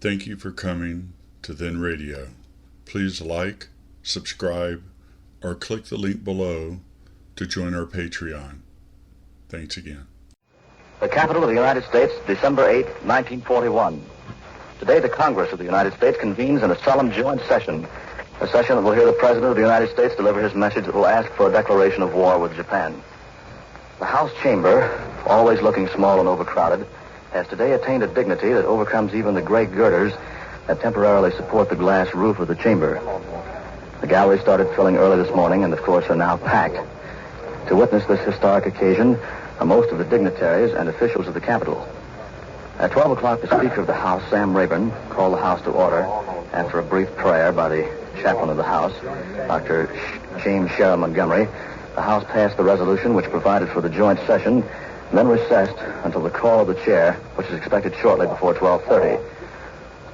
Thank you for coming to Then Radio. Please like, subscribe, or click the link below to join our Patreon. Thanks again. The Capitol of the United States, December 8, 1941. Today, the Congress of the United States convenes in a solemn joint session, a session that will hear the President of the United States deliver his message that will ask for a declaration of war with Japan. The House chamber, always looking small and overcrowded, has today attained a dignity that overcomes even the gray girders that temporarily support the glass roof of the chamber. The gallery started filling early this morning and, of course, are now packed. To witness this historic occasion are most of the dignitaries and officials of the Capitol. At 12 o'clock, the Speaker of the House, Sam Rayburn, called the House to order after a brief prayer by the chaplain of the House, Dr. James Sherrill Montgomery. The House passed the resolution which provided for the joint session and then recessed until the call of the chair, which is expected shortly before 12:30.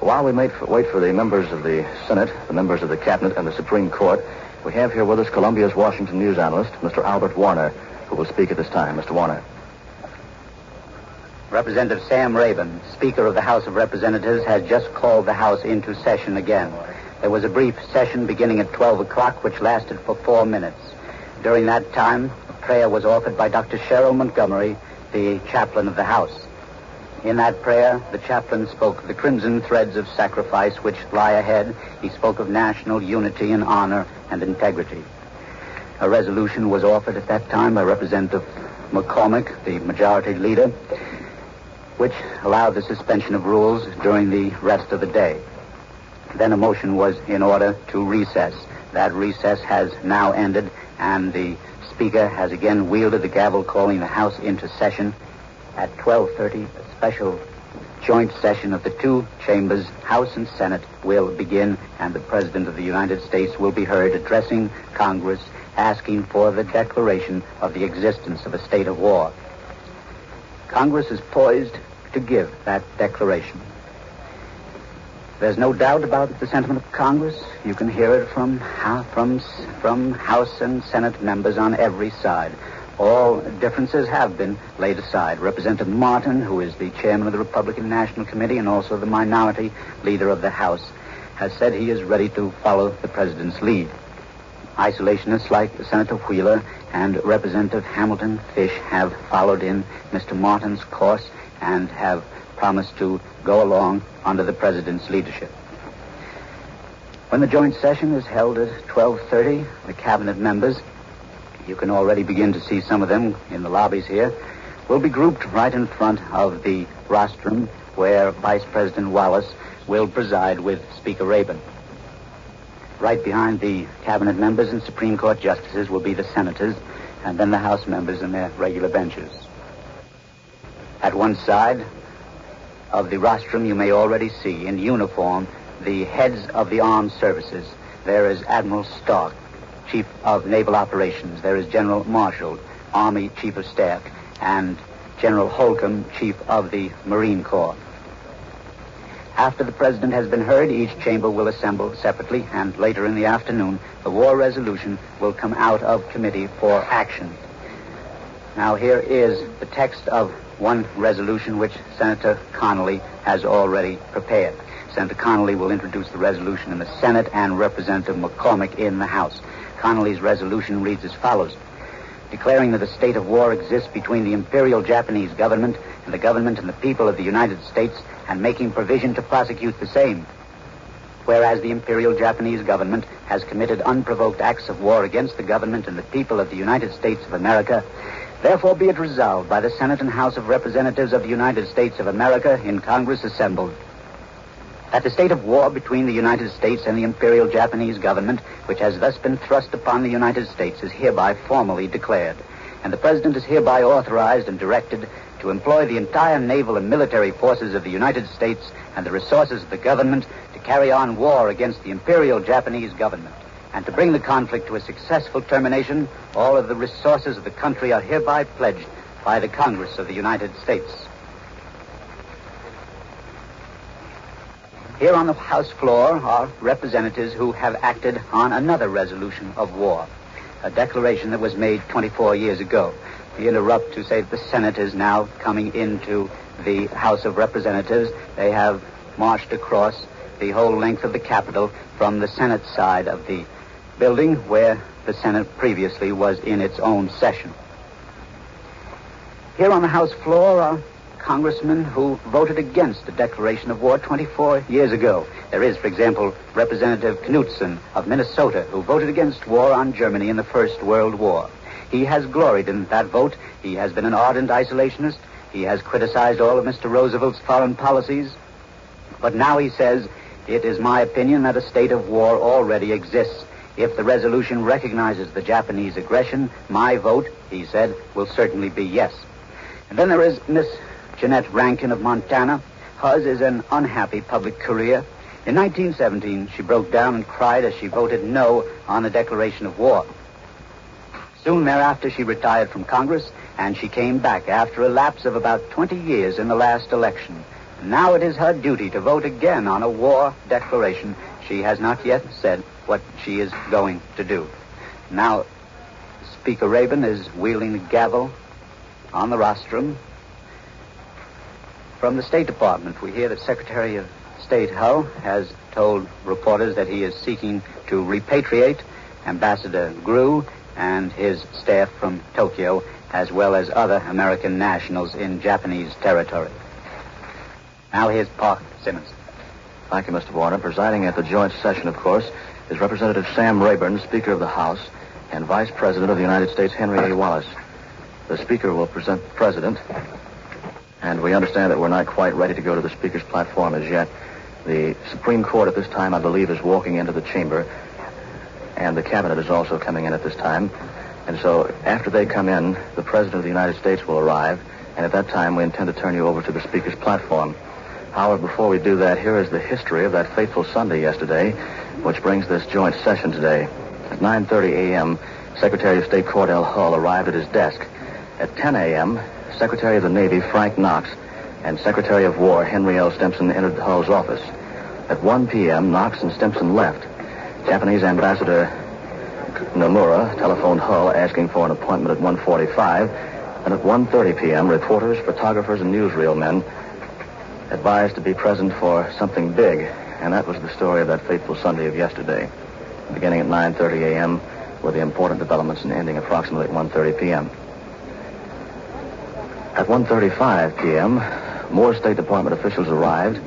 While we wait for the members of the Senate, the members of the Cabinet, and the Supreme Court, we have here with us Columbia's Washington news analyst, Mr. Albert Warner, who will speak at this time. Mr. Warner. Representative Sam Rayburn, Speaker of the House of Representatives, has just called the House into session again. There was a brief session beginning at 12 o'clock, which lasted for 4 minutes. During that time, a prayer was offered by Dr. Sherrill Montgomery, the chaplain of the House. In that prayer, the chaplain spoke of the crimson threads of sacrifice which lie ahead. He spoke of national unity and honor and integrity. A resolution was offered at that time by Representative McCormick, the majority leader, which allowed the suspension of rules during the rest of the day. Then a motion was in order to recess. That recess has now ended, and the Speaker has again wielded the gavel, calling the House into session. At 12:30, a special joint session of the two chambers, House and Senate, will begin, and the President of the United States will be heard addressing Congress, asking for the declaration of the existence of a state of war. Congress is poised to give that declaration. There's no doubt about the sentiment of Congress. You can hear it from House and Senate members on every side. All differences have been laid aside. Representative Martin, who is the chairman of the Republican National Committee and also the minority leader of the House, has said he is ready to follow the president's lead. Isolationists like Senator Wheeler and Representative Hamilton Fish have followed in Mr. Martin's course and have promised to go along under the president's leadership. When the joint session is held at 12:30, the cabinet members, you can already begin to see some of them in the lobbies here, will be grouped right in front of the rostrum where Vice President Wallace will preside with Speaker Rayburn. Right behind the cabinet members and Supreme Court justices will be the senators, and then the House members in their regular benches. At one side of the rostrum, you may already see in uniform the heads of the armed services. There is Admiral Stark, Chief of Naval Operations. There is General Marshall, Army Chief of Staff, and General Holcomb, Chief of the Marine Corps. After the President has been heard, each chamber will assemble separately, and later in the afternoon, the war resolution will come out of committee for action. Now, here is the text of one resolution which Senator Connolly has already prepared. Senator Connolly will introduce the resolution in the Senate and Representative McCormick in the House. Connolly's resolution reads as follows: declaring that a state of war exists between the Imperial Japanese government and the government and the people of the United States, and making provision to prosecute the same. Whereas the Imperial Japanese government has committed unprovoked acts of war against the government and the people of the United States of America, therefore be it resolved by the Senate and House of Representatives of the United States of America in Congress assembled, that the state of war between the United States and the Imperial Japanese government, which has thus been thrust upon the United States, is hereby formally declared, and the President is hereby authorized and directed to employ the entire naval and military forces of the United States and the resources of the government to carry on war against the Imperial Japanese government, and to bring the conflict to a successful termination. All of the resources of the country are hereby pledged by the Congress of the United States. Here on the House floor are representatives who have acted on another resolution of war, a declaration that was made 24 years ago. We interrupt to say that the Senate is now coming into the House of Representatives. They have marched across the whole length of the Capitol from the Senate side of the building where the Senate previously was in its own session. Here on the House floor are congressmen who voted against the declaration of war 24 years ago. There is, for example, Representative Knudsen of Minnesota, who voted against war on Germany in the First World War. He has gloried in that vote. He has been an ardent isolationist. He has criticized all of Mr. Roosevelt's foreign policies. But now he says, it is my opinion that a state of war already exists. If the resolution recognizes the Japanese aggression, my vote, he said, will certainly be yes. And then there is Miss Jeanette Rankin of Montana. Hers is an unhappy public career. In 1917, she broke down and cried as she voted no on the declaration of war. Soon thereafter, she retired from Congress, and she came back after a lapse of about 20 years in the last election. Now it is her duty to vote again on a war declaration. She has not yet said what she is going to do. Now, Speaker Rabin is wielding the gavel on the rostrum. From the State Department, we hear that Secretary of State Hull has told reporters that he is seeking to repatriate Ambassador Grew and his staff from Tokyo, as well as other American nationals in Japanese territory. Now here's Park Simmons. Thank you, Mr. Warner. Presiding at the joint session, of course, is Representative Sam Rayburn, Speaker of the House, and Vice President of the United States, Henry A. Wallace. The Speaker will present the President, and we understand that we're not quite ready to go to the Speaker's platform as yet. The Supreme Court at this time, I believe, is walking into the chamber, and the Cabinet is also coming in at this time. And so after they come in, the President of the United States will arrive, and at that time we intend to turn you over to the Speaker's platform. However, before we do that, here is the history of that fateful Sunday yesterday, which brings this joint session today. At 9:30 a.m., Secretary of State Cordell Hull arrived at his desk. At 10 a.m., Secretary of the Navy Frank Knox and Secretary of War Henry L. Stimson entered Hull's office. At 1 p.m., Knox and Stimson left. Japanese Ambassador Nomura telephoned Hull asking for an appointment at 1:45, and at 1:30 p.m., reporters, photographers, and newsreel men advised to be present for something big, and that was the story of that fateful Sunday of yesterday, beginning at 9:30 a.m. with the important developments and ending approximately at 1:30 p.m. At 1:35 p.m., more State Department officials arrived,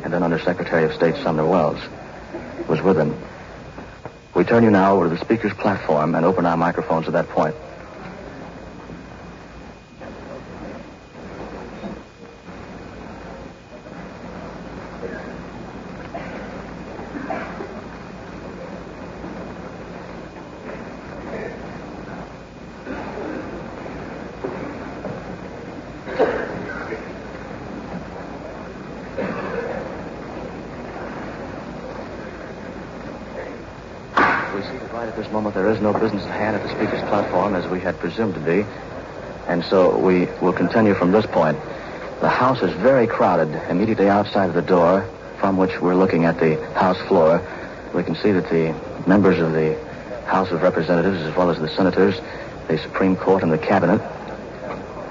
and then Under Secretary of State Sumner Welles was with them. We turn you now over to the Speaker's platform and open our microphones at that point. There is no business at hand at the Speaker's platform as we had presumed to be, and so we will continue from this point. The House is very crowded immediately outside of the door from which we're looking at the House floor. We can see that the members of the House of Representatives, as well as the senators, the Supreme Court, and the Cabinet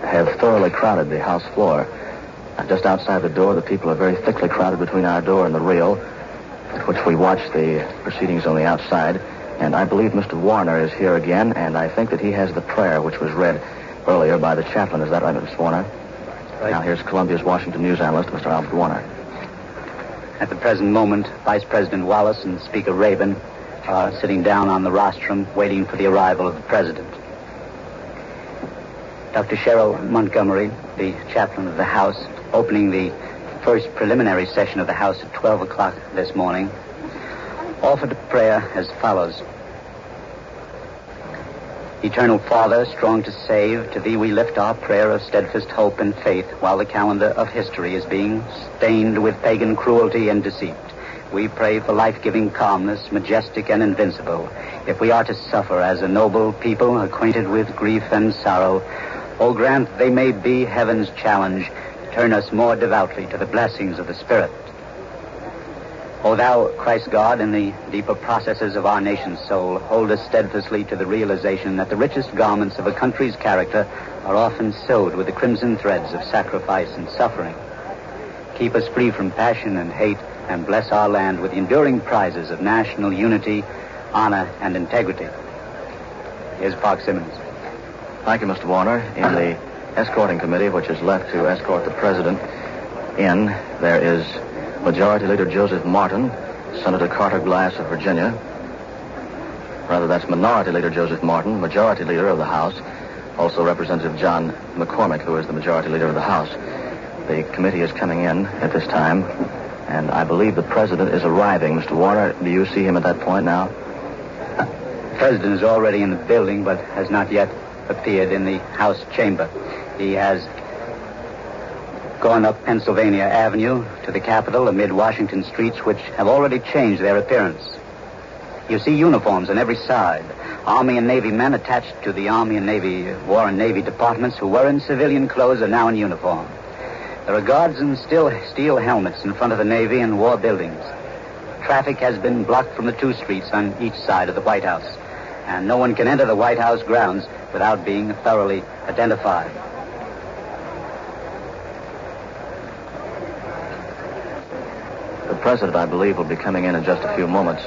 have thoroughly crowded the House floor. Just outside the door, the people are very thickly crowded between our door and the rail, at which we watch the proceedings on the outside. And I believe Mr. Warner is here again, and I think that he has the prayer which was read earlier by the chaplain. Is that right, Mr. Warner? Right. Now here's Columbia's Washington News analyst, Mr. Albert Warner. At the present moment, Vice President Wallace and Speaker Rabin are sitting down on the rostrum waiting for the arrival of the President. Dr. Cheryl Montgomery, the chaplain of the House, opening the first preliminary session of the House at 12 o'clock this morning, offered a prayer as follows. Eternal Father, strong to save, to thee we lift our prayer of steadfast hope and faith while the calendar of history is being stained with pagan cruelty and deceit. We pray for life-giving calmness, majestic and invincible. If we are to suffer as a noble people acquainted with grief and sorrow, O grant they may be heaven's challenge. Turn us more devoutly to the blessings of the Spirit. O thou, Christ God, in the deeper processes of our nation's soul, hold us steadfastly to the realization that the richest garments of a country's character are often sewed with the crimson threads of sacrifice and suffering. keep us free from passion and hate, and bless our land with the enduring prizes of national unity, honor, and integrity. Here's Park Simmons. Thank you, Mr. Warner. In the escorting committee, which is left to escort the president in, there is Majority Leader Joseph Martin, Senator Carter Glass of Virginia. Rather, that's Minority Leader Joseph Martin, Majority Leader of the House, also Representative John McCormick, who is the Majority Leader of the House. The committee is coming in at this time, and I believe the president is arriving. Mr. Warner, do you see him at that point now? The president is already in the building, but has not yet appeared in the House chamber. He has gone up Pennsylvania Avenue to the Capitol amid Washington streets, which have already changed their appearance. You see uniforms on every side. Army and Navy men attached to the Army and Navy, War and Navy departments who were in civilian clothes are now in uniform. There are guards in steel helmets in front of the Navy and War buildings. Traffic has been blocked from the two streets on each side of the White House, and no one can enter the White House grounds without being thoroughly identified. The president, I believe, will be coming in just a few moments.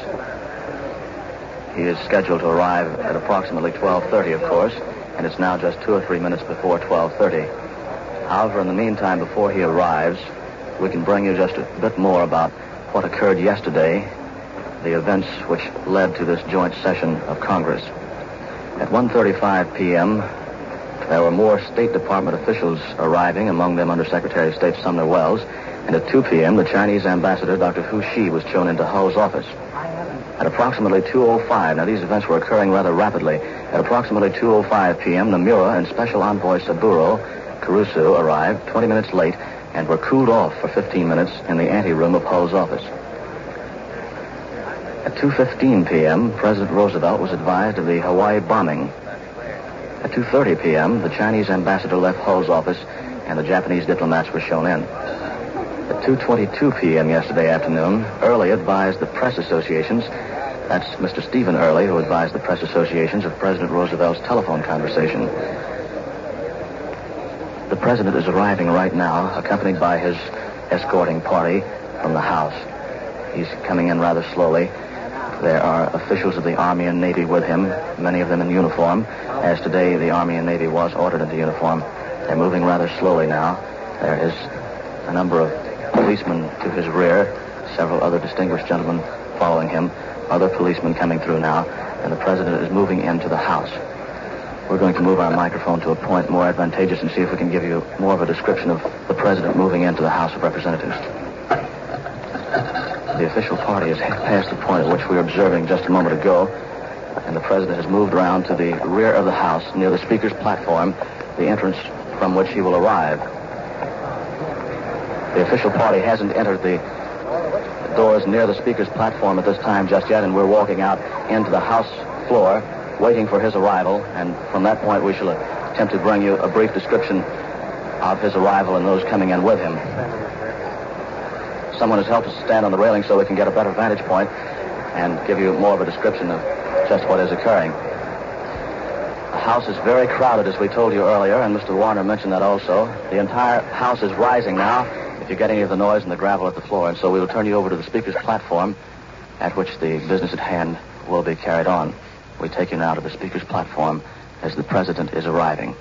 He is scheduled to arrive at approximately 12:30, of course, and it's now just 2 or 3 minutes before 12:30. However, in the meantime, before he arrives, we can bring you just a bit more about what occurred yesterday, the events which led to this joint session of Congress. At 1:35 p.m., there were more State Department officials arriving, among them Undersecretary of State Sumner Wells, and at 2 p.m., the Chinese ambassador, Dr. Hu Shi, was shown into Hull's office. At approximately 2:05, now these events were occurring rather rapidly, at approximately 2:05 p.m., Nomura and Special Envoy Saburo Caruso arrived 20 minutes late and were cooled off for 15 minutes in the anteroom of Hull's office. At 2:15 p.m., President Roosevelt was advised of the Hawaii bombing. At 2:30 p.m., the Chinese ambassador left Hull's office and the Japanese diplomats were shown in. At 2:22 p.m. yesterday afternoon, Early advised the press associations, that's Mr. Stephen Early, who advised the press associations of President Roosevelt's telephone conversation. The president is arriving right now, accompanied by his escorting party from the House. He's coming in rather slowly. There are officials of the Army and Navy with him, many of them in uniform, as today the Army and Navy was ordered into uniform. They're moving rather slowly now. There is a number of policemen to his rear, several other distinguished gentlemen following him, other policemen coming through now, and the president is moving into the House. We're going to move our microphone to a point more advantageous and see if we can give you more of a description of the president moving into the House of Representatives. The official party has passed the point at which we were observing just a moment ago, and the president has moved around to the rear of the House near the Speaker's platform, the entrance from which he will arrive. The official party hasn't entered the doors near the Speaker's platform at this time just yet, and we're walking out into the House floor, waiting for his arrival, and from that point we shall attempt to bring you a brief description of his arrival and those coming in with him. Someone has helped us stand on the railing so we can get a better vantage point and give you more of a description of just what is occurring. The House is very crowded, as we told you earlier, and Mr. Warner mentioned that also. The entire House is rising now, if you get any of the noise and the gravel at the floor, and so we will turn you over to the Speaker's platform, at which the business at hand will be carried on. We take you now to the Speaker's platform as the President is arriving.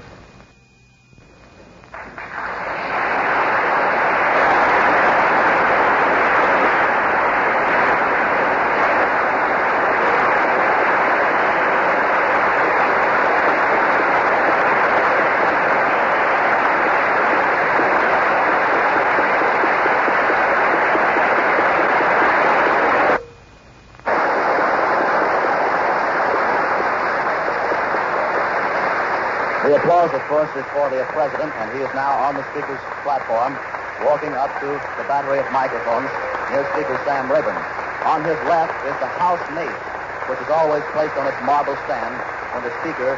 The applause, of course, is for the President, and he is now on the Speaker's platform, walking up to the battery of microphones near Speaker Sam Rayburn. On his left is the House mace, which is always placed on its marble stand when the Speaker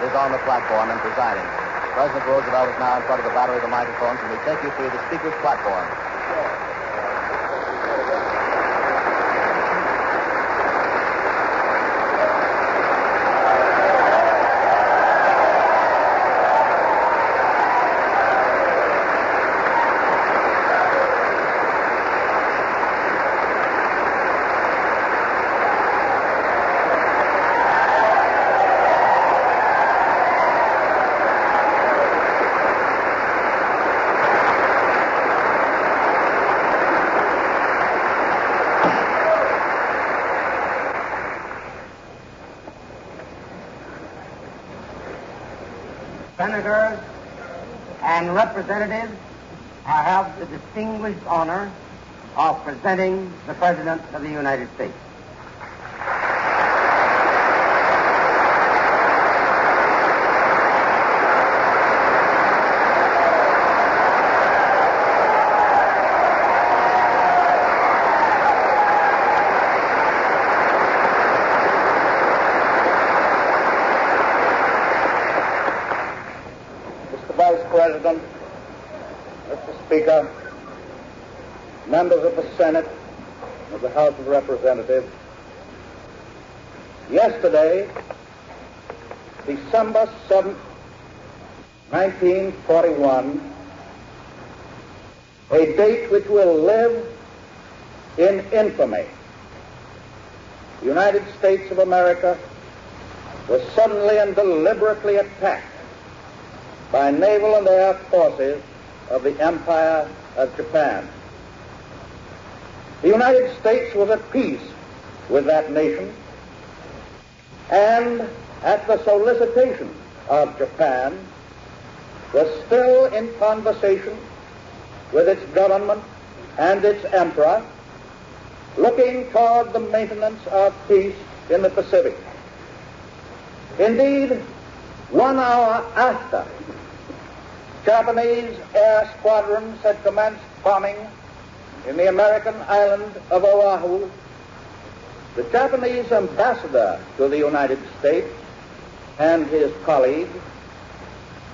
is on the platform and presiding. President Roosevelt is now in front of the battery of the microphones, and we take you through the Speaker's platform. senators, and representatives, I have the distinguished honor of presenting the President of the United States. President, Mr. Speaker, members of the Senate, of the House of Representatives, yesterday, December 7th, 1941, a date which will live in infamy, the United States of America was suddenly and deliberately attacked by naval and air forces of the Empire of Japan. The United States was at peace with that nation, and at the solicitation of Japan, was still in conversation with its government and its emperor, looking toward the maintenance of peace in the Pacific. Indeed, 1 hour after Japanese air squadrons had commenced bombing in the American island of Oahu, the Japanese ambassador to the United States and his colleagues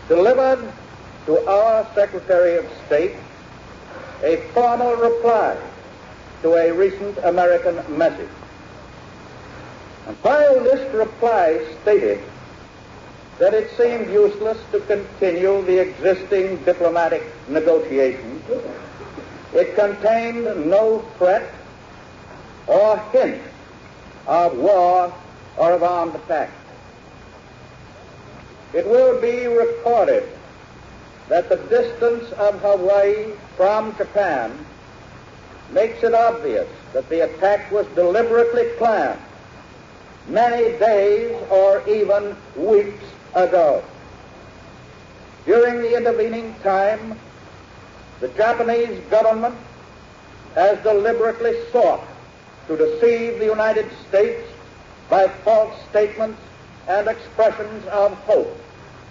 delivered to our Secretary of State a formal reply to a recent American message. And while this reply stated that it seemed useless to continue the existing diplomatic negotiations, it contained no threat or hint of war or of armed attack. It will be recorded that the distance of Hawaii from Japan makes it obvious that the attack was deliberately planned many days or even weeks ago. During the intervening time, the Japanese government has deliberately sought to deceive the United States by false statements and expressions of hope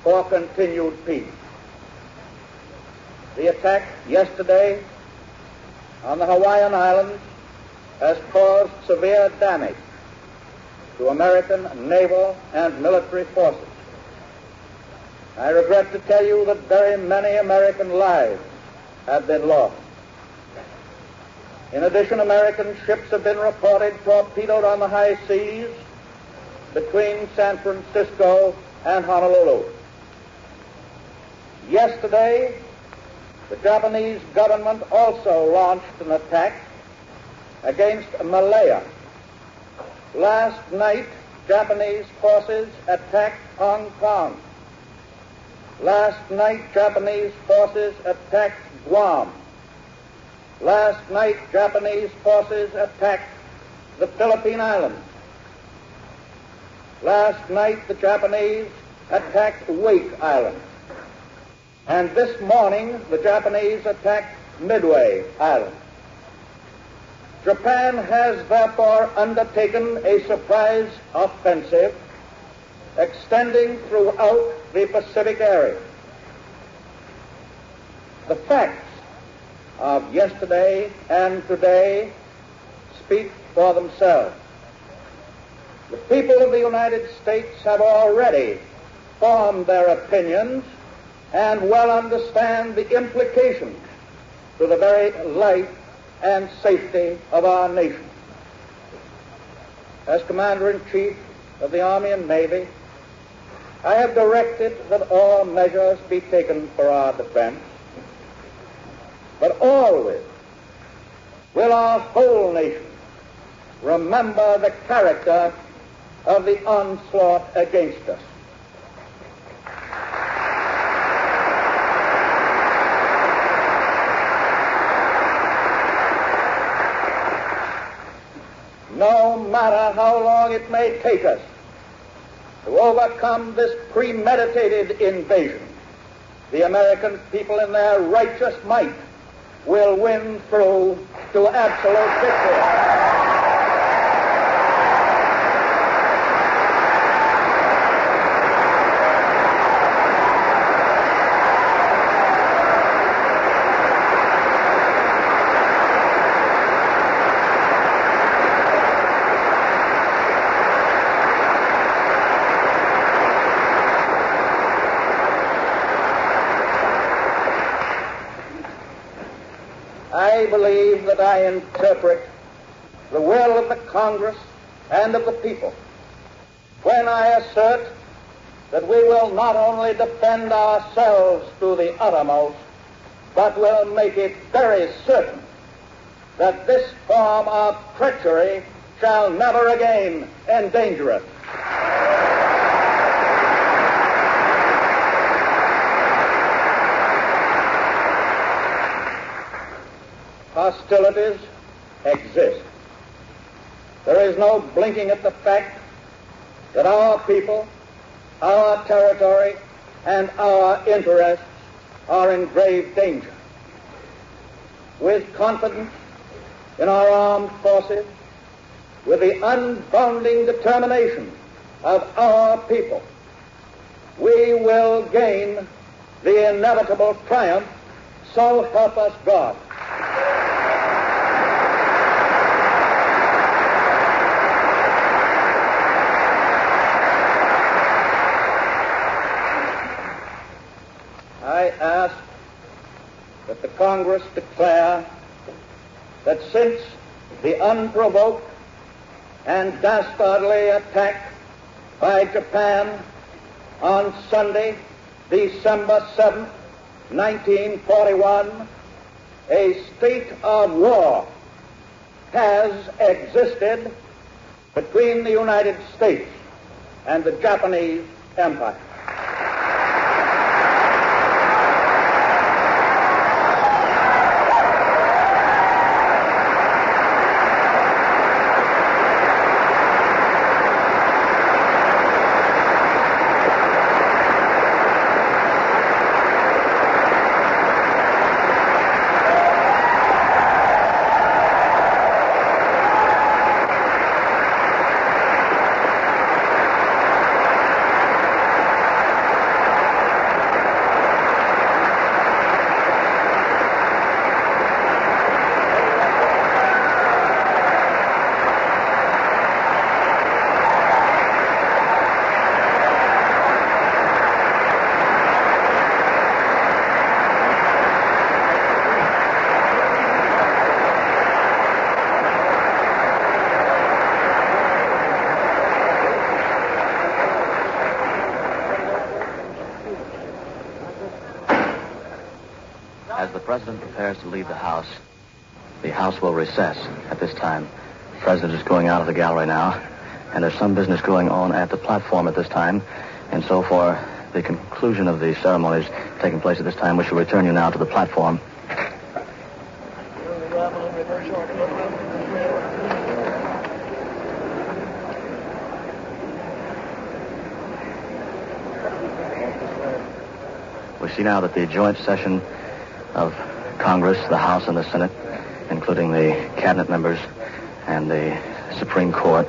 for continued peace. The attack yesterday on the Hawaiian Islands has caused severe damage to American naval and military forces. I regret to tell you that very many American lives have been lost. In addition, American ships have been reported torpedoed on the high seas between San Francisco and Honolulu. Yesterday, the Japanese government also launched an attack against Malaya. Last night, Japanese forces attacked Hong Kong. Last night, Japanese forces attacked Guam. Last night, Japanese forces attacked the Philippine Islands. Last night, the Japanese attacked Wake Island. And this morning, the Japanese attacked Midway Island. Japan has therefore undertaken a surprise offensive extending throughout the Pacific area. The facts of yesterday and today speak for themselves. The people of the United States have already formed their opinions and well understand the implications to the very life and safety of our nation. As Commander-in-Chief of the Army and Navy, I have directed that all measures be taken for our defense, but always will our whole nation remember the character of the onslaught against us. No matter how long it may take us to overcome this premeditated invasion, the American people in their righteous might will win through to absolute victory. I believe that I interpret the will of the Congress and of the people when I assert that we will not only defend ourselves to the uttermost, but will make it very certain that this form of treachery shall never again endanger us. Hostilities exist. There is no blinking at the fact that our people, our territory, and our interests are in grave danger. With confidence in our armed forces, with the unbounding determination of our people, we will gain the inevitable triumph, so help us God. I ask that the Congress declare that since the unprovoked and dastardly attack by Japan on Sunday, December 7th, 1941, a state of war has existed between the United States and the Japanese Empire. As the President prepares to leave the House will recess at this time. The President is going out of the gallery now, and there's some business going on at the platform at this time. And so for the conclusion of the ceremonies taking place at this time, we shall return you now to the platform. We see now that the joint session of Congress, the House and the Senate, including the cabinet members and the Supreme Court,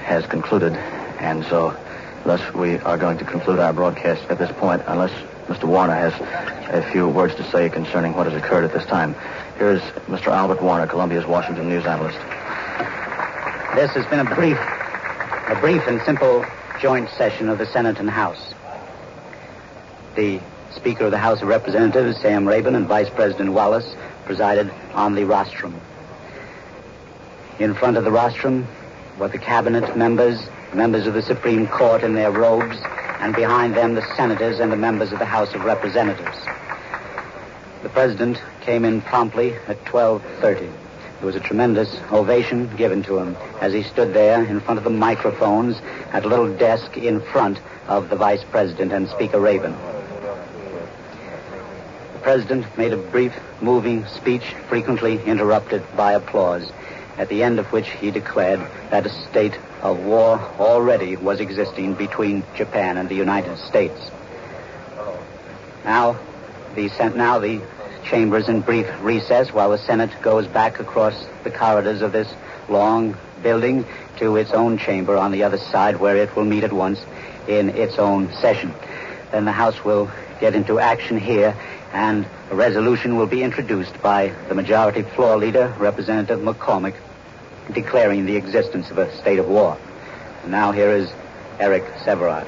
has concluded. And so thus we are going to conclude our broadcast at this point, unless Mr. Warner has a few words to say concerning what has occurred at this time. Here is Mr. Albert Warner, Columbia's Washington News analyst. This has been a brief and simple joint session of the Senate and House. The Speaker of the House of Representatives, Sam Rabin, and Vice President Wallace presided on the rostrum. In front of the rostrum were the cabinet members of the Supreme Court in their robes, and behind them the senators and the members of the House of Representatives. The President came in promptly at 12:30. There was a tremendous ovation given to him as he stood there in front of the microphones at a little desk in front of the Vice President and Speaker Rabin. The President made a brief, moving speech, frequently interrupted by applause, at the end of which he declared that a state of war already was existing between Japan and the United States. Now the chamber is in brief recess while the Senate goes back across the corridors of this long building to its own chamber on the other side, where it will meet at once in its own session. Then the House will get into action here, and a resolution will be introduced by the majority floor leader, Representative McCormick, declaring the existence of a state of war. And now here is Eric Severard.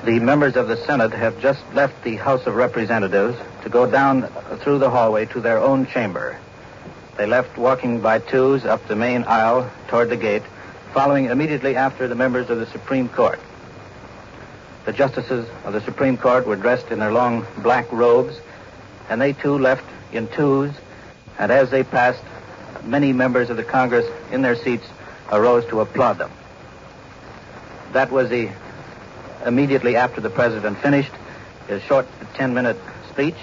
The members of the Senate have just left the House of Representatives to go down through the hallway to their own chamber. They left walking by twos up the main aisle toward the gate, following immediately after the members of the Supreme Court. The justices of the Supreme Court were dressed in their long black robes, and they too left in twos, and as they passed, many members of the Congress in their seats arose to applaud them. That was immediately after the president finished his short 10-minute speech.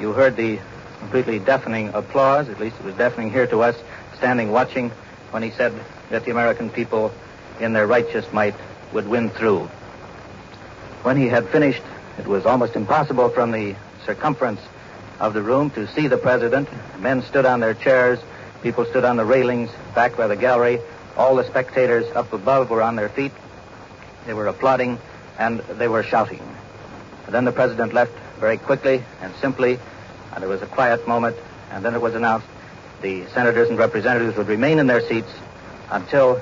You heard the completely deafening applause, at least it was deafening here to us, standing watching when he said that the American people in their righteous might would win through. When he had finished, it was almost impossible from the circumference of the room to see the president. Men stood on their chairs, people stood on the railings back by the gallery. All the spectators up above were on their feet. They were applauding and they were shouting. And then the president left very quickly and simply, and there was a quiet moment, and then it was announced the senators and representatives would remain in their seats until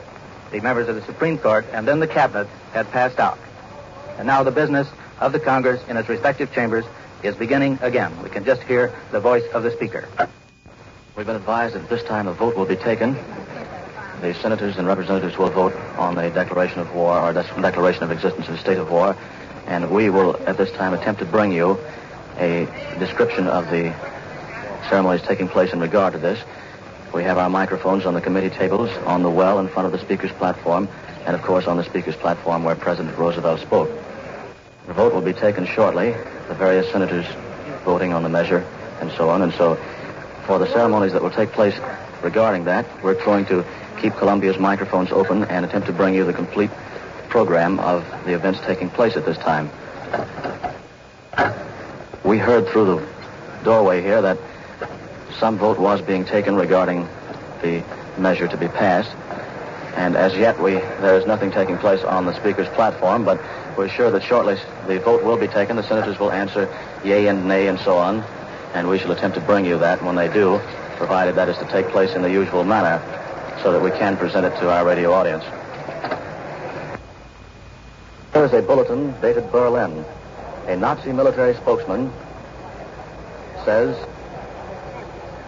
the members of the Supreme Court and then the cabinet had passed out. And now the business of the Congress in its respective chambers is beginning again. We can just hear the voice of the Speaker. We've been advised that this time a vote will be taken. The senators and representatives will vote on a declaration of war or declaration of existence of a state of war, and we will at this time attempt to bring you a description of the ceremonies taking place in regard to this. We have our microphones on the committee tables, on the well in front of the Speaker's platform, and of course on the Speaker's platform where President Roosevelt spoke. The vote will be taken shortly, the various senators voting on the measure and so on. And so for the ceremonies that will take place regarding that, we're going to keep Columbia's microphones open and attempt to bring you the complete program of the events taking place at this time. We heard through the doorway here that some vote was being taken regarding the measure to be passed. And as yet, there is nothing taking place on the Speaker's platform, but we're sure that shortly the vote will be taken. The senators will answer yea and nay and so on, and we shall attempt to bring you that when they do, provided that is to take place in the usual manner, so that we can present it to our radio audience. Here is a bulletin dated Berlin. A Nazi military spokesman says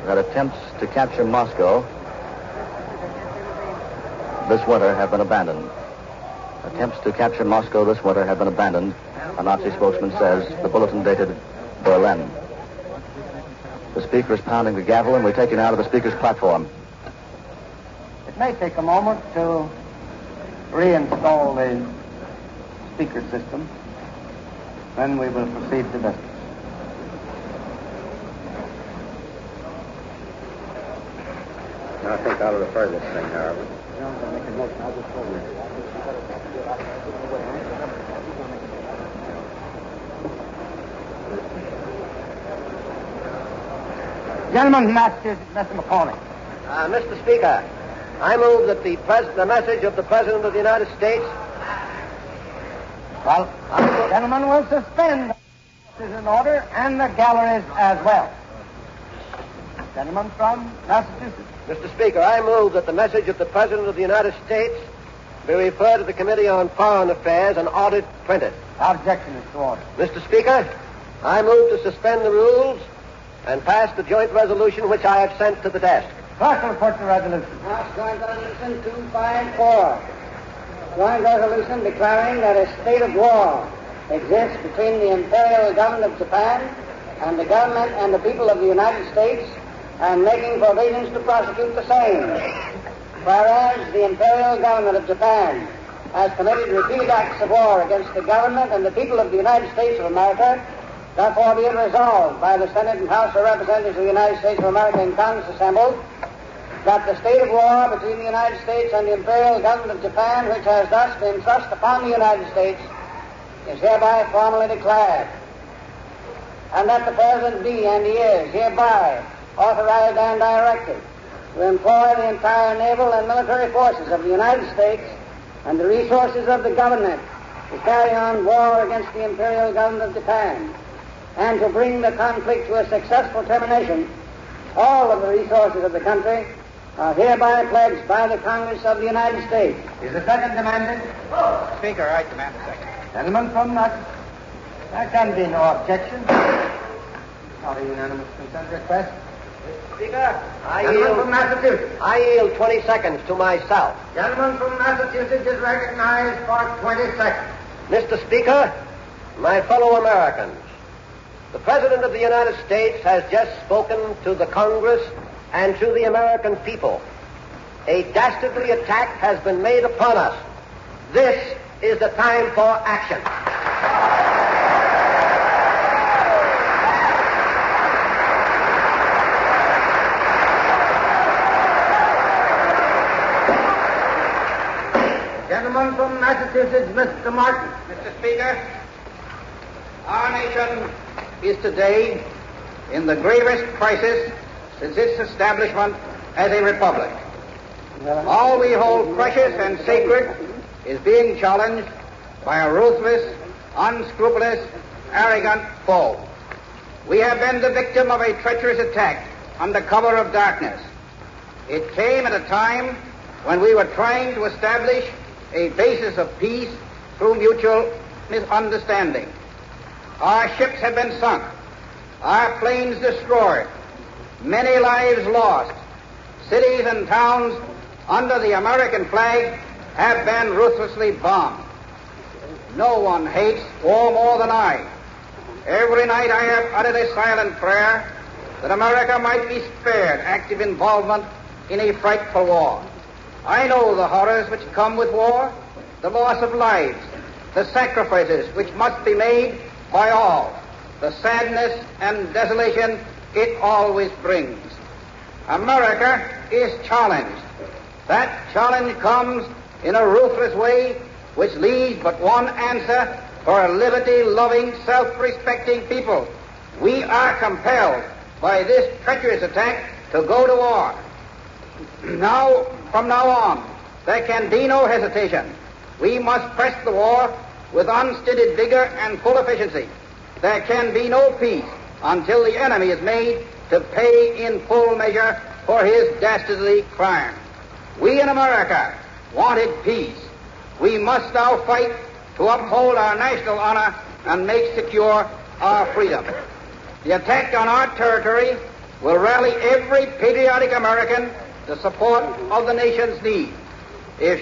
that attempts to capture Moscow this winter have been abandoned. Attempts to capture Moscow this winter have been abandoned, a Nazi spokesman says, the bulletin dated Berlin. The Speaker is pounding the gavel, and we take you now to the Speaker's platform. It may take a moment to reinstall the speaker system. Then we will proceed to business. I think I'll refer this thing, however. Gentlemen from Massachusetts, Mr. McCormick. Mr. Speaker, I move that the message of the President of the United States... Well, gentlemen will suspend the in order and the galleries as well. Gentlemen from Massachusetts. Mr. Speaker, I move that the message of the President of the United States be referred to the Committee on Foreign Affairs and ordered printed. Objection is to order. Mr. Speaker, I move to suspend the rules and pass the joint resolution which I have sent to the desk. Clerk will report the resolution. House Joint Resolution 254. Joint resolution declaring that a state of war exists between the Imperial Government of Japan and the government and the people of the United States, and making provisions to prosecute the same. Whereas the Imperial Government of Japan has committed repeated acts of war against the government and the people of the United States of America, therefore be it resolved by the Senate and House of Representatives of the United States of America in Congress assembled, that the state of war between the United States and the Imperial Government of Japan, which has thus been thrust upon the United States, is hereby formally declared, and that the President be and he is hereby authorized and directed to employ the entire naval and military forces of the United States and the resources of the government to carry on war against the imperial government of Japan and to bring the conflict to a successful termination. All of the resources of the country are hereby pledged by the Congress of the United States. Is a second demanded? Speaker, I demand a second. Gentlemen from that. There can be no objection. Not a unanimous consent request. Speaker, Gentleman from Massachusetts. I yield 20 seconds to myself. Gentleman from Massachusetts is recognized for 20 seconds. Mr. Speaker, my fellow Americans, the President of the United States has just spoken to the Congress and to the American people. A dastardly attack has been made upon us. This is the time for action. Gentleman from Massachusetts, Mr. Martin. Mr. Speaker, our nation is today in the gravest crisis since its establishment as a republic. All we hold precious and sacred is being challenged by a ruthless, unscrupulous, arrogant foe. We have been the victim of a treacherous attack under cover of darkness. It came at a time when we were trying to establish a basis of peace through mutual misunderstanding. Our ships have been sunk, our planes destroyed, many lives lost. Cities and towns under the American flag have been ruthlessly bombed. No one hates war more than I. Every night I have uttered a silent prayer that America might be spared active involvement in a frightful war. I know the horrors which come with war, the loss of lives, the sacrifices which must be made by all, the sadness and desolation it always brings. America is challenged. That challenge comes in a ruthless way which leaves but one answer for a liberty-loving, self-respecting people. We are compelled by this treacherous attack to go to war. From now on, there can be no hesitation. We must press the war with unstinted vigor and full efficiency. There can be no peace until the enemy is made to pay in full measure for his dastardly crime. We in America wanted peace. We must now fight to uphold our national honor and make secure our freedom. The attack on our territory will rally every patriotic American to support of the nation's need. In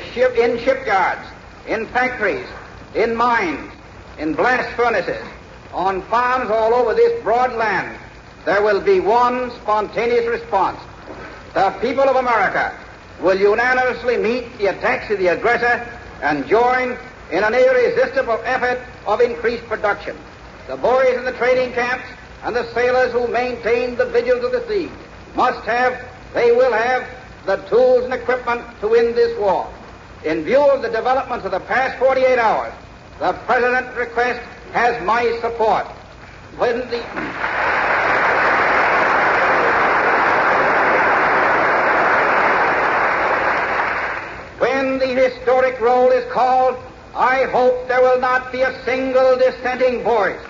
shipyards, in factories, in mines, in blast furnaces, on farms all over this broad land, there will be one spontaneous response. The people of America will unanimously meet the attacks of the aggressor and join in an irresistible effort of increased production. The boys in the training camps and the sailors who maintain the vigils of the sea they will have the tools and equipment to win this war. In view of the developments of the past 48 hours, the President's request has my support. When the historic roll is called, I hope there will not be a single dissenting voice.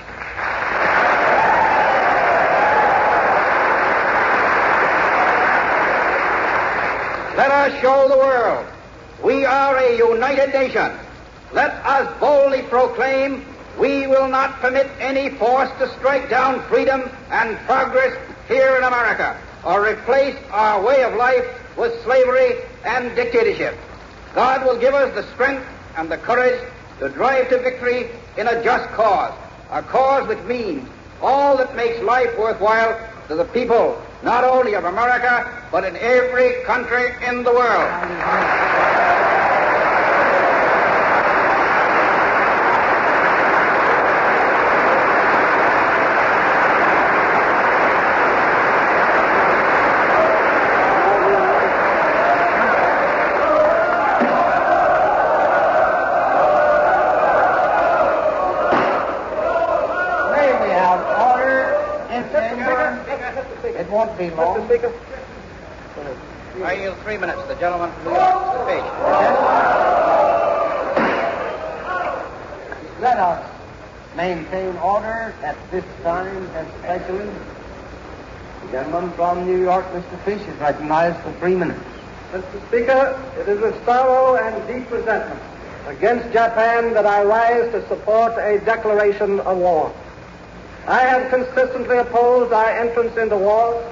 Let us show the world we are a united nation. Let us boldly proclaim we will not permit any force to strike down freedom and progress here in America or replace our way of life with slavery and dictatorship. God will give us the strength and the courage to drive to victory in a just cause, a cause which means all that makes life worthwhile to the people, not only of America, but in every country in the world. be long. Mr. Speaker. I yield 3 minutes to the gentleman from New York, Mr. Page. Let us maintain order at this time, especially. The gentleman from New York, Mr. Fish, is recognized for 3 minutes. Mr. Speaker, it is with sorrow and deep resentment against Japan that I rise to support a declaration of war. I have consistently opposed our entrance into war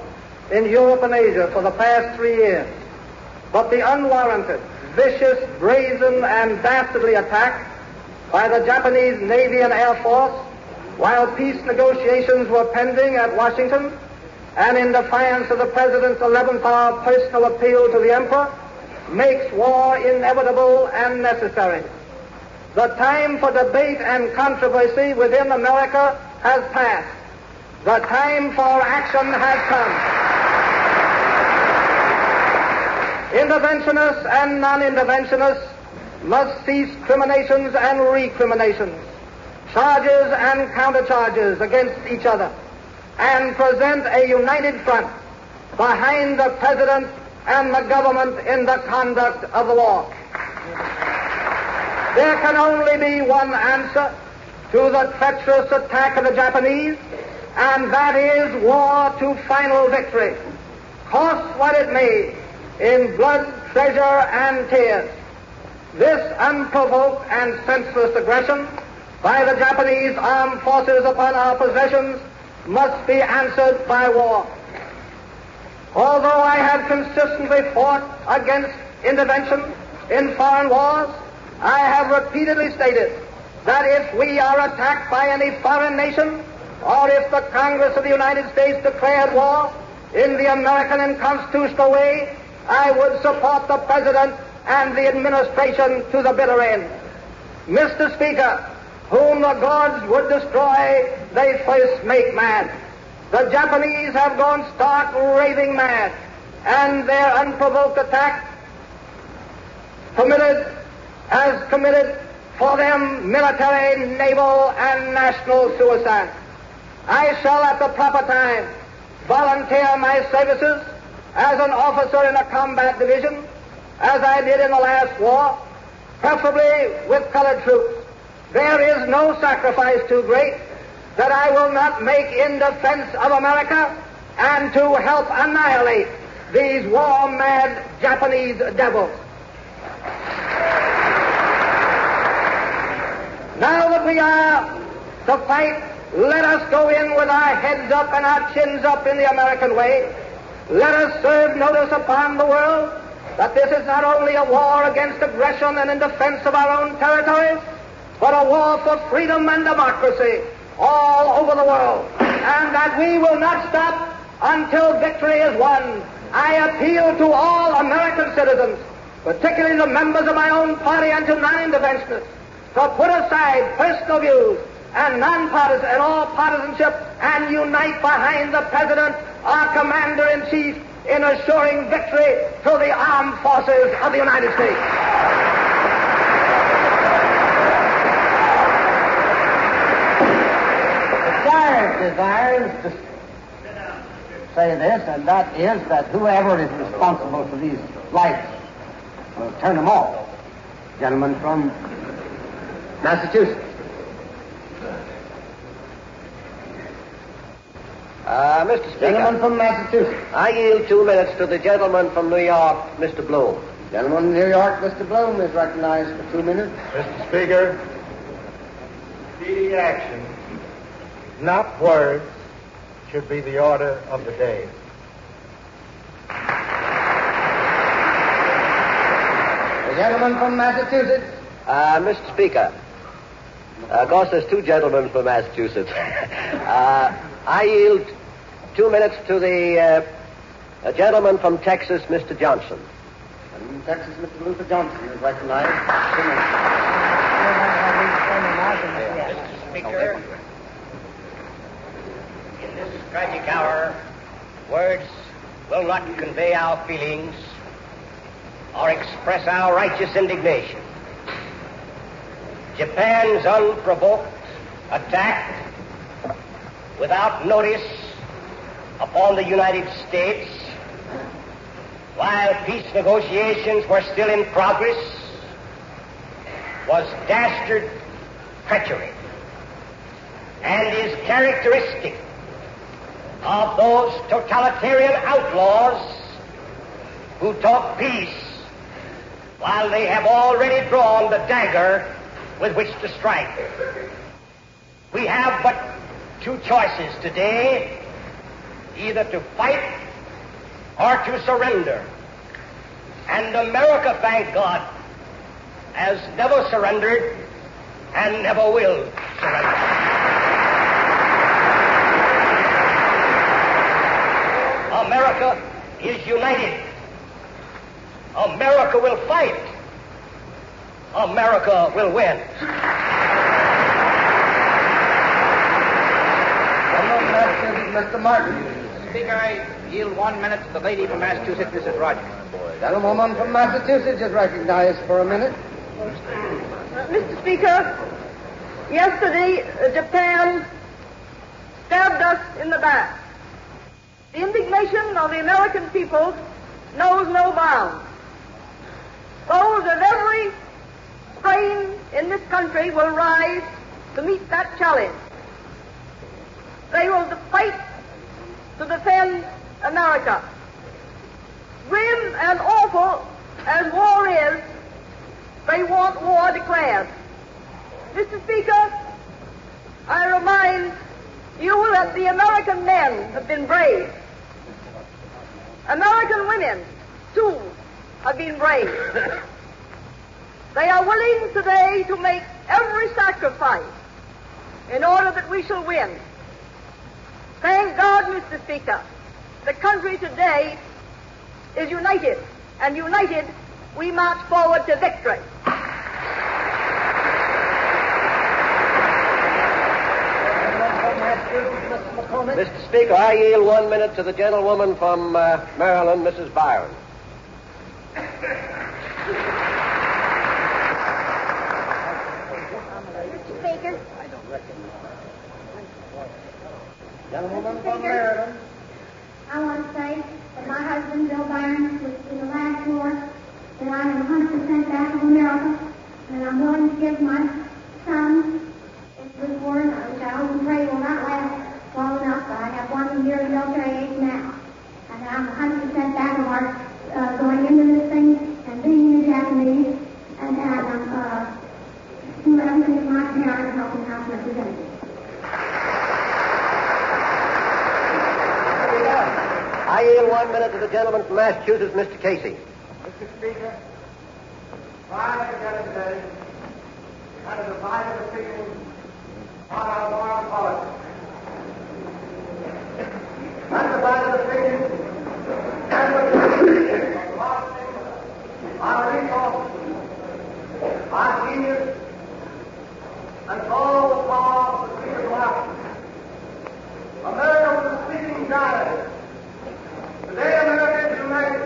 in Europe and Asia for the past 3 years. But the unwarranted, vicious, brazen, and dastardly attack by the Japanese Navy and Air Force while peace negotiations were pending at Washington, and in defiance of the President's 11th hour personal appeal to the Emperor, makes war inevitable and necessary. The time for debate and controversy within America has passed. The time for action has come. Interventionists and non-interventionists must cease criminations and recriminations, charges and countercharges against each other, and present a united front behind the President and the government in the conduct of the war. There can only be one answer to the treacherous attack of the Japanese, and that is war to final victory, cost what it may in blood, treasure, and tears. This unprovoked and senseless aggression by the Japanese armed forces upon our possessions must be answered by war. Although I have consistently fought against intervention in foreign wars, I have repeatedly stated that if we are attacked by any foreign nation, or if the Congress of the United States declared war in the American and constitutional way, I would support the President and the administration to the bitter end. Mr. Speaker, whom the gods would destroy, they first make mad. The Japanese have gone stark raving mad, and their unprovoked attack has committed for them military, naval, and national suicide. I shall at the proper time volunteer my services as an officer in a combat division, as I did in the last war, preferably with colored troops. There is no sacrifice too great that I will not make in defense of America and to help annihilate these war-mad Japanese devils. Now that we are to fight, let us go in with our heads up and our chins up in the American way. Let us serve notice upon the world that this is not only a war against aggression and in defense of our own territories, but a war for freedom and democracy all over the world, and that we will not stop until victory is won. I appeal to all American citizens, particularly the members of my own party and to non-interventionists, to put aside personal views and nonpartisan and all partisanship and unite behind the President, our Commander-in-Chief, in assuring victory to the armed forces of the United States. Desires to say this, and that is that whoever is responsible for these lights will turn them off. Gentleman from Massachusetts. Mr. Speaker. Gentleman from Massachusetts. I yield 2 minutes to the gentleman from New York, Mr. Bloom. Gentleman from New York, Mr. Bloom, is recognized for 2 minutes. Mr. Speaker, speedy action, not words, should be the order of the day. The gentleman from Massachusetts. Mr. Speaker, of course there's 2 gentlemen from Massachusetts. I yield 2 minutes to the gentleman from Texas, Mr. Johnson. From Texas, Mr. Luther Johnson is recognized. Mr. Speaker, in this tragic hour, words will not convey our feelings or express our righteous indignation. Japan's unprovoked attack without notice upon the United States while peace negotiations were still in progress was dastard treachery and is characteristic of those totalitarian outlaws who talk peace while they have already drawn the dagger with which to strike. We have but two choices today, either to fight or to surrender. And America, thank God, has never surrendered and never will surrender. America is united. America will fight. America will win. Mr. Martin. Speaker, I yield 1 minute to the lady from Massachusetts, Mrs. Rogers. Gentlewoman from Massachusetts is recognized for a minute. Mr. Speaker, yesterday Japan stabbed us in the back. The indignation of the American people knows no bounds. Those of every strain in this country will rise to meet that challenge. They will fight to defend America. Grim and awful as war is, they want war declared. Mr. Speaker, I remind you that the American men have been brave. American women, too, have been brave. They are willing today to make every sacrifice in order that we shall win. Thank God, Mr. Speaker, the country today is united, and united we march forward to victory. Mr. Speaker, I yield 1 minute to the gentlewoman from Maryland, Mrs. Byron. Mr. Speaker. Gentlewoman from Maryland. I want to say that my husband, Bill Byron, was in the last war, that I am 100% back of America, and I'm willing to give my son into this war, which I hope and pray will not last long enough, but I have 1 year of military age now, and I'm 100% back of our going into this thing and being the Japanese, and I'm doing everything with my parents helping House Representatives. I yield 1 minute to the gentleman from Massachusetts, Mr. Casey. Mr. Speaker, prior to today, we had a divided opinion on our foreign policy. That divided opinion and the our resources, our genius, and all the power of the free democracy. America was a speaking giant. Today, America is united.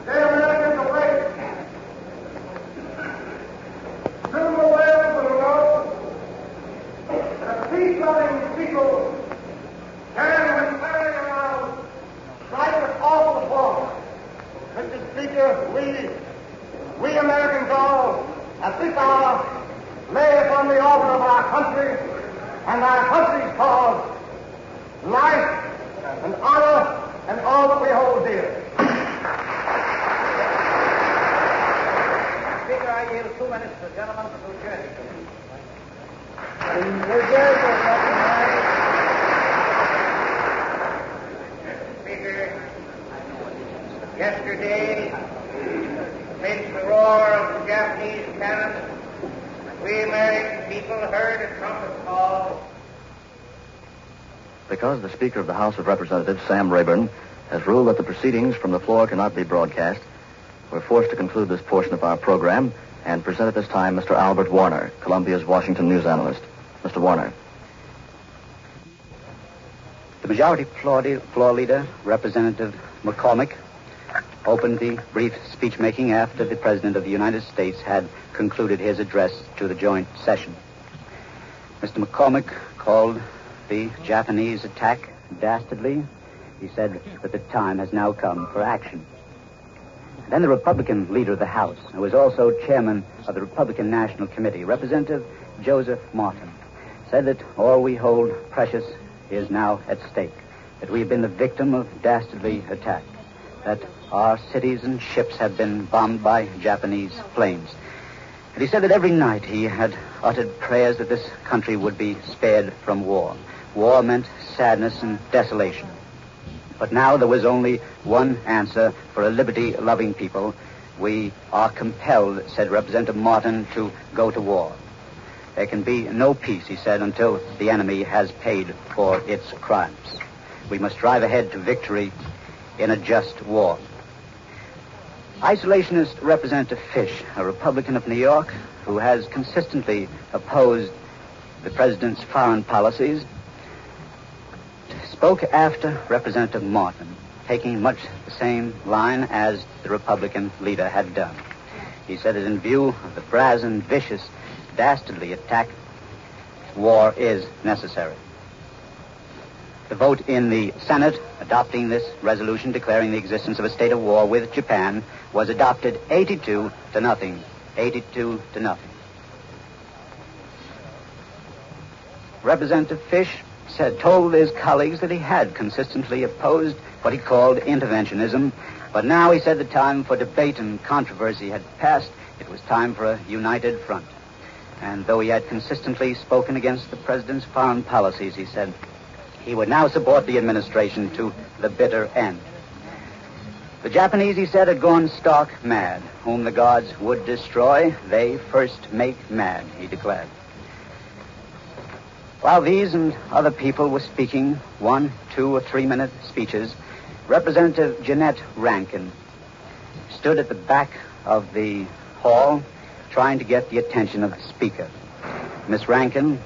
Today, America is awake. Soon the world will know that peace-loving people can, when carried around, strike an awful blow. Mr. Speaker, we Americans all, at this hour, lay upon the altar of our country and our country's cause life and honor and all that we hold dear. Speaker, I yield 2 minutes to the gentleman from New Jersey. Speaker, yesterday, amidst the roar of the Japanese cannon, we American people heard a trumpet call. Because the Speaker of the House of Representatives, Sam Rayburn, has ruled that the proceedings from the floor cannot be broadcast, we're forced to conclude this portion of our program and present at this time Mr. Albert Warner, Columbia's Washington news analyst. Mr. Warner. The majority floor leader, Representative McCormick, opened the brief speech-making after the President of the United States had concluded his address to the joint session. Mr. McCormick called the Japanese attack dastardly He said that the time has now come for action. Then the Republican leader of the House, who was also chairman of the Republican National Committee, Representative Joseph Martin, said that all we hold precious is now at stake, that we have been the victim of dastardly attack, that our cities and ships have been bombed by Japanese planes. And he said that every night he had uttered prayers that this country would be spared from war. War meant sadness and desolation. But now there was only one answer for a liberty-loving people. We are compelled, said Representative Martin, to go to war. There can be no peace, he said, until the enemy has paid for its crimes. We must drive ahead to victory in a just war. Isolationist Representative Fish, a Republican of New York, who has consistently opposed the president's foreign policies, spoke after Representative Martin, taking much the same line as the Republican leader had done. He said that in view of the brazen, vicious, dastardly attack, war is necessary. The vote in the Senate adopting this resolution declaring the existence of a state of war with Japan was adopted 82 to nothing. 82 to nothing. Representative Fish told his colleagues that he had consistently opposed what he called interventionism, but now he said the time for debate and controversy had passed. It was time for a united front. And though he had consistently spoken against the president's foreign policies, he said he would now support the administration to the bitter end. The Japanese, he said, had gone stark mad. Whom the gods would destroy, they first make mad, he declared. While these and other people were speaking 1, 2, or 3 minute speeches, Representative Jeanette Rankin stood at the back of the hall trying to get the attention of the speaker. Miss Rankin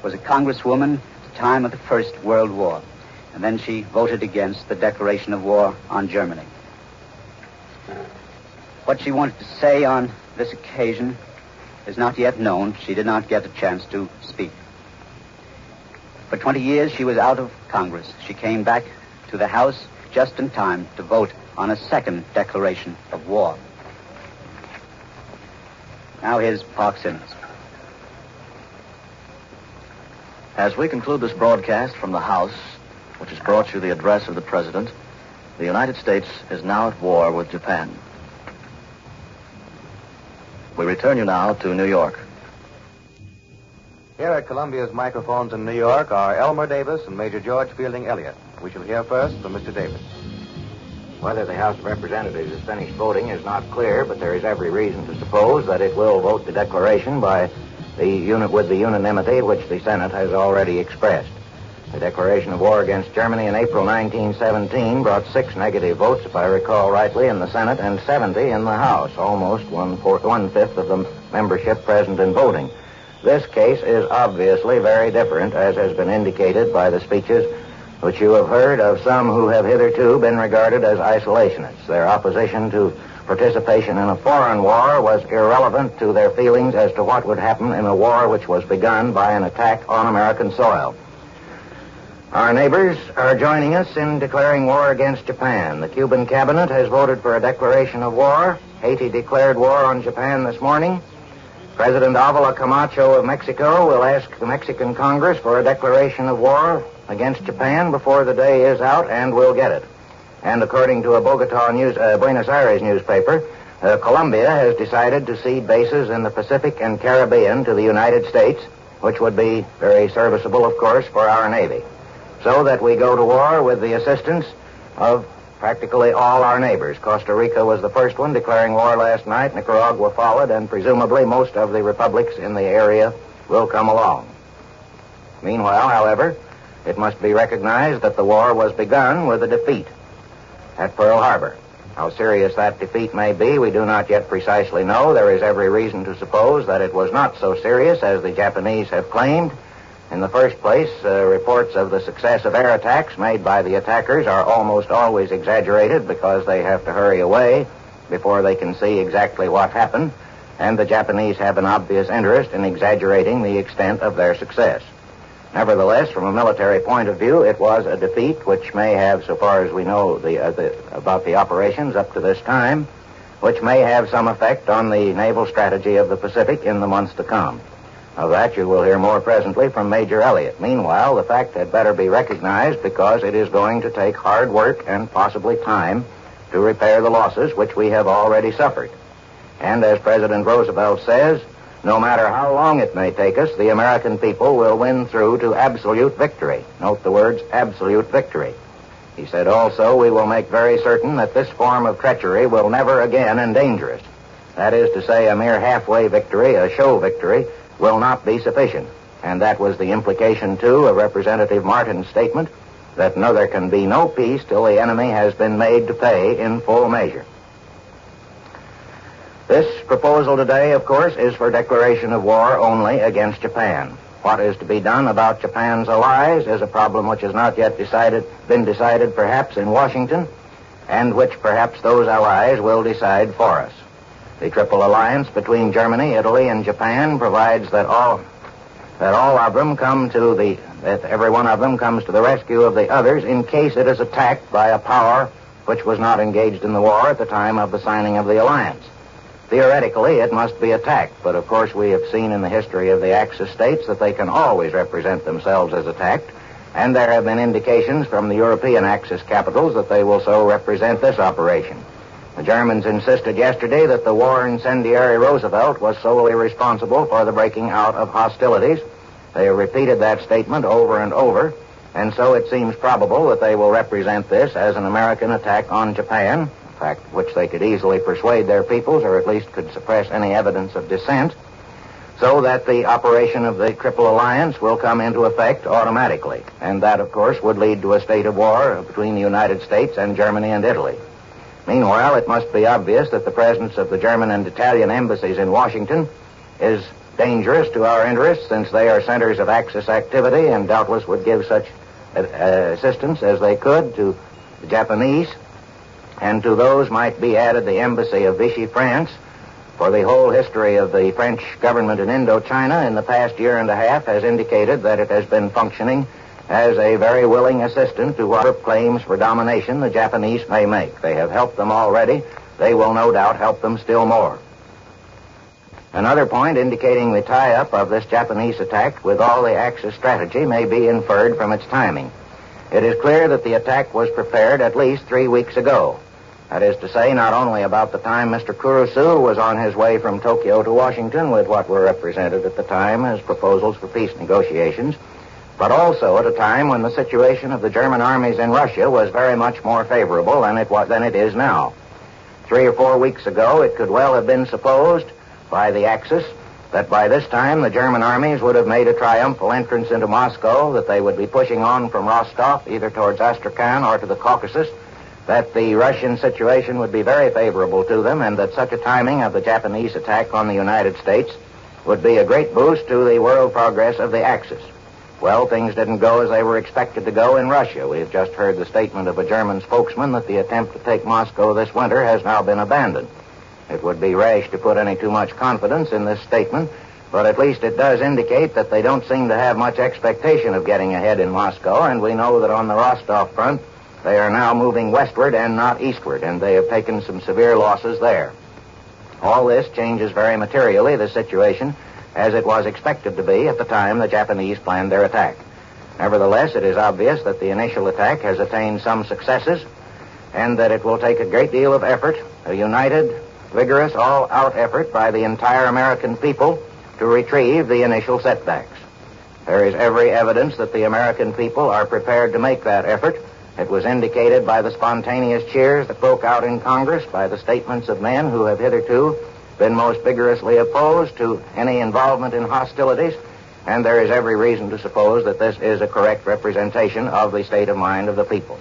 was a congresswoman at the time of the First World War, and then she voted against the declaration of war on Germany. What she wanted to say on this occasion is not yet known. She did not get a chance to speak. For 20 years, she was out of Congress. She came back to the House just in time to vote on a second declaration of war. Now here's Park Simmons. As we conclude this broadcast from the House, which has brought you the address of the President, the United States is now at war with Japan. We return you now to New York. Here at Columbia's microphones in New York are Elmer Davis and Major George Fielding Elliott. We shall hear first from Mr. Davis. Whether the House of Representatives has finished voting is not clear, but there is every reason to suppose that it will vote the declaration by the with the unanimity which the Senate has already expressed. The declaration of war against Germany in April 1917 brought 6 negative votes, if I recall rightly, in the Senate and 70 in the House, almost one-fifth of the membership present and voting. This case is obviously very different, as has been indicated by the speeches which you have heard of some who have hitherto been regarded as isolationists. Their opposition to participation in a foreign war was irrelevant to their feelings as to what would happen in a war which was begun by an attack on American soil. Our neighbors are joining us in declaring war against Japan. The Cuban cabinet has voted for a declaration of war. Haiti declared war on Japan this morning. President Avila Camacho of Mexico will ask the Mexican Congress for a declaration of war against Japan before the day is out, and will get it. And according to a Buenos Aires newspaper, Colombia has decided to cede bases in the Pacific and Caribbean to the United States, which would be very serviceable, of course, for our Navy. So that we go to war with the assistance of practically all our neighbors. Costa Rica was the first one, declaring war last night. Nicaragua followed, and presumably most of the republics in the area will come along. Meanwhile, however, it must be recognized that the war was begun with a defeat at Pearl Harbor. How serious that defeat may be, we do not yet precisely know. There is every reason to suppose that it was not so serious as the Japanese have claimed. In the first place, reports of the success of air attacks made by the attackers are almost always exaggerated because they have to hurry away before they can see exactly what happened, and the Japanese have an obvious interest in exaggerating the extent of their success. Nevertheless, from a military point of view, it was a defeat which may have, so far as we know about the operations up to this time, which may have some effect on the naval strategy of the Pacific in the months to come. Of that you will hear more presently from Major Elliott. Meanwhile, the fact had better be recognized because it is going to take hard work and possibly time to repair the losses which we have already suffered. And as President Roosevelt says, no matter how long it may take us, the American people will win through to absolute victory. Note the words absolute victory. He said also, we will make very certain that this form of treachery will never again endanger us. That is to say, a mere halfway victory, a show victory, will not be sufficient. And that was the implication, too, of Representative Martin's statement that there can be no peace till the enemy has been made to pay in full measure. This proposal today, of course, is for declaration of war only against Japan. What is to be done about Japan's allies is a problem which has not yet been decided perhaps in Washington, and which perhaps those allies will decide for us. The Triple Alliance between Germany, Italy, and Japan provides that every one of them comes to the rescue of the others in case it is attacked by a power which was not engaged in the war at the time of the signing of the alliance. Theoretically, it must be attacked, but of course we have seen in the history of the Axis states that they can always represent themselves as attacked, and there have been indications from the European Axis capitals that they will so represent this operation. The Germans insisted yesterday that the war incendiary Roosevelt was solely responsible for the breaking out of hostilities. They have repeated that statement over and over, and so it seems probable that they will represent this as an American attack on Japan, a fact which they could easily persuade their peoples, or at least could suppress any evidence of dissent, so that the operation of the Triple Alliance will come into effect automatically. And that, of course, would lead to a state of war between the United States and Germany and Italy. Meanwhile, it must be obvious that the presence of the German and Italian embassies in Washington is dangerous to our interests, since they are centers of Axis activity and doubtless would give such assistance as they could to the Japanese. And to those might be added the embassy of Vichy, France, for the whole history of the French government in Indochina in the past year and a half has indicated that it has been functioning as a very willing assistant to whatever claims for domination the Japanese may make. They have helped them already. They will no doubt help them still more. Another point indicating the tie-up of this Japanese attack with all the Axis strategy may be inferred from its timing. It is clear that the attack was prepared at least 3 weeks ago. That is to say, not only about the time Mr. Kurusu was on his way from Tokyo to Washington with what were represented at the time as proposals for peace negotiations, but also at a time when the situation of the German armies in Russia was very much more favorable than it is now. 3 or 4 weeks ago, it could well have been supposed by the Axis that by this time the German armies would have made a triumphal entrance into Moscow, that they would be pushing on from Rostov either towards Astrakhan or to the Caucasus, that the Russian situation would be very favorable to them, and that such a timing of the Japanese attack on the United States would be a great boost to the world progress of the Axis. Well, things didn't go as they were expected to go in Russia. We've just heard the statement of a German spokesman that the attempt to take Moscow this winter has now been abandoned. It would be rash to put any too much confidence in this statement, but at least it does indicate that they don't seem to have much expectation of getting ahead in Moscow, and we know that on the Rostov front, they are now moving westward and not eastward, and they have taken some severe losses there. All this changes very materially the situation as it was expected to be at the time the Japanese planned their attack. Nevertheless, it is obvious that the initial attack has attained some successes, and that it will take a great deal of effort, a united, vigorous, all-out effort by the entire American people to retrieve the initial setbacks. There is every evidence that the American people are prepared to make that effort. It was indicated by the spontaneous cheers that broke out in Congress, by the statements of men who have hitherto been most vigorously opposed to any involvement in hostilities, and there is every reason to suppose that this is a correct representation of the state of mind of the people.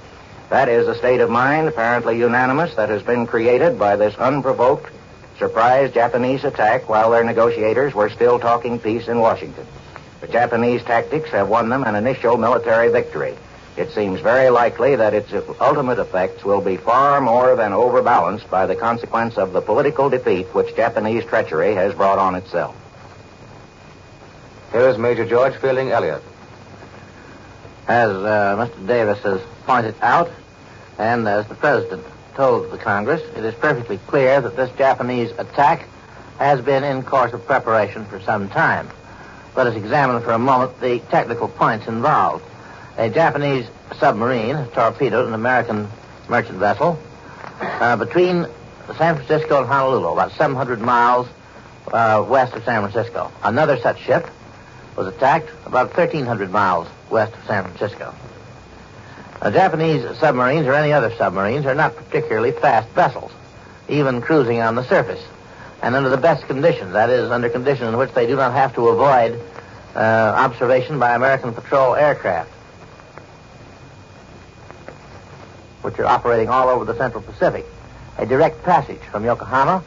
That is a state of mind, apparently unanimous, that has been created by this unprovoked, surprise Japanese attack while their negotiators were still talking peace in Washington. The Japanese tactics have won them an initial military victory. It seems very likely that its ultimate effects will be far more than overbalanced by the consequence of the political defeat which Japanese treachery has brought on itself. Here is Major George Fielding Elliott. As Mr. Davis has pointed out, and as the President told the Congress, it is perfectly clear that this Japanese attack has been in course of preparation for some time. Let us examine for a moment the technical points involved. A Japanese submarine torpedoed an American merchant vessel between San Francisco and Honolulu, about 700 miles west of San Francisco. Another such ship was attacked about 1,300 miles west of San Francisco. Japanese submarines, or any other submarines, are not particularly fast vessels, even cruising on the surface. And under the best conditions, that is, under conditions in which they do not have to avoid observation by American patrol aircraft, which are operating all over the Central Pacific. A direct passage from Yokohama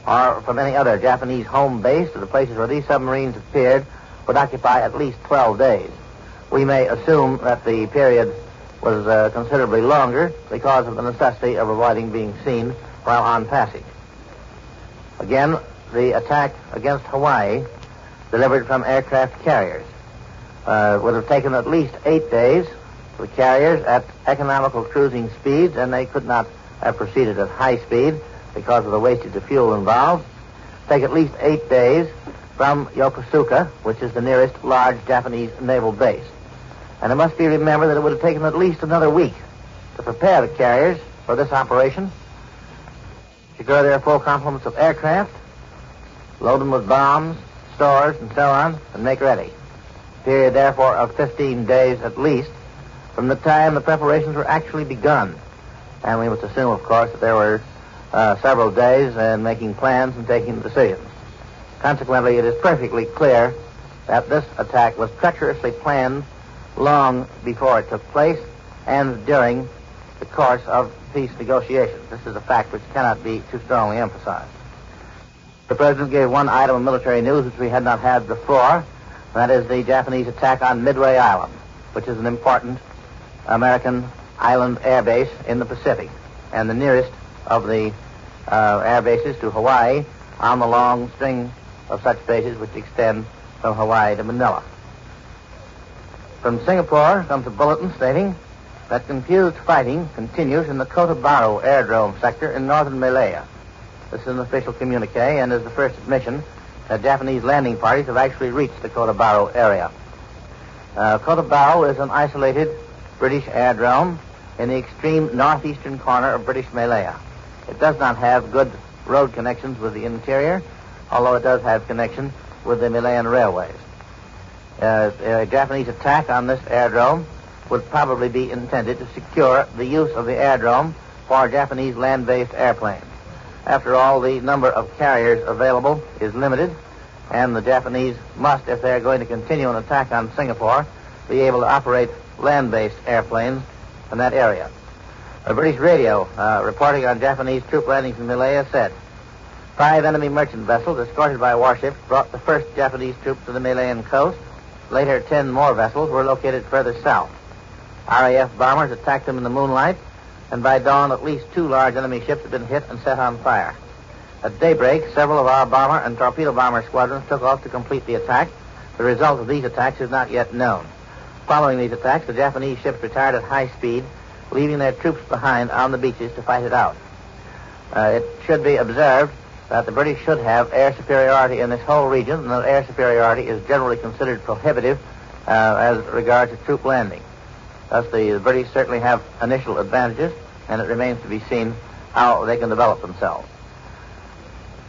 or from any other Japanese home base to the places where these submarines appeared would occupy at least 12 days. We may assume that the period was considerably longer because of the necessity of avoiding being seen while on passage. Again, the attack against Hawaii, delivered from aircraft carriers, would have taken at least 8 days. The carriers at economical cruising speeds, and they could not have proceeded at high speed because of the wastage of fuel involved, take at least 8 days from Yokosuka, which is the nearest large Japanese naval base. And it must be remembered that it would have taken at least another week to prepare the carriers for this operation, secure their full complements of aircraft, load them with bombs, stores, and so on, and make ready. A period, therefore, of 15 days at least from the time the preparations were actually begun. And we must assume, of course, that there were several days in making plans and taking decisions. Consequently, it is perfectly clear that this attack was treacherously planned long before it took place and during the course of peace negotiations. This is a fact which cannot be too strongly emphasized. The President gave one item of military news which we had not had before, and that is the Japanese attack on Midway Island, which is an important American island air base in the Pacific, and the nearest of the air bases to Hawaii on the long string of such bases which extend from Hawaii to Manila. From Singapore comes a bulletin stating that confused fighting continues in the Kota Bharu airdrome sector in northern Malaya. This is an official communique and is the first admission that Japanese landing parties have actually reached the Kota Bharu area. Kota Bharu is an isolated British airdrome in the extreme northeastern corner of British Malaya. It does not have good road connections with the interior, although it does have connection with the Malayan railways. A Japanese attack on this airdrome would probably be intended to secure the use of the airdrome for Japanese land-based airplanes. After all, the number of carriers available is limited, and the Japanese must, if they're going to continue an attack on Singapore, be able to operate land-based airplanes in that area. A British radio reporting on Japanese troop landings in Malaya said, 5 enemy merchant vessels escorted by warships brought the first Japanese troops to the Malayan coast. Later, 10 more vessels were located further south. RAF bombers attacked them in the moonlight, and by dawn at least 2 large enemy ships had been hit and set on fire. At daybreak, several of our bomber and torpedo bomber squadrons took off to complete the attack. The result of these attacks is not yet known. Following these attacks, the Japanese ships retired at high speed, leaving their troops behind on the beaches to fight it out. It should be observed that the British should have air superiority in this whole region, and that air superiority is generally considered prohibitive as regards to troop landing. Thus, the British certainly have initial advantages, and it remains to be seen how they can develop themselves.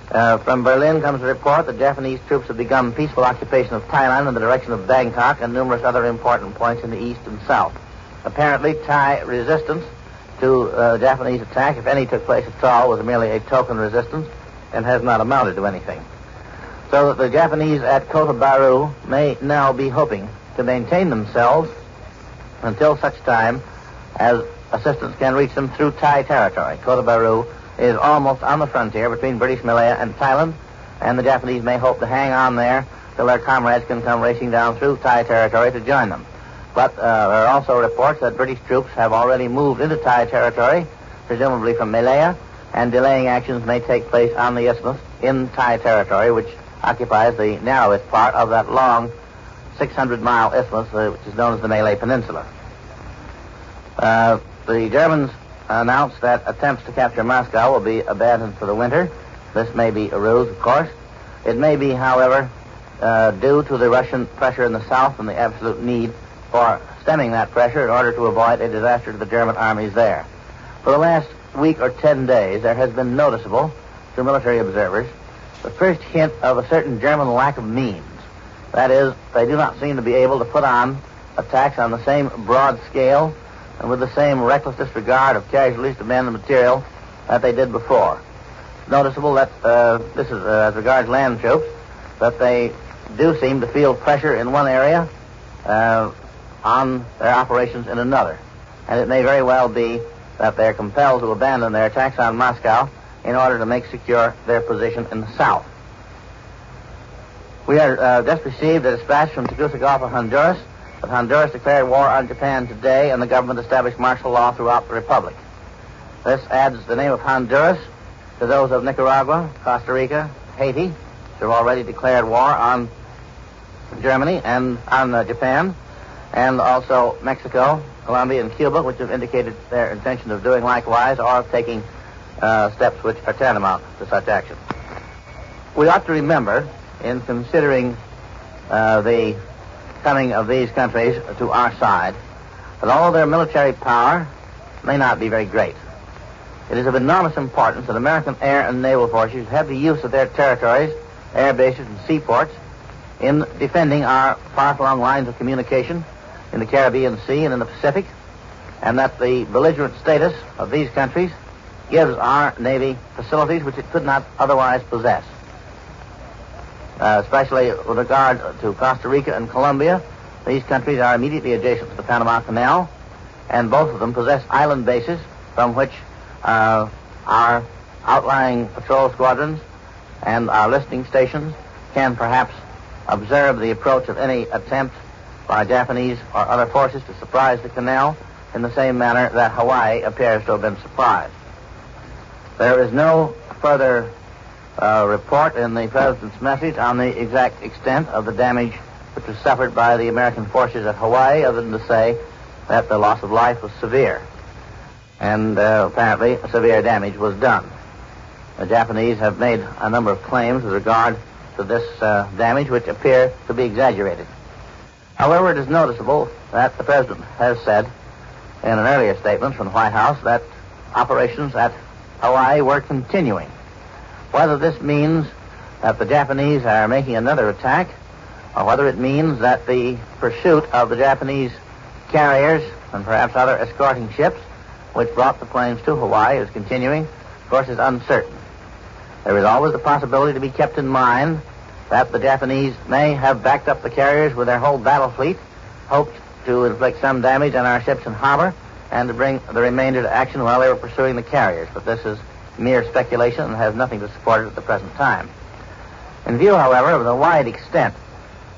From Berlin comes a report that Japanese troops have begun peaceful occupation of Thailand in the direction of Bangkok and numerous other important points in the east and south. Apparently, Thai resistance to Japanese attack, if any took place at all, was merely a token resistance and has not amounted to anything. So that the Japanese at Kota Bharu may now be hoping to maintain themselves until such time as assistance can reach them through Thai territory. Kota Bharu is almost on the frontier between British Malaya and Thailand, and the Japanese may hope to hang on there till their comrades can come racing down through Thai territory to join them. But there are also reports that British troops have already moved into Thai territory, presumably from Malaya, and delaying actions may take place on the isthmus in Thai territory, which occupies the narrowest part of that long 600-mile isthmus, which is known as the Malay Peninsula. The Germans announced that attempts to capture Moscow will be abandoned for the winter. This may be a ruse, of course. It may be, however, due to the Russian pressure in the south and the absolute need for stemming that pressure in order to avoid a disaster to the German armies there. For the last week or 10 days, there has been noticeable, to military observers, the first hint of a certain German lack of means. That is, they do not seem to be able to put on attacks on the same broad scale and with the same reckless disregard of casualties to men and material that they did before. It's noticeable that, this is as regards land troops, that they do seem to feel pressure in one area on their operations in another. And it may very well be that they're compelled to abandon their attacks on Moscow in order to make secure their position in the south. We have just received a dispatch from Tegucigalpa, Honduras, that Honduras declared war on Japan today and the government established martial law throughout the republic. This adds the name of Honduras to those of Nicaragua, Costa Rica, Haiti, which have already declared war on Germany and on Japan, and also Mexico, Colombia, and Cuba, which have indicated their intention of doing likewise or of taking steps which are tantamount to such action. We ought to remember, in considering the coming of these countries to our side, that although their military power may not be very great, it is of enormous importance that American air and naval forces have the use of their territories, air bases, and seaports in defending our far-flung lines of communication in the Caribbean Sea and in the Pacific, and that the belligerent status of these countries gives our Navy facilities which it could not otherwise possess. Especially with regard to Costa Rica and Colombia, these countries are immediately adjacent to the Panama Canal, and both of them possess island bases from which our outlying patrol squadrons and our listening stations can perhaps observe the approach of any attempt by Japanese or other forces to surprise the canal in the same manner that Hawaii appears to have been surprised. There is no further report in the President's message on the exact extent of the damage which was suffered by the American forces at Hawaii, other than to say that the loss of life was severe. And apparently severe damage was done. The Japanese have made a number of claims with regard to this damage which appear to be exaggerated. However, it is noticeable that the President has said in an earlier statement from the White House that operations at Hawaii were continuing. Whether this means that the Japanese are making another attack, or whether it means that the pursuit of the Japanese carriers and perhaps other escorting ships which brought the planes to Hawaii is continuing, of course, is uncertain. There is always the possibility to be kept in mind that the Japanese may have backed up the carriers with their whole battle fleet, hoped to inflict some damage on our ships in harbor, and to bring the remainder to action while they were pursuing the carriers. But this is mere speculation and has nothing to support it at the present time. In view, however, of the wide extent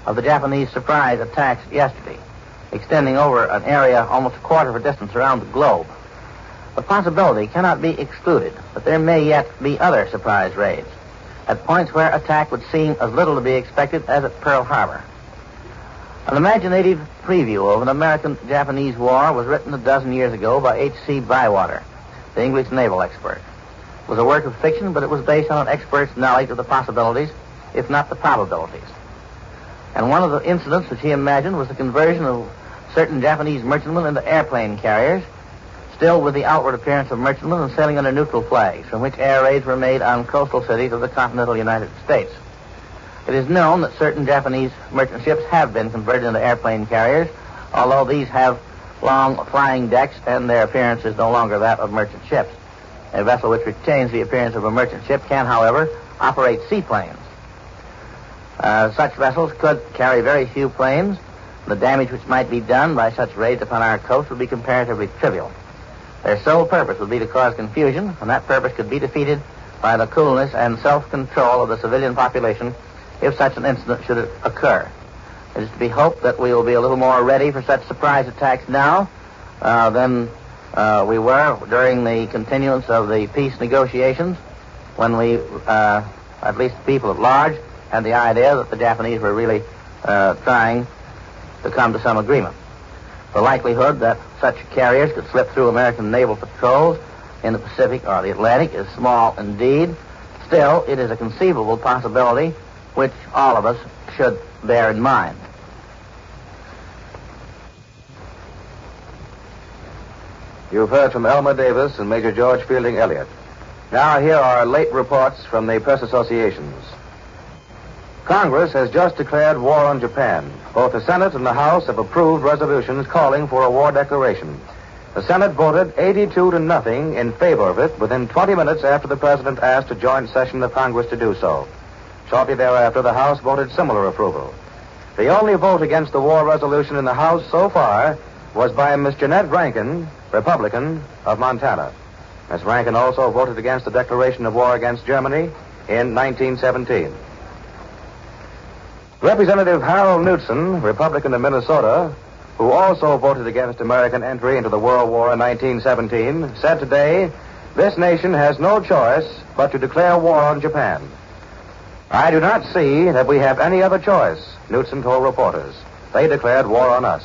of the Japanese surprise attacks yesterday, extending over an area almost a quarter of a distance around the globe, the possibility cannot be excluded that there may yet be other surprise raids at points where attack would seem as little to be expected as at Pearl Harbor. An imaginative preview of an American-Japanese war was written a dozen years ago by H.C. Bywater, the English naval expert. It was a work of fiction, but it was based on an expert's knowledge of the possibilities, if not the probabilities. And one of the incidents which he imagined was the conversion of certain Japanese merchantmen into airplane carriers, still with the outward appearance of merchantmen and sailing under neutral flags, from which air raids were made on coastal cities of the continental United States. It is known that certain Japanese merchant ships have been converted into airplane carriers, although these have long flying decks and their appearance is no longer that of merchant ships. A vessel which retains the appearance of a merchant ship can, however, operate seaplanes. Such vessels could carry very few planes. The damage which might be done by such raids upon our coast would be comparatively trivial. Their sole purpose would be to cause confusion, and that purpose could be defeated by the coolness and self-control of the civilian population if such an incident should occur. It is to be hoped that we will be a little more ready for such surprise attacks now than we were during the continuance of the peace negotiations, when we, at least the people at large, had the idea that the Japanese were really trying to come to some agreement. The likelihood that such carriers could slip through American naval patrols in the Pacific or the Atlantic is small indeed. Still, it is a conceivable possibility which all of us should bear in mind. You've heard from Elmer Davis and Major George Fielding Elliott. Now here are late reports from the press associations. Congress has just declared war on Japan. Both the Senate and the House have approved resolutions calling for a war declaration. The Senate voted 82-0 in favor of it within 20 minutes after the President asked a joint session of Congress to do so. Shortly thereafter, the House voted similar approval. The only vote against the war resolution in the House so far was by Miss Jeanette Rankin, Republican of Montana. Miss Rankin also voted against the declaration of war against Germany in 1917. Representative Harold Knudsen, Republican of Minnesota, who also voted against American entry into the World War in 1917, said today, "This nation has no choice but to declare war on Japan." "I do not see that we have any other choice," Knudsen told reporters. "They declared war on us."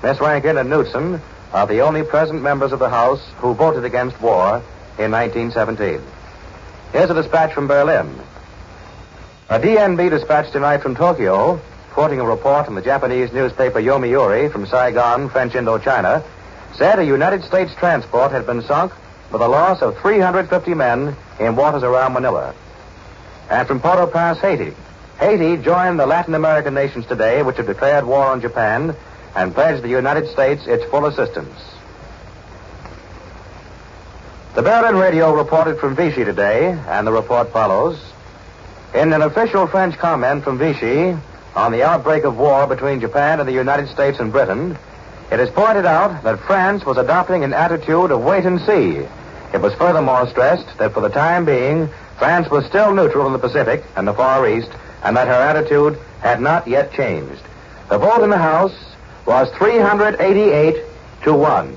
Miss Rankin and Knudsen are the only present members of the House who voted against war in 1917. Here's a dispatch from Berlin. A DNB dispatch tonight from Tokyo, quoting a report in the Japanese newspaper Yomiuri from Saigon, French Indochina, said a United States transport had been sunk with a loss of 350 men in waters around Manila. And from Port-au-Prince, Haiti. Haiti joined the Latin American nations today, which have declared war on Japan and pledged the United States its full assistance. The Berlin radio reported from Vichy today, and the report follows. In an official French comment from Vichy on the outbreak of war between Japan and the United States and Britain, it is pointed out that France was adopting an attitude of wait and see. It was furthermore stressed that for the time being, France was still neutral in the Pacific and the Far East, and that her attitude had not yet changed. The vote in the House was 388-1.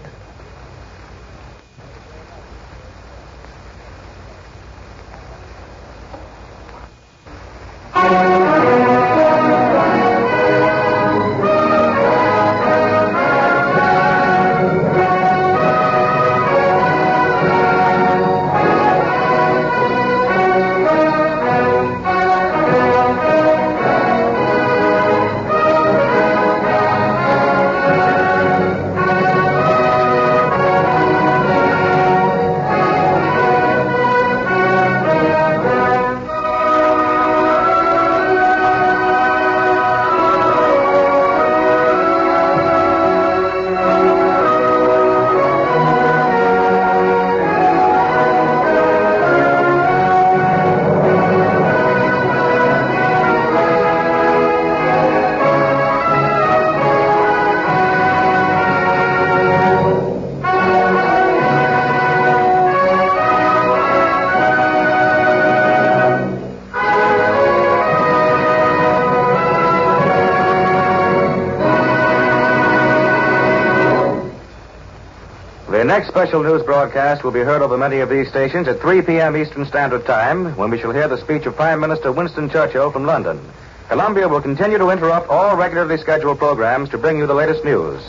The next special news broadcast will be heard over many of these stations at 3 p.m. Eastern Standard Time, when we shall hear the speech of Prime Minister Winston Churchill from London. Columbia will continue to interrupt all regularly scheduled programs to bring you the latest news.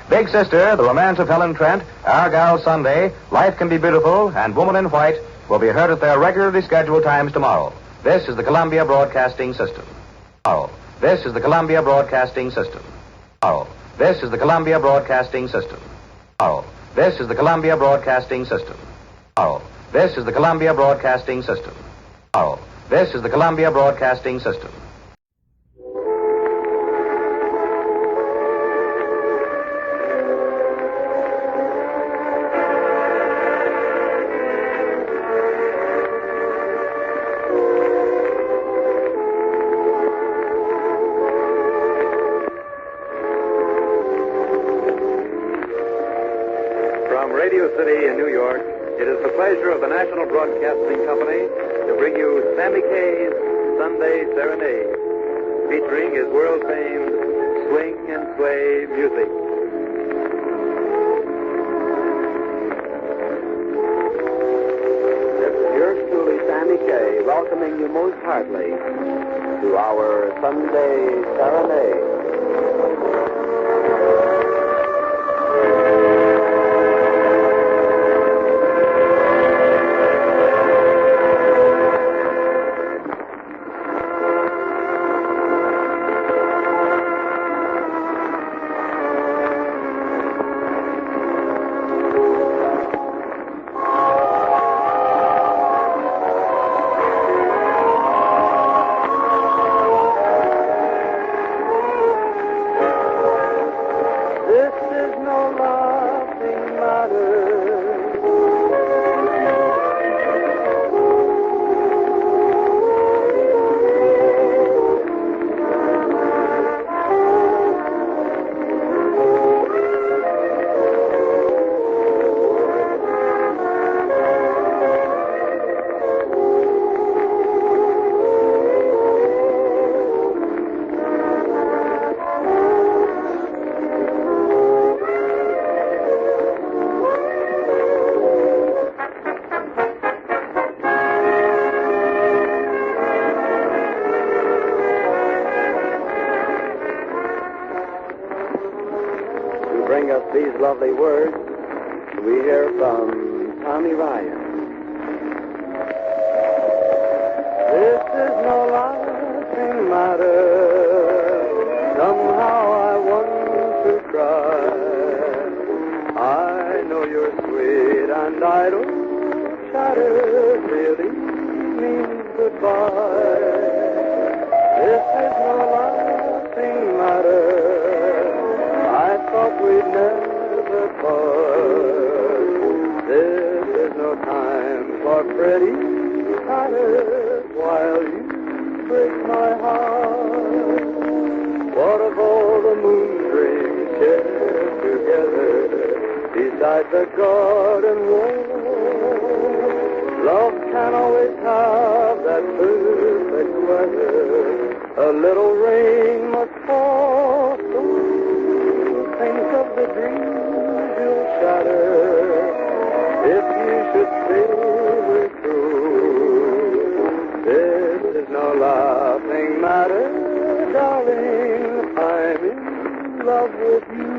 Big Sister, The Romance of Helen Trent, Argyle Sunday, Life Can Be Beautiful, and Woman in White will be heard at their regularly scheduled times tomorrow. This is the Columbia Broadcasting System. Tomorrow. This is the Columbia Broadcasting System. Tomorrow. This is the Columbia Broadcasting System. Tomorrow. This is the Columbia Broadcasting System. Tomorrow. This is the Columbia Broadcasting System. Tomorrow. This is the Columbia Broadcasting System. City in New York, it is the pleasure of the National Broadcasting Company to bring you Sammy Kaye's Sunday Serenade, featuring his world-famed swing and sway music. This is yours truly, Sammy Kaye, welcoming you most heartily to our Sunday Serenade. lovely words we hear from Tommy Ryan. This is no laughing matter. Somehow I want to cry. I know you're sweet and idle chatter really means goodbye. This is no laughing matter. I thought we'd never part. This is no time for pretty chatter while you break my heart. What of all the moon dreams shared together beside the garden wall? Love can always have that perfect weather. A little rain must fall. So think of the dreams you'll shatter if you should stay with through. This is no laughing matter, darling. I'm in love with you.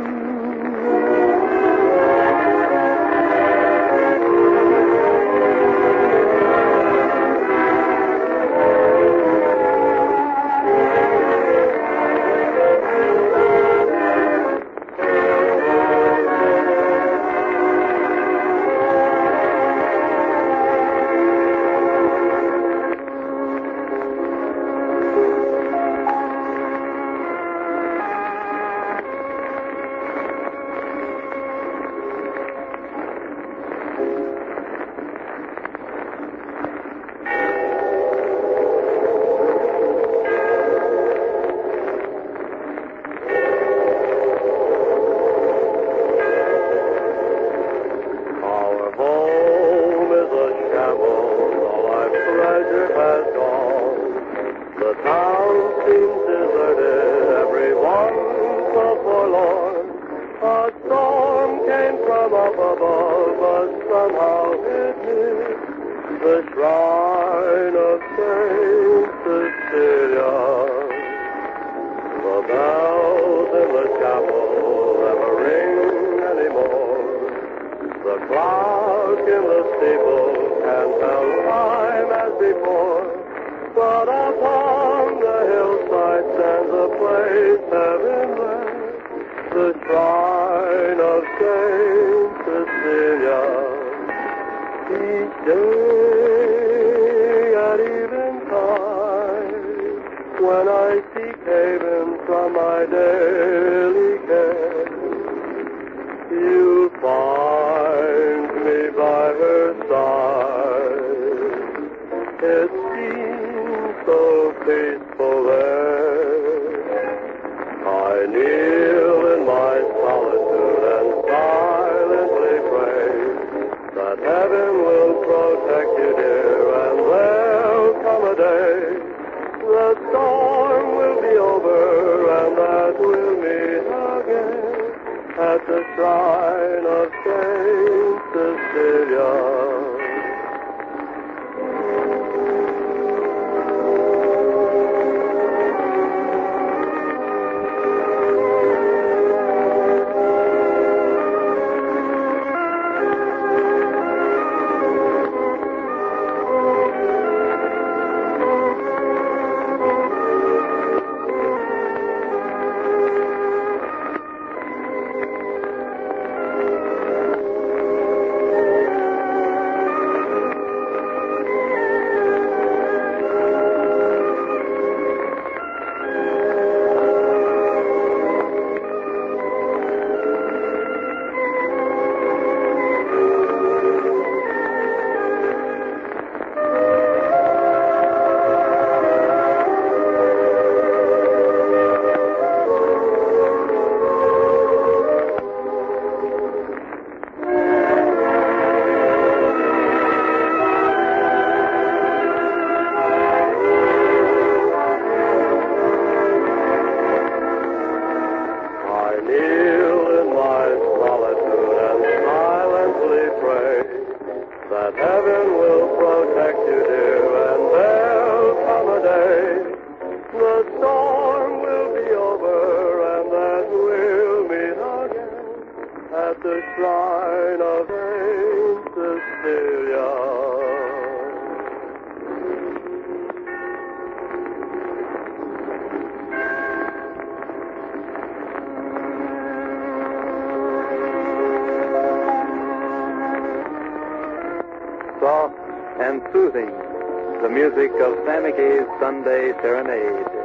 the shrine of Saint Cecilia. Soft and soothing, the music of Sammy Kaye's Sunday Serenade.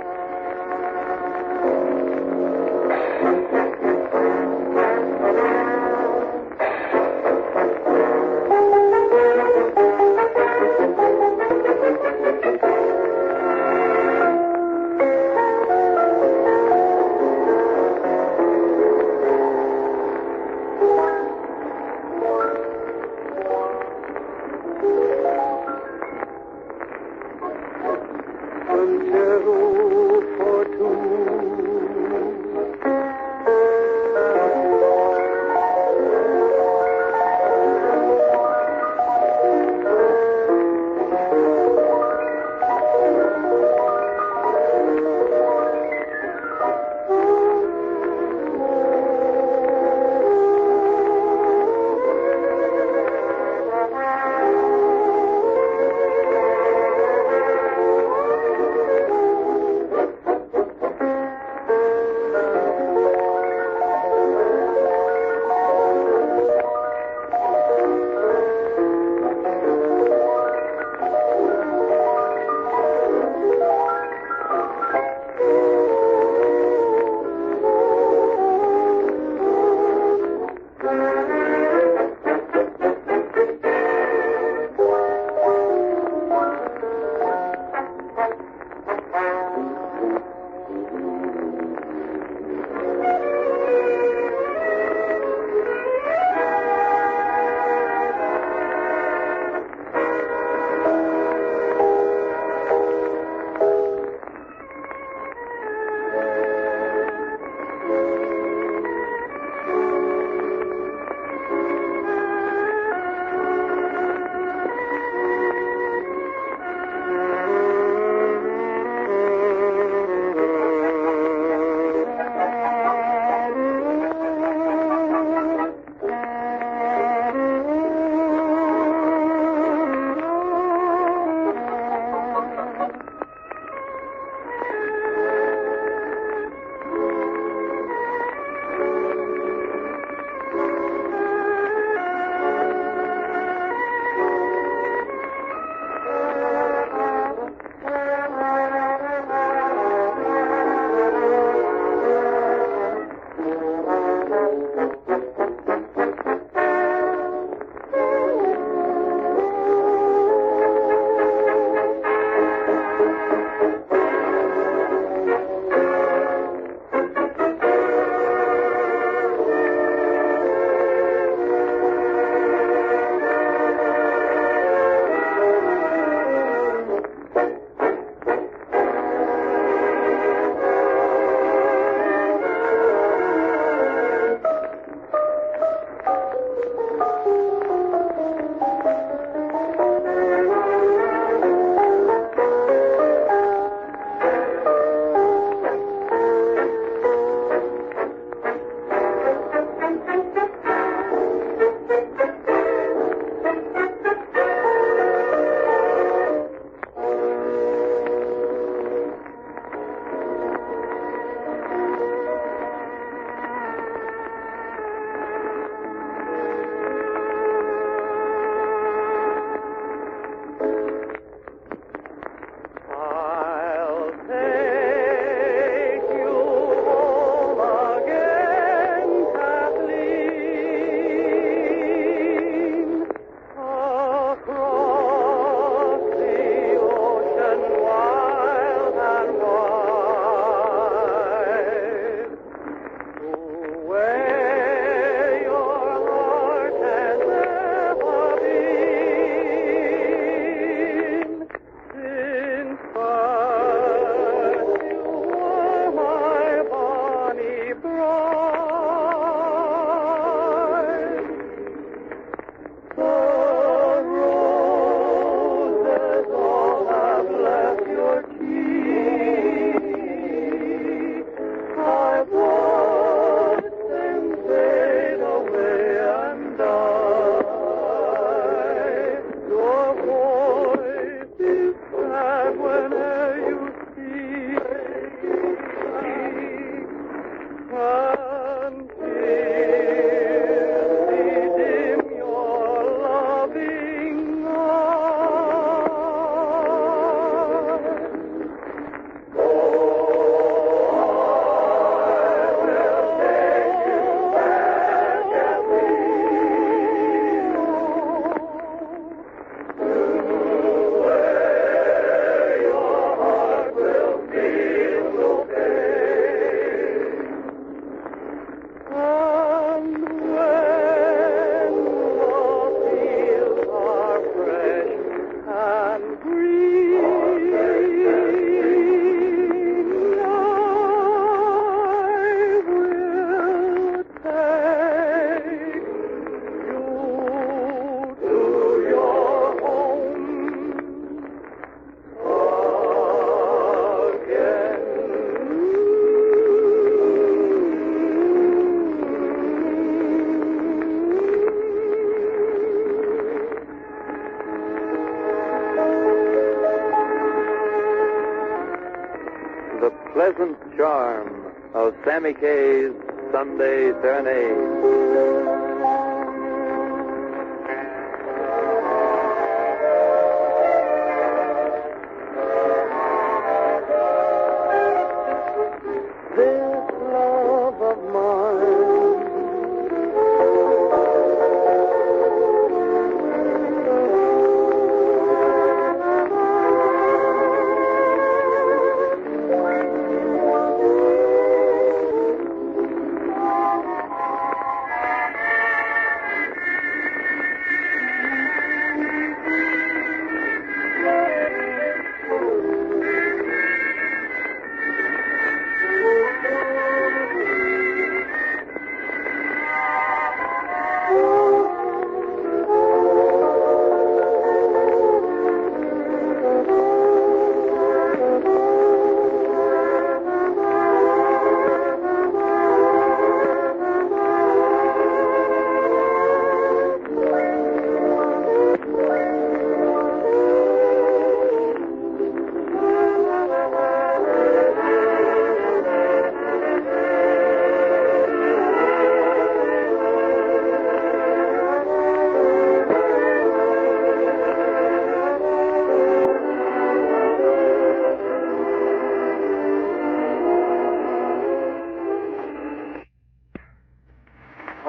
Pleasant charm of Sammy Kaye's Sunday Serenade.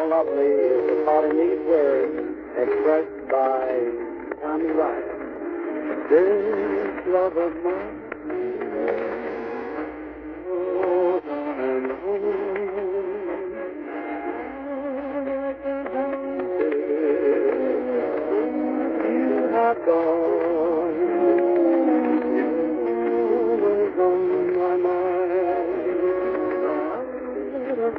Lovely is the thought in these words expressed by Tommy Wright. This love of mine goes on and on. You have gone, you was on my mind. Let us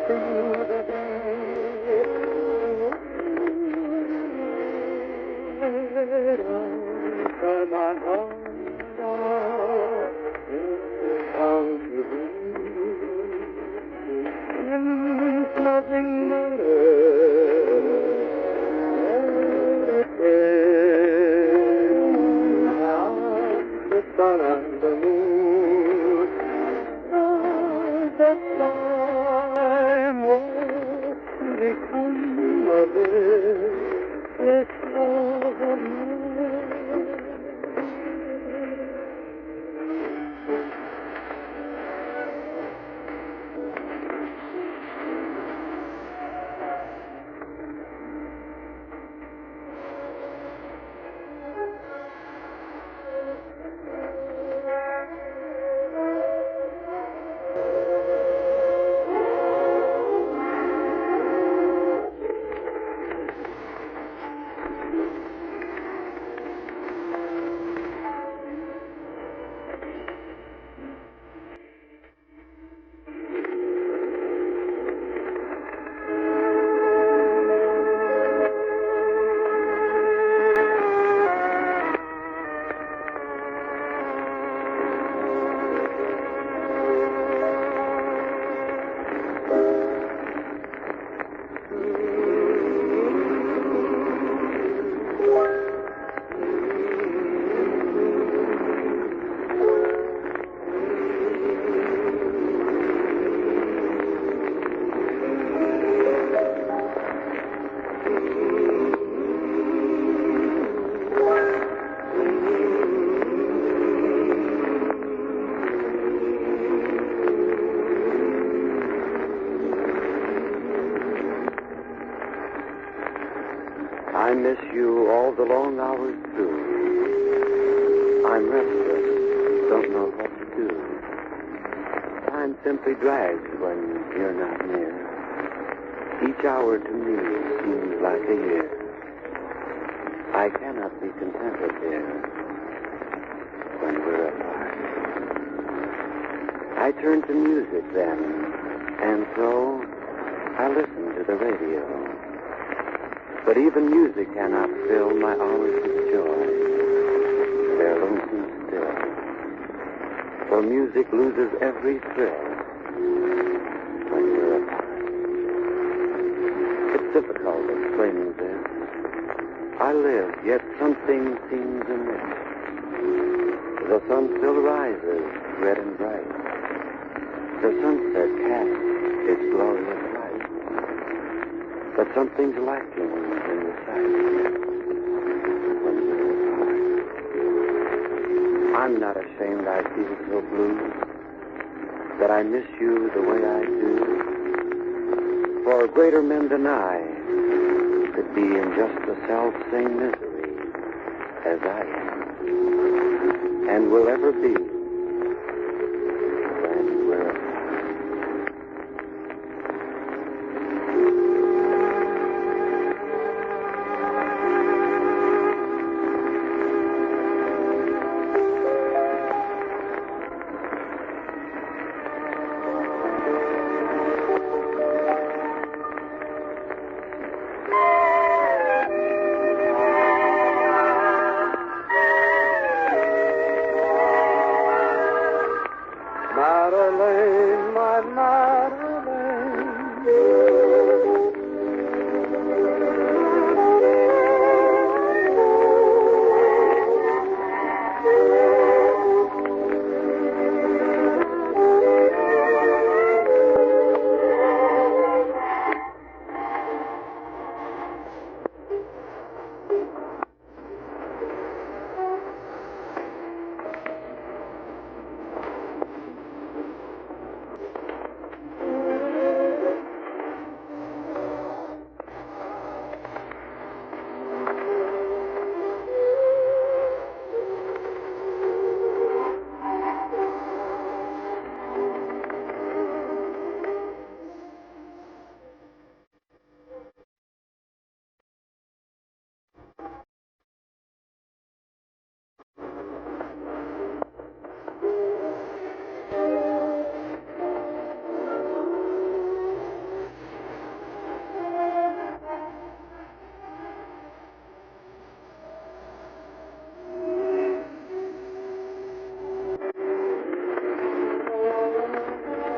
through the day, turn my heart out, it comes to be, and nothing matters, let it rain, out the sun and the moon, the time will become of this love of mine. I miss you all the long hours through. I'm restless, don't know what to do. Time simply drags when you're not near. Each hour to me seems like a year. I cannot be contented here when we're apart. I turn to music then, and so I listen to the radio. But even music cannot fill my hours with joy. They're lonesome still. For music loses every thrill when we're apart. It's difficult explaining this. I live, yet something seems amiss. The sun still rises, red and bright. The sunset casts its glorious light. But something's lacking in the sight when we're apart. I'm not ashamed I feel so blue that I miss you the way I do. For greater men than I could be in just the self-same misery as I am, and will ever be when we're apart. Madeline, my Madeline.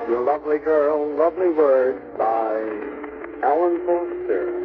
The Lovely Girl, Lovely Words by Alan Foster.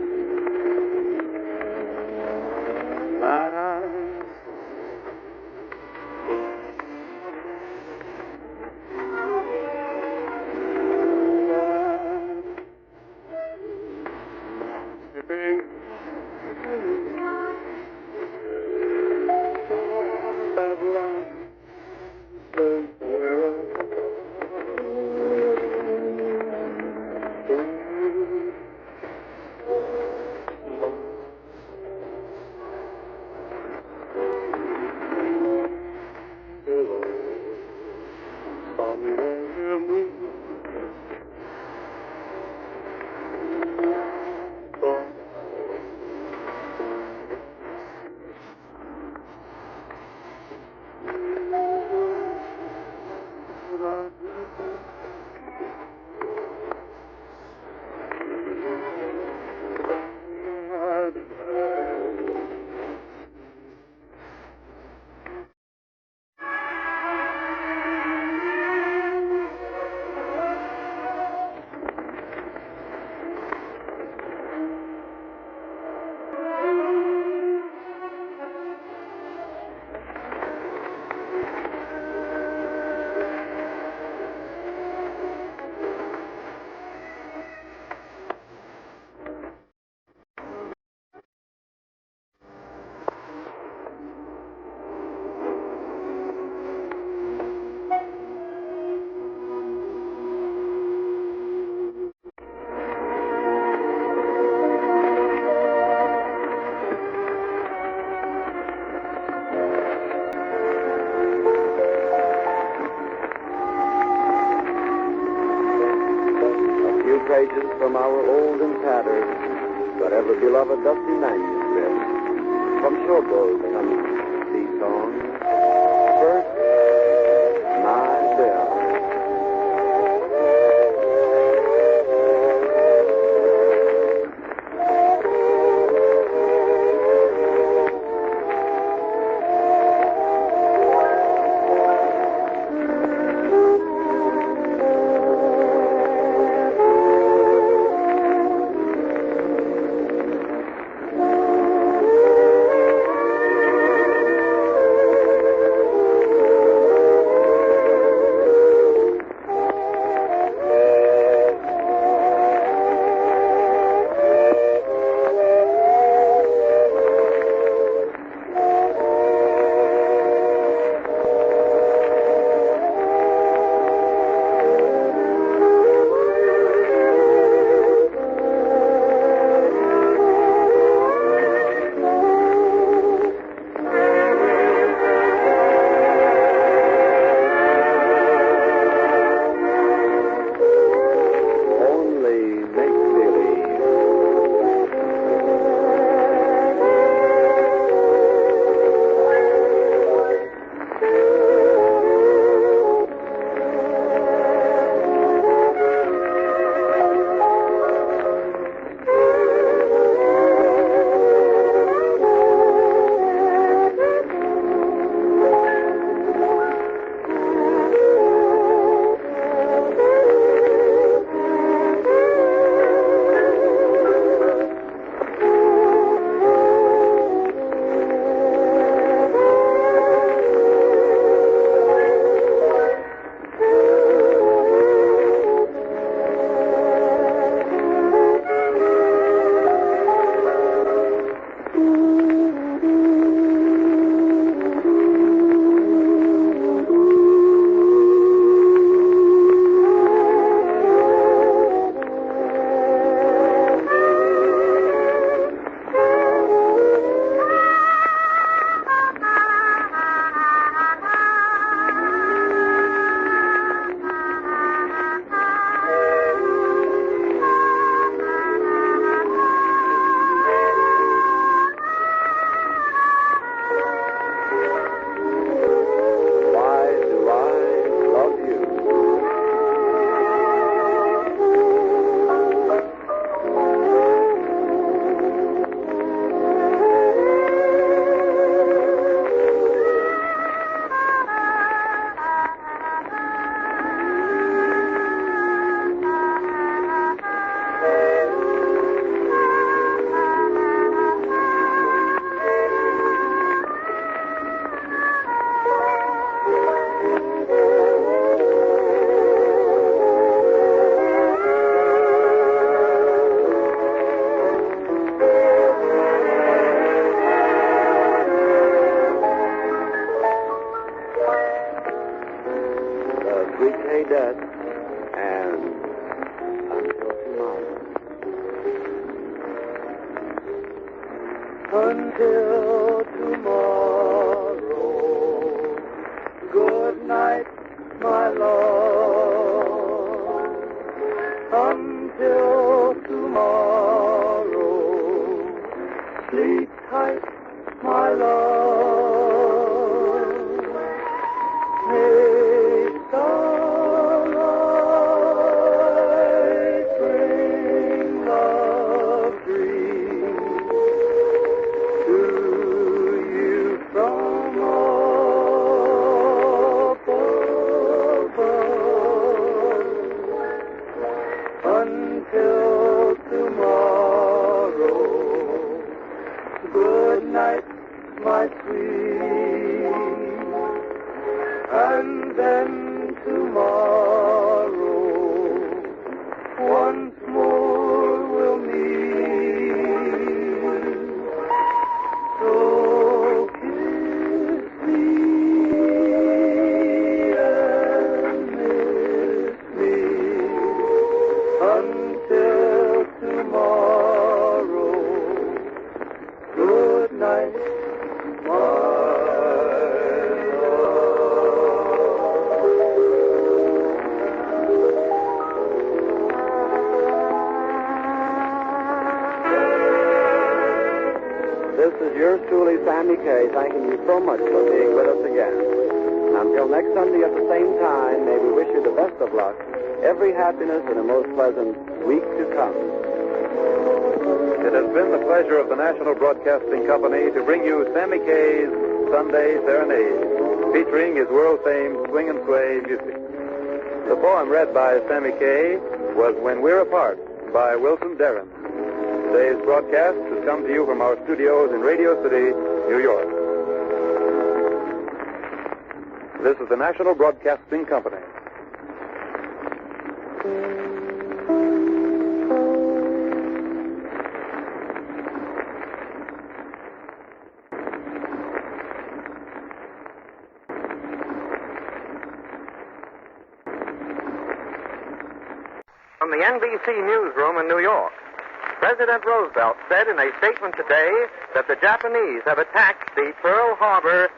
From our old and tattered, but ever beloved dusty manuscript, from Showboat comes these songs. First, My Bell. Until tomorrow, good night, my love. Until tomorrow, sleep tight, my love. May starlight bring love dreams to you from up above. Until tomorrow, good night, my sweet. And then tomorrow, once more we'll meet. So kiss me and miss me until tomorrow. Good night, my love. is yours truly, Sammy Kay, thanking you so much for being with us again. Until next Sunday at the same time, may we wish you the best of luck, every happiness, and a most pleasant week to come. It has been the pleasure of the National Broadcasting Company to bring you Sammy Kay's Sunday Serenade, featuring his world-famed swing and sway music. The poem read by Sammy Kay was When We're Apart by Wilson Darren. Today's broadcast has come to you from our studios in Radio City, New York. This is the National Broadcasting Company. From the NBC newsroom in New York, President Roosevelt said in a statement today that the Japanese have attacked the Pearl Harbor,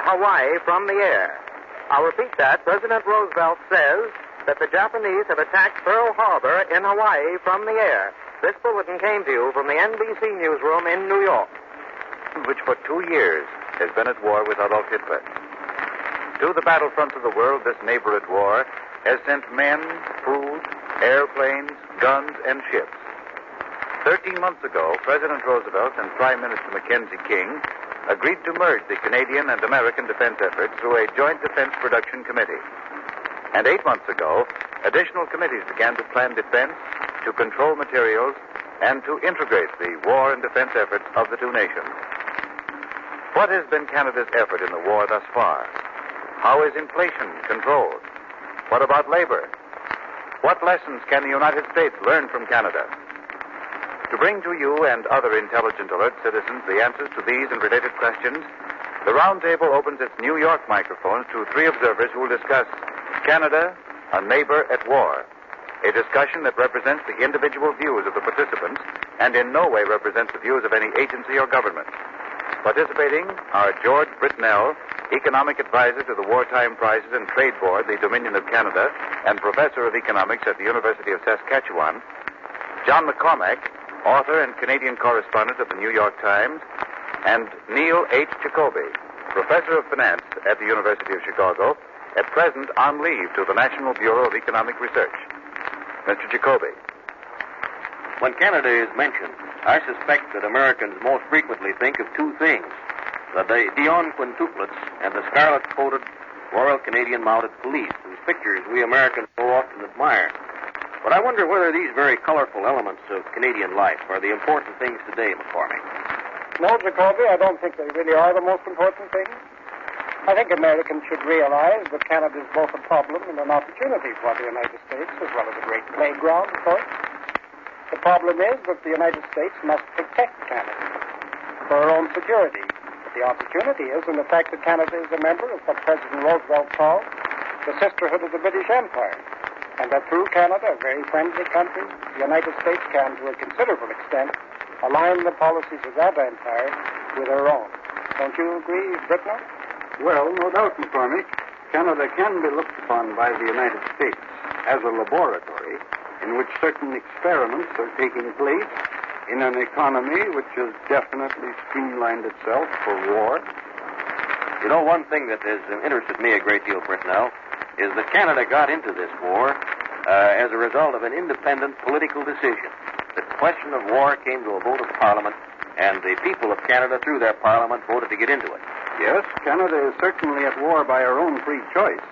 Hawaii, from the air. I'll repeat that. President Roosevelt says that the Japanese have attacked Pearl Harbor in Hawaii from the air. This bulletin came to you from the NBC newsroom in New York. Which for 2 years has been at war with Adolf Hitler. To the battlefronts of the world, this neighbor at war has sent men, food, airplanes, guns, and ships. 13 months ago, President Roosevelt and Prime Minister Mackenzie King agreed to merge the Canadian and American defense efforts through a joint defense production committee. And 8 months ago, additional committees began to plan defense, to control materials, and to integrate the war and defense efforts of the two nations. What has been Canada's effort in the war thus far? How is inflation controlled? What about labor? What lessons can the United States learn from Canada? To bring to you and other intelligent, alert citizens the answers to these and related questions, the Roundtable opens its New York microphones to 3 observers who will discuss Canada, a neighbor at war, a discussion that represents the individual views of the participants and in no way represents the views of any agency or government. Participating are George Britnell, Economic Advisor to the Wartime Prizes and Trade Board, the Dominion of Canada, and Professor of Economics at the University of Saskatchewan, John McCormack, author and Canadian correspondent of the New York Times, and Neil H. Jacoby, Professor of Finance at the University of Chicago, at present on leave to the National Bureau of Economic Research. Mr. Jacoby. When Canada is mentioned, I suspect that Americans most frequently think of 2 things: the Dion quintuplets and the scarlet-coated Royal Canadian Mounted Police, whose pictures we Americans so often admire. But I wonder whether these very colorful elements of Canadian life are the important things today, McCormick. No, Jacoby, I don't think they really are the most important things. I think Americans should realize that Canada is both a problem and an opportunity for the United States, as well as a great playground, of course. The problem is that the United States must protect Canada for our own security. But the opportunity is in the fact that Canada is a member of what President Roosevelt called the sisterhood of the British Empire, and that through Canada, a very friendly country, the United States can, to a considerable extent, align the policies of that empire with our own. Don't you agree, Britnell? Well, no doubt, McCormick. Canada can be looked upon by the United States as a laboratory in which certain experiments are taking place in an economy which has definitely streamlined itself for war. You know, one thing that has interested me a great deal, Britnell, is that Canada got into this war as a result of an independent political decision. The question of war came to a vote of Parliament, and the people of Canada, through their Parliament, voted to get into it. Yes, Canada is certainly at war by our own free choice.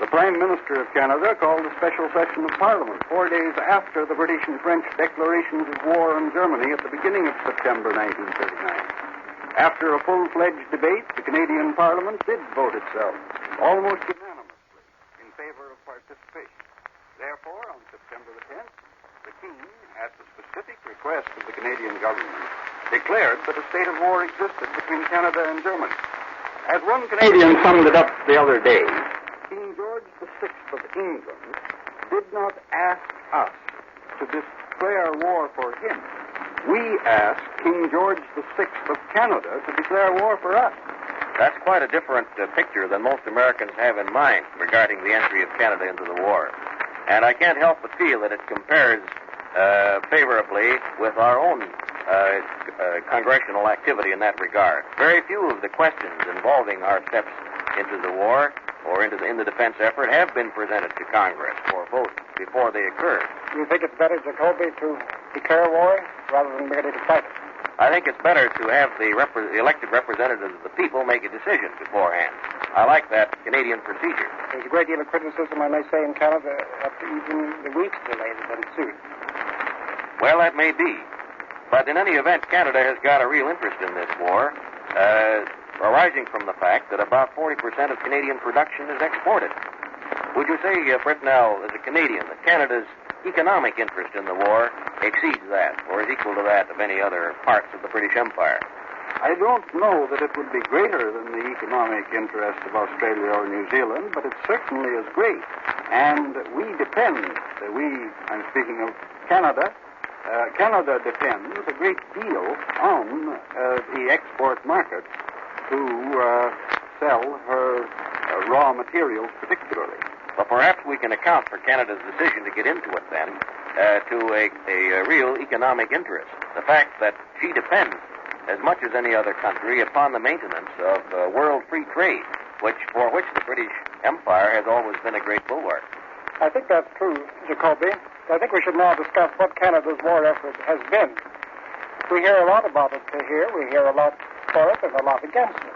The Prime Minister of Canada called a special session of Parliament 4 days after the British and French declarations of war on Germany at the beginning of September 1939. After a full-fledged debate, the Canadian Parliament did vote itself, almost unanimously, in favor of participation. Therefore, on September the 10th, the King, at the specific request of the Canadian government, declared that a state of war existed between Canada and Germany. As one Canadian summed it up the other day, King George VI of England did not ask us to declare war for him. We asked King George VI of Canada to declare war for us. That's quite a different picture than most Americans have in mind regarding the entry of Canada into the war. And I can't help but feel that it compares favorably with our own congressional activity in that regard. Very few of the questions involving our steps into the war or in the defense effort have been presented to Congress for vote before they occur. Do you think it's better, Jacoby, to declare war rather than merely to fight it? I think it's better to have the elected representatives of the people make a decision beforehand. I like that Canadian procedure. There's a great deal of criticism, I may say, in Canada after even the weeks delay that ensued. Well, that may be. But in any event, Canada has got a real interest in this war, arising from the fact that about 40% of Canadian production is exported. Would you say, Britnell, as a Canadian, that Canada's economic interest in the war exceeds that, or is equal to that of any other parts of the British Empire? I don't know that it would be greater than the economic interest of Australia or New Zealand, but it certainly is great. And we depend, I'm speaking of Canada, Canada depends a great deal on the export market to sell her raw materials particularly. But perhaps we can account for Canada's decision to get into it then to a real economic interest. The fact that she depends as much as any other country upon the maintenance of world free trade, for which the British Empire has always been a great bulwark. I think that's true, Jacoby. I think we should now discuss what Canada's war effort has been. We hear a lot about it here. We hear a lot for it and a lot against it.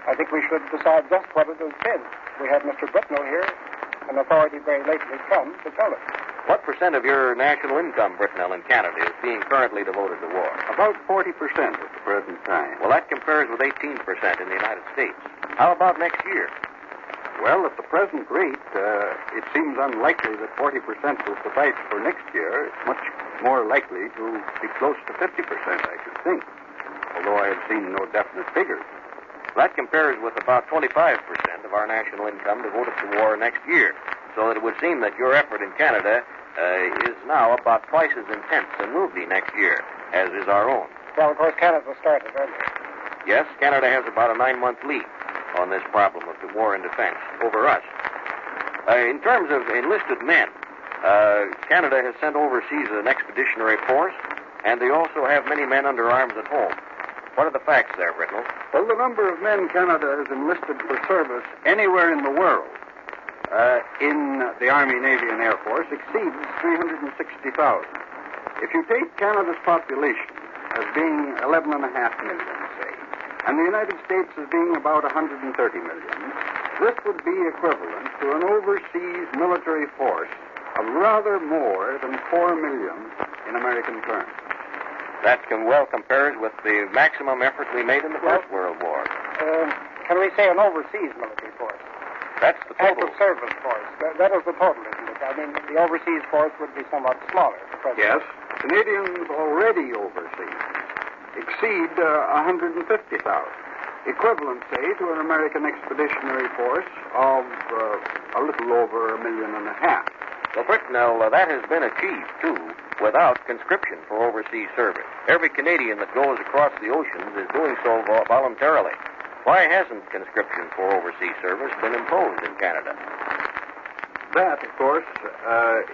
I think we should decide just what it has been. We have Mr. Britnell here, an authority very lately come to tell us. What percent of your national income, Britnell, in Canada is being currently devoted to war? About 40% at the present time. Well, that compares with 18% in the United States. How about next year? Well, at the present rate, it seems unlikely that 40% will suffice for next year. It's much more likely to be close to 50%, I should think, although I have seen no definite figures. That compares with about 25% of our national income devoted to war next year. So that it would seem that your effort in Canada is now about twice as intense and will be next year, as is our own. Well, of course, Canada started earlier. Yes, Canada has about a 9-month lead on this problem of the war and defense over us. In terms of enlisted men, Canada has sent overseas an expeditionary force, and they also have many men under arms at home. What are the facts there, Britnell? Well, the number of men Canada has enlisted for service anywhere in the world in the Army, Navy, and Air Force exceeds 360,000. If you take Canada's population as being 11.5 million, say, and the United States as being about 130 million, this would be equivalent to an overseas military force of rather more than 4 million in American terms. That well compares with the maximum effort we made in the First World War. Can we say an overseas military force? That's the total. Active service force. That is the total, isn't it? I mean, the overseas force would be somewhat smaller. Yes. Canadians already overseas exceed 150,000. Equivalent, say, to an American expeditionary force of a little over 1.5 million. Well, Britnell, that has been achieved, too, without conscription for overseas service. Every Canadian that goes across the oceans is doing so voluntarily. Why hasn't conscription for overseas service been imposed in Canada? That, of course,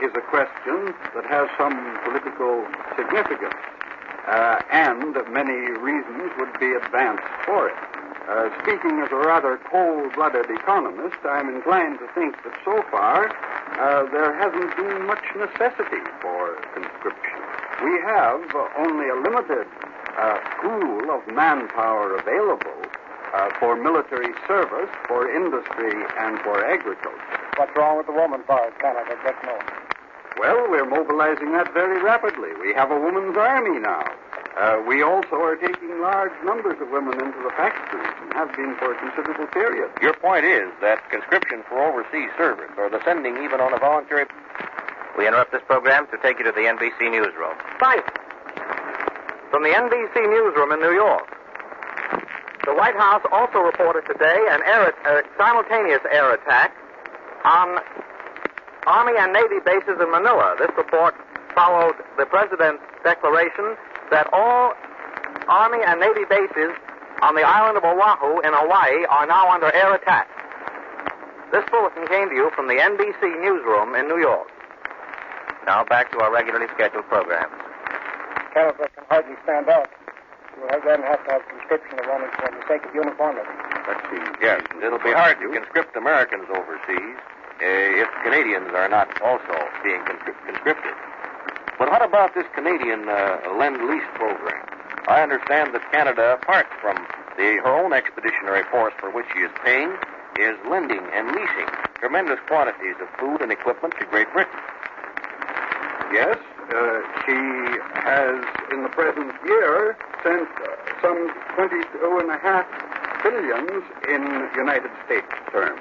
is a question that has some political significance, and many reasons would be advanced for it. Speaking as a rather cold-blooded economist, I'm inclined to think that so far there hasn't been much necessity for conscription. We have only a limited pool of manpower available for military service, for industry, and for agriculture. What's wrong with the woman power, Canada? Just know. Well, we're mobilizing that very rapidly. We have a women's army now. We also are taking large numbers of women into the factories and have been for a considerable period. Your point is that conscription for overseas service, or the sending even on a voluntary... We interrupt this program to take you to the NBC newsroom. Thanks. From the NBC newsroom in New York. The White House also reported today a simultaneous air attack on Army and Navy bases in Manila. This report followed the President's declaration that all Army and Navy bases on the island of Oahu in Hawaii are now under air attack. This bulletin came to you from the NBC newsroom in New York. Now back to our regularly scheduled programs. Canada can hardly stand out. You will then have to have conscription of only for the sake of uniformity. Let's see. Yes, it'll be hard to conscript Americans overseas if Canadians are not also being conscripted. But what about this Canadian Lend-Lease program? I understand that Canada, apart from her own expeditionary force for which she is paying, is lending and leasing tremendous quantities of food and equipment to Great Britain. Yes, she has, in the present year, sent some $22.5 billion in United States terms.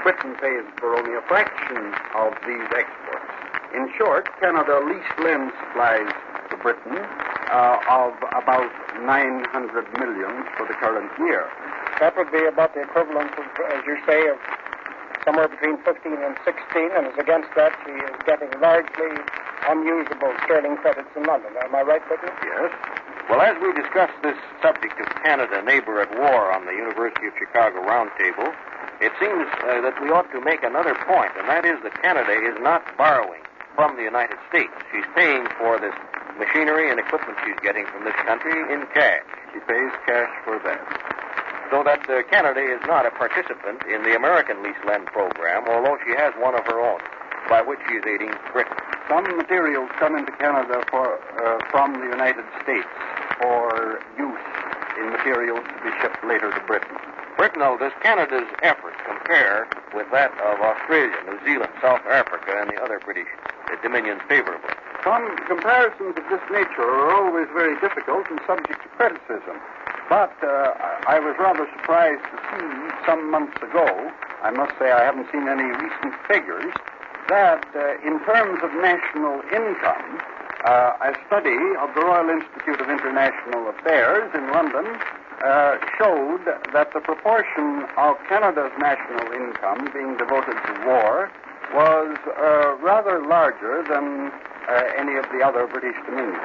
Britain pays for only a fraction of these exports. In short, Canada lends supplies to Britain of about $900 million for the current year. That would be about the equivalent of, as you say, of somewhere between 15 and 16, and as against that, she is getting largely unusable sterling credits in London. Am I right, Whitney? Yes. Well, as we discuss this subject of Canada, neighbor at war, on the University of Chicago Roundtable, it seems that we ought to make another point, and that is that Canada is not borrowing from the United States. She's paying for this machinery and equipment she's getting from this country in cash. She pays cash for that. So that Canada is not a participant in the American lease-lend program, although she has one of her own, by which she is aiding Britain. Some materials come into Canada from the United States for use in materials to be shipped later to Britain. Bricknell, does Canada's effort compare with that of Australia, New Zealand, South Africa, and the other British dominions favorably? Some comparisons of this nature are always very difficult and subject to criticism. But I was rather surprised to see some months ago, I must say I haven't seen any recent figures, that in terms of national income, a study of the Royal Institute of International Affairs in London showed that the proportion of Canada's national income being devoted to war was rather larger than any of the other British dominions.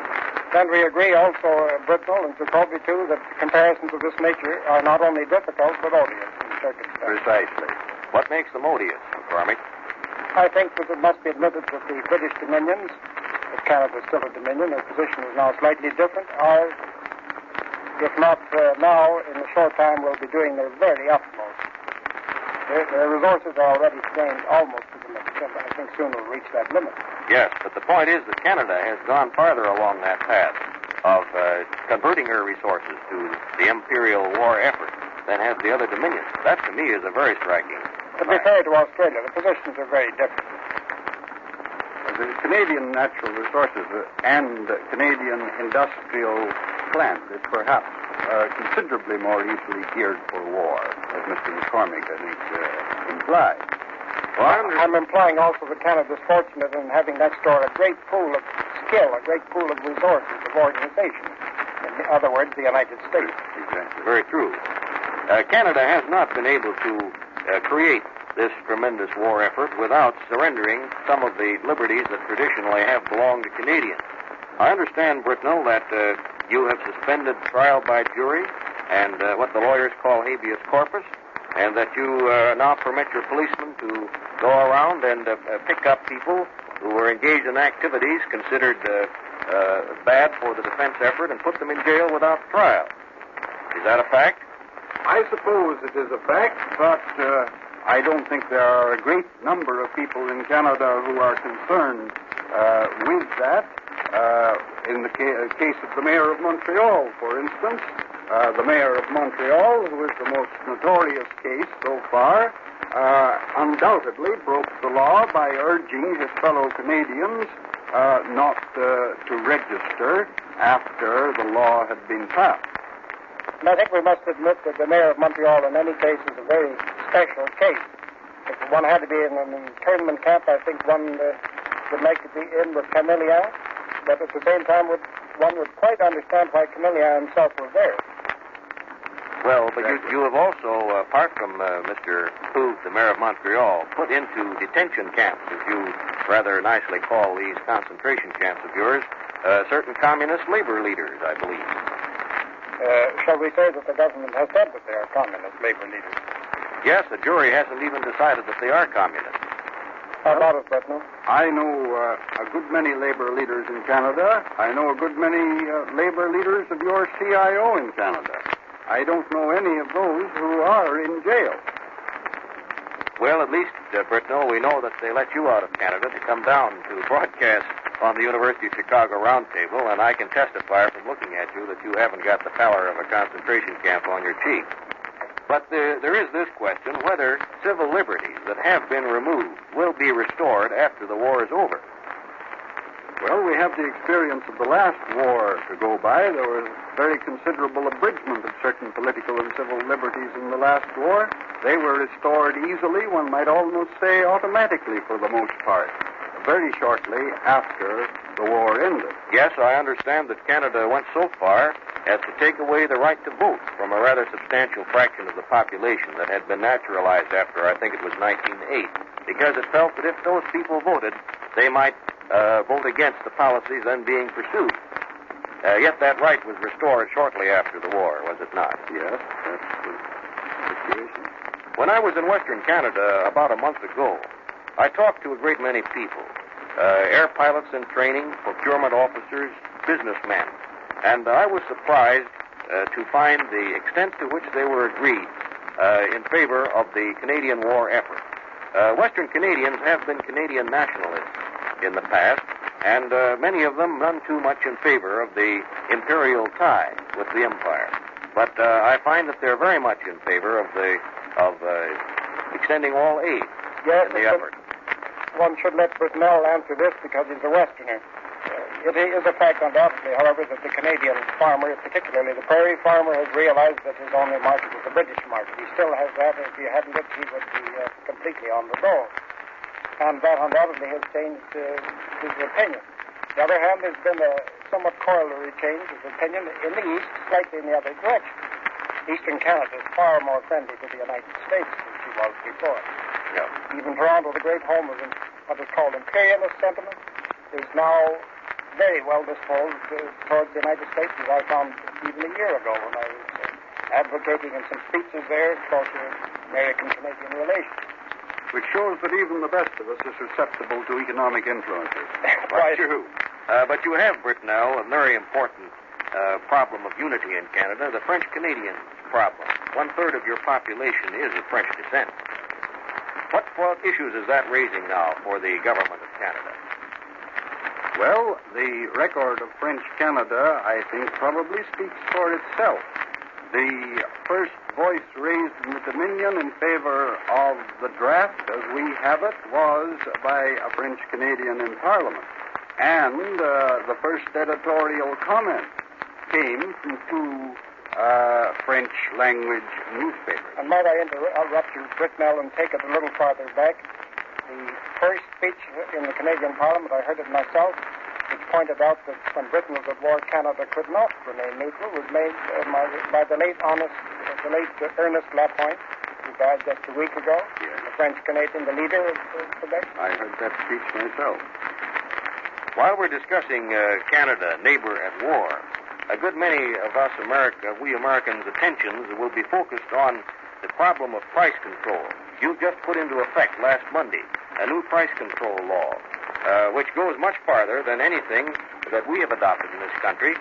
Then we agree also, Bricknell and Jacoby, too, that comparisons of this nature are not only difficult, but odious in circumstances. Precisely. What makes them odious, McCormick? I think that it must be admitted that the British dominions, if Canada is still a dominion, their position is now slightly different, are, if not now, in a short time, will be doing their very utmost. Their resources are already strained almost to the limit, and I think soon will reach that limit. Yes, but the point is that Canada has gone farther along that path of converting her resources to the imperial war effort than have the other dominions. That, to me, is a very striking To be fair to Australia, the positions are very different. The Canadian natural resources and Canadian industrial plant is perhaps considerably more easily geared for war, as Mr. McCormick, I think, implied. Well, I'm implying also that Canada is fortunate in having next door a great pool of skill, a great pool of resources, of organization. In other words, the United States. Exactly. Very true. Canada has not been able to create this tremendous war effort without surrendering some of the liberties that traditionally have belonged to Canadians. I understand, Bricknell, that you have suspended trial by jury and what the lawyers call habeas corpus, and that you now permit your policemen to go around and pick up people who were engaged in activities considered bad for the defense effort and put them in jail without trial. Is that a fact? I suppose it is a fact, but I don't think there are a great number of people in Canada who are concerned with that. In the case of the mayor of Montreal, for instance, the mayor of Montreal, who is the most notorious case so far, undoubtedly broke the law by urging his fellow Canadians not to register after the law had been passed. And I think we must admit that the mayor of Montreal in any case is a very special case. If one had to be in an internment camp, I think one would like to be in with Camillien, but at the same time one would quite understand why Camillien himself was there. Well, but you have also, apart from Mr. Poove, the mayor of Montreal, put into detention camps, as you rather nicely call these concentration camps of yours, certain communist labor leaders, I believe. Shall we say that the government has said that they are communist labor leaders? Yes, the jury hasn't even decided that they are communists. How about it, Bretton? I know a good many labor leaders in Canada. I know a good many labor leaders of your CIO in Canada. I don't know any of those who are in jail. Well, at least, Britnell, we know that they let you out of Canada to come down to broadcast on the University of Chicago Roundtable, and I can testify from looking at you that you haven't got the pallor of a concentration camp on your cheek. But there is this question, whether civil liberties that have been removed will be restored after the war is over. Well, we have the experience of the last war to go by. There was very considerable abridgment of certain political and civil liberties in the last war. They were restored easily, one might almost say automatically for the most part, very shortly after the war ended. Yes, I understand that Canada went so far as to take away the right to vote from a rather substantial fraction of the population that had been naturalized after, I think it was 1908, because it felt that if those people voted, they might vote against the policies then being pursued. Yet that right was restored shortly after the war, was it not? Yes, that's the situation. When I was in Western Canada about a month ago, I talked to a great many people, air pilots in training, procurement officers, businessmen, and I was surprised to find the extent to which they were agreed in favor of the Canadian war effort. Western Canadians have been Canadian nationalists in the past, and many of them none too much in favor of the imperial tie with the empire. But I find that they're very much in favor of extending all aid in the effort. One should let Britnell answer this because he's a Westerner. It is a fact, undoubtedly, however, that the Canadian farmer, particularly the prairie farmer, has realized that his only market is the British market. He still has that. If he hadn't it, he would be completely on the go. And that undoubtedly has changed his opinion. On the other hand, there's been a somewhat corollary change of opinion in the East, slightly in the other direction. Eastern Canada is far more friendly to the United States than she was before. Yeah. Even Toronto, the great home of what is called imperialist sentiment, is now very well disposed towards the United States, as I found even a year ago when I was advocating in some speeches there for American-Canadian relations. Which shows that even the best of us is susceptible to economic influences. Quite true. But you have, Britnell, a very important problem of unity in Canada, the French-Canadian problem. 1/3 of your population is of French descent. What issues is that raising now for the government of Canada? Well, the record of French Canada, I think, probably speaks for itself. The first voice raised in the Dominion in favor of the draft, as we have it, was by a French Canadian in Parliament. And the first editorial comment came from two French language newspapers. And might I interrupt you, Britnell, and take it a little farther back? The first speech in the Canadian Parliament, I heard it myself, which pointed out that when Britain was at war, Canada could not remain neutral, was made by the late Ernest Lapointe, who died just a week ago, the French Canadian, the leader of Quebec. I heard that speech myself. While we're discussing Canada, neighbor at war, a good many of us we Americans' attentions will be focused on the problem of price control. You just put into effect last Monday a new price control law, which goes much farther than anything that we have adopted in this country,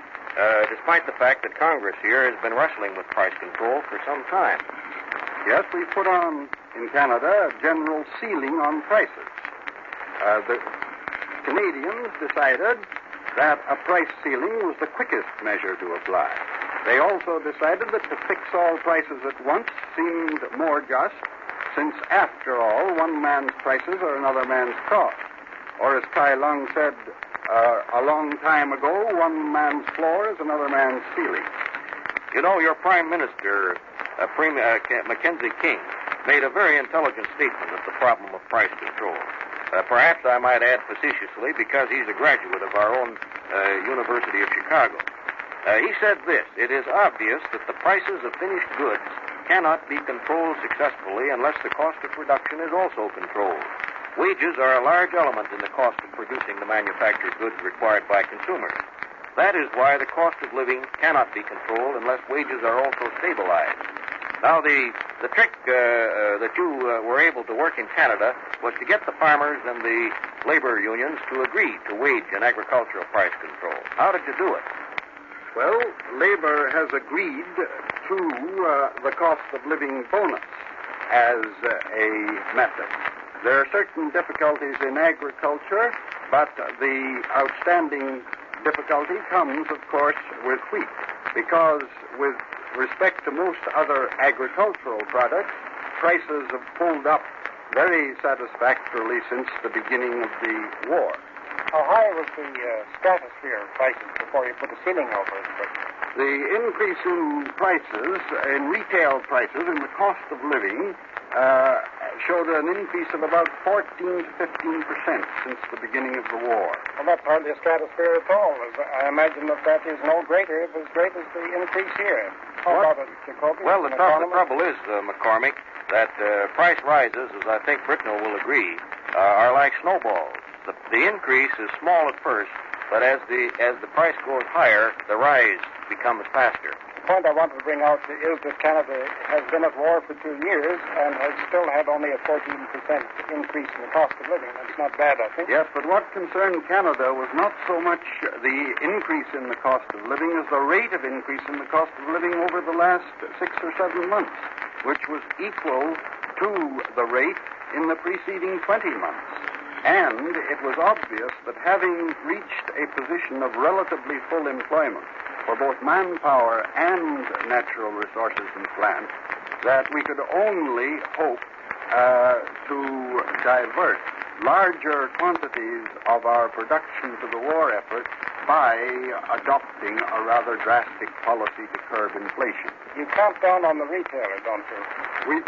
despite the fact that Congress here has been wrestling with price control for some time. Yes, we put on, in Canada, a general ceiling on prices. The Canadians decided that a price ceiling was the quickest measure to apply. They also decided that to fix all prices at once seemed more just, since, after all, one man's prices are another man's costs. Or as Tai Lung said a long time ago, one man's floor is another man's ceiling. You know, your Prime Minister, Mackenzie King, made a very intelligent statement of the problem of price control. Perhaps I might add facetiously, because he's a graduate of our own University of Chicago. He said this: it is obvious that the prices of finished goods cannot be controlled successfully unless the cost of production is also controlled. Wages are a large element in the cost of producing the manufactured goods required by consumers. That is why the cost of living cannot be controlled unless wages are also stabilized. Now, the The trick that you were able to work in Canada was to get the farmers and the labor unions to agree to wage and agricultural price control. How did you do it? Well, labor has agreed to the cost of living bonus as a method. There are certain difficulties in agriculture, but the outstanding difficulty comes, of course, with wheat, because with respect to most other agricultural products, prices have pulled up very satisfactorily since the beginning of the war. How high was the stratosphere prices before you put a ceiling over it? The increase in prices, in retail prices, in the cost of living, showed an increase of about 14 to 15% since the beginning of the war. Well, that's hardly a stratosphere at all. I imagine that is no greater, if as great as the increase here. How about it, Jacoby? Well, the trouble is, McCormick, that price rises, as I think Britnell will agree, are like snowballs. The increase is small at first, but as the price goes higher, the rise becomes faster. The point I wanted to bring out is that Canada has been at war for 2 years and has still had only a 14% increase in the cost of living. That's not bad, I think. Yes, but what concerned Canada was not so much the increase in the cost of living as the rate of increase in the cost of living over the last 6 or 7 months, which was equal to the rate in the preceding 20 months. And it was obvious that having reached a position of relatively full employment for both manpower and natural resources and plants, that we could only hope to divert larger quantities of our production to the war effort by adopting a rather drastic policy to curb inflation. You count down on the retailer, don't you?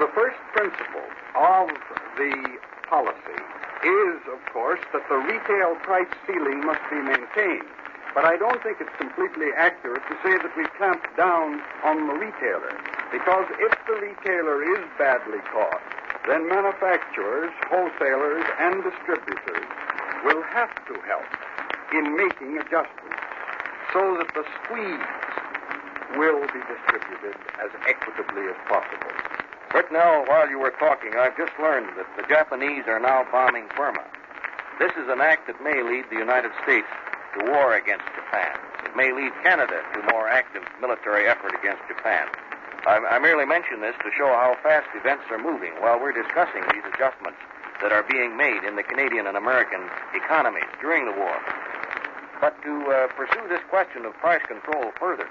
The first principle of the policy is, of course, that the retail price ceiling must be maintained. But I don't think it's completely accurate to say that we've clamped down on the retailer. Because if the retailer is badly caught, then manufacturers, wholesalers, and distributors will have to help in making adjustments so that the squeeze will be distributed as equitably as possible. Britnell, while you were talking, I've just learned that the Japanese are now bombing Burma. This is an act that may lead the United States to war against Japan. It may lead Canada to more active military effort against Japan. I merely mention this to show how fast events are moving while we're discussing these adjustments that are being made in the Canadian and American economies during the war. But to pursue this question of price control further,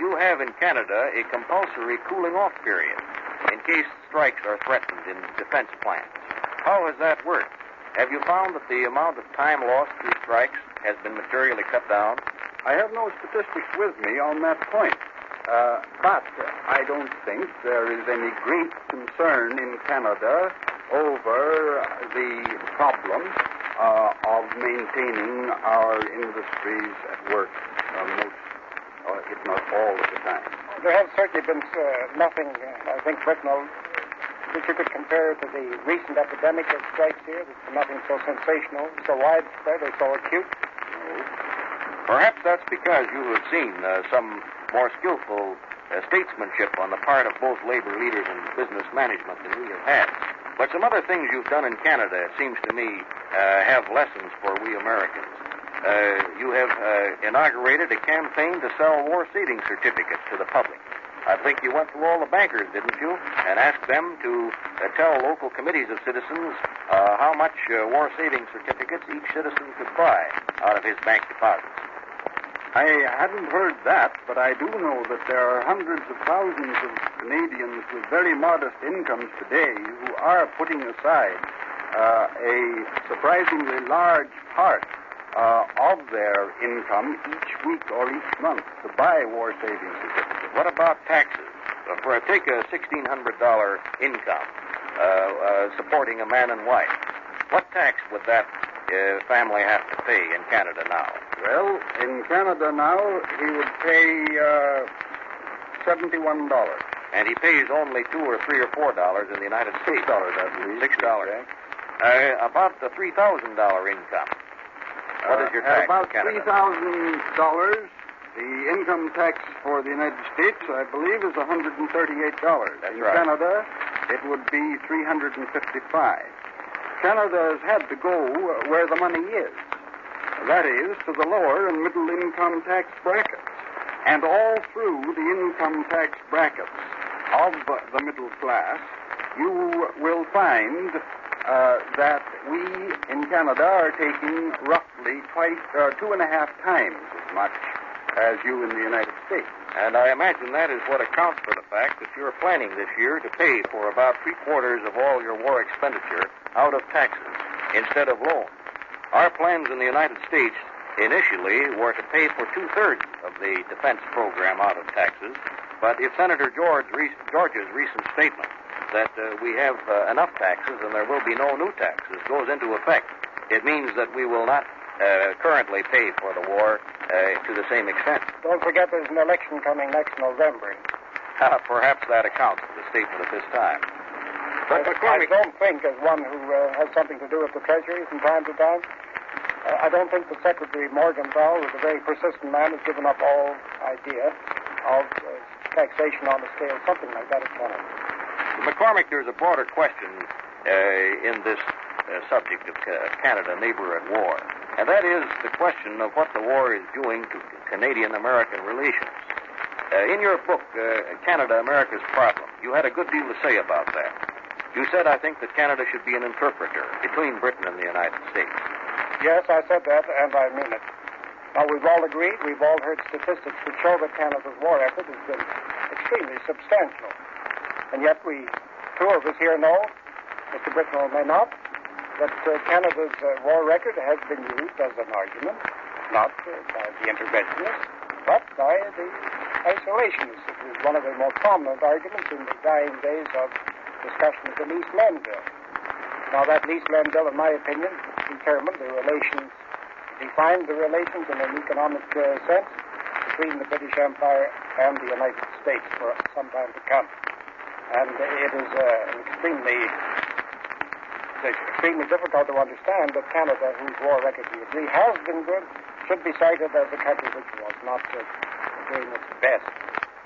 you have in Canada a compulsory cooling-off period in case strikes are threatened in defense plants. How has that worked? Have you found that the amount of time lost through strikes has been materially cut down? I have no statistics with me on that point. But I don't think there is any great concern in Canada over the problem of maintaining our industries at work most, if not all of the time. There has certainly been nothing, I think, Britnell, that you could compare to the recent epidemic of strikes here. There's nothing so sensational, so widespread, or so acute. Perhaps that's because you have seen some more skillful statesmanship on the part of both labor leaders and business management than we have had. But some other things you've done in Canada, it seems to me, have lessons for we Americans. You have inaugurated a campaign to sell war savings certificates to the public. I think you went to all the bankers, didn't you, and asked them to tell local committees of citizens how much war savings certificates each citizen could buy out of his bank deposits. I hadn't heard that, but I do know that there are hundreds of thousands of Canadians with very modest incomes today who are putting aside a surprisingly large part of their income each week or each month to buy war savings certificates. What about taxes? Take a $1,600 income supporting a man and wife. What tax would that family have to pay in Canada now? Well, in Canada now, he would pay $71. And he pays only $2 or $3 or $4 in the United States. $6, I believe. $6. About the $3,000 income. What is your tax about in Canada? $3,000, The income tax for the United States, I believe, is $138. That's In right. Canada, it would be $355. Canada has had to go where the money is. That is, to the lower and middle income tax brackets. And all through the income tax brackets of the middle class, you will find that we in Canada are taking roughly 2.5 times as much as you in the United States. And I imagine that is what accounts for the fact that you're planning this year to pay for about 3/4 of all your war expenditure out of taxes instead of loans. Our plans in the United States initially were to pay for 2/3 of the defense program out of taxes, but if Senator George's recent statement that we have enough taxes and there will be no new taxes goes into effect, it means that we will not currently pay for the war to the same extent. Don't forget there's an election coming next November. Perhaps that accounts for the statement at this time. But I don't think, as one who has something to do with the Treasury from time to time, I don't think that Secretary Morgenthau, who is a very persistent man, has given up all idea of taxation on a scale something like that in Canada. McCormick, there's a broader question in this subject of Canada, neighbor at war. And that is the question of what the war is doing to Canadian-American relations. In your book, Canada, America's Problem, you had a good deal to say about that. You said, I think, that Canada should be an interpreter between Britain and the United States. Yes, I said that, and I mean it. Now, we've all agreed, we've all heard statistics that show that Canada's war effort has been extremely substantial. And yet two of us here know, Mr. Britnell may not, that Canada's war record has been used as an argument, not by the interventionists, but by the isolationists. It was one of the more prominent arguments in the dying days of discussion of the Lease-Len Bill. Now, that Lease-Len Bill, in my opinion, defined the relations in an economic sense between the British Empire and the United States for some time to come. And it is extremely difficult to understand that Canada, whose war record we agree has been good, should be cited as a country which was not doing its best.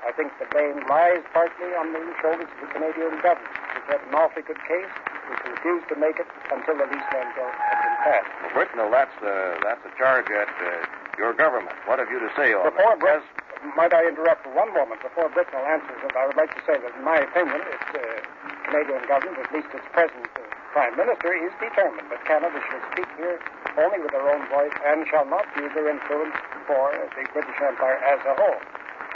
I think the blame lies partly on the shoulders of the Canadian government, which had an awfully good case, which refused to make it until the Lease-Len Bill had been passed. Well, Britnell, that's a charge at your government. What have you to say on that? Might I interrupt for one moment? Before Britnell answers it, I would like to say that, in my opinion, the Canadian government, at least its present Prime Minister, is determined that Canada shall speak here only with their own voice and shall not use their influence for the British Empire as a whole.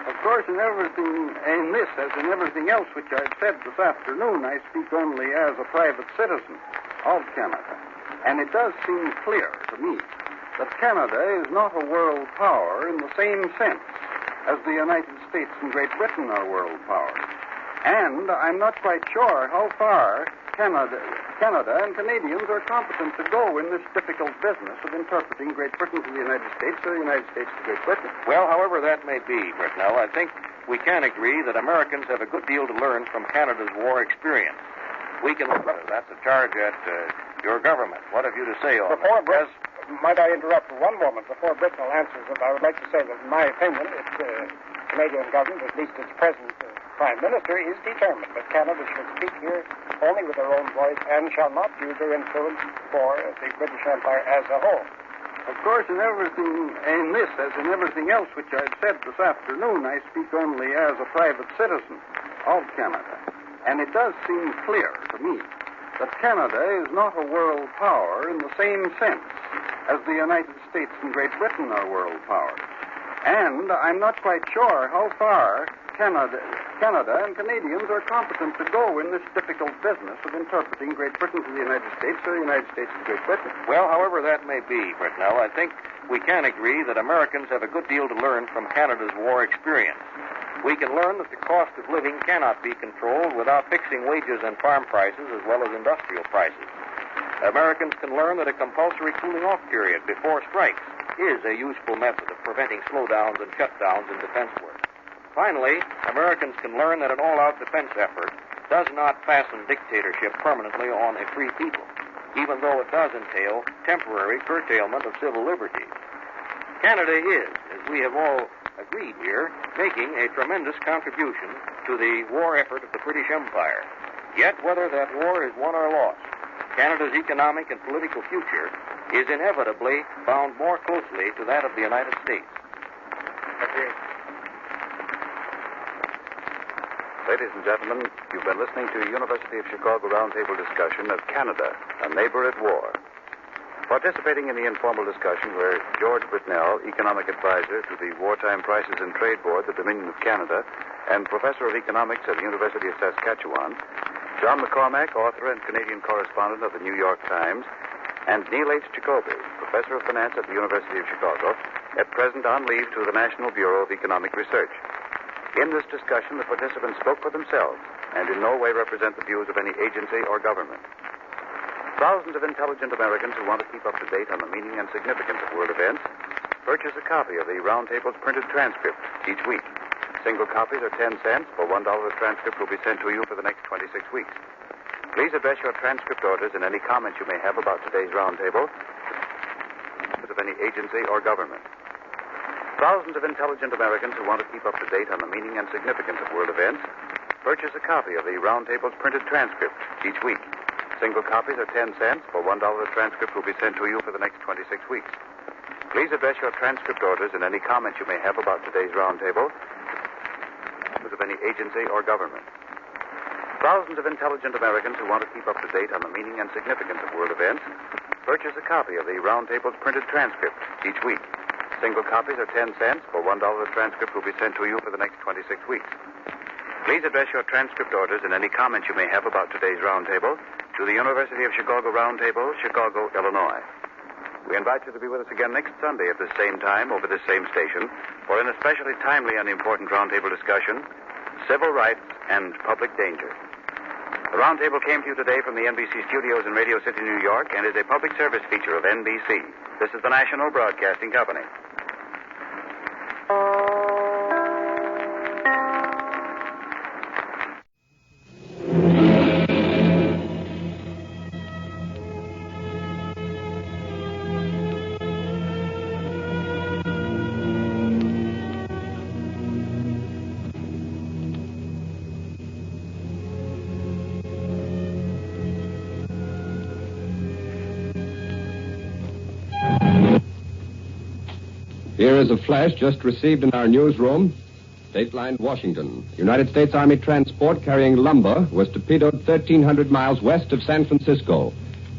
Of course, in this, as in everything else which I've said this afternoon, I speak only as a private citizen of Canada. And it does seem clear to me that Canada is not a world power in the same sense as the United States and Great Britain are world powers. And I'm not quite sure how far Canada and Canadians are competent to go in this difficult business of interpreting Great Britain to the United States or the United States to Great Britain. Well, however that may be, Britnell, I think we can agree that Americans have a good deal to learn from Canada's war experience. We can look at it. That's a charge at your government. What have you to say on that? Might I interrupt for one moment? Before Britnell answers it, I would like to say that, in my opinion, the Canadian government, at least its present Prime Minister, is determined that Canada should speak here only with their own voice and shall not use their influence for the British Empire as a whole. Of course, in this, as in everything else which I've said this afternoon, I speak only as a private citizen of Canada. And it does seem clear to me that Canada is not a world power in the same sense as the United States and Great Britain are world powers. And I'm not quite sure how far Canada and Canadians are competent to go in this difficult business of interpreting Great Britain to the United States or the United States to Great Britain. Well, however that may be, Britnell, I think we can agree that Americans have a good deal to learn from Canada's war experience. We can learn that the cost of living cannot be controlled without fixing wages and farm prices as well as industrial prices. Americans can learn that a compulsory cooling-off period before strikes is a useful method of preventing slowdowns and shutdowns in defense work. Finally, Americans can learn that an all-out defense effort does not fasten dictatorship permanently on a free people, even though it does entail temporary curtailment of civil liberties. Canada is, as we have all agreed here, making a tremendous contribution to the war effort of the British Empire. Yet, whether that war is won or lost, Canada's economic and political future is inevitably bound more closely to that of the United States. Ladies and gentlemen, you've been listening to University of Chicago Roundtable discussion of Canada, a neighbor at war. Participating in the informal discussion were George Britnell, economic advisor to the Wartime Prices and Trade Board, the Dominion of Canada, and professor of economics at the University of Saskatchewan, John McCormack, author and Canadian correspondent of the New York Times, and Neil H. Jacoby, professor of finance at the University of Chicago, at present on leave to the National Bureau of Economic Research. In this discussion, the participants spoke for themselves and in no way represent the views of any agency or government. Thousands of intelligent Americans who want to keep up to date on the meaning and significance of world events purchase a copy of the Roundtable's printed transcript each week. Single copies are 10 cents. For $1, the transcript will be sent to you for the next 26 weeks. Please address your transcript orders and any comments you may have about today's Roundtable of any agency or government. Thousands of intelligent Americans who want to keep up to date on the meaning and significance of world events purchase a copy of the Roundtable's printed transcript each week. Single copies are 10 cents. For $1, the transcript will be sent to you for the next 26 weeks. Please address your transcript orders and any comments you may have about today's Roundtable of any agency or government. Thousands of intelligent Americans who want to keep up to date on the meaning and significance of world events purchase a copy of the Roundtable's printed transcript each week. Single copies are 10 cents. For $1, the transcript will be sent to you for the next 26 weeks. Please address your transcript orders and any comments you may have about today's Roundtable to the University of Chicago Roundtable, Chicago, Illinois. We invite you to be with us again next Sunday at the same time over this same station for an especially timely and important Roundtable discussion, Civil Rights and Public Danger. The Roundtable came to you today from the NBC studios in Radio City, New York, and is a public service feature of NBC. This is the National Broadcasting Company. Here is a flash just received in our newsroom. Dateline, Washington. United States Army transport carrying lumber was torpedoed 1,300 miles west of San Francisco.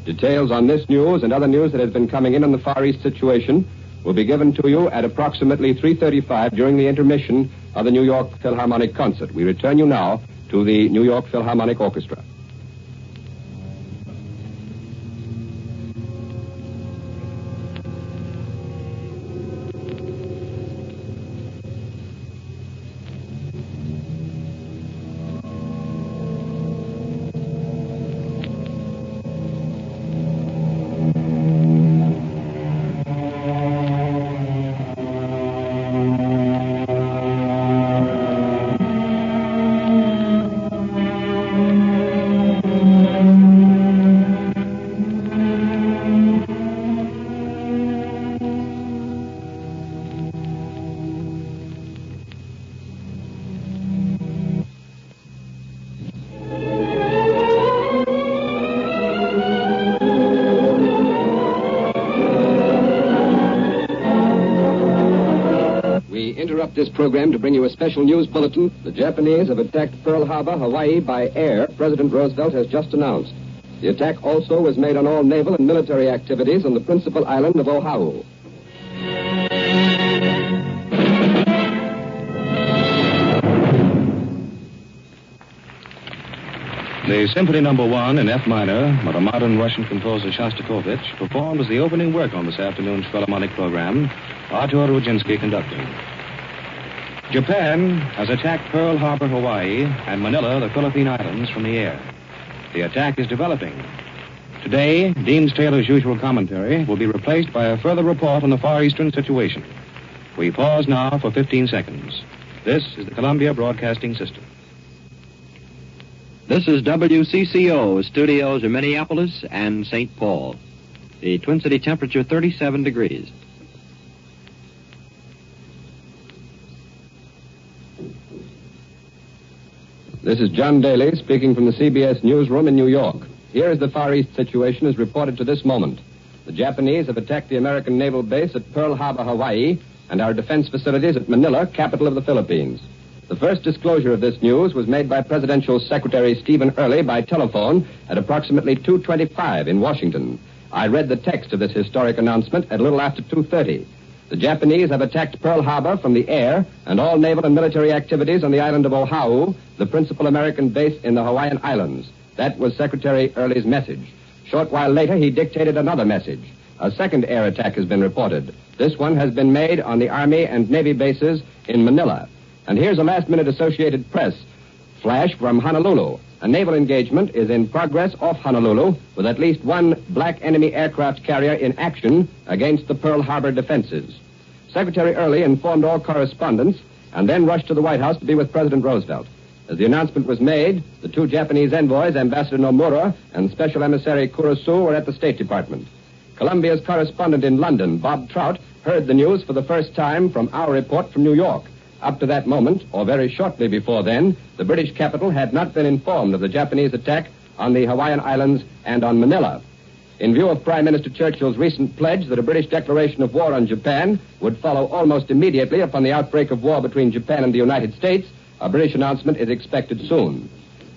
Details on this news and other news that has been coming in on the Far East situation will be given to you at approximately 3:35 during the intermission of the New York Philharmonic concert. We return you now to the New York Philharmonic Orchestra. This program to bring you a special news bulletin. The Japanese have attacked Pearl Harbor, Hawaii, by air, President Roosevelt has just announced. The attack also was made on all naval and military activities on the principal island of Oahu. The Symphony No. 1 in F minor by the modern Russian composer Shostakovich performed as the opening work on this afternoon's Philharmonic program, Artur Rujinsky conducting. Japan has attacked Pearl Harbor, Hawaii, and Manila, the Philippine Islands, from the air. The attack is developing. Today, Dean Taylor's usual commentary will be replaced by a further report on the Far Eastern situation. We pause now for 15 seconds. This is the Columbia Broadcasting System. This is WCCO, studios in Minneapolis and St. Paul. The Twin City temperature 37 degrees. This is John Daly speaking from the CBS newsroom in New York. Here is the Far East situation as reported to this moment. The Japanese have attacked the American naval base at Pearl Harbor, Hawaii, and our defense facilities at Manila, capital of the Philippines. The first disclosure of this news was made by Presidential Secretary Stephen Early by telephone at approximately 2:25 in Washington. I read the text of this historic announcement at a little after 2:30. The Japanese have attacked Pearl Harbor from the air, and all naval and military activities on the island of Oahu, the principal American base in the Hawaiian Islands. That was Secretary Early's message. Short while later, he dictated another message. A second air attack has been reported. This one has been made on the Army and Navy bases in Manila. And here's a last-minute Associated Press flash from Honolulu. A naval engagement is in progress off Honolulu with at least one black enemy aircraft carrier in action against the Pearl Harbor defenses. Secretary Early informed all correspondents and then rushed to the White House to be with President Roosevelt. As the announcement was made, the two Japanese envoys, Ambassador Nomura and Special Emissary Kurosu, were at the State Department. Columbia's correspondent in London, Bob Trout, heard the news for the first time from our report from New York. Up to that moment, or very shortly before then, the British capital had not been informed of the Japanese attack on the Hawaiian Islands and on Manila. In view of Prime Minister Churchill's recent pledge that a British declaration of war on Japan would follow almost immediately upon the outbreak of war between Japan and the United States, a British announcement is expected soon.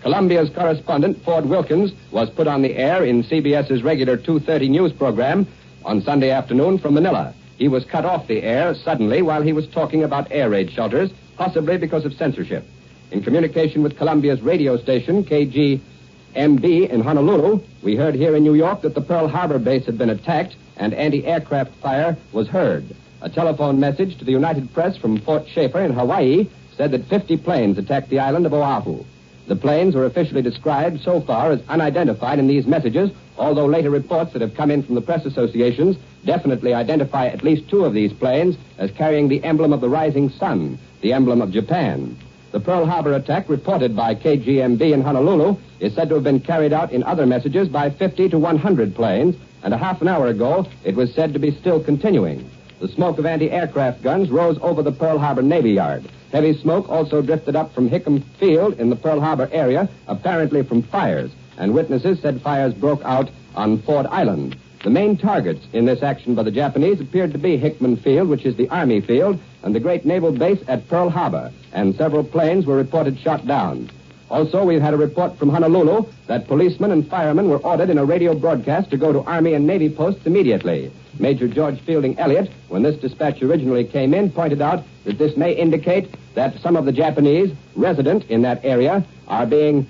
Columbia's correspondent, Ford Wilkins, was put on the air in CBS's regular 2:30 news program on Sunday afternoon from Manila. He was cut off the air suddenly while he was talking about air raid shelters, possibly because of censorship. In communication with Columbia's radio station, KGMB in Honolulu, we heard here in New York that the Pearl Harbor base had been attacked and anti-aircraft fire was heard. A telephone message to the United Press from Fort Schaefer in Hawaii said that 50 planes attacked the island of Oahu. The planes were officially described so far as unidentified in these messages, although later reports that have come in from the press associations definitely identify at least two of these planes as carrying the emblem of the rising sun, the emblem of Japan. The Pearl Harbor attack, reported by KGMB in Honolulu, is said to have been carried out in other messages by 50 to 100 planes, and a half an hour ago it was said to be still continuing. The smoke of anti-aircraft guns rose over the Pearl Harbor Navy Yard. Heavy smoke also drifted up from Hickam Field in the Pearl Harbor area, apparently from fires, and witnesses said fires broke out on Ford Island. The main targets in this action by the Japanese appeared to be Hickman Field, which is the Army field, and the great naval base at Pearl Harbor, and several planes were reported shot down. Also, we've had a report from Honolulu that policemen and firemen were ordered in a radio broadcast to go to Army and Navy posts immediately. Major George Fielding Elliott, when this dispatch originally came in, pointed out that this may indicate that some of the Japanese resident in that area are being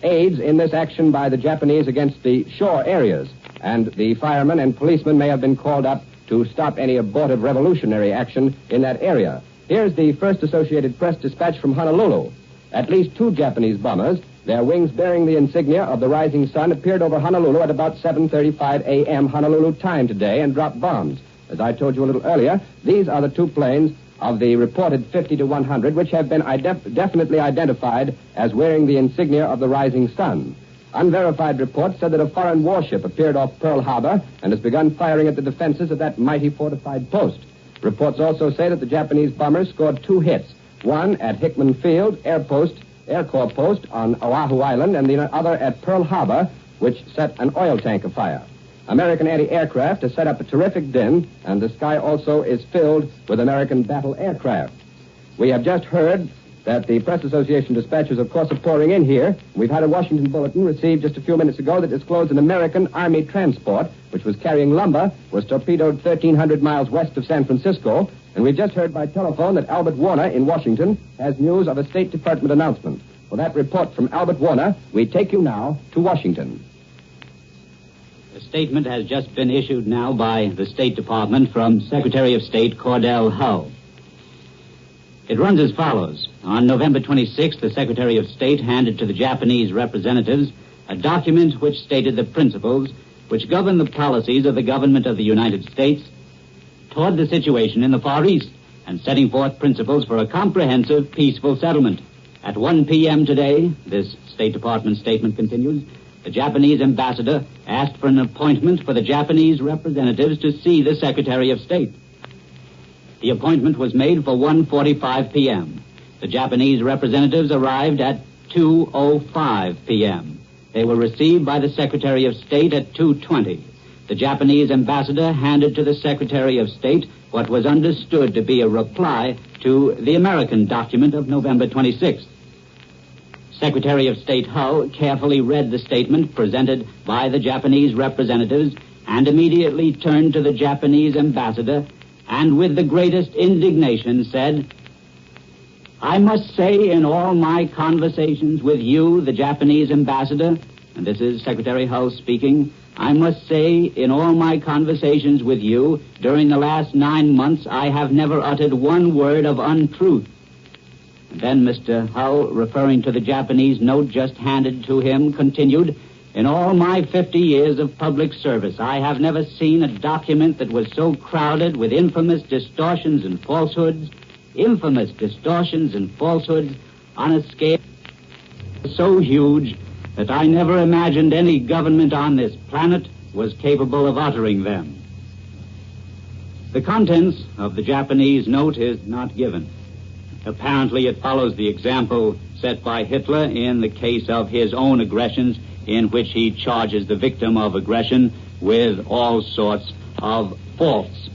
aids in this action by the Japanese against the shore areas, and the firemen and policemen may have been called up to stop any abortive revolutionary action in that area. Here's the first Associated Press dispatch from Honolulu. At least two Japanese bombers, their wings bearing the insignia of the rising sun, appeared over Honolulu at about 7:35 a.m. Honolulu time today and dropped bombs. As I told you a little earlier, these are the two planes of the reported 50 to 100 which have been definitely identified as wearing the insignia of the rising sun. Unverified reports said that a foreign warship appeared off Pearl Harbor and has begun firing at the defenses of that mighty fortified post. Reports also say that the Japanese bombers scored two hits, one at Hickman Field Air Corps Post on Oahu Island, and the other at Pearl Harbor, which set an oil tank afire. American anti-aircraft has set up a terrific din, and the sky also is filled with American battle aircraft. We have just heard that the Press Association dispatches, of course, are pouring in here. We've had a Washington bulletin received just a few minutes ago that disclosed an American Army transport, which was carrying lumber, was torpedoed 1,300 miles west of San Francisco. And we've just heard by telephone that Albert Warner in Washington has news of a State Department announcement. For that report from Albert Warner, we take you now to Washington. A statement has just been issued now by the State Department from Secretary of State Cordell Hull. It runs as follows. On November 26th, the Secretary of State handed to the Japanese representatives a document which stated the principles which govern the policies of the government of the United States toward the situation in the Far East, and setting forth principles for a comprehensive, peaceful settlement. At 1 p.m. today, this State Department statement continues, the Japanese ambassador asked for an appointment for the Japanese representatives to see the Secretary of State. The appointment was made for 1:45 p.m. The Japanese representatives arrived at 2:05 p.m. They were received by the Secretary of State at 2:20. The Japanese ambassador handed to the Secretary of State what was understood to be a reply to the American document of November 26th. Secretary of State Hull carefully read the statement presented by the Japanese representatives and immediately turned to the Japanese ambassador and with the greatest indignation said, "I must say in all my conversations with you, the Japanese ambassador," and this is Secretary Hull speaking, "I must say in all my conversations with you during the last 9 months I have never uttered one word of untruth." And then Mr. Hull, referring to the Japanese note just handed to him, continued, "In all my 50 years of public service, I have never seen a document that was so crowded with infamous distortions and falsehoods on a scale so huge that I never imagined any government on this planet was capable of uttering them." The contents of the Japanese note is not given. Apparently it follows the example set by Hitler in the case of his own aggressions, in which he charges the victim of aggression with all sorts of faults.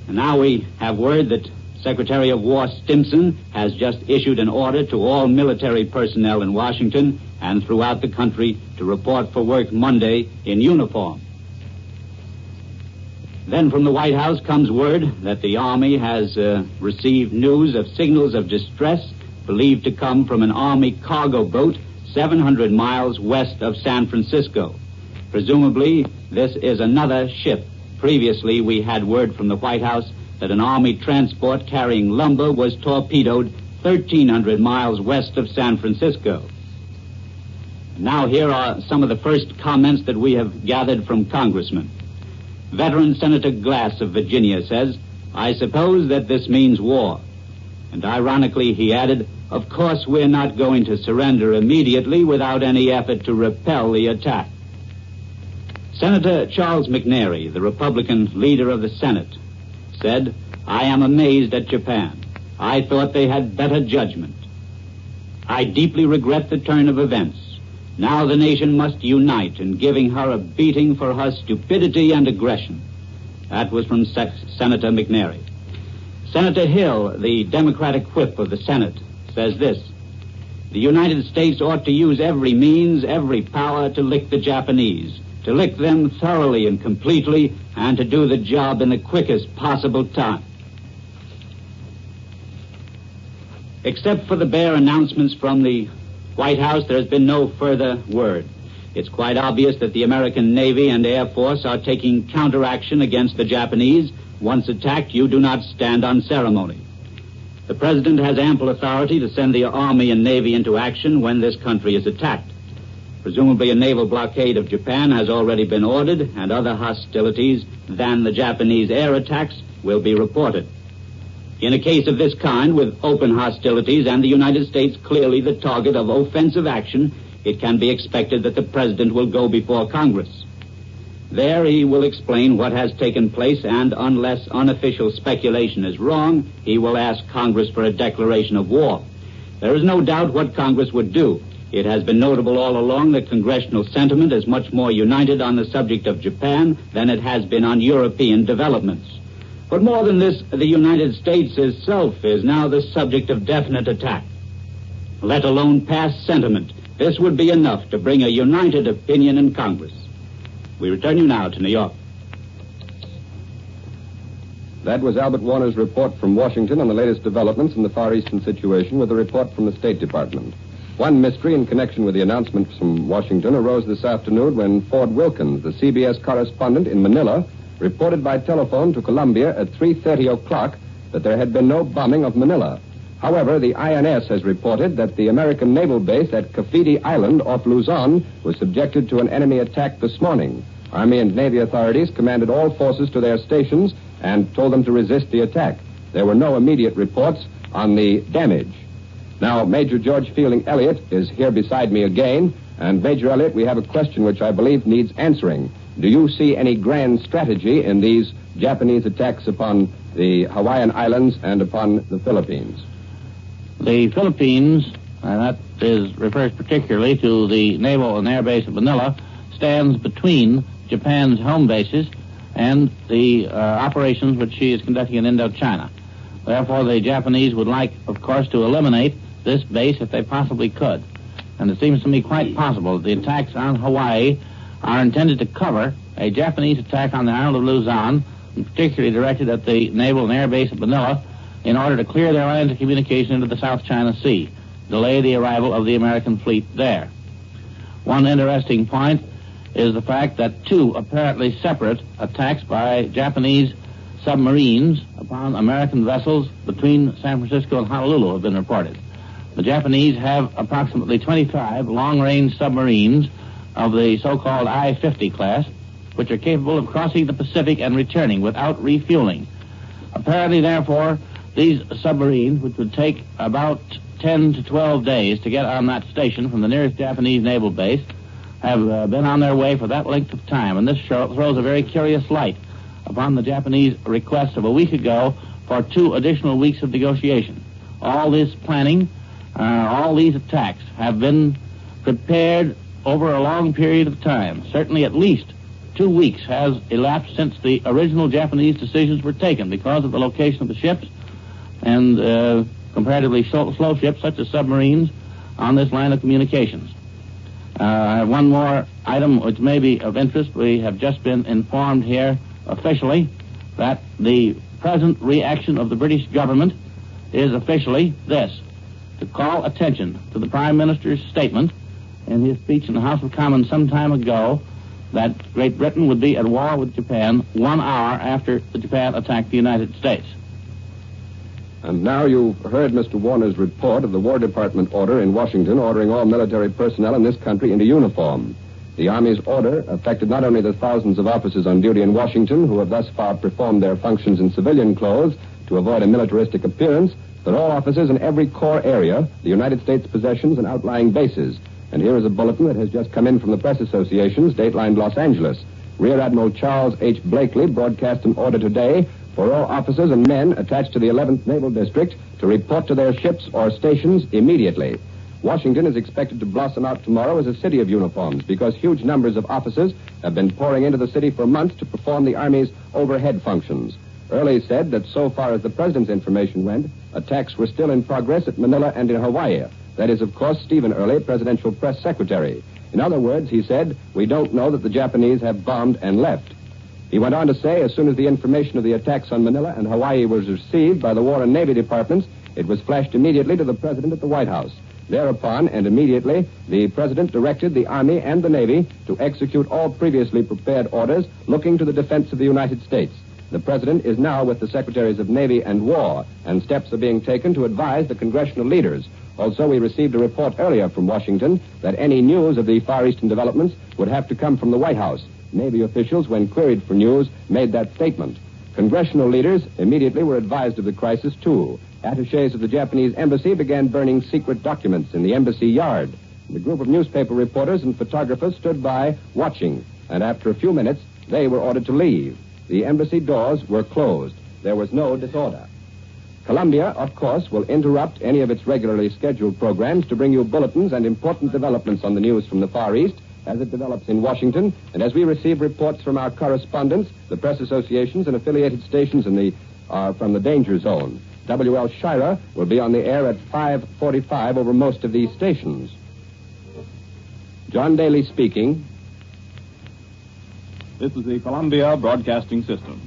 And now we have word that Secretary of War Stimson has just issued an order to all military personnel in Washington and throughout the country to report for work Monday in uniform. Then from the White House comes word that the Army has received news of signals of distress believed to come from an Army cargo boat 700 miles west of San Francisco. Presumably, this is another ship. Previously, we had word from the White House that an Army transport carrying lumber was torpedoed 1,300 miles west of San Francisco. Now here are some of the first comments that we have gathered from congressmen. Veteran Senator Glass of Virginia says, "I suppose that this means war." And ironically, he added, "Of course, we're not going to surrender immediately without any effort to repel the attack." Senator Charles McNary, the Republican leader of the Senate, said, "I am amazed at Japan. I thought they had better judgment. I deeply regret the turn of events. Now the nation must unite in giving her a beating for her stupidity and aggression." That was from Senator McNary. Senator Hill, the Democratic whip of the Senate, says this, "The United States ought to use every means, every power to lick the Japanese, to lick them thoroughly and completely, and to do the job in the quickest possible time." Except for the bare announcements from the White House, there has been no further word. It's quite obvious that the American Navy and Air Force are taking counteraction against the Japanese. Once attacked, you do not stand on ceremony. The President has ample authority to send the Army and Navy into action when this country is attacked. Presumably a naval blockade of Japan has already been ordered, and other hostilities than the Japanese air attacks will be reported. In a case of this kind, with open hostilities and the United States clearly the target of offensive action, it can be expected that the President will go before Congress. There he will explain what has taken place, and unless unofficial speculation is wrong, he will ask Congress for a declaration of war. There is no doubt what Congress would do. It has been notable all along that congressional sentiment is much more united on the subject of Japan than it has been on European developments. But more than this, the United States itself is now the subject of definite attack. Let alone past sentiment, this would be enough to bring a united opinion in Congress. We return you now to New York. That was Albert Warner's report from Washington on the latest developments in the Far Eastern situation with a report from the State Department. One mystery in connection with the announcements from Washington arose this afternoon when Ford Wilkins, the CBS correspondent in Manila, reported by telephone to Columbia at 3:30 o'clock that there had been no bombing of Manila. However, the INS has reported that the American naval base at Cafidi Island off Luzon was subjected to an enemy attack this morning. Army and Navy authorities commanded all forces to their stations and told them to resist the attack. There were no immediate reports on the damage. Now, Major George Fielding Elliott is here beside me again, and Major Elliott, we have a question which I believe needs answering. Do you see any grand strategy in these Japanese attacks upon the Hawaiian Islands and upon the Philippines? The Philippines, and that refers particularly to the Naval and Air Base at Manila, stands between Japan's home bases and the operations which she is conducting in Indochina. Therefore, the Japanese would like, of course, to eliminate this base if they possibly could. And it seems to me quite possible that the attacks on Hawaii are intended to cover a Japanese attack on the island of Luzon, and particularly directed at the Naval and Air Base at Manila, in order to clear their lines of communication into the South China Sea, delay the arrival of the American fleet there. One interesting point is the fact that two apparently separate attacks by Japanese submarines upon American vessels between San Francisco and Honolulu have been reported. The Japanese have approximately 25 long-range submarines of the so-called I-50 class, which are capable of crossing the Pacific and returning without refueling. Apparently, therefore, these submarines, which would take about 10 to 12 days to get on that station from the nearest Japanese naval base, have been on their way for that length of time. And this throws a very curious light upon the Japanese request of a week ago for 2 additional weeks of negotiation. All this planning, all these attacks have been prepared over a long period of time. Certainly at least 2 weeks has elapsed since the original Japanese decisions were taken because of the location of the ships and comparatively slow ships such as submarines on this line of communications. I have one more item which may be of interest. We have just been informed here officially that the present reaction of the British government is officially this: to call attention to the Prime Minister's statement in his speech in the House of Commons some time ago that Great Britain would be at war with Japan 1 hour after Japan attacked the United States. And now you've heard Mr. Warner's report of the War Department order in Washington ordering all military personnel in this country into uniform. The Army's order affected not only the thousands of officers on duty in Washington who have thus far performed their functions in civilian clothes to avoid a militaristic appearance, but all officers in every corps area, the United States possessions and outlying bases. And here is a bulletin that has just come in from the Press Association's dateline Los Angeles. Rear Admiral Charles H. Blakely broadcast an order today for all officers and men attached to the 11th Naval District to report to their ships or stations immediately. Washington is expected to blossom out tomorrow as a city of uniforms because huge numbers of officers have been pouring into the city for months to perform the Army's overhead functions. Early said that so far as the President's information went, attacks were still in progress at Manila and in Hawaii. That is, of course, Stephen Early, Presidential Press Secretary. In other words, he said, we don't know that the Japanese have bombed and left. He went on to say, as soon as the information of the attacks on Manila and Hawaii was received by the War and Navy departments, it was flashed immediately to the President at the White House. Thereupon, and immediately, the President directed the Army and the Navy to execute all previously prepared orders looking to the defense of the United States. The President is now with the Secretaries of Navy and War, and steps are being taken to advise the congressional leaders. Also, we received a report earlier from Washington that any news of the Far Eastern developments would have to come from the White House. Navy officials, when queried for news, made that statement. Congressional leaders immediately were advised of the crisis, too. Attachés of the Japanese embassy began burning secret documents in the embassy yard. The group of newspaper reporters and photographers stood by, watching, and after a few minutes, they were ordered to leave. The embassy doors were closed. There was no disorder. Columbia, of course, will interrupt any of its regularly scheduled programs to bring you bulletins and important developments on the news from the Far East as it develops in Washington, and as we receive reports from our correspondents, the press associations, and affiliated stations from the danger zone. W.L. Shira will be on the air at 5:45 over most of these stations. John Daly speaking. This is the Columbia Broadcasting System.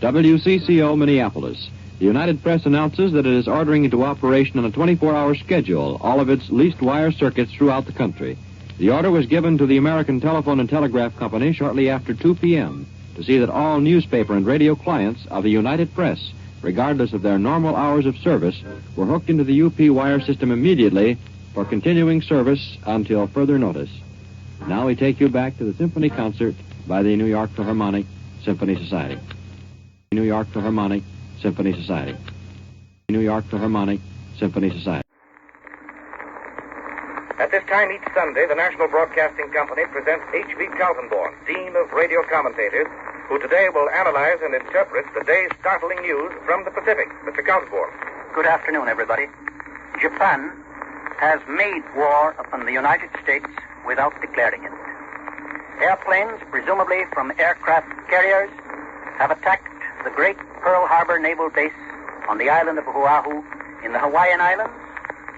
WCCO, Minneapolis. The United Press announces that it is ordering into operation on a 24-hour schedule all of its leased wire circuits throughout the country. The order was given to the American Telephone and Telegraph Company shortly after 2 p.m. to see that all newspaper and radio clients of the United Press, regardless of their normal hours of service, were hooked into the UP wire system immediately for continuing service until further notice. Now we take you back to the symphony concert by the New York Philharmonic Symphony Society. New York Philharmonic Symphony Society. New York Philharmonic Symphony Society. At this time each Sunday, the National Broadcasting Company presents H.V. Kalenborn, Dean of Radio Commentators, who today will analyze and interpret the day's startling news from the Pacific. Mr. Kalenborn. Good afternoon, everybody. Japan has made war upon the United States without declaring it. Airplanes, presumably from aircraft carriers, have attacked the great Pearl Harbor Naval Base on the island of Oahu in the Hawaiian Islands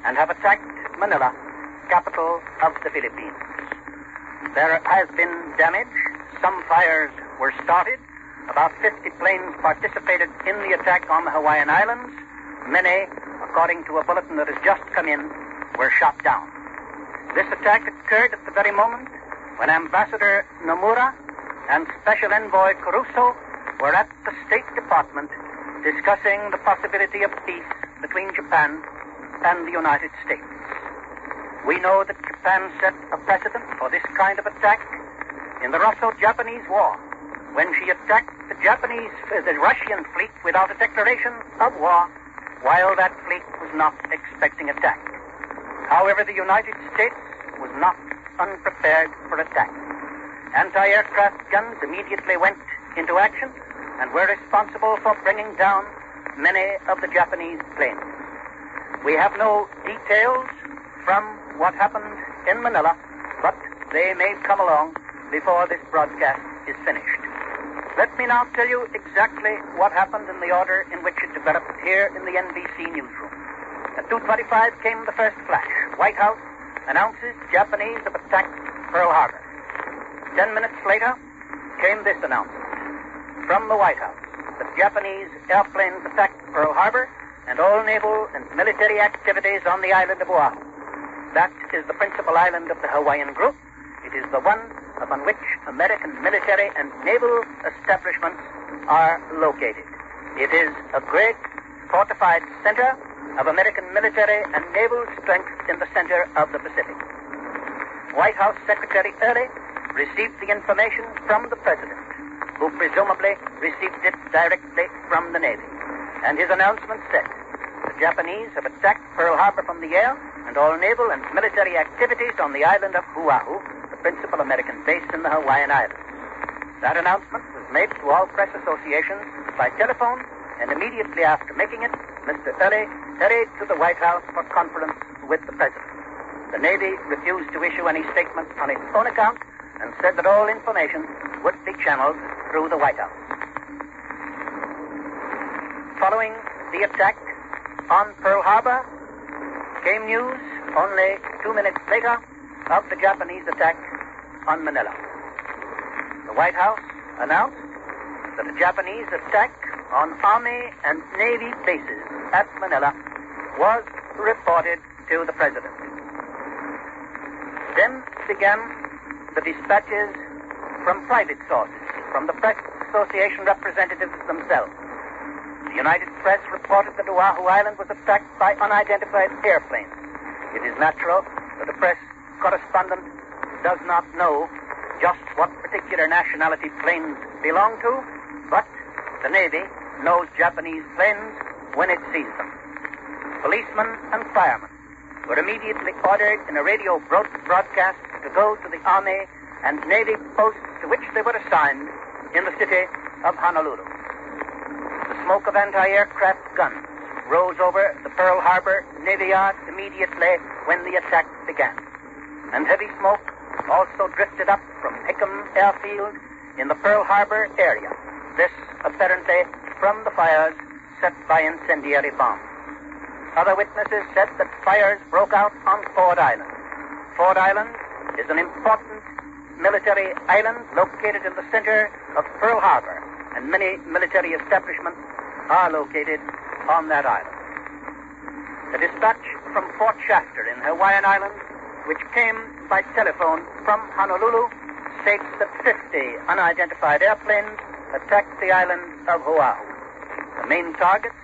and have attacked Manila, capital of the Philippines. There has been damage. Some fires were started. About 50 planes participated in the attack on the Hawaiian Islands. Many, according to a bulletin that has just come in, were shot down. This attack occurred at the very moment when Ambassador Nomura and Special Envoy Caruso were at the State Department discussing the possibility of peace between Japan and the United States. We know that Japan set a precedent for this kind of attack in the Russo-Japanese War, when she attacked the Russian fleet without a declaration of war, while that fleet was not expecting attack. However, the United States was not unprepared for attack. Anti-aircraft guns immediately went into action and were responsible for bringing down many of the Japanese planes. We have no details from what happened in Manila, but they may come along before this broadcast is finished. Let me now tell you exactly what happened in the order in which it developed here in the NBC newsroom. At 2:25 came the first flash. White House announces Japanese have attacked Pearl Harbor. 10 minutes later came this announcement from the White House that Japanese airplanes attacked Pearl Harbor and all naval and military activities on the island of Oahu. That is the principal island of the Hawaiian group. It is the one upon which American military and naval establishments are located. It is a great fortified center of American military and naval strength in the center of the Pacific. White House Secretary Early received the information from the President, who presumably received it directly from the Navy. And his announcement said, the Japanese have attacked Pearl Harbor from the air and all naval and military activities on the island of Oahu, the principal American base in the Hawaiian Islands. That announcement was made to all press associations by telephone, and immediately after making it, Mr. Early hurried to the White House for conference with the President. The Navy refused to issue any statement on its own account and said that all information would be channeled through the White House. Following the attack on Pearl Harbor came news only 2 minutes later of the Japanese attack on Manila. The White House announced that the Japanese attack on Army and Navy bases at Manila was reported to the President. Then began the dispatches from private sources, from the press association representatives themselves. The United Press reported that Oahu Island was attacked by unidentified airplanes. It is natural that a press correspondent does not know just what particular nationality planes belong to, but the Navy knows Japanese planes when it sees them. Policemen and firemen were immediately ordered in a radio broadcast to go to the Army and Navy posts to which they were assigned in the city of Honolulu. The smoke of anti-aircraft guns rose over the Pearl Harbor Navy Yard immediately when the attack began. And heavy smoke also drifted up from Hickam Airfield in the Pearl Harbor area. This apparently from the fires set by incendiary bombs. Other witnesses said that fires broke out on Ford Island. Ford Island is an important military island located in the center of Pearl Harbor, and many military establishments are located on that island. The dispatch from Fort Shafter in Hawaiian Islands, which came by telephone from Honolulu, states that 50 unidentified airplanes attacked the island of Oahu. The main targets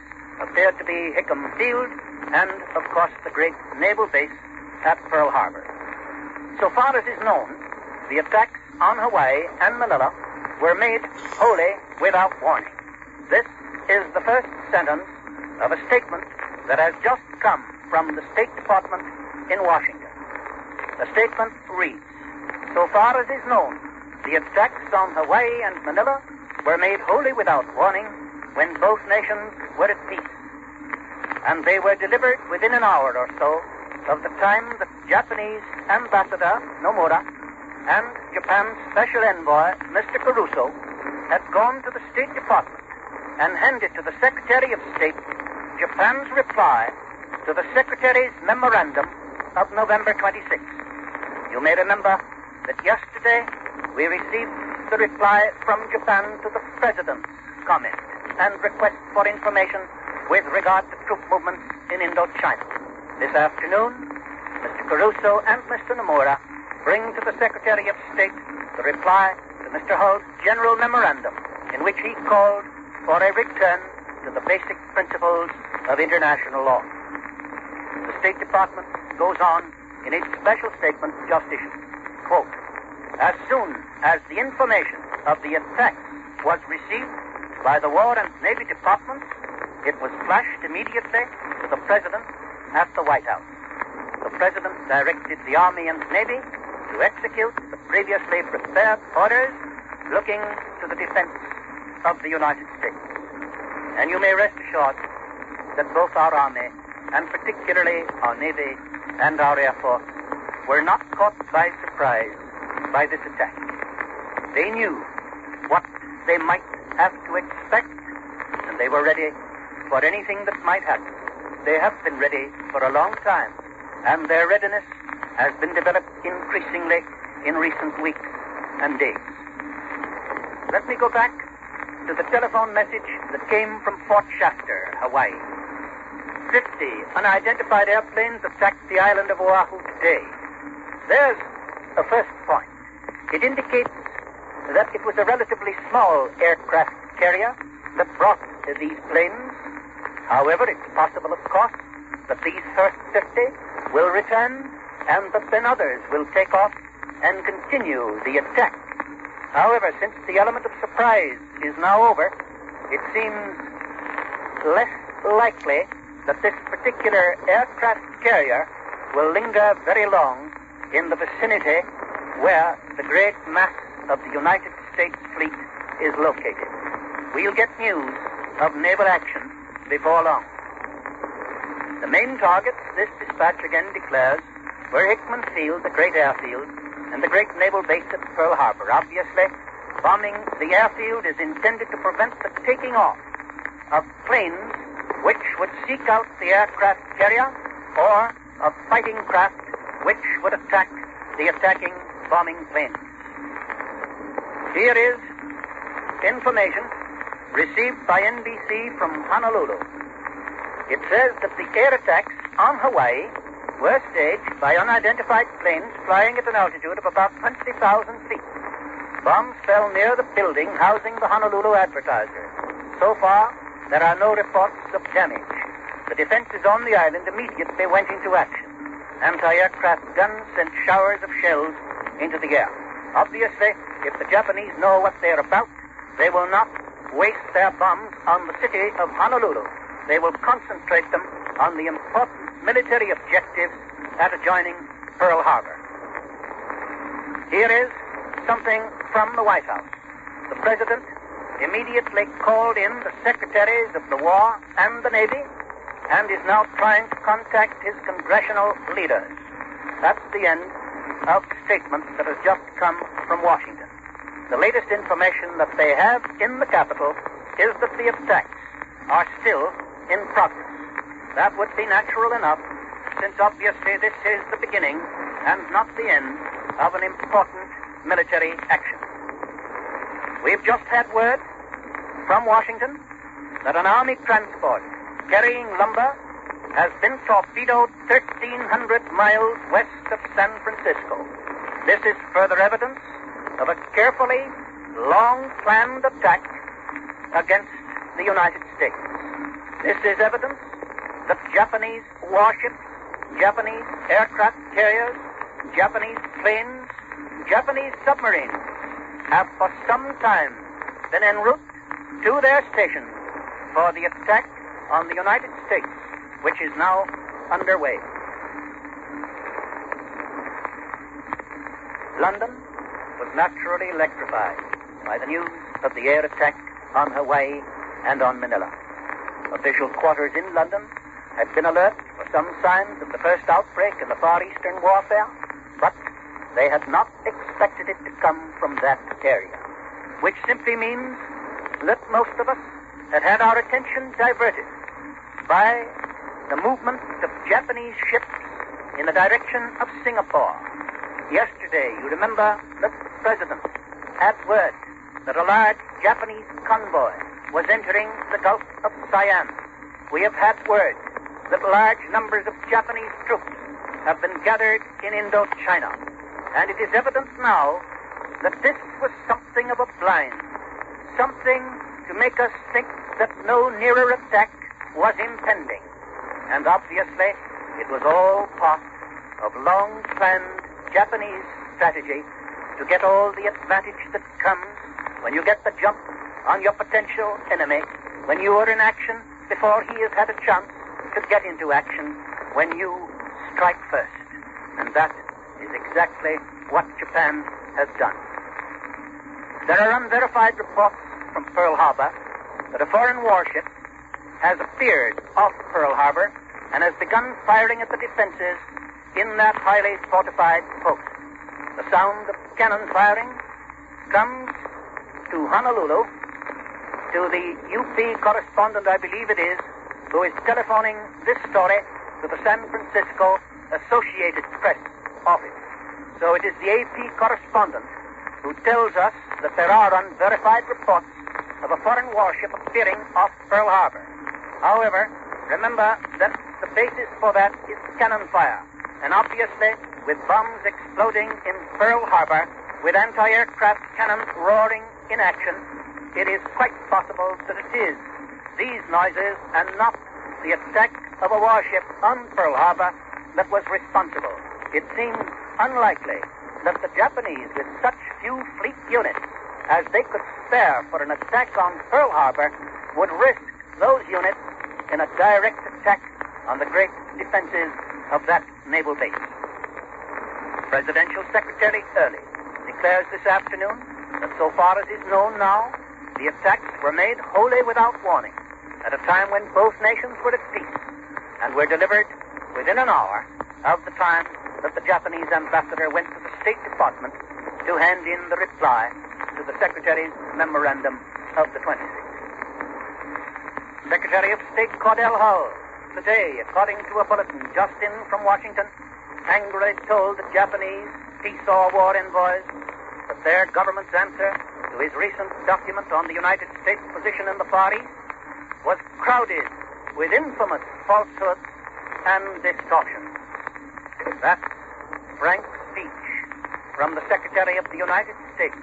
appeared to be Hickam Field and, of course, the great naval base at Pearl Harbor. So far as is known, the attacks on Hawaii and Manila were made wholly without warning. This is the first sentence of a statement that has just come from the State Department in Washington. The statement reads, so far as is known, the attacks on Hawaii and Manila were made wholly without warning when both nations were at peace. and they were delivered within an hour or so of the time that Japanese Ambassador Nomura and Japan's Special Envoy, Mr. Caruso, had gone to the State Department and handed to the Secretary of State Japan's reply to the Secretary's memorandum of November 26. You may remember that yesterday we received the reply from Japan to the President's comment and request for information with regard to troop movements in Indochina. This afternoon, Mr. Caruso and Mr. Nomura bring to the Secretary of State the reply to Mr. Hull's general memorandum in which he called for a return to the basic principles of international law. The State Department goes on in its special statement just issued. Quote, as soon as the information of the attack was received by the War and Navy Departments, it was flashed immediately to the President at the White House. The President directed the Army and Navy to execute the previously prepared orders looking to the defense of the United States. And you may rest assured that both our Army, and particularly our Navy and our Air Force, were not caught by surprise by this attack. They knew what they might have to expect, and they were ready for anything that might happen. They have been ready for a long time, and their readiness has been developed increasingly in recent weeks and days. Let me go back to the telephone message that came from Fort Shafter, Hawaii. 50 unidentified airplanes attacked the island of Oahu today. There's a first point. It indicates that it was a relatively small aircraft carrier that brought these planes. However, it's possible, of course, that these first 50 will return and that then others will take off and continue the attack. However, since the element of surprise is now over, it seems less likely that this particular aircraft carrier will linger very long in the vicinity where the great mass of the United States fleet is located. We'll get news of naval action before long. The main targets, this dispatch again declares, were Hickman Field, the great airfield, and the great naval base at Pearl Harbor. Obviously, bombing the airfield is intended to prevent the taking off of planes which would seek out the aircraft carrier or of fighting craft which would attack the attacking bombing planes. Here is information received by NBC from Honolulu. It says that the air attacks on Hawaii were staged by unidentified planes flying at an altitude of about 20,000 feet. Bombs fell near the building housing the Honolulu Advertiser. So far, there are no reports of damage. The defenses on the island immediately went into action. Anti-aircraft guns sent showers of shells into the air. Obviously, if the Japanese know what they're about, they will not waste their bombs on the city of Honolulu. They will concentrate them on the important military objectives at adjoining Pearl Harbor. Here is something from the White House. The President immediately called in the Secretaries of the War and the Navy and is now trying to contact his congressional leaders. That's the end of the statement that has just come from Washington. The latest information that they have in the capital is that the attacks are still in progress. That would be natural enough, since obviously this is the beginning and not the end of an important military action. We've just had word from Washington that an Army transport carrying lumber has been torpedoed 1,300 miles west of San Francisco. This is further evidence of a carefully, long-planned attack against the United States. This is evidence that Japanese warships, Japanese aircraft carriers, Japanese planes, Japanese submarines have for some time been en route to their stations for the attack on the United States, which is now underway. London was naturally electrified by the news of the air attack on Hawaii and on Manila. Official quarters in London had been alert for some signs of the first outbreak in the Far Eastern warfare, but they had not expected it to come from that area, which simply means that most of us had had our attention diverted by the movement of Japanese ships in the direction of Singapore. Yesterday, you remember that the President had word that a large Japanese convoy was entering the Gulf of Siam. We have had word that large numbers of Japanese troops have been gathered in Indochina. And it is evident now that this was something of a blind, something to make us think that no nearer attack was impending. And obviously, it was all part of long-planned Japanese strategy to get all the advantage that comes when you get the jump on your potential enemy, when you are in action before he has had a chance to get into action, when you strike first. And that is exactly what Japan has done. There are unverified reports from Pearl Harbor that a foreign warship has appeared off Pearl Harbor and has begun firing at the defenses in that highly fortified post. The sound of cannon firing comes to Honolulu, to the UP correspondent, I believe it is, who is telephoning this story to the San Francisco Associated Press office. So it is the AP correspondent who tells us that there are unverified reports of a foreign warship appearing off Pearl Harbor. However, remember that the basis for that is cannon fire. And obviously, with bombs exploding in Pearl Harbor, with anti-aircraft cannon roaring in action, it is quite possible that it is these noises and not the attack of a warship on Pearl Harbor that was responsible. It seems unlikely that the Japanese, with such few fleet units as they could spare for an attack on Pearl Harbor, would risk those units in a direct attack on the great defenses of that naval base. Presidential Secretary Early declares this afternoon that so far as is known now, the attacks were made wholly without warning, at a time when both nations were at peace, and were delivered within an hour of the time that the Japanese ambassador went to the State Department to hand in the reply to the Secretary's memorandum of the 26th. Secretary of State Cordell Hull, today, according to a bulletin just in from Washington, angrily told the Japanese peace or war envoys that their government's answer to his recent document on the United States position in the Far East was crowded with infamous falsehoods and distortions. That frank speech from the Secretary of the United States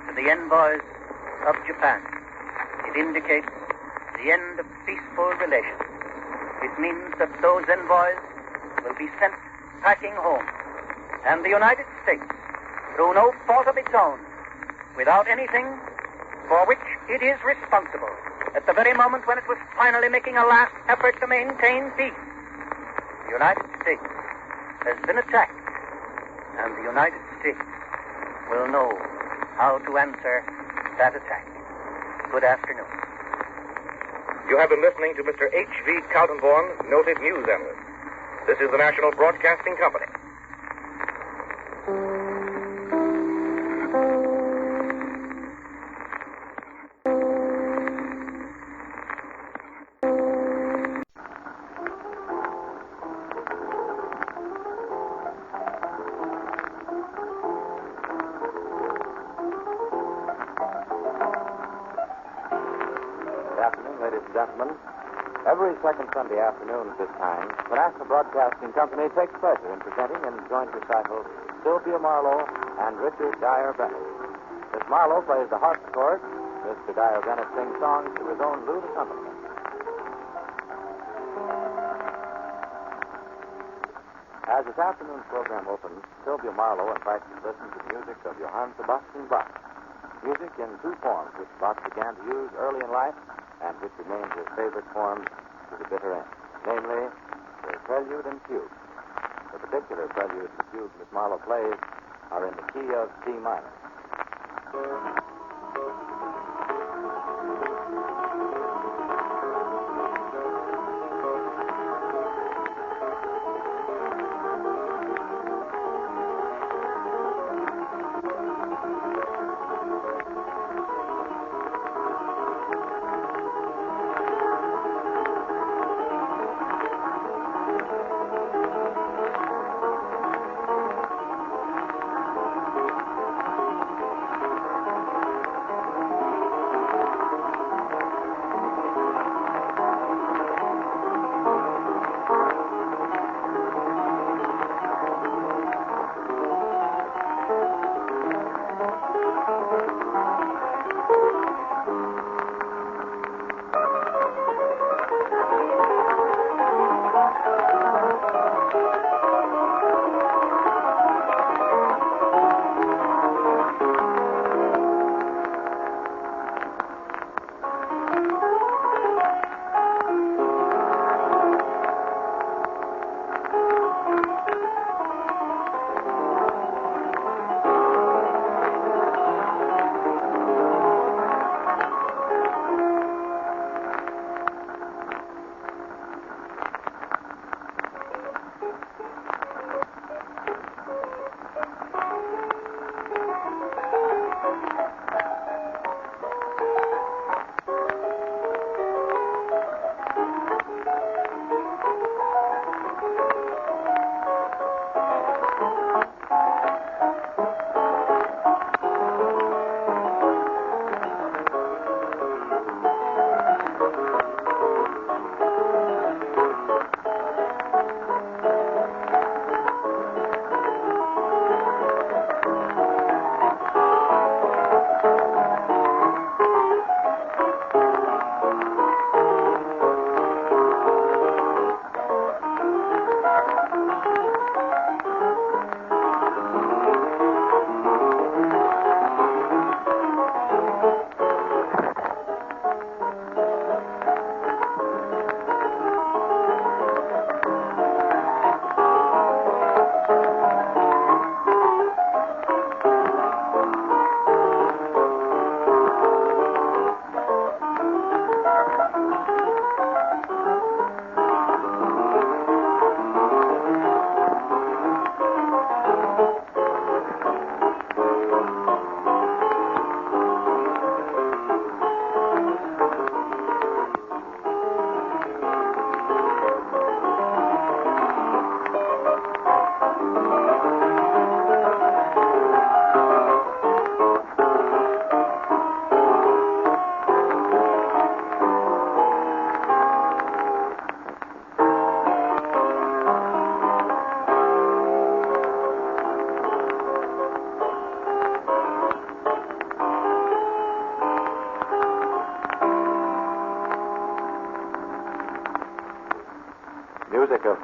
to the envoys of Japan, it indicates the end of peaceful relations. It means that those envoys will be sent packing home, and the United States, through no fault of its own, without anything for which it is responsible, at the very moment when it was finally making a last effort to maintain peace, the United States has been attacked, and the United States will know how to answer that attack. Good afternoon. You have been listening to Mr. H.V. Kalenborn, noted news analyst. This is the National Broadcasting Company. Every second Sunday afternoon at this time, the National Broadcasting Company takes pleasure in presenting in joint recital Sylvia Marlowe and Richard Dyer Bennett. Miss Marlowe plays the harpsichord. Mr. Dyer Bennett sings songs to his own lute accompaniment. As this afternoon's program opens, Sylvia Marlowe invites us to listen to the music of Johann Sebastian Bach. Music in two forms which Bach began to use early in life and which remains his favorite form to the bitter end, namely the prelude and fugue. The particular prelude and fugue Miss Marlowe plays are in the key of C minor.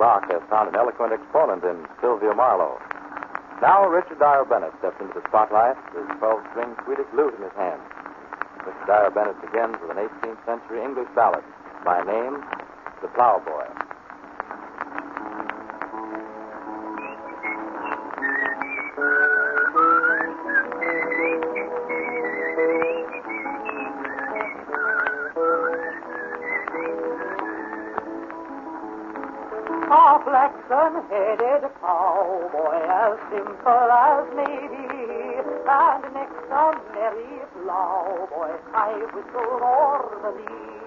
rock has found an eloquent exponent in Sylvia Marlowe. Now, Richard Dyer Bennett steps into the spotlight with 12-string Swedish lute in his hand. Richard Dyer Bennett begins with an 18th century English ballad, by name, The Plowboy. A flaxen-headed cowboy, as simple as may be, and next a merry plowboy, I whistled o'er the lea.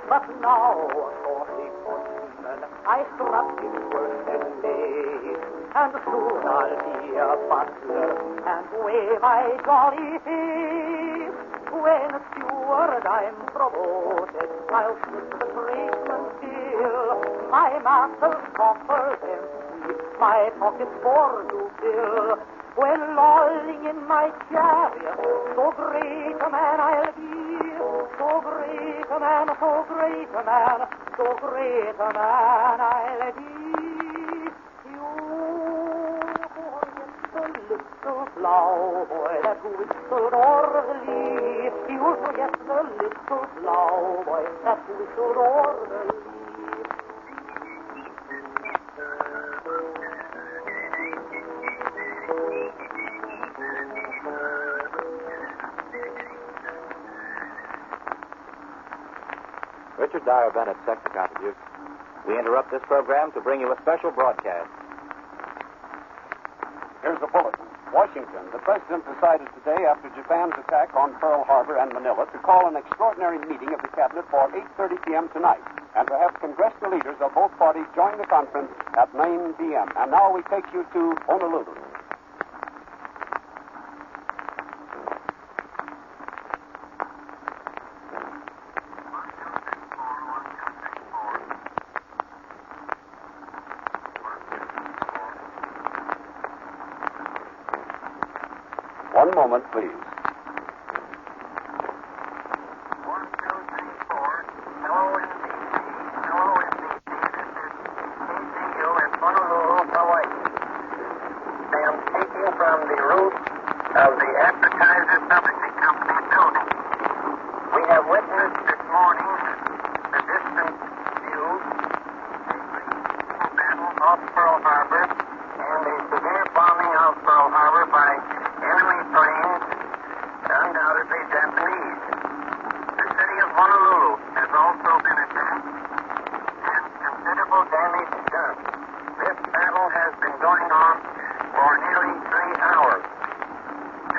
But now, shortly footman, I strut his worsted lay, and soon I'll be a butler, and wave my jolly face. When steward I'm promoted, I'll sit the tradesman still. My master's coffers empty, my pockets for to fill. When lolling in my chariot, so great a man I'll be. So great a man, so great a man, so great a man I'll be. You forget the little plowboy that whistled o'er the lea. You forget the little plowboy that whistled o'er the lea. Richard Dyer Bennett, Sector Contribution. We interrupt this program to bring you a special broadcast. Here's the bulletin. Washington. The President decided today, after Japan's attack on Pearl Harbor and Manila, to call an extraordinary meeting of the Cabinet for 8:30 p.m. tonight, and to have congressional leaders of both parties join the conference at 9 p.m. And now we take you to Honolulu. One moment, please. 1, 2, 3, 4. Hello, NBC. Hello, NBC. This is KCU in Honolulu, Hawaii. I am speaking from the roof of the Advertiser Publishing Company building. We have witnessed this morning the distant view, the battle off Pearl Harbor, and a severe bombing of Pearl Harbor by enemy planes, undoubtedly Japanese. The city of Honolulu has also been attacked and considerable damage done. This battle has been going on for nearly 3 hours.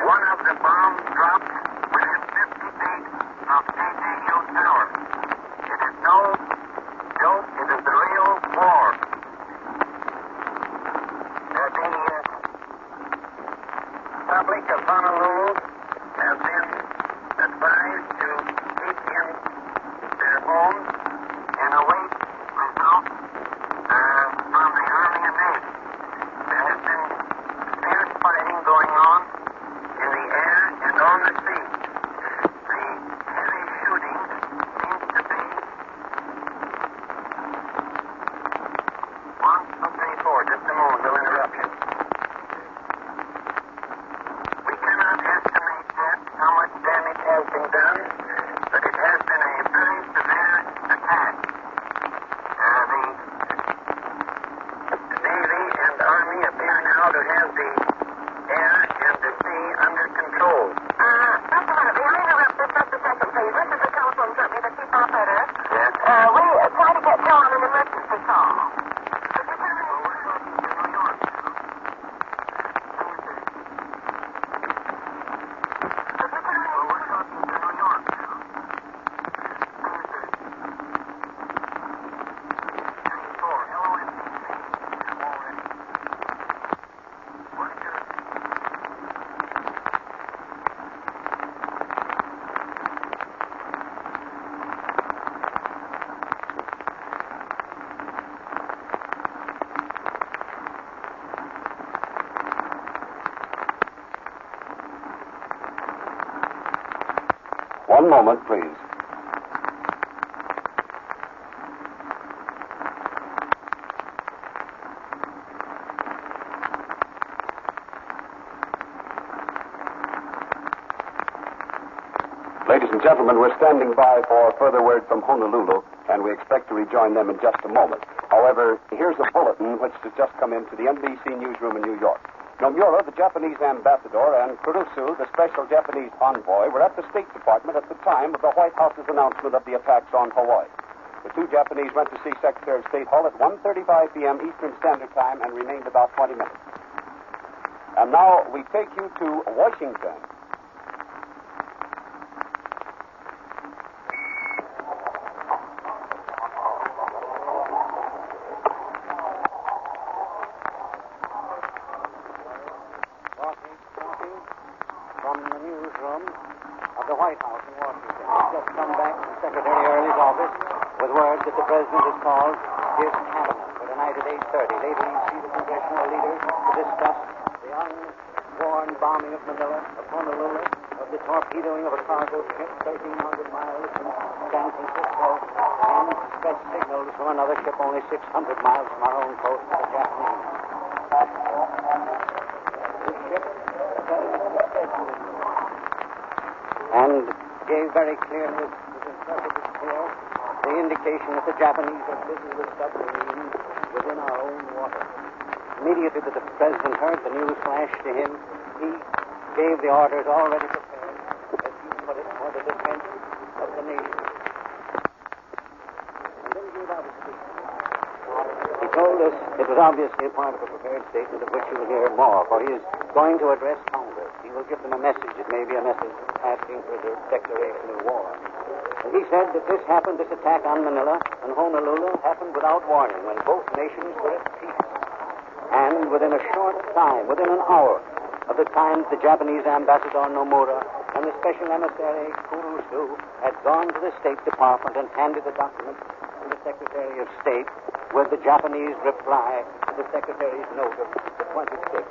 One of the bombs dropped within 50 feet of KGU Tower. It is no joke, it is the real war. The public of Honolulu have been advised to keep in their homes and await results from the Army and Navy. There has been fierce fighting going on in the air and on the sea. The heavy shooting seems to be 1, 2, 3, 4. Just a moment, no interruption. How much damage has been done, but it has been a very severe attack. The Navy and Army appear now to have the air and the sea under control. Just a minute. May I interrupt just a second, please? This is the telephone company, the chief operator. Yes. We try to get Joe on an emergency call. One moment, please. Ladies and gentlemen, we're standing by for further word from Honolulu, and we expect to rejoin them in just a moment. However, here's a bulletin which has just come into the NBC newsroom in New York. Nomura, the Japanese ambassador, and Kurusu, the special Japanese envoy, were at the State Department at the time of the White House's announcement of the attacks on Hawaii. The two Japanese went to see Secretary of State Hull at 1:35 p.m. Eastern Standard Time and remained about 20 minutes. And now we take you to Washington. From the newsroom of the White House in Washington. He's just come back from Secretary Early's office with word that the President has called his cabinet for tonight at 8:30. Later he'll see the Congressional leaders to discuss the unwarned bombing of Manila, of Honolulu, of the torpedoing of a cargo ship 1,300 miles from San Francisco, and distress signals from another ship only 600 miles from our own coast to the Japanese. This ship and gave very clearly, his interpreted clear, the indication that the Japanese are busy with submarines within our own water. Immediately that the President heard the news flash to him, he gave the orders already prepared, as he put it, for the defense of the nation. And then he gave out a speech. He told us it was obviously a part of a prepared statement of which you will hear more, for he is going to address Congress. He will give them a message. It may be a message asking for the declaration of war. And he said that this happened, this attack on Manila and Honolulu happened without warning when both nations were at peace. And within a short time, within an hour of the time the Japanese ambassador Nomura and the special emissary Kurusu had gone to the State Department and handed the document to the Secretary of State with the Japanese reply to the Secretary's note of the 26th.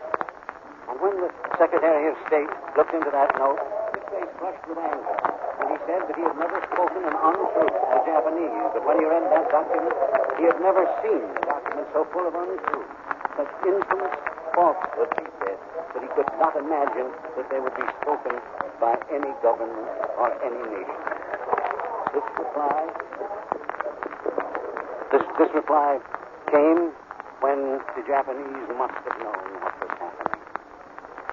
And when the Secretary of State looked into that note, his face flushed with anger. And he said that he had never spoken an untruth to the Japanese, but when he read that document, he had never seen a document so full of untruth. Such infamous falsehood, he said, that he could not imagine that they would be spoken by any government or any nation. This reply came when the Japanese must have known what was happening.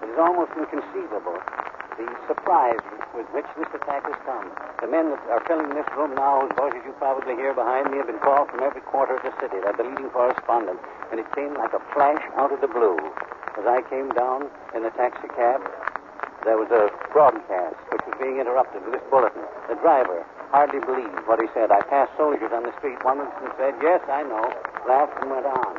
It is almost inconceivable the surprise with which this attack has come. The men that are filling this room now, whose voices you probably hear behind me, have been called from every quarter of the city. They're the leading correspondents. And it came like a flash out of the blue. As I came down in the taxi cab, there was a broadcast which was being interrupted with this bulletin. The driver hardly believed what he said. I passed soldiers on the street. One of them said, "Yes, I know," laughed and went on.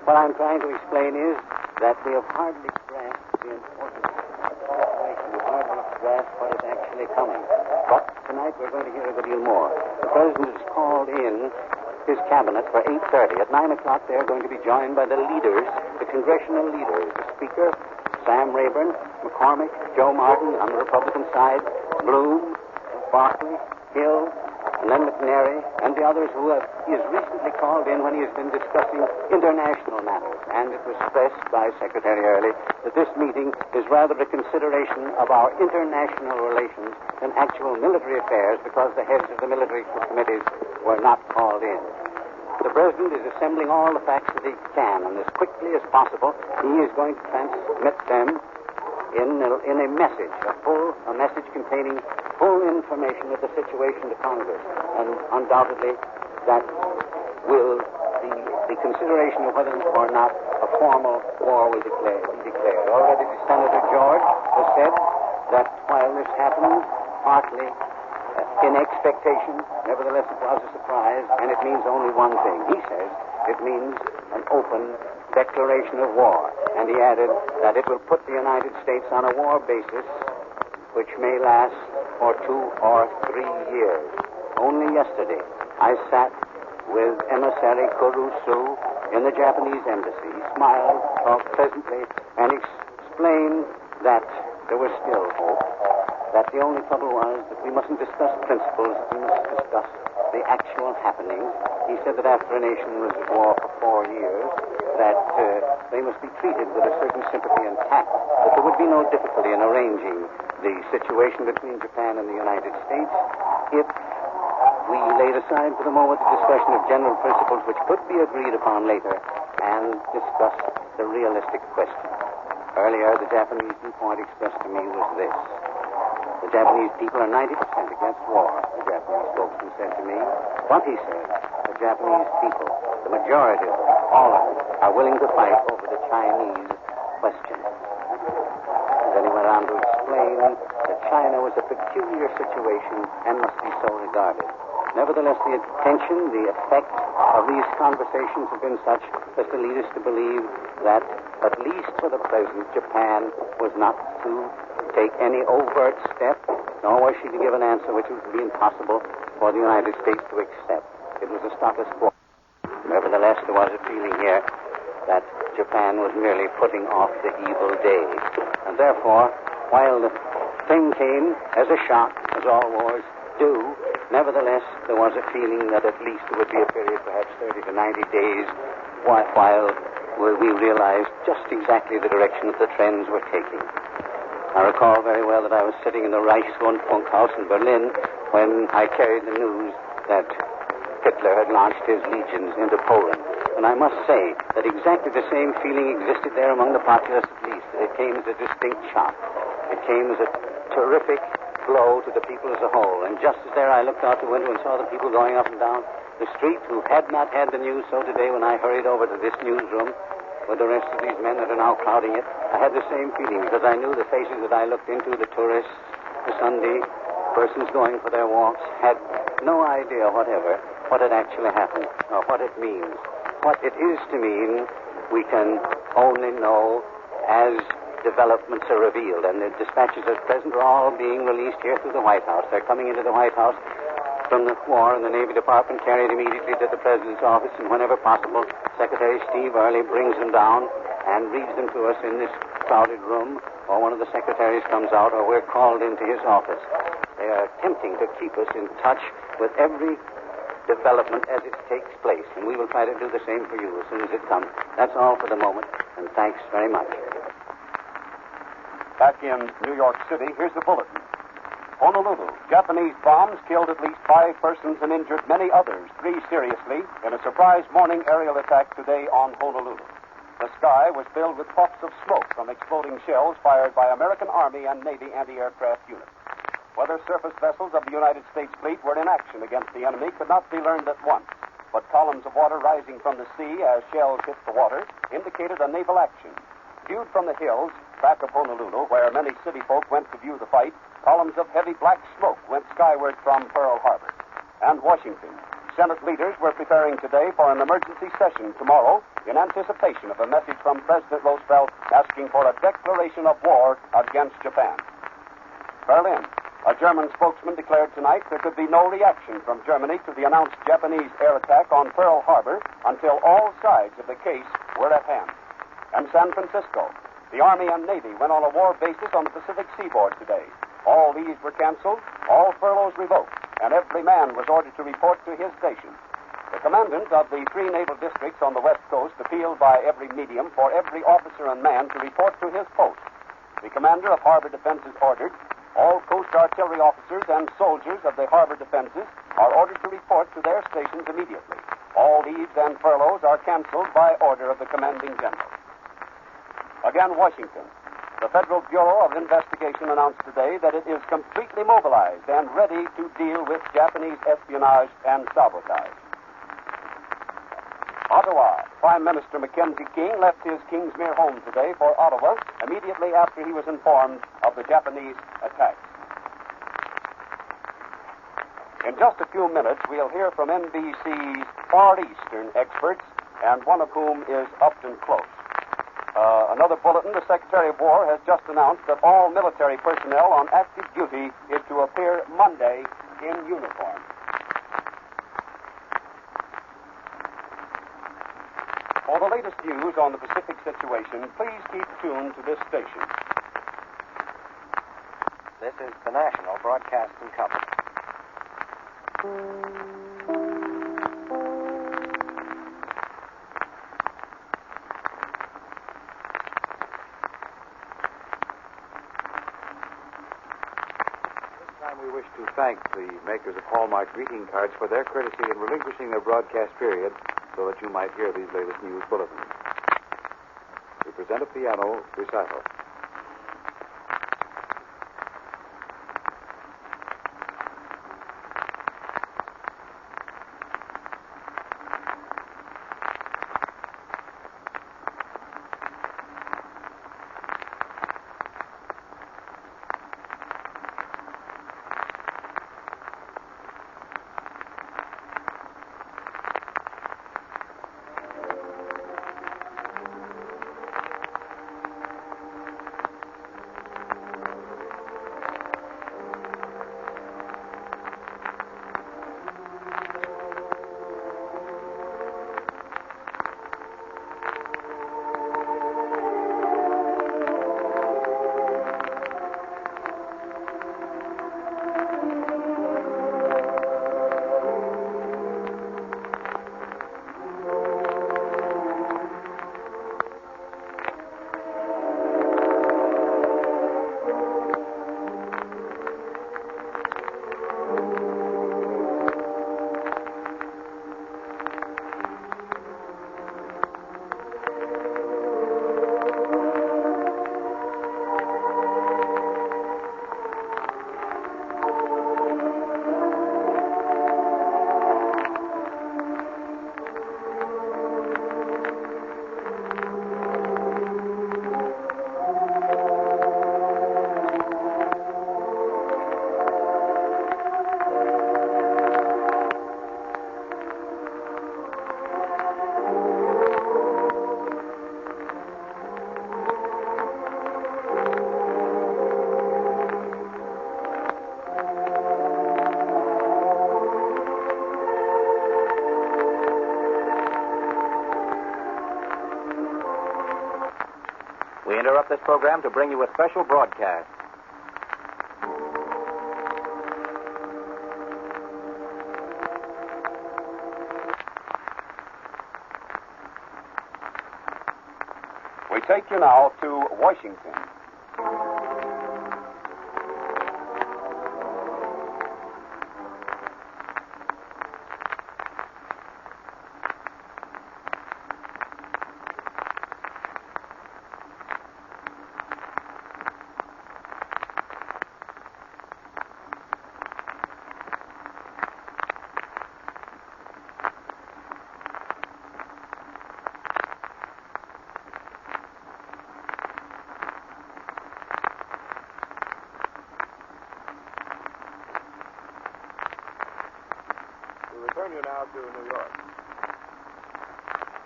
What I'm trying to explain is that we have hardly grasped the importance of the situation. We've hardly grasped what is actually coming. But tonight we're going to hear a good deal more. The President has called in his cabinet for 8:30. At 9 o'clock they're going to be joined by the leaders, the Congressional leaders, the Speaker, Sam Rayburn, McCormick, Joe Martin on the Republican side, Bloom, Barkley, Hill, and then McNary, and the others he has recently called in when he has been discussing international matters. And it was stressed by Secretary Early that this meeting is rather a consideration of our international relations than actual military affairs because the heads of the military committees were not called in. The President is assembling all the facts that he can, and as quickly as possible, he is going to transmit them in a message, a message containing full information of the situation to Congress. And undoubtedly, that will be the consideration of whether or not a formal war will be declared. Already Senator George has said that while this happened, partly in expectation, nevertheless it was a surprise, and it means only one thing. He says it means an open declaration of war. And he added that it will put the United States on a war basis which may last for 2 or 3 years. Only yesterday, I sat with emissary Kurusu in the Japanese embassy. He smiled, talked pleasantly, and explained that there was still hope, that the only trouble was that we mustn't discuss principles, we must discuss the actual happenings. He said that after a nation was at war for 4 years, that they must be treated with a certain sympathy and tact, that there would be no difficulty in arranging the situation between Japan and the United States if we laid aside for the moment the discussion of general principles which could be agreed upon later and discuss the realistic question. Earlier, the Japanese viewpoint expressed to me was this. The Japanese people are 90% against war, the Japanese spokesman said to me. But, he said, the Japanese people, the majority of them, all of them, are willing to fight over the Chinese question. And then he went on to explain that China was a peculiar situation and must be so regarded. Nevertheless, the attention, the effect of these conversations have been such as to lead us to believe that, at least for the present, Japan was not to take any overt step, nor was she to give an answer which would be impossible for the United States to accept. It was a status quo. Nevertheless, there was a feeling here that Japan was merely putting off the evil day. And therefore, while the thing came as a shock, as all wars do, nevertheless, there was a feeling that at least there would be a period, perhaps 30 to 90 days, while we realized just exactly the direction that the trends were taking. I recall very well that I was sitting in the Reichsrundfunkhaus in Berlin when I carried the news that Hitler had launched his legions into Poland. And I must say that exactly the same feeling existed there among the populace at least. It came as a distinct shock. It came as a terrific blow to the people as a whole. And just as there I looked out the window and saw the people going up and down the street who had not had the news, so today when I hurried over to this newsroom with the rest of these men that are now crowding it, I had the same feeling because I knew the faces that I looked into, the tourists, the Sunday persons going for their walks, had no idea whatever what had actually happened or what it means. What it is to mean, we can only know as developments are revealed, and the dispatches at present are all being released here through the White House. They're coming into the White House from the War and the Navy Department, carried immediately to the President's office, and whenever possible, Secretary Steve Early brings them down and reads them to us in this crowded room, or one of the secretaries comes out, or we're called into his office. They are attempting to keep us in touch with every development as it takes place, and we will try to do the same for you as soon as it comes. That's all for the moment, and thanks very much. Back in New York City, here's the bulletin. Honolulu. Japanese bombs killed at least 5 persons and injured many others, 3 seriously, in a surprise morning aerial attack today on Honolulu. The sky was filled with puffs of smoke from exploding shells fired by American Army and Navy anti-aircraft units. Whether surface vessels of the United States fleet were in action against the enemy could not be learned at once, but columns of water rising from the sea as shells hit the water indicated a naval action. Viewed from the hills back of Honolulu, where many city folk went to view the fight, columns of heavy black smoke went skyward from Pearl Harbor. And Washington. Senate leaders were preparing today for an emergency session tomorrow in anticipation of a message from President Roosevelt asking for a declaration of war against Japan. Berlin. A German spokesman declared tonight there could be no reaction from Germany to the announced Japanese air attack on Pearl Harbor until all sides of the case were at hand. And San Francisco. The Army and Navy went on a war basis on the Pacific seaboard today. All leaves were canceled, all furloughs revoked, and every man was ordered to report to his station. The commandant of the 3 naval districts on the West Coast appealed by every medium for every officer and man to report to his post. The commander of harbor defenses ordered all Coast Artillery officers and soldiers of the harbor defenses are ordered to report to their stations immediately. All leaves and furloughs are canceled by order of the commanding general. Again, Washington. The Federal Bureau of Investigation announced today that it is completely mobilized and ready to deal with Japanese espionage and sabotage. Ottawa. Prime Minister Mackenzie King left his Kingsmere home today for Ottawa immediately after he was informed of the Japanese attack. In just a few minutes, we'll hear from NBC's Far Eastern experts, and one of whom is Upton Close. Another bulletin, the Secretary of War has just announced that all military personnel on active duty is to appear Monday in uniform. For the latest news on the Pacific situation, please keep tuned to this station. This is the National Broadcasting Company. we wish to thank the makers of Hallmark greeting cards for their courtesy in relinquishing their broadcast period so that you might hear these latest news bulletins. We present a piano recital. We interrupt this program to bring you a special broadcast. We take you now to Washington. Return you now to New York.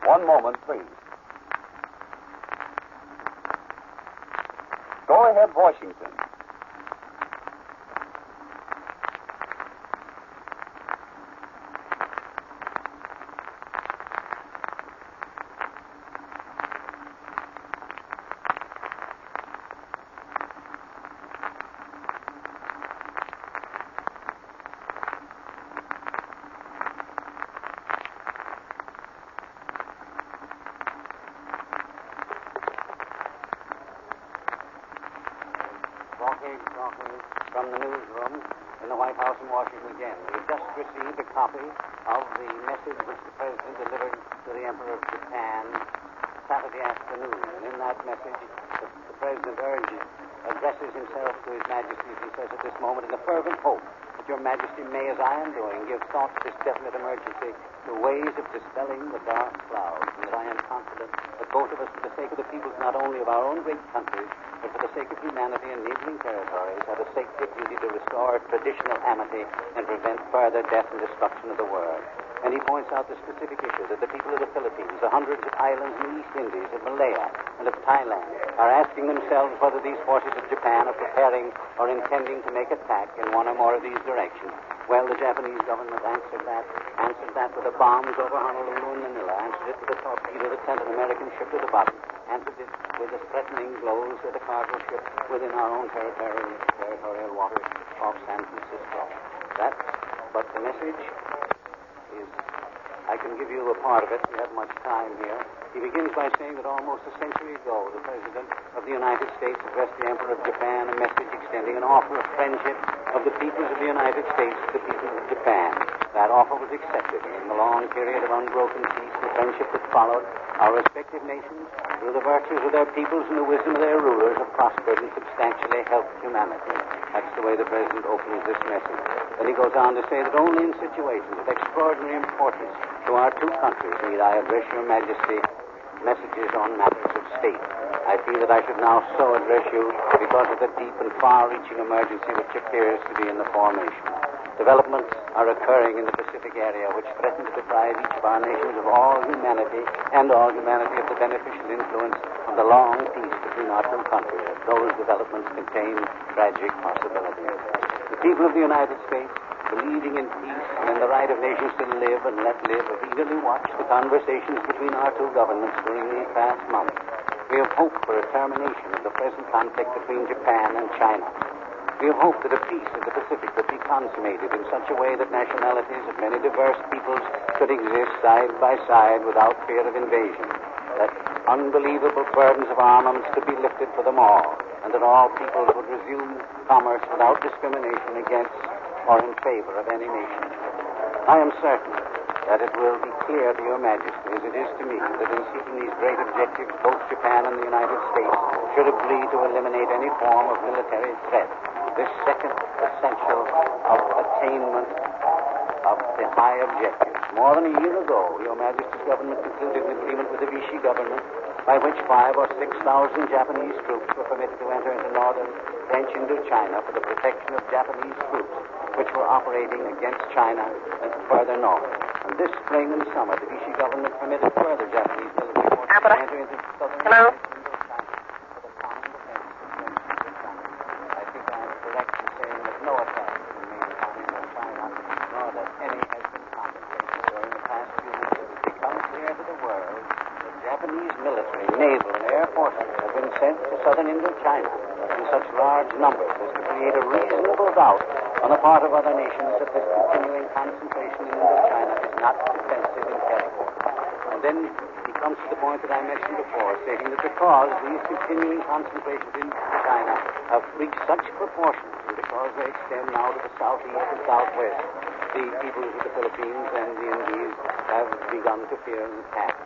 One moment, please. Go ahead, Washington. From the newsroom in the White House in Washington again. We've just received a copy of the message which the President delivered to the Emperor of Japan Saturday afternoon. And in that message, the President addresses himself to His Majesty, as he says at this moment, in a fervent hope that Your Majesty may, as I am doing, give thought to this definite emergency to ways of dispelling the dark clouds, and that I am confident that both of us, for the sake of the peoples not only of our own great countries, but for the sake of humanity and neighboring territories, have a sacred duty to restore traditional amity and prevent further death and destruction of the world. And he points out the specific issue that the people of the Philippines, the hundreds of islands in the East Indies, of Malaya, and of Thailand are asking themselves whether these forces of Japan are preparing or intending to make attack in one or more of these directions. Well, the Japanese government answered that with the bombs over Honolulu and Manila, answered it with a torpedo that sent an American ship to the bottom, answered it with the threatening blows with a cargo ship within our own territorial waters off San Francisco. But the message is, I can give you a part of it. We have much time here. He begins by saying that almost a century ago, the President of the United States addressed the Emperor of Japan a message extending an offer of friendship of the peoples of the United States to the peoples of Japan. That offer was accepted, and in the long period of unbroken peace and friendship that followed, our respective nations, through the virtues of their peoples and the wisdom of their rulers, have prospered and substantially helped humanity. That's the way the President opens this message. Then he goes on to say that only in situations of extraordinary importance to our two countries need I address your Majesty messages on matters of state. I feel that I should now so address you because of the deep and far-reaching emergency which appears to be in the formation. Developments are occurring in the Pacific area which threaten to deprive each of our nations of all humanity and all humanity of the beneficial influence of the long peace between our two countries. Those developments contain tragic possibilities. The people of the United States, believing in peace and in the right of nations to live and let live, have eagerly watched the conversations between our two governments during these past months. We have hoped for a termination of the present conflict between Japan and China. We have hoped that a peace of the Pacific would be consummated in such a way that nationalities of many diverse peoples could exist side by side without fear of invasion, that unbelievable burdens of armaments could be lifted for them all, and that all peoples would resume commerce without discrimination against or in favor of any nation. I am certain that it will be clear to your Majesty, as it is to me, that in seeking these great objectives, both Japan and the United States should agree to eliminate any form of military threat. This second essential of attainment of the high objectives. More than a year ago, your Majesty's government concluded an agreement with the Vichy government by which 5,000 or 6,000 Japanese troops were permitted to enter into northern French Indochina for the protection of Japanese troops which were operating against China and further north. And this spring and summer, the Vichy government permitted further Japanese military forces to enter into southern Indochina for the common defense of French Indochina. I think I am correct in saying that no attack has been made upon Indochina, nor that any has been contemplated. During the past few weeks, it has become clear to the world that Japanese military, naval, and air forces have been sent to southern Indochina in such large numbers as to create a reasonable doubt on the part of other nations that this continuing concentration in Indochina is not defensive in character. And then he comes to the point that I mentioned before, stating that because these continuing concentrations in China have reached such proportions, and because they extend now to the southeast and southwest, the peoples of the Philippines and the Indies have begun to fear an attack.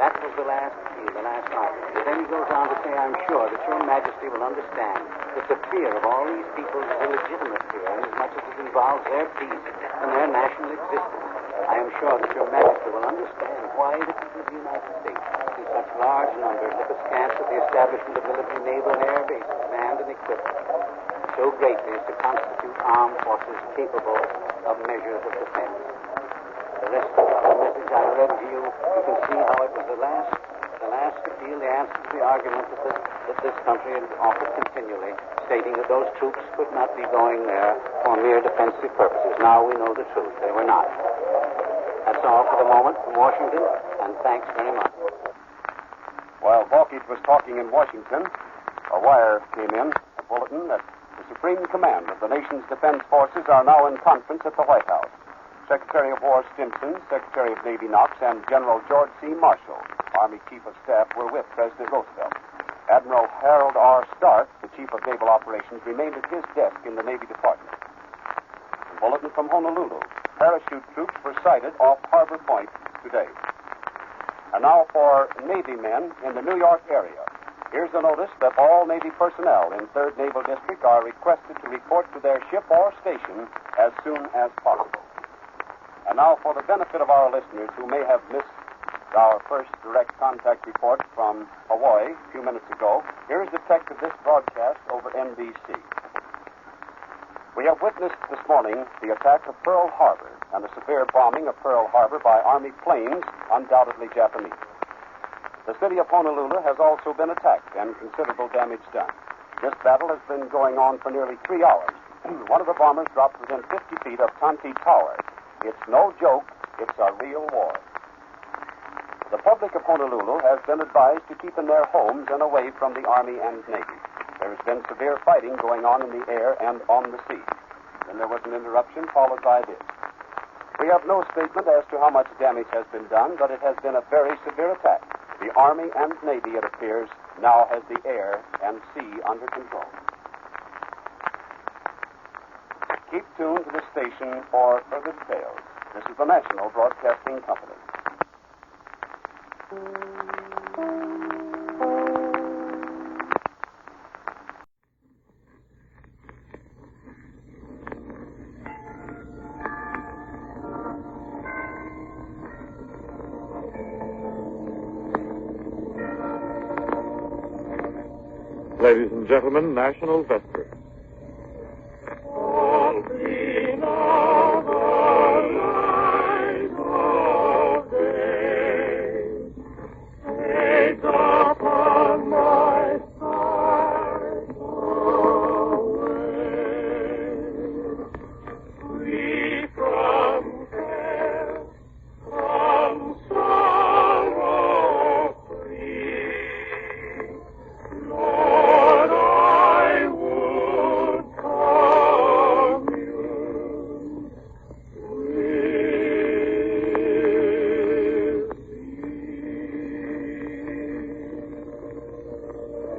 That was the last key, the last argument. And then he goes on to say, I'm sure that your Majesty will understand that the fear of all these people is a legitimate fear, inasmuch as it involves their peace and their national existence. I am sure that your Majesty will understand why the people of the United States, in such large numbers, look askance at the establishment of military, naval, and air bases, manned and equipped so greatly as to constitute armed forces capable of measures of defense. The rest of the message I read to you, you can see how it was the last appeal, the answer to the argument that this country had offered continually, stating that those troops could not be going there for mere defensive purposes. Now we know the truth. They were not. That's all for the moment from Washington, and thanks very much. While Balkage was talking in Washington, a wire came in, a bulletin that the Supreme Command of the nation's defense forces are now in conference at the White House. Secretary of War Stimson, Secretary of Navy Knox, and General George C. Marshall, Army Chief of Staff, were with President Roosevelt. Admiral Harold R. Stark, the Chief of Naval Operations, remained at his desk in the Navy Department. A bulletin from Honolulu. Parachute troops were sighted off Harbor Point today. And now for Navy men in the New York area. Here's a notice that all Navy personnel in 3rd Naval District are requested to report to their ship or station as soon as possible. And now, for the benefit of our listeners who may have missed our first direct contact report from Hawaii a few minutes ago, here is the text of this broadcast over NBC. We have witnessed this morning the attack of Pearl Harbor and the severe bombing of Pearl Harbor by Army planes, undoubtedly Japanese. The city of Honolulu has also been attacked and considerable damage done. This battle has been going on for nearly 3 hours. One of the bombers dropped within 50 feet of Tanti Tower. It's no joke. It's a real war. The public of Honolulu has been advised to keep in their homes and away from the Army and Navy. There has been severe fighting going on in the air and on the sea. Then there was an interruption followed by this. We have no statement as to how much damage has been done, but it has been a very severe attack. The Army and Navy, it appears, now has the air and sea under control. Keep tuned to the station for further details. This is the National Broadcasting Company. Ladies and gentlemen, National Vespers.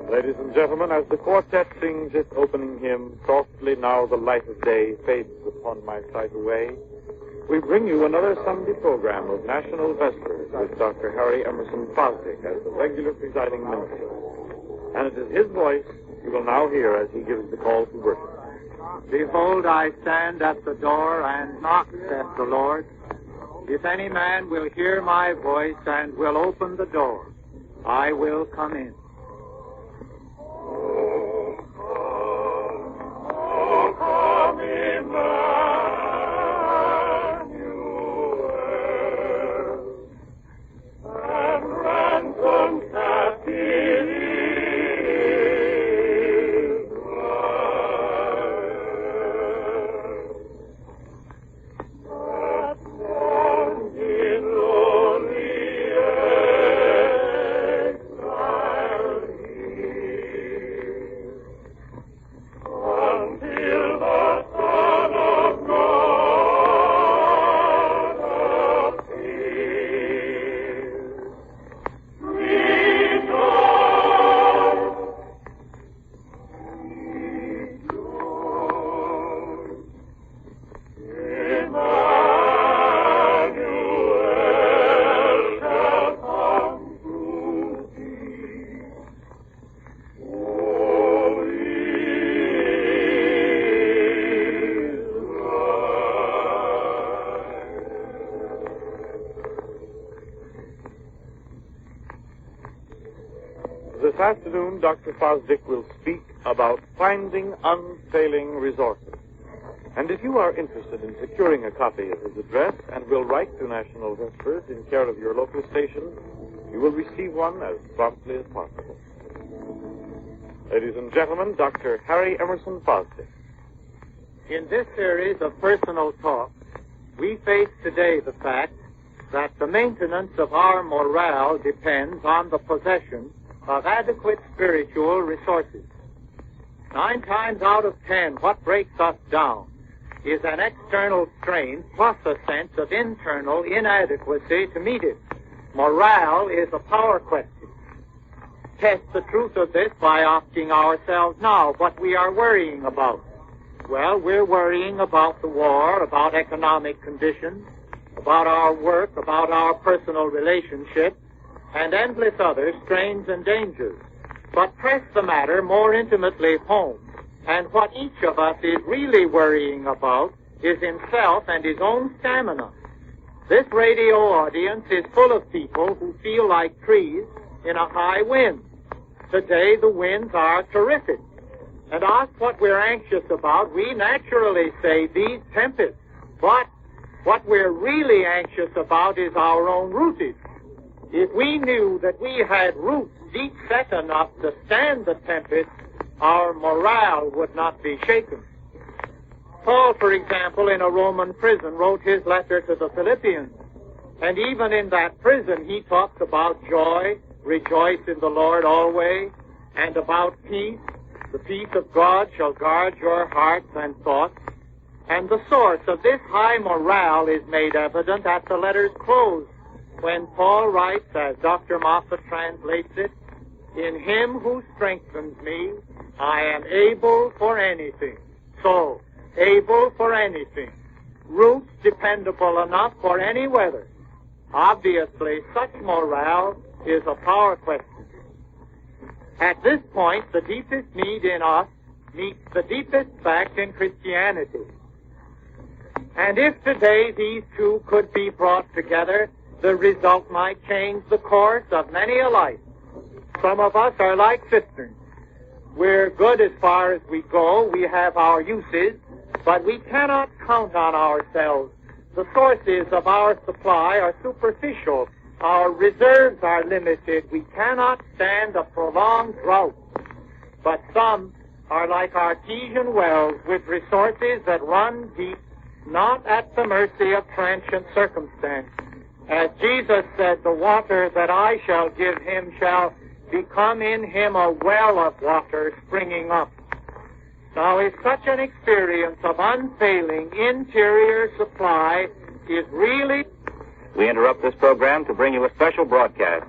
Ladies and gentlemen, as the quartet sings its opening hymn, Softly Now the Light of Day Fades Upon My Sight Away, we bring you another Sunday program of National Vespers with Dr. Harry Emerson Fosdick as the regular presiding minister. And it is his voice you will now hear as he gives the call to worship. Behold, I stand at the door and knock, saith the Lord. If any man will hear my voice and will open the door, I will come in. This afternoon, Dr. Fosdick will speak about finding unfailing resources. And if you are interested in securing a copy of his address and will write to National Vespers in care of your local station, you will receive one as promptly as possible. Ladies and gentlemen, Dr. Harry Emerson Fosdick. In this series of personal talks, we face today the fact that the maintenance of our morale depends on the possession of adequate spiritual resources. 9 times out of 10, what breaks us down is an external strain plus a sense of internal inadequacy to meet it. Morale is a power question. Test the truth of this by asking ourselves now what we are worrying about. Well, we're worrying about the war, about economic conditions, about our work, about our personal relationships, and endless other strains and dangers. But press the matter more intimately home, and what each of us is really worrying about is himself and his own stamina. This radio audience is full of people who feel like trees in a high wind. Today the winds are terrific. And asked what we're anxious about, we naturally say these tempests. But what we're really anxious about is our own rootage. If we knew that we had roots deep set enough to stand the tempest, our morale would not be shaken. Paul, for example, in a Roman prison, wrote his letter to the Philippians. And even in that prison, he talks about joy, rejoice in the Lord always, and about peace. The peace of God shall guard your hearts and thoughts. And the source of this high morale is made evident at the letter's close. when Paul writes, as Dr. Moffat translates it, "In him who strengthens me, I am able for anything." So, able for anything. Roots dependable enough for any weather. Obviously, such morale is a power question. At this point, the deepest need in us meets the deepest fact in Christianity. And if today these two could be brought together, the result might change the course of many a life. Some of us are like cisterns. We're good as far as we go. We have our uses, but we cannot count on ourselves. The sources of our supply are superficial. Our reserves are limited. We cannot stand a prolonged drought. But some are like artesian wells with resources that run deep, not at the mercy of transient circumstance. As Jesus said, "The water that I shall give him shall become in him a well of water springing up." Now, if such an experience of unfailing interior supply is really... We interrupt this program to bring you a special broadcast.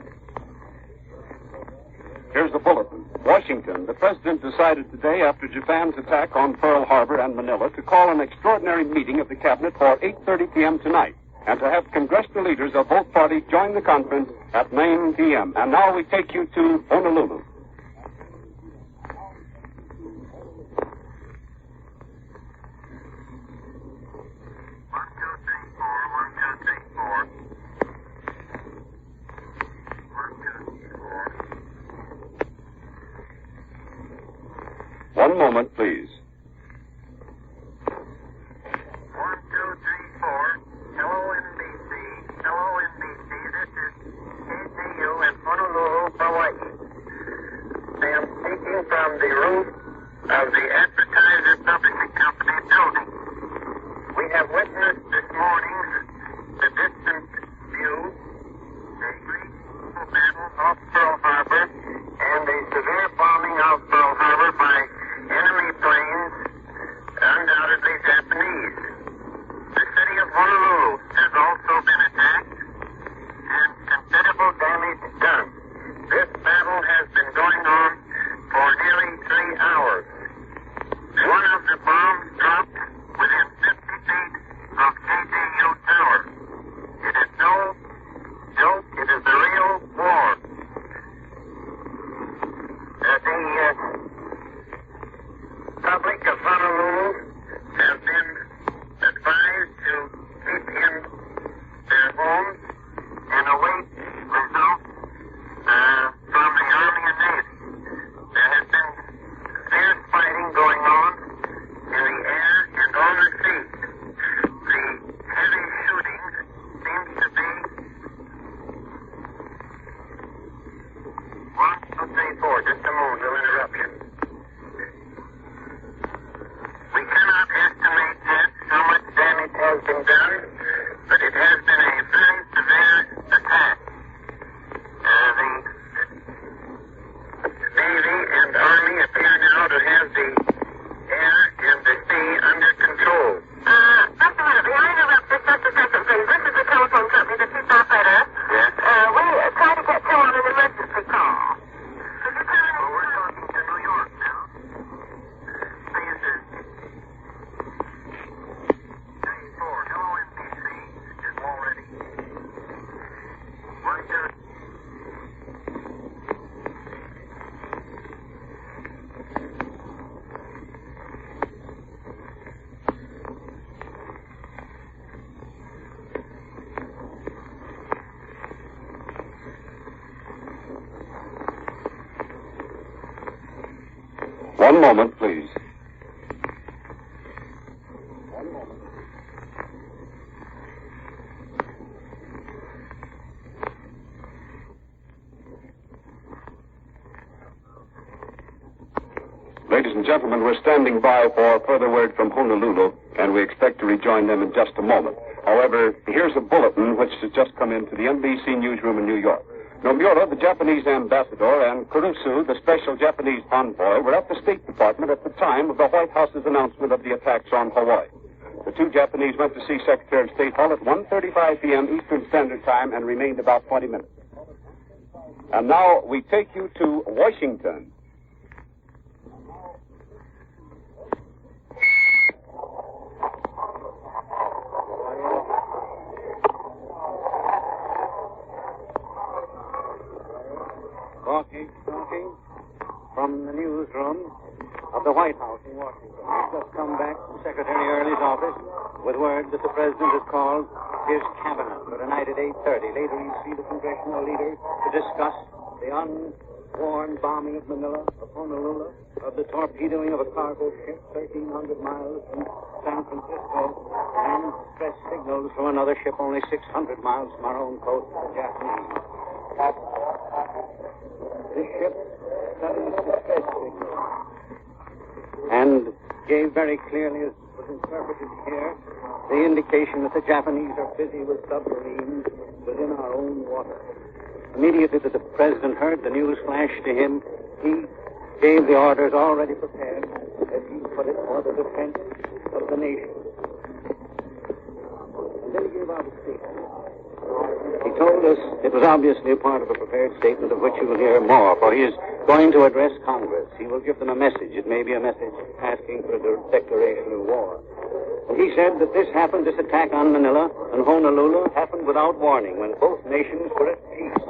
Here's the bulletin. Washington. The president decided today, after Japan's attack on Pearl Harbor and Manila, to call an extraordinary meeting of the cabinet for 8:30 p.m. tonight, and to have congressional leaders of both parties join the conference at 9 p.m. And now we take you to Honolulu. One moment, please. 1, 2, 3, 4. Hello, NBC. Hello, NBC. This is KTU in Honolulu, Hawaii. I am speaking from the roof of the Advertiser Publishing Company building. We have witnessed this morning the distant view, the great battle off Pearl Harbor, and the severe bombing of Pearl Harbor by enemy planes, undoubtedly Japanese. The city of Honolulu has also been attacked and considerable damage done. This battle has been going on for nearly 3 hours. One of the bombs dropped within 50 feet of KTU Tower. It is no joke. It is a real war. The public of Honolulu have been advised to keep in their homes and await results from the Army and Navy. There has been fierce fighting going on in the air and on the sea. The heavy shooting seems to be 1, 2, 3, 4. Just a moment, no interruption. We cannot estimate yet how much damage has been done, but it has been a very severe attack. The Navy and Army appear now to have the air and the sea under control. Just a minute. May I interrupt for just a second, please? This is the telephone company, the chief operator. Yes. We try to get through on an emergency call. We're talking to New York now. Please, 34. Hello, NBC. Is all ready. 1, 2. One moment, please. Ladies and gentlemen, we're standing by for further word from Honolulu, and we expect to rejoin them in just a moment. However, here's a bulletin which has just come into the NBC newsroom in New York. Nomura, the Japanese ambassador, and Kurusu, the special Japanese envoy, were at the State Department at the time of the White House's announcement of the attacks on Hawaii. The two Japanese went to see Secretary of State Hull at 1:35 p.m. Eastern Standard Time and remained about 20 minutes. And now we take you to Washington. Talking from the newsroom of the White House in Washington. We've just come back from Secretary Early's office with word that the President has called his cabinet for tonight at 8:30. Later he'll see the Congressional leaders to discuss the unwarned bombing of Manila, of Honolulu, of the torpedoing of a cargo ship 1,300 miles from San Francisco, and distress signals from another ship only 600 miles from our own coast, the Japanese. This ship studied distress signals and gave very clearly, as was interpreted here, the indication that the Japanese are busy with submarines within our own water. Immediately that the President heard the news flash to him, he gave the orders already prepared, as he put it, for the defense of the nation. And then he gave out a statement. He told us it was obviously a part of a prepared statement of which you will hear more, for he is going to address Congress. He will give them a message. It may be a message asking for a declaration of war. And he said that this attack on Manila and Honolulu happened without warning, when both nations were at peace.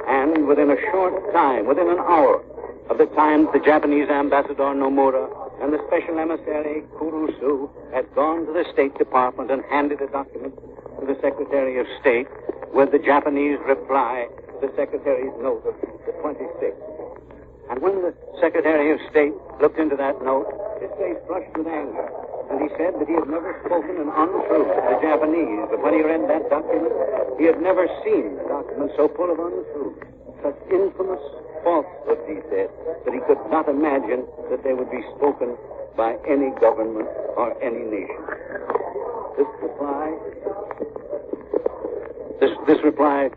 And within a short time, within an hour of the time the Japanese ambassador Nomura and the special emissary Kurusu had gone to the State Department and handed a document to the Secretary of State with the Japanese reply to the Secretary's note of the 26th. And when the Secretary of State looked into that note, his face flushed with anger. And he said that he had never spoken an untruth to the Japanese, but when he read that document, he had never seen a document so full of untruth, such infamous falsehoods, he said, that he could not imagine that they would be spoken by any government or any nation. This reply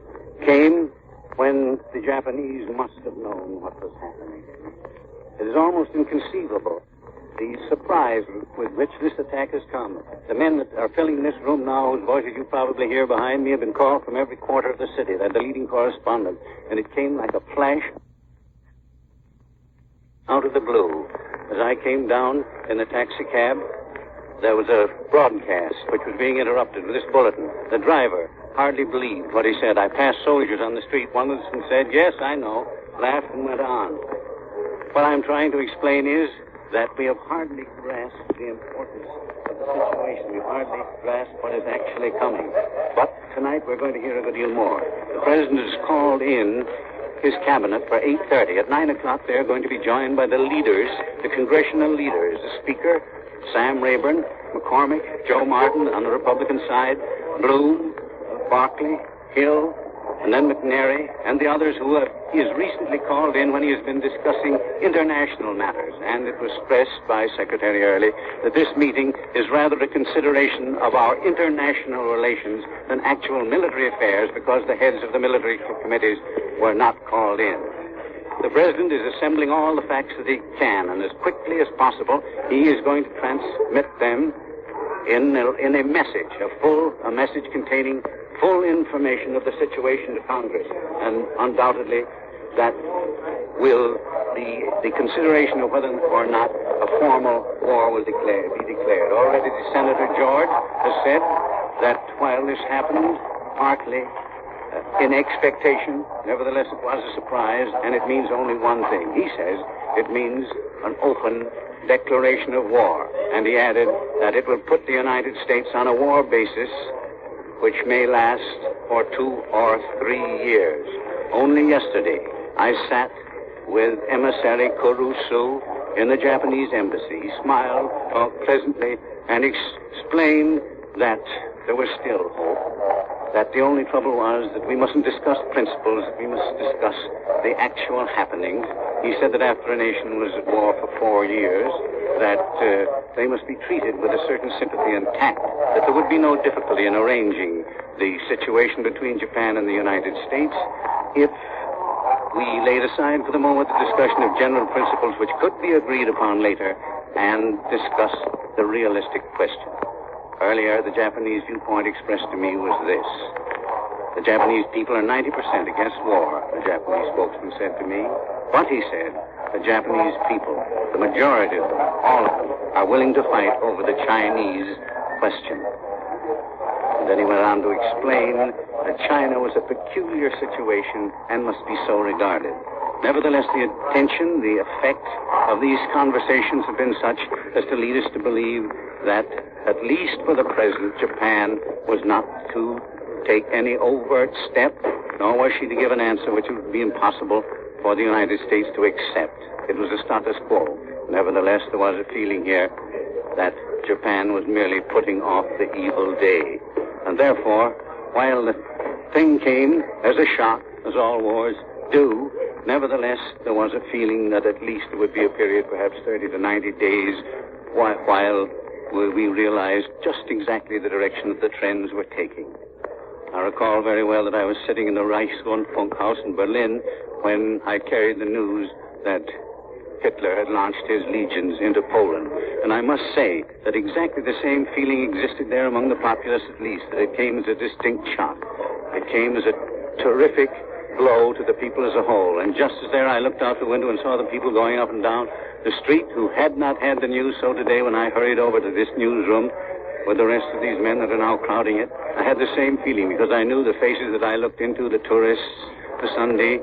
came when the Japanese must have known what was happening. It is almost inconceivable, the surprise with which this attack has come. The men that are filling this room now, whose voices you probably hear behind me, have been called from every quarter of the city. They're the leading correspondent. And it came like a flash out of the blue. As I came down in the taxi cab, there was a broadcast which was being interrupted with this bulletin. The driver hardly believed what he said. I passed soldiers on the street. One of them said, "Yes, I know," laughed and went on. What I'm trying to explain is that we have hardly grasped the importance of the situation. We've hardly grasped what is actually coming. But tonight we're going to hear a good deal more. The President has called in his cabinet for 8:30. At 9 o'clock, they're going to be joined by the leaders, the Congressional leaders, the Speaker, Sam Rayburn, McCormick, Joe Martin on the Republican side, Bloom, Barkley, Hill, and then McNary, and the others who he has recently called in when he has been discussing international matters. And it was stressed by Secretary Early that this meeting is rather a consideration of our international relations than actual military affairs, because the heads of the military committees were not called in. The President is assembling all the facts that he can, and as quickly as possible, he is going to transmit them in a message, a message containing full information of the situation to Congress. And undoubtedly, that will be the consideration of whether or not a formal war will be declared. Already Senator George has said that while this happened, partly in expectation, nevertheless it was a surprise, and it means only one thing. He says it means an open declaration of war. And he added that it will put the United States on a war basis which may last for 2 or 3 years. Only yesterday, I sat with emissary Kurusu in the Japanese embassy. He smiled, talked pleasantly, and explained that there was still hope, that the only trouble was that we mustn't discuss principles, that we must discuss the actual happenings. He said that after a nation was at war for 4 years, that they must be treated with a certain sympathy and tact, that there would be no difficulty in arranging the situation between Japan and the United States if we laid aside for the moment the discussion of general principles which could be agreed upon later and discuss the realistic question. Earlier, the Japanese viewpoint expressed to me was this. The Japanese people are 90% against war, the Japanese spokesman said to me. But, he said, the Japanese people, the majority of them, all of them, are willing to fight over the Chinese question. And then he went on to explain that China was a peculiar situation and must be so regarded. Nevertheless, the attention, the effect of these conversations have been such as to lead us to believe that, at least for the present, Japan was not to take any overt step, nor was she to give an answer which would be impossible for the United States to accept. It was a status quo. Nevertheless, there was a feeling here that Japan was merely putting off the evil day. And therefore, while the thing came as a shock, as all wars do, nevertheless, there was a feeling that at least there would be a period, perhaps 30 to 90 days, while we realized just exactly the direction that the trends were taking. I recall very well that I was sitting in the Reichsrundfunkhaus in Berlin when I carried the news that Hitler had launched his legions into Poland. And I must say that exactly the same feeling existed there among the populace at least, that it came as a distinct shock. It came as a terrific blow to the people as a whole. And just as there I looked out the window and saw the people going up and down the street who had not had the news, so today when I hurried over to this newsroom with the rest of these men that are now crowding it, I had the same feeling because I knew the faces that I looked into, the tourists, the Sunday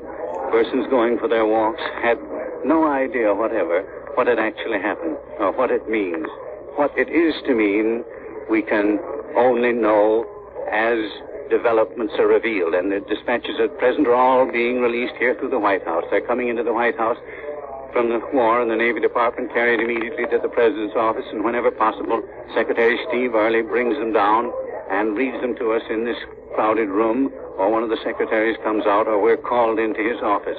persons going for their walks, had no idea whatever what had actually happened or what it means. What it is to mean, we can only know as developments are revealed, and the dispatches at present are all being released here through the White House. They're coming into the White House from the War and the Navy Department, carried immediately to the President's office, and whenever possible, Secretary Steve Early brings them down and reads them to us in this crowded room, or one of the secretaries comes out, or we're called into his office.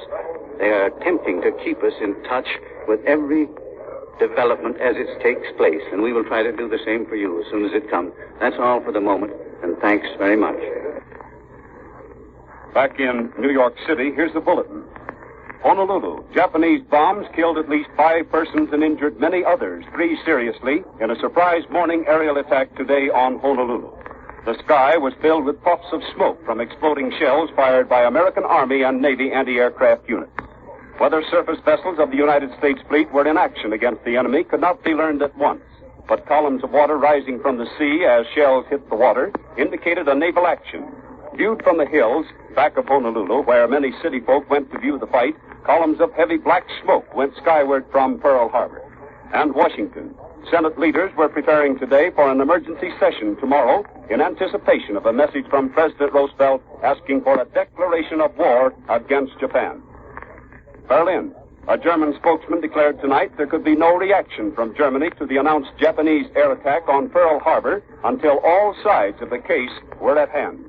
They are attempting to keep us in touch with every development as it takes place, and we will try to do the same for you as soon as it comes. That's all for the moment, and thanks very much. Back in New York City, here's the bulletin. Honolulu, Japanese bombs killed at least 5 persons and injured many others, 3 seriously, in a surprise morning aerial attack today on Honolulu. The sky was filled with puffs of smoke from exploding shells fired by American Army and Navy anti-aircraft units. Whether surface vessels of the United States fleet were in action against the enemy could not be learned at once, but columns of water rising from the sea as shells hit the water indicated a naval action. Viewed from the hills, back of Honolulu, where many city folk went to view the fight, columns of heavy black smoke went skyward from Pearl Harbor. And Washington. Senate leaders were preparing today for an emergency session tomorrow in anticipation of a message from President Roosevelt asking for a declaration of war against Japan. Berlin. A German spokesman declared tonight there could be no reaction from Germany to the announced Japanese air attack on Pearl Harbor until all sides of the case were at hand.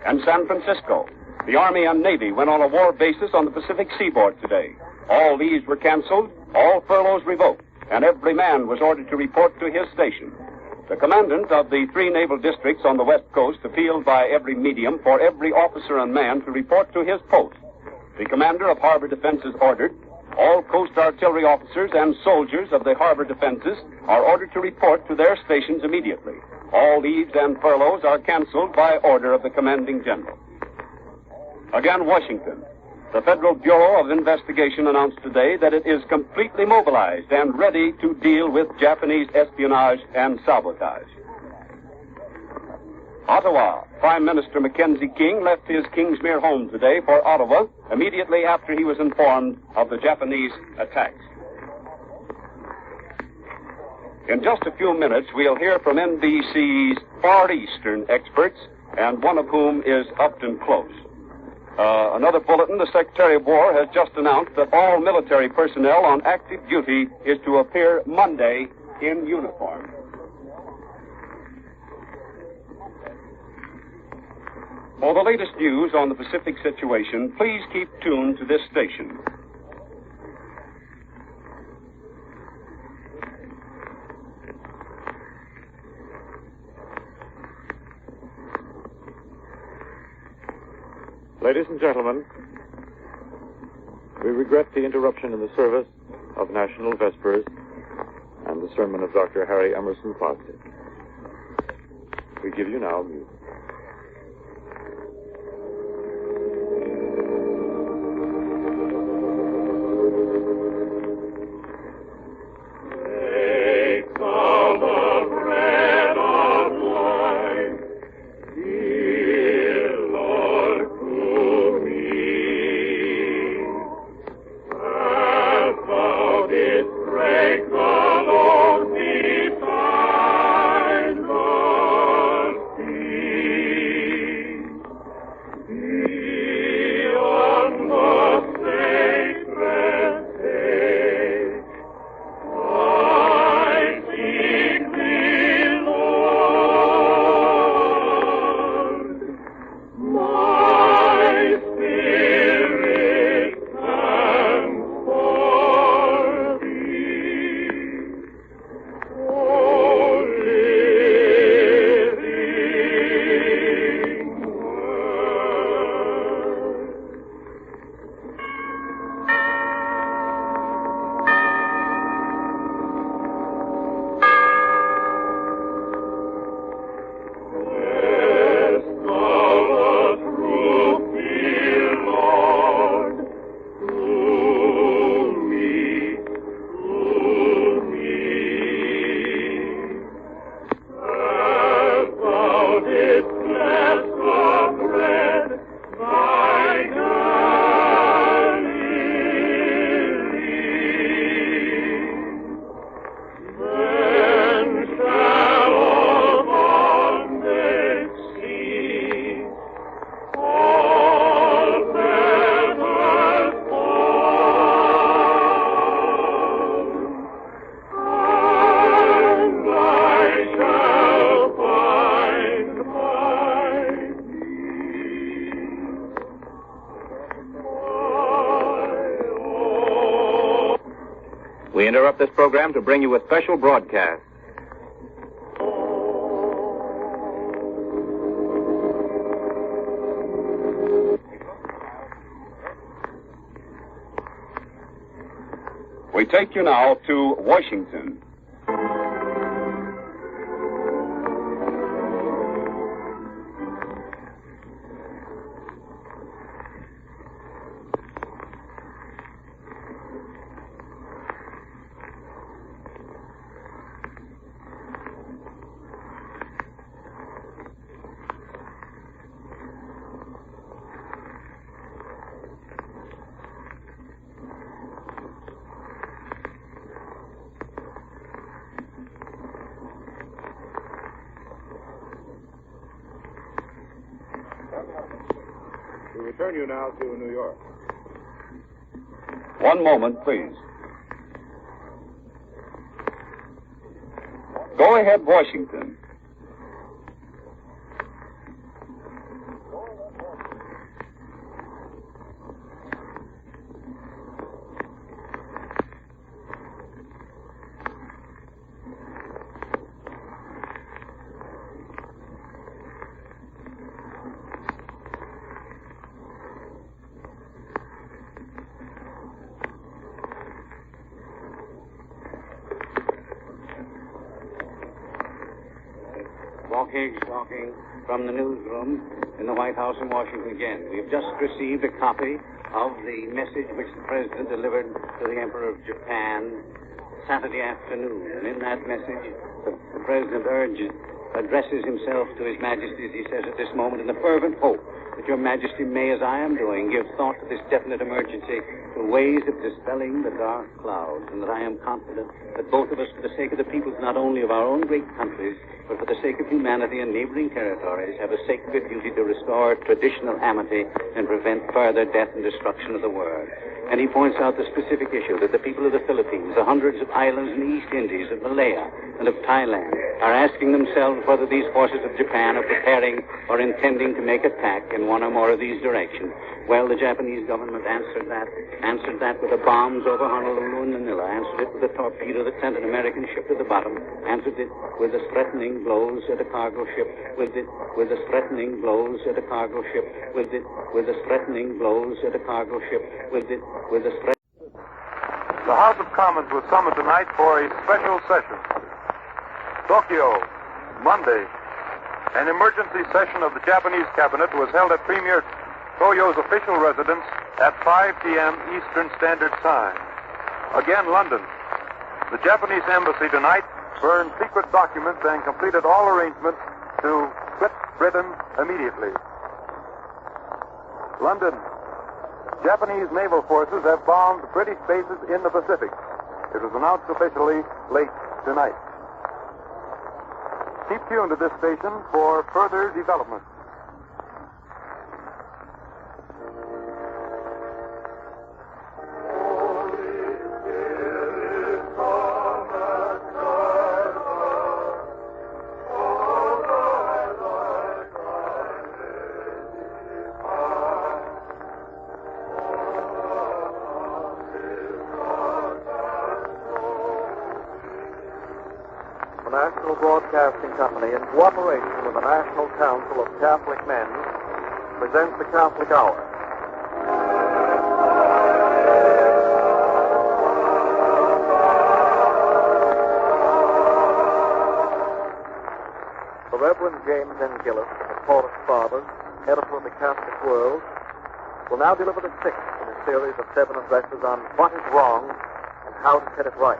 And San Francisco. The Army and Navy went on a war basis on the Pacific seaboard today. All leaves were canceled, all furloughs revoked, and every man was ordered to report to his station. The commandant of the 3 naval districts on the west coast appealed by every medium for every officer and man to report to his post. The commander of harbor defenses ordered all coast artillery officers and soldiers of the harbor defenses are ordered to report to their stations immediately. All leaves and furloughs are canceled by order of the commanding general. Again, Washington. The Federal Bureau of Investigation announced today that it is completely mobilized and ready to deal with Japanese espionage and sabotage. Ottawa. Prime Minister Mackenzie King left his Kingsmere home today for Ottawa immediately after he was informed of the Japanese attacks. In just a few minutes, we'll hear from NBC's Far Eastern experts, and one of whom is Upton Close. Another bulletin, the Secretary of War has just announced that all military personnel on active duty is to appear Monday in uniform. For the latest news on the Pacific situation, please keep tuned to this station. Ladies and gentlemen, we regret the interruption in the service of National Vespers and the sermon of Dr. Harry Emerson Fosdick. We give you now music. We interrupt this program to bring you a special broadcast. We take you now to Washington. We return you now to New York. One moment, please. Go ahead, Washington. Walking from the newsroom in the White House in Washington again. We've just received a copy of the message which the President delivered to the Emperor of Japan Saturday afternoon. And in that message, the President addresses himself to His Majesty, as he says at this moment, in the fervent hope that Your Majesty may, as I am doing, give thought to this definite emergency, to ways of dispelling the dark clouds, and that I am confident that both of us, for the sake of the peoples not only of our own great countries, but for the sake of humanity and neighboring territories, have a sacred duty to restore traditional amity and prevent further death and destruction of the world. And he points out the specific issue that the people of the Philippines, the hundreds of islands in the East Indies, of Malaya, and of Thailand, are asking themselves whether these forces of Japan are preparing or intending to make attack in one or more of these directions. Well, the Japanese government answered that with the bombs over Honolulu and Manila, answered it with a torpedo that sent an American ship to the bottom, answered it with the threatening blows at a cargo ship, with the threatening blows at a cargo ship, with the threatening blows at a cargo ship, with the The House of Commons was summoned tonight for a special session. Tokyo, Monday, An emergency session of the Japanese cabinet was held at Premier Toyo's official residence at 5 p.m. Eastern Standard Time. Again, London. The Japanese embassy tonight burned secret documents and completed all arrangements to quit Britain immediately. London. Japanese naval forces have bombed British bases in the Pacific. It was announced officially late tonight. Keep tuned to this station for further developments. The National Broadcasting Company, in cooperation with the National Council of Catholic Men, presents the Catholic Hour. The Reverend James N. Gillis, the Paulist Father, editor of the Catholic World, will now deliver the sixth in a series of 7 addresses on what is wrong and how to set it right.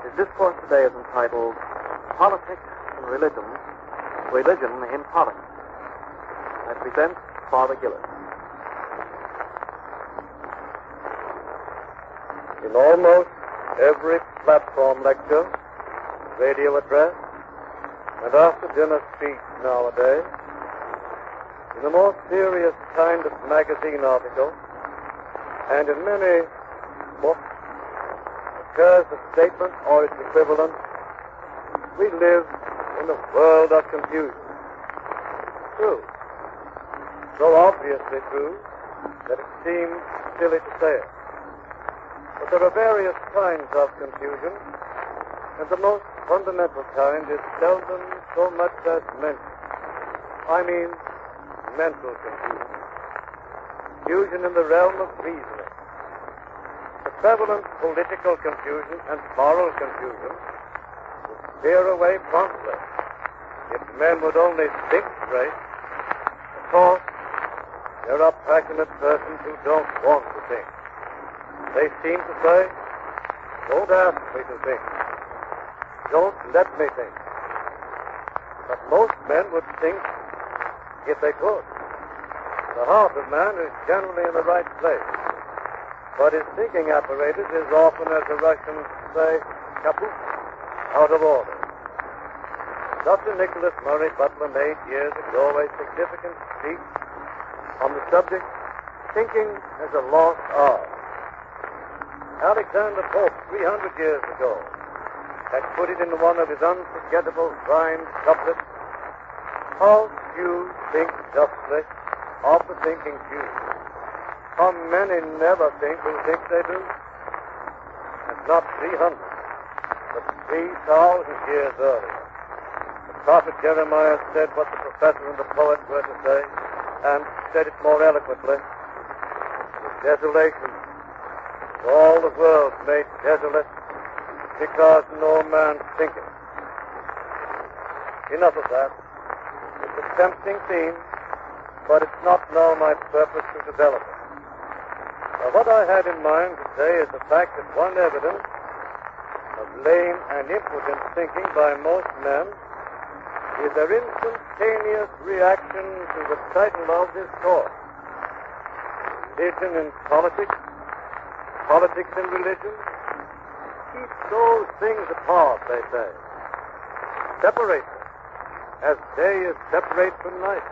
His discourse today is entitled Politics in Religion, Religion in Politics. I present Father Gillis. In almost every platform lecture, radio address, and after-dinner speech nowadays, in the more serious kind of magazine article, and in many books, occurs the statement or its equivalent, we live in a world of confusion. True. So obviously true that it seems silly to say it. But there are various kinds of confusion, and the most fundamental kind is seldom so much as mentioned. I mean, mental confusion. Confusion in the realm of reasoning. The prevalent political confusion and moral confusion would clear away promptly if men would only think straight. Of course, there are passionate persons who don't want to think. They seem to say, don't ask me to think. Don't let me think. But most men would think if they could. The heart of man is generally in the right place. But his thinking apparatus is often, as the Russians say, kaput, out of order. Dr. Nicholas Murray Butler made years ago a significant speech on the subject, Thinking as a Lost Art. Alexander Pope, 300 years ago, had put it into one of his unforgettable rhymed couplets, how few think justly of the thinking few. How many never think who think they do? And not 300, but 3,000 years earlier. The prophet Jeremiah said what the professor and the poet were to say, and said it more eloquently. The desolation, all the world made desolate, because no man thinketh. Enough of that. It's a tempting theme, but it's not now my purpose to develop it. Now, what I had in mind today is the fact that one evidence of lame and impotent thinking by most men is their instantaneous reaction to the title of this course. Religion and politics, politics and religion. Keep those things apart, they say. Separate them, as day is separate from night.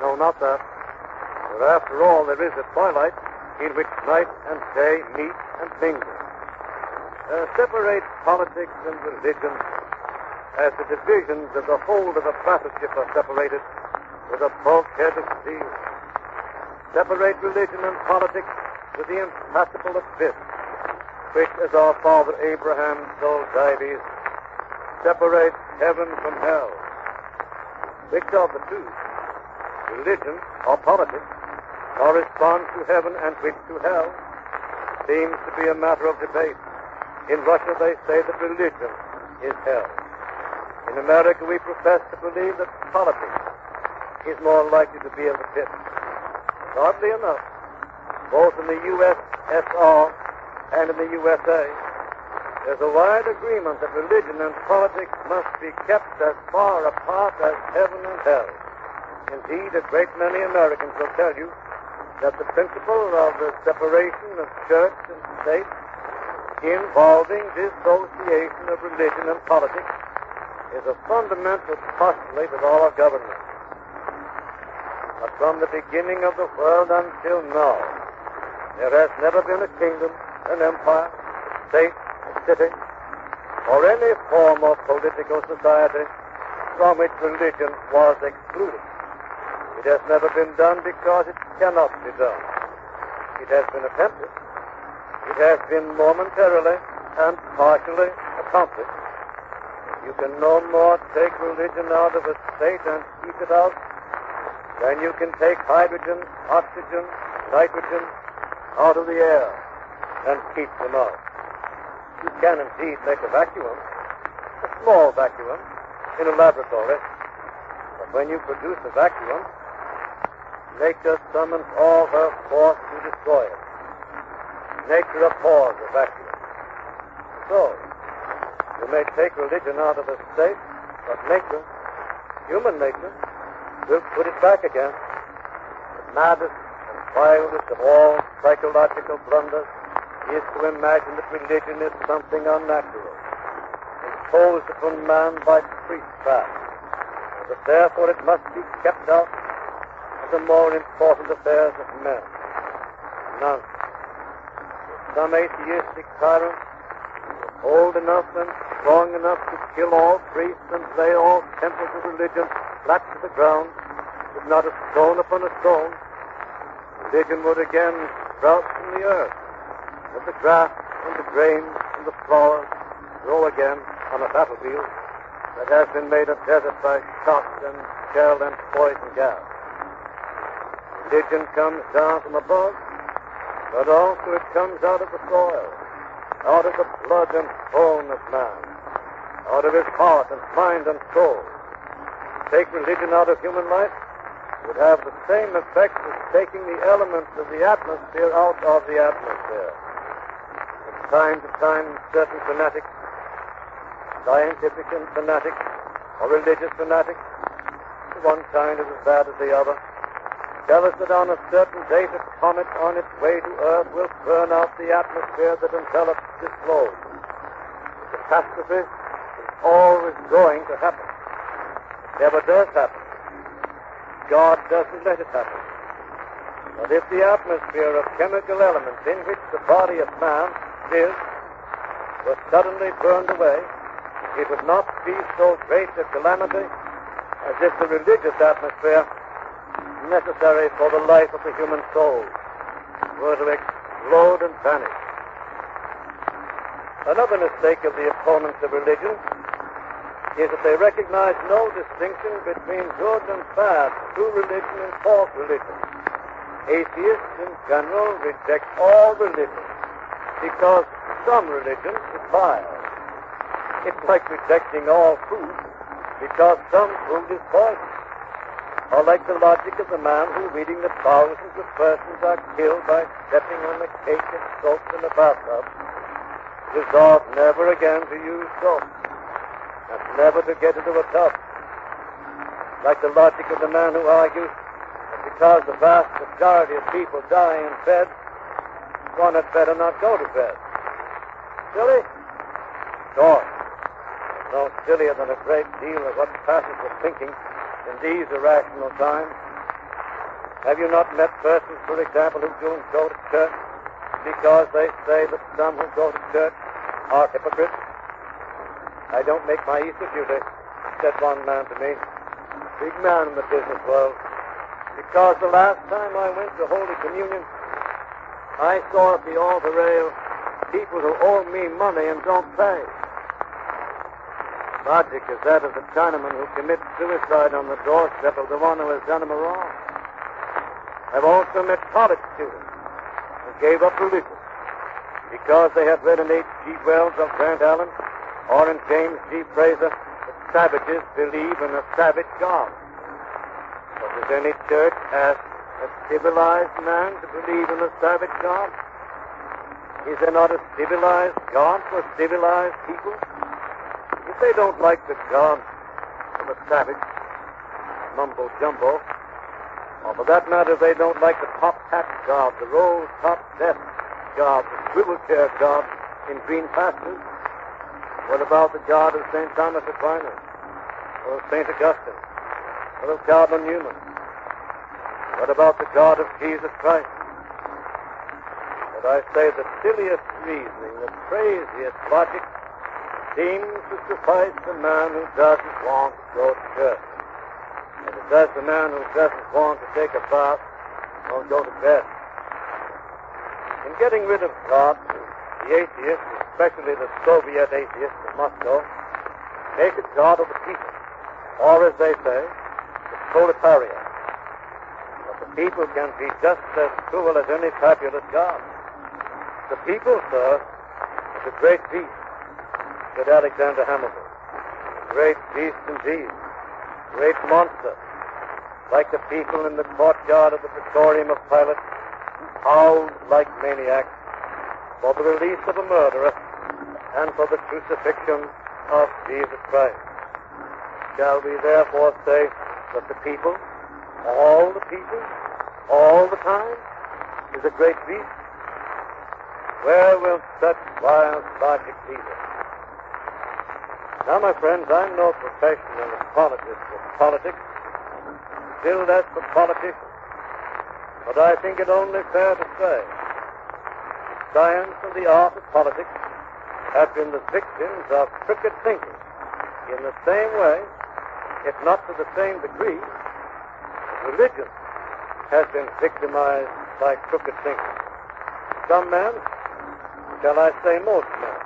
No, not that. For after all, there is a twilight in which night and day meet and mingle. Separate politics and religion as the divisions of the hold of a battleship are separated with a bulkhead of steel. Separate religion and politics with the impassable abyss, which, as our father Abraham told Dives, separates heaven from hell. Which of the two, religion or politics, corresponds to heaven and which to hell, seems to be a matter of debate. In Russia, they say that religion is hell. In America, we profess to believe that politics is more likely to be of the pit. Oddly enough, both in the USSR and in the USA, there's a wide agreement that religion and politics must be kept as far apart as heaven and hell. Indeed, a great many Americans will tell you that the principle of the separation of church and state involving dissociation of religion and politics is a fundamental postulate of all our government. But from the beginning of the world until now, there has never been a kingdom, an empire, a state, a city, or any form of political society from which religion was excluded. It has never been done because it cannot be done. It has been attempted. It has been momentarily and partially accomplished. You can no more take religion out of a state and keep it out than you can take hydrogen, oxygen, nitrogen out of the air and keep them out. You can indeed make a vacuum, a small vacuum, in a laboratory. But when you produce a vacuum, nature summons all her force to destroy it. Nature abhors a vacuum. So, you may take religion out of a state, but nature, human nature, will put it back again. The maddest and wildest of all psychological blunders is to imagine that religion is something unnatural, imposed upon man by priestcraft, and that therefore it must be kept out of the more important affairs of men. Nonsense. Some atheistic tyrant, old enough and strong enough to kill all priests and lay all temples of religion flat to the ground, with not a stone upon a stone, religion would again sprout from the earth, and the grass and the grain and the flowers grow again on a battlefield that has been made a desert by shot and shell and poison gas. Religion comes down from above, but also it comes out of the soil, out of the blood and bone of man, out of his heart and mind and soul. Take religion out of human life would have the same effect as taking the elements of the atmosphere out of the atmosphere. From time to time, certain fanatics, scientific fanatics, or religious fanatics, the one kind is as bad as the other, tell us that on a certain date a comet on its way to Earth will burn out the atmosphere that envelops this globe. The catastrophe is always going to happen. It never does happen. God doesn't let it happen. But if the atmosphere of chemical elements in which the body of man is was suddenly burned away, it would not be so great a calamity as if the religious atmosphere necessary for the life of the human soul were to explode and vanish. Another mistake of the opponents of religion is that they recognize no distinction between good and bad, true religion and false religion. Atheists in general reject all religion because some religion is vile. It's like rejecting all food because some food is poison. Or like the logic of the man who, reading that thousands of persons are killed by stepping on the cake of soap in the bathtub, resolved never again to use soap and never to get into a tub. Like the logic of the man who argues that because the vast majority of people die in bed, one had better not go to bed. Silly? Sure. No sillier than a great deal of what passes for thinking in these irrational times. Have you not met persons, for example, who don't go to church because they say that some who go to church are hypocrites? I don't make my Easter duty, said one man to me, big man in the business world, because the last time I went to Holy Communion, I saw at the altar rail people who owe me money and don't pay. Logic is that of the Chinaman who commits suicide on the doorstep of the one who has done him a wrong. I've also met college students who gave up religion because they had read in H.G. Wells of Grant Allen or in James G. Fraser that savages believe in a savage God. But does any church ask a civilized man to believe in a savage God? Is there not a civilized God for civilized people? If they don't like the God of a savage, mumbo-jumbo, or for that matter, they don't like the top-hat God, the roll-top death God, the swivel-chair God in green pastures, what about the God of St. Thomas Aquinas, or of St. Augustine, or of Cardinal Newman? What about the God of Jesus Christ? But I say the silliest reasoning, the craziest logic, seems to suffice the man who doesn't want to go to church. And it does the man who doesn't want to take a bath or go to bed. In getting rid of God, the atheists, especially the Soviet atheists in Moscow, make a God of the people, or as they say, the proletariat. But the people can be just as cruel as any fabulous God. The people, sir, is a great beast, said Alexander Hamilton. Great beast indeed. Great monster. Like the people in the courtyard of the Praetorium of Pilate, howled like maniacs for the release of a murderer and for the crucifixion of Jesus Christ. Shall we therefore say that the people, all the time, is a great beast? Where will such wild logic lead us? Now, my friends, I'm no professional apologist of politics, still less for politicians. But I think it only fair to say the science and the art of politics have been the victims of crooked thinking in the same way, if not to the same degree, religion has been victimized by crooked thinking. Some men, shall I say most men,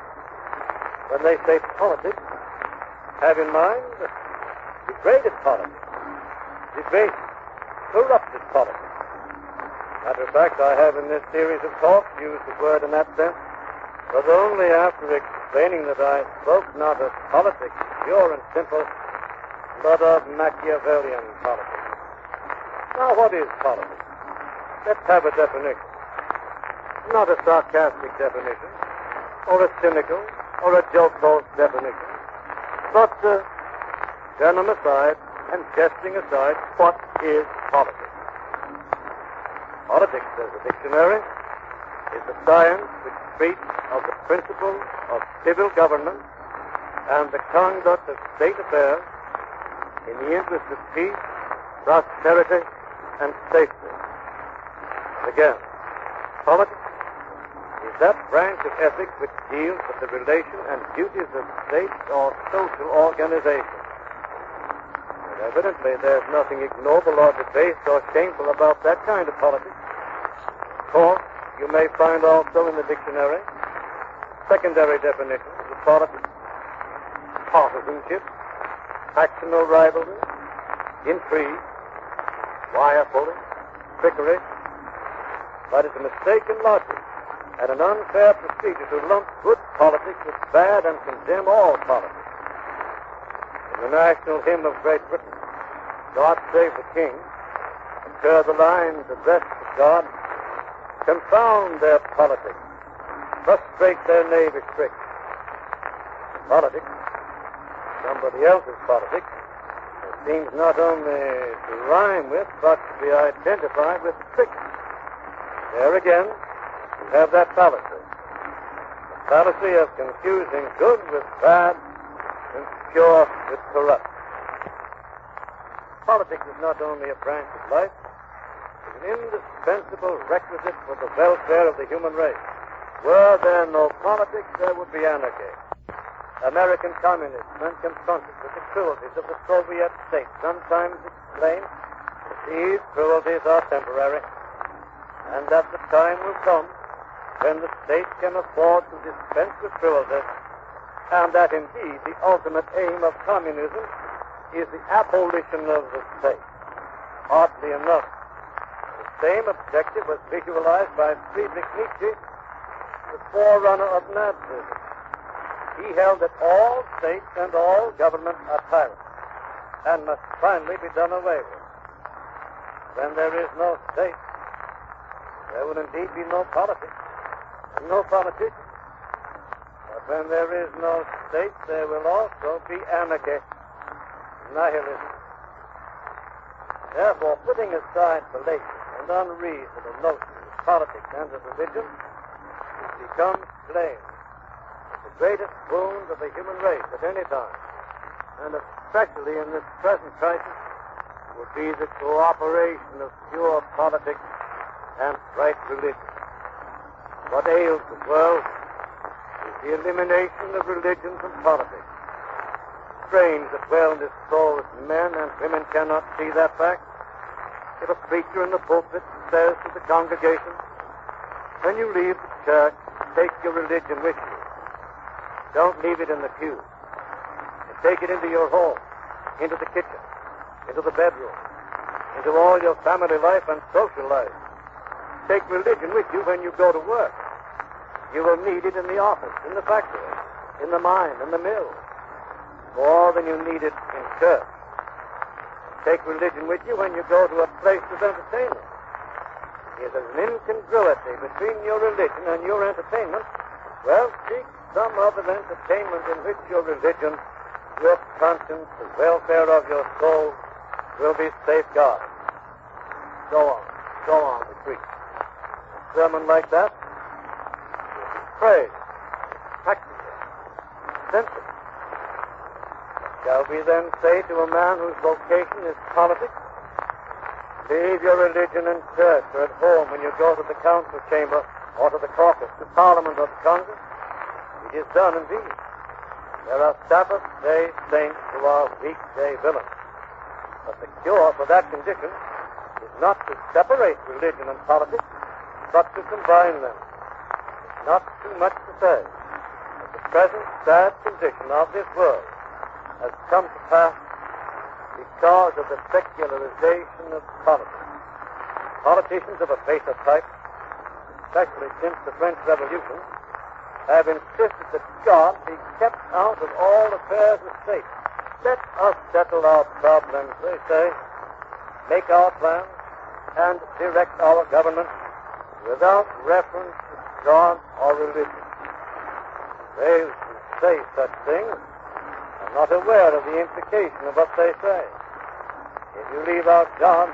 when they say politics, have in mind degraded politics, debased, corrupted politics. Matter of fact, I have in this series of talks used the word in that sense, but only after explaining that I spoke not of politics, pure and simple, but of Machiavellian politics. Now, what is politics? Let's have a definition. Not a sarcastic definition, or a cynical, or a jocose definition, but venom aside and jesting aside, what is politics? Politics, says the dictionary, is the science which treats of the principles of civil government and the conduct of state affairs in the interest of peace, prosperity, and safety. Again, politics is that branch of ethics which deals with the relation and duties of state or social organization. And evidently there's nothing ignoble or debased or shameful about that kind of politics. Of course, you may find also in the dictionary secondary definitions of politics: partisanship, factional rivalry, intrigue, wire pulling, trickery. But it's a mistaken logic and an unfair procedure to lump good politics with bad and condemn all politics. In the national hymn of Great Britain, God Save the King, occur the lines addressed to God: confound their politics, frustrate their knavish tricks. Politics, somebody else's politics, seems not only to rhyme with, but to be identified with tricks. There again, you have that fallacy. The fallacy of confusing good with bad and pure with corrupt. Politics is not only a branch of life, it's an indispensable requisite for the welfare of the human race. Were there no politics, there would be anarchy. American communists, when confronted with the cruelties of the Soviet state, sometimes explain that these cruelties are temporary, and that the time will come when the state can afford to dispense with cruelty, and that indeed the ultimate aim of communism is the abolition of the state. Oddly enough, the same objective was visualized by Friedrich Nietzsche, the forerunner of Nazism. he held that all states and all governments are tyrants and must finally be done away with. When there is no state, there will indeed be no politics and no politicians. But when there is no state, there will also be anarchy, nihilism. Therefore, putting aside fallacious and unreasonable notions of politics and of religion, it becomes plain that the greatest wound of the human race at any time, and especially in this present crisis, would be the cooperation of pure politics and right religion. What ails the world is the elimination of religion from politics. Strange that well-disposed men and women cannot see that fact. If a preacher in the pulpit says to the congregation, when you leave the church, take your religion with you. Don't leave it in the pew. And take it into your home, into the kitchen, into the bedroom, into all your family life and social life. Take religion with you when you go to work. You will need it in the office, in the factory, in the mine, in the mill, more than you need it in church. Take religion with you when you go to a place of entertainment. If there's an incongruity between your religion and your entertainment, well, seek some other entertainment in which your religion, your conscience, the welfare of your soul will be safeguarded. Go on to preach. A sermon like that will be praised, practical, sensible. Shall we then say to a man whose vocation is politics, leave your religion in church or at home when you go to the council chamber or to the caucus, the parliament or the Congress? It is done indeed. There are Sabbath day saints who are weekday villains. But the cure for that condition is not to separate religion and politics, but to combine them. It's not too much to say that the present sad condition of this world has come to pass because of the secularization of politics. Politicians of a baser type, especially since the French Revolution, have insisted that God be kept out of all affairs of state. Let us settle our problems, they say, make our plans, and direct our government without reference to God or religion. They who say such things are not aware of the implication of what they say. If you leave out God,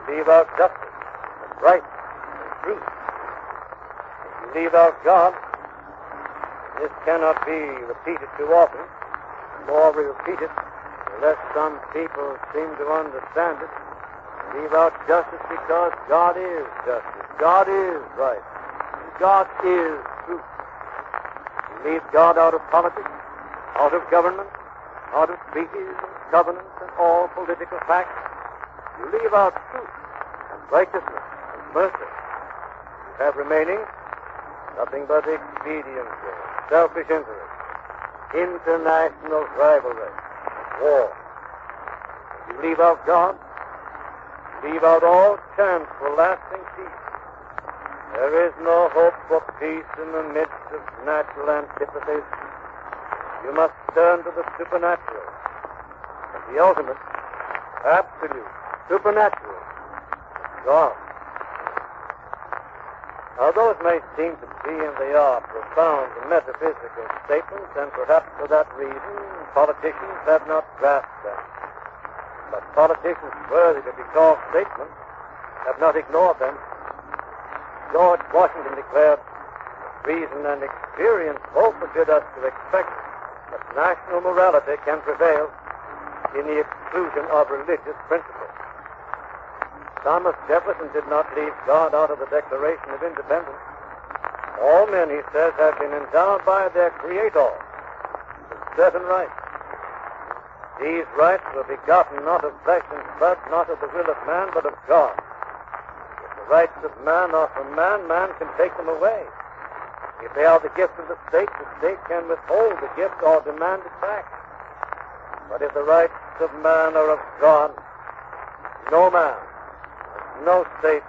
you leave out justice, and right, and truth. If you leave out God, this cannot be repeated too often, nor we repeat it unless some people seem to understand it. Leave out justice because God is justice, God is right, and God is truth. You leave God out of politics, out of government, out of treaties and covenants and all political facts. You leave out truth and righteousness and mercy. You have remaining nothing but expediency, selfish interest, international rivalry, war. If you leave out God, leave out all chance for lasting peace. There is no hope for peace in the midst of natural antipathies. You must turn to the supernatural, and the ultimate, absolute, supernatural, God. Now, those may seem to be, and they are, profound metaphysical statements, and perhaps for that reason, politicians have not grasped them. But politicians worthy to be called statesmen have not ignored them. George Washington declared, reason and experience both forbid us to expect that national morality can prevail in the exclusion of religious principles. Thomas Jefferson did not leave God out of the Declaration of Independence. All men, he says, have been endowed by their Creator with certain rights. These rights were begotten not of flesh and blood, not of the will of man, but of God. If the rights of man are from man, man can take them away. If they are the gift of the state can withhold the gift or demand it back. But if the rights of man are of God, no man, no state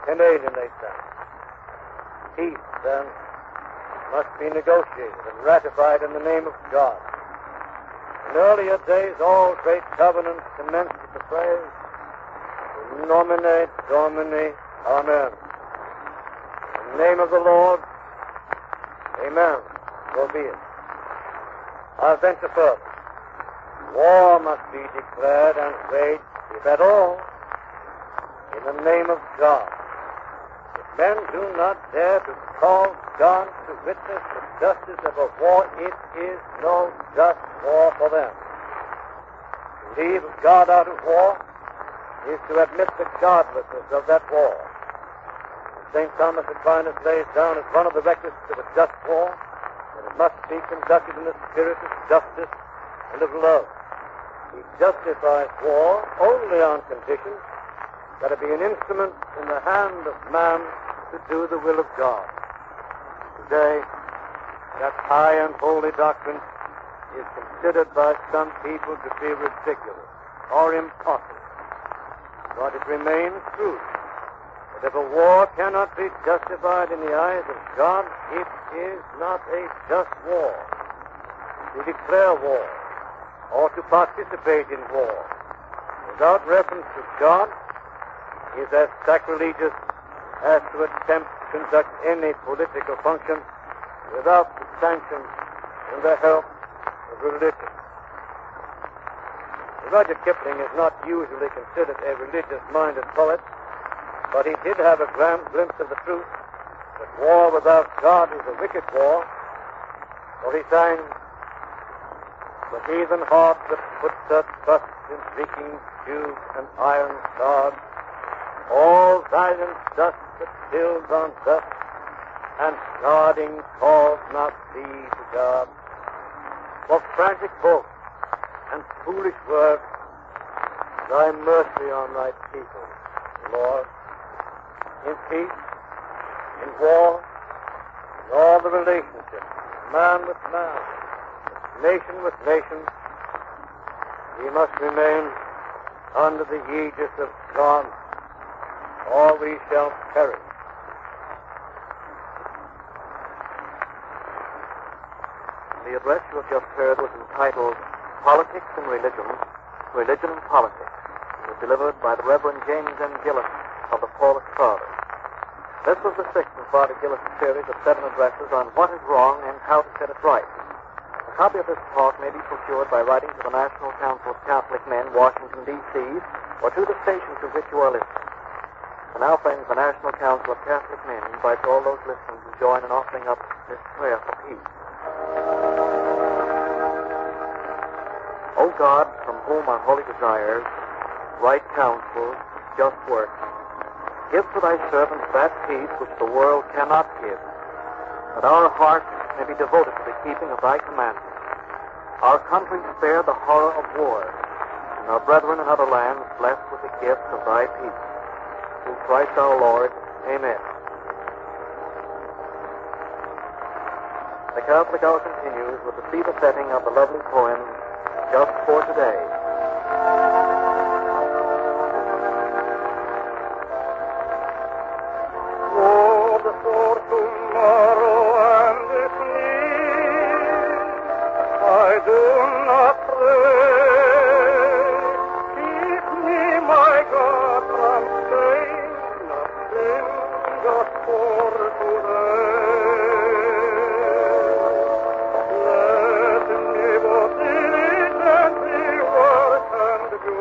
can alienate them. Peace, then, must be negotiated and ratified in the name of God. In earlier days, all great covenants commenced with the phrase, In nomine Domini, Amen. In the name of the Lord, Amen. So be it. I'll venture further. War must be declared and waged, if at all, in the name of God. If men do not dare to call God to witness the justice of a war, it is no just war for them. To leave God out of war is to admit the godlessness of that war. And St. Thomas Aquinas lays down as one of the requisites of a just war that it must be conducted in the spirit of justice and of love. He justifies war only on condition that it be an instrument in the hand of man to do the will of God. Today, that high and holy doctrine is considered by some people to be ridiculous or impossible. But it remains true that if a war cannot be justified in the eyes of God, it is not a just war. To declare war or to participate in war without reference to God is as sacrilegious as to attempt to conduct any political function without the sanction and the help of religion. Rudyard Kipling is not usually considered a religious-minded poet, but he did have a glimpse of the truth that war without God is a wicked war, for he sang, "The heathen heart that puts her trust in shrieking tube and iron shod, all valiant dust that builds on dust, and guarding calls not thee to God. For frantic boast and foolish words, thy mercy on thy people, Lord. In peace, in war, in all the relationships, man with man, nation with nation, we must remain under the aegis of God, or we shall perish." The address you have just heard was entitled Politics and Religion, Religion and Politics. It was delivered by the Reverend James M. Gillis of the Paulist Fathers. This was the sixth part of Gillis' series of 7 addresses on what is wrong and how to set it right. A copy of this talk may be procured by writing to the National Council of Catholic Men, Washington, D.C., or to the station to which you are listening. And now, friends, the National Council of Catholic Men invites all those listening to join in offering up this prayer for peace. O God, from whom our holy desires, right counsel, just work, give to thy servants that peace which the world cannot give, that our hearts may be devoted to the keeping of thy commandments, our country spare the horror of war, and our brethren in other lands blessed with the gift of thy peace. Through Christ our Lord. Amen. The Catholic Hour continues with the feeble setting of the lovely poem, Just for Today. Lord, for tomorrow and its need, I do not pray. Keep me, my God, from saying nothing just for today. Let me but diligently work and do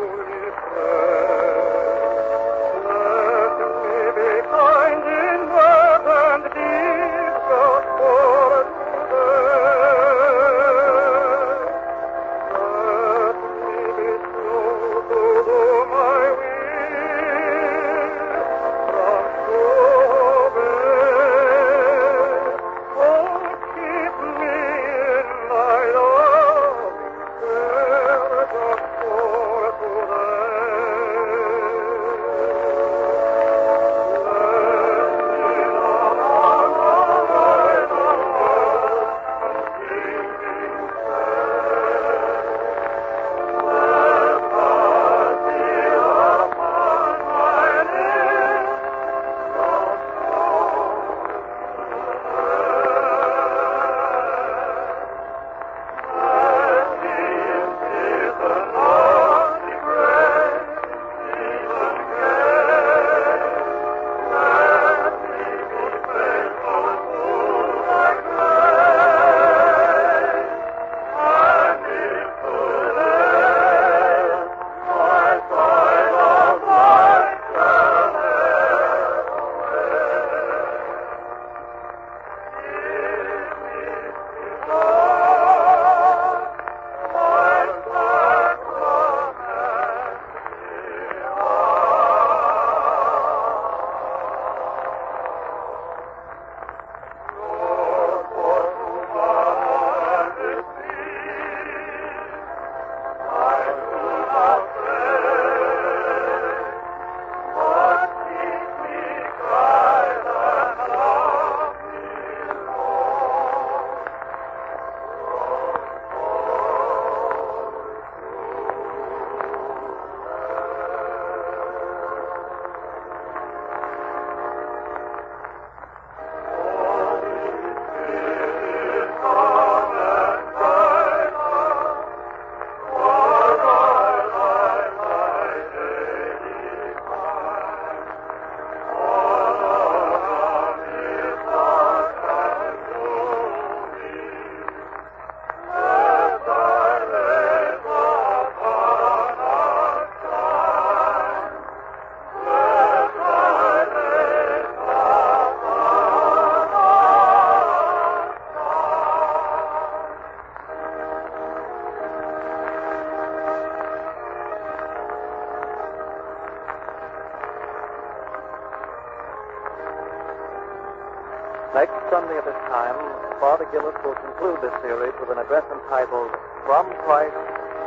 time, Father Gillis will conclude this series with an address entitled From Christ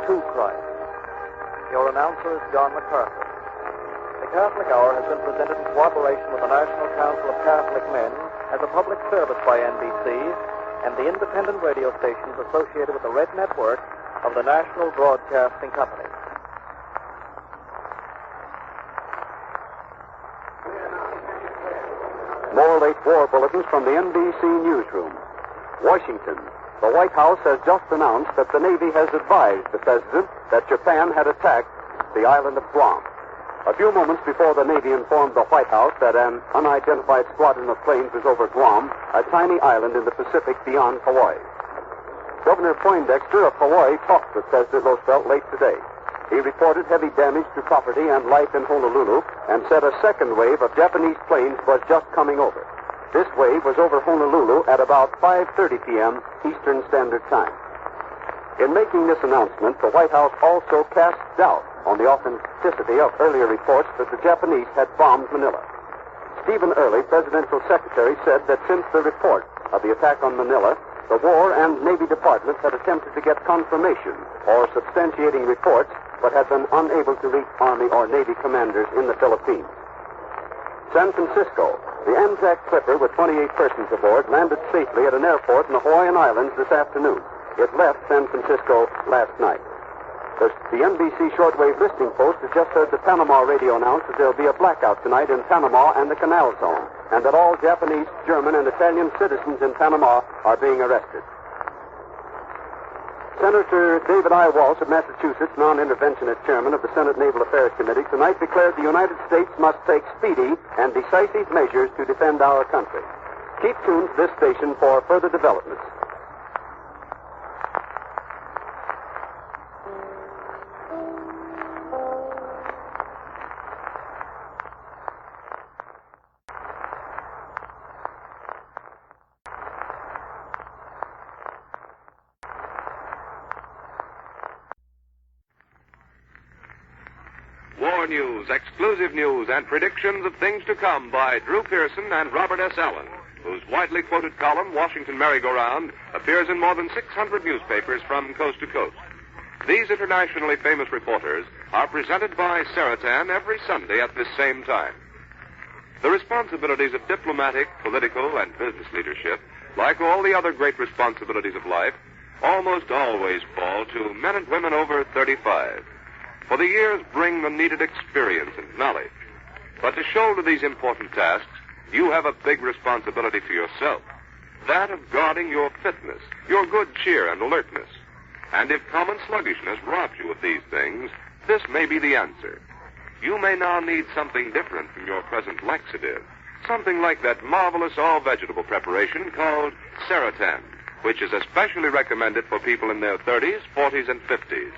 to Christ. Your announcer is John MacArthur. The Catholic Hour has been presented in cooperation with the National Council of Catholic Men as a public service by NBC and the independent radio stations associated with the Red Network of the National Broadcasting Company. More late war bulletins from the NBC newsroom. Washington. The White House has just announced that the Navy has advised the President that Japan had attacked the island of Guam. A few moments before the Navy informed the White House that an unidentified squadron of planes was over Guam, a tiny island in the Pacific beyond Hawaii. Governor Poindexter of Hawaii talked with President Roosevelt late today. He reported heavy damage to property and life in Honolulu and said a second wave of Japanese planes was just coming over. This wave was over Honolulu at about 5:30 p.m. Eastern Standard Time. In making this announcement, the White House also cast doubt on the authenticity of earlier reports that the Japanese had bombed Manila. Stephen Early, presidential secretary, said that since the report of the attack on Manila, the War and Navy departments had attempted to get confirmation or substantiating reports, but had been unable to reach Army or Navy commanders in the Philippines. San Francisco. The Amtrak Clipper with 28 persons aboard landed safely at an airport in the Hawaiian Islands this afternoon. It left San Francisco last night. The NBC shortwave listening post has just heard the Panama radio announce that there will be a blackout tonight in Panama and the Canal Zone, and that all Japanese, German, and Italian citizens in Panama are being arrested. Senator David I. Walsh of Massachusetts, non-interventionist chairman of the Senate Naval Affairs Committee, tonight declared the United States must take speedy and decisive measures to defend our country. Keep tuned to this station for further developments. War news, exclusive news, and predictions of things to come by Drew Pearson and Robert S. Allen, whose widely quoted column, Washington Merry-Go-Round, appears in more than 600 newspapers from coast to coast. These internationally famous reporters are presented by Saratan every Sunday at this same time. The responsibilities of diplomatic, political, and business leadership, like all the other great responsibilities of life, almost always fall to men and women over 35. For the years bring the needed experience and knowledge. But to shoulder these important tasks, you have a big responsibility for yourself. That of guarding your fitness, your good cheer and alertness. And if common sluggishness robs you of these things, this may be the answer. You may now need something different from your present laxative. Something like that marvelous all-vegetable preparation called Saratan, which is especially recommended for people in their 30s, 40s, and 50s.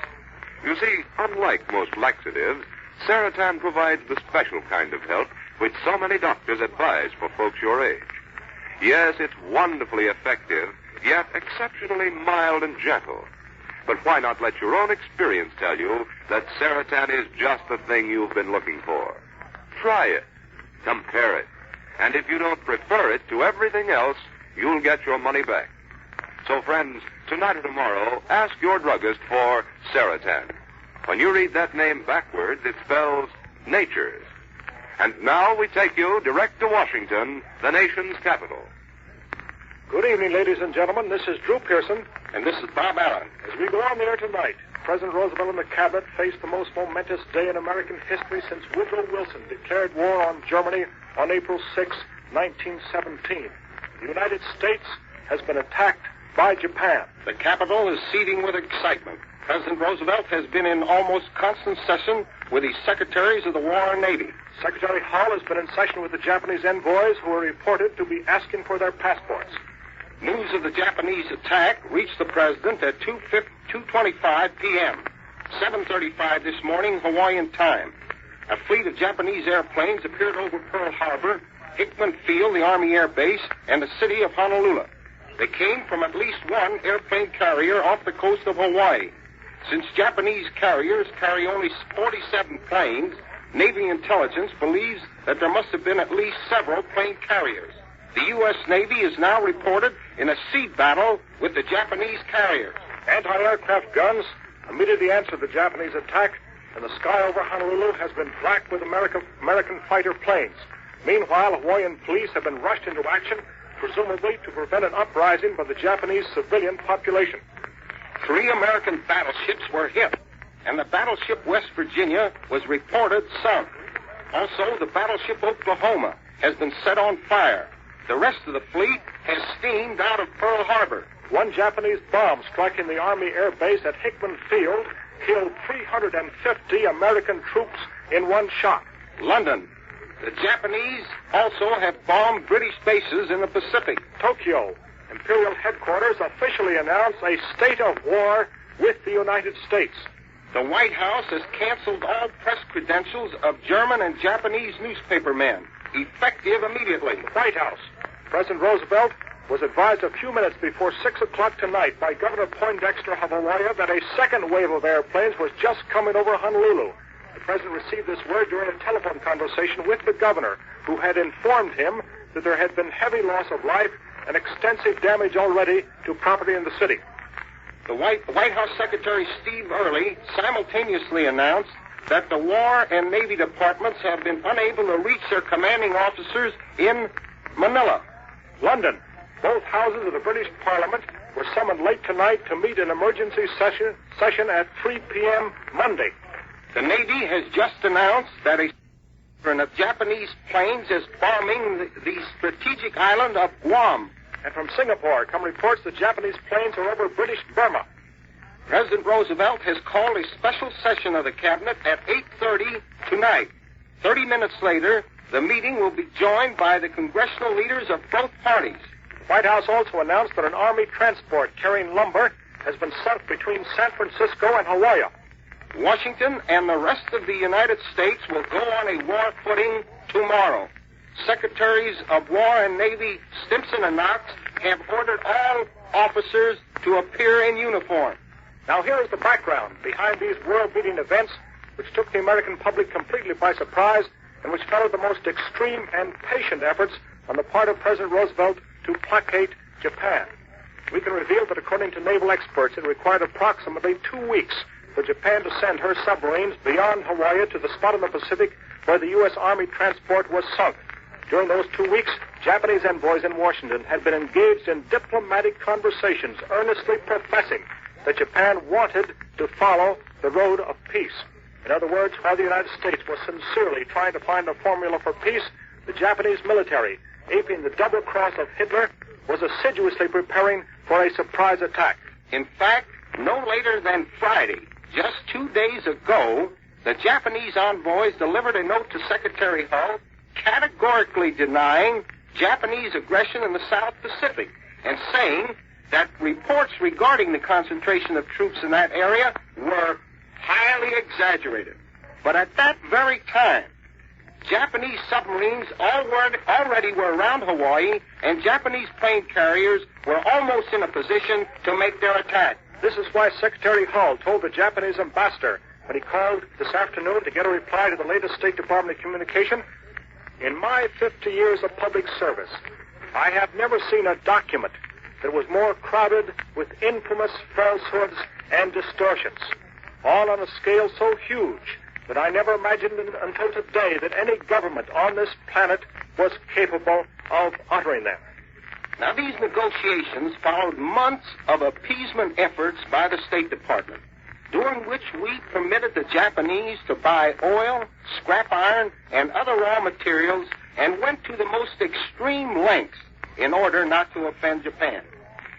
You see, unlike most laxatives, Saratan provides the special kind of help which so many doctors advise for folks your age. Yes, it's wonderfully effective, yet exceptionally mild and gentle. But why not let your own experience tell you that Saratan is just the thing you've been looking for? Try it. Compare it. And if you don't prefer it to everything else, you'll get your money back. So, friends, tonight or tomorrow, ask your druggist for Saratan. When you read that name backwards, it spells Nature's. And now we take you direct to Washington, the nation's capital. Good evening, ladies and gentlemen. This is Drew Pearson. And this is Bob Allen. As we go on the air tonight, President Roosevelt and the Cabinet faced the most momentous day in American history since Woodrow Wilson declared war on Germany on April 6, 1917. The United States has been attacked by Japan. The capital is seething with excitement. President Roosevelt has been in almost constant session with the secretaries of the War and Navy. Secretary Hull has been in session with the Japanese envoys who are reported to be asking for their passports. News of the Japanese attack reached the president at 2:25 p.m., 7:35 this morning Hawaiian time. A fleet of Japanese airplanes appeared over Pearl Harbor, Hickman Field, the Army Air Base, and the city of Honolulu. They came from at least one airplane carrier off the coast of Hawaii. Since Japanese carriers carry only 47 planes, Navy intelligence believes that there must have been at least several plane carriers. The U.S. Navy is now reported in a sea battle with the Japanese carriers. Anti-aircraft guns immediately answered the Japanese attack, and the sky over Honolulu has been black with American fighter planes. Meanwhile, Hawaiian police have been rushed into action, presumably to prevent an uprising by the Japanese civilian population. 3 American battleships were hit, and the battleship West Virginia was reported sunk. Also, the battleship Oklahoma has been set on fire. The rest of the fleet has steamed out of Pearl Harbor. One Japanese bomb striking the Army Air Base at Hickman Field killed 350 American troops in one shot. London. The Japanese also have bombed British bases in the Pacific. Tokyo. Imperial headquarters officially announced a state of war with the United States. The White House has canceled all press credentials of German and Japanese newspaper men, effective immediately. The White House. President Roosevelt was advised a few minutes before 6 o'clock tonight by Governor Poindexter of Hawaii that a second wave of airplanes was just coming over Honolulu. The president received this word during a telephone conversation with the governor, who had informed him that there had been heavy loss of life and extensive damage already to property in the city. The White House Secretary Steve Early simultaneously announced that the War and Navy departments have been unable to reach their commanding officers in Manila. London. Both houses of the British Parliament were summoned late tonight to meet an emergency session at 3 p.m. Monday. The Navy has just announced that a of Japanese planes is bombing the strategic island of Guam. And from Singapore come reports that Japanese planes are over British Burma. President Roosevelt has called a special session of the cabinet at 8:30 tonight. 30 minutes later, the meeting will be joined by the congressional leaders of both parties. The White House also announced that an Army transport carrying lumber has been sunk between San Francisco and Hawaii. Washington and the rest of the United States will go on a war footing tomorrow. Secretaries of War and Navy Stimson and Knox have ordered all officers to appear in uniform. Now here is the background behind these world-beating events which took the American public completely by surprise and which followed the most extreme and patient efforts on the part of President Roosevelt to placate Japan. We can reveal that according to naval experts, it required approximately 2 weeks for Japan to send her submarines beyond Hawaii to the spot in the Pacific where the U.S. Army transport was sunk. During those 2 weeks, Japanese envoys in Washington had been engaged in diplomatic conversations, earnestly professing that Japan wanted to follow the road of peace. In other words, while the United States was sincerely trying to find a formula for peace, the Japanese military, aping the double cross of Hitler, was assiduously preparing for a surprise attack. In fact, no later than Friday, just 2 days ago, the Japanese envoys delivered a note to Secretary Hull categorically denying Japanese aggression in the South Pacific and saying that reports regarding the concentration of troops in that area were highly exaggerated. But at that very time, Japanese submarines already were around Hawaii, and Japanese plane carriers were almost in a position to make their attack. This is why Secretary Hull told the Japanese ambassador when he called this afternoon to get a reply to the latest State Department communication, "In my 50 years of public service, I have never seen a document that was more crowded with infamous falsehoods and distortions, all on a scale so huge that I never imagined until today that any government on this planet was capable of uttering them." Now, these negotiations followed months of appeasement efforts by the State Department, during which we permitted the Japanese to buy oil, scrap iron, and other raw materials, and went to the most extreme lengths in order not to offend Japan.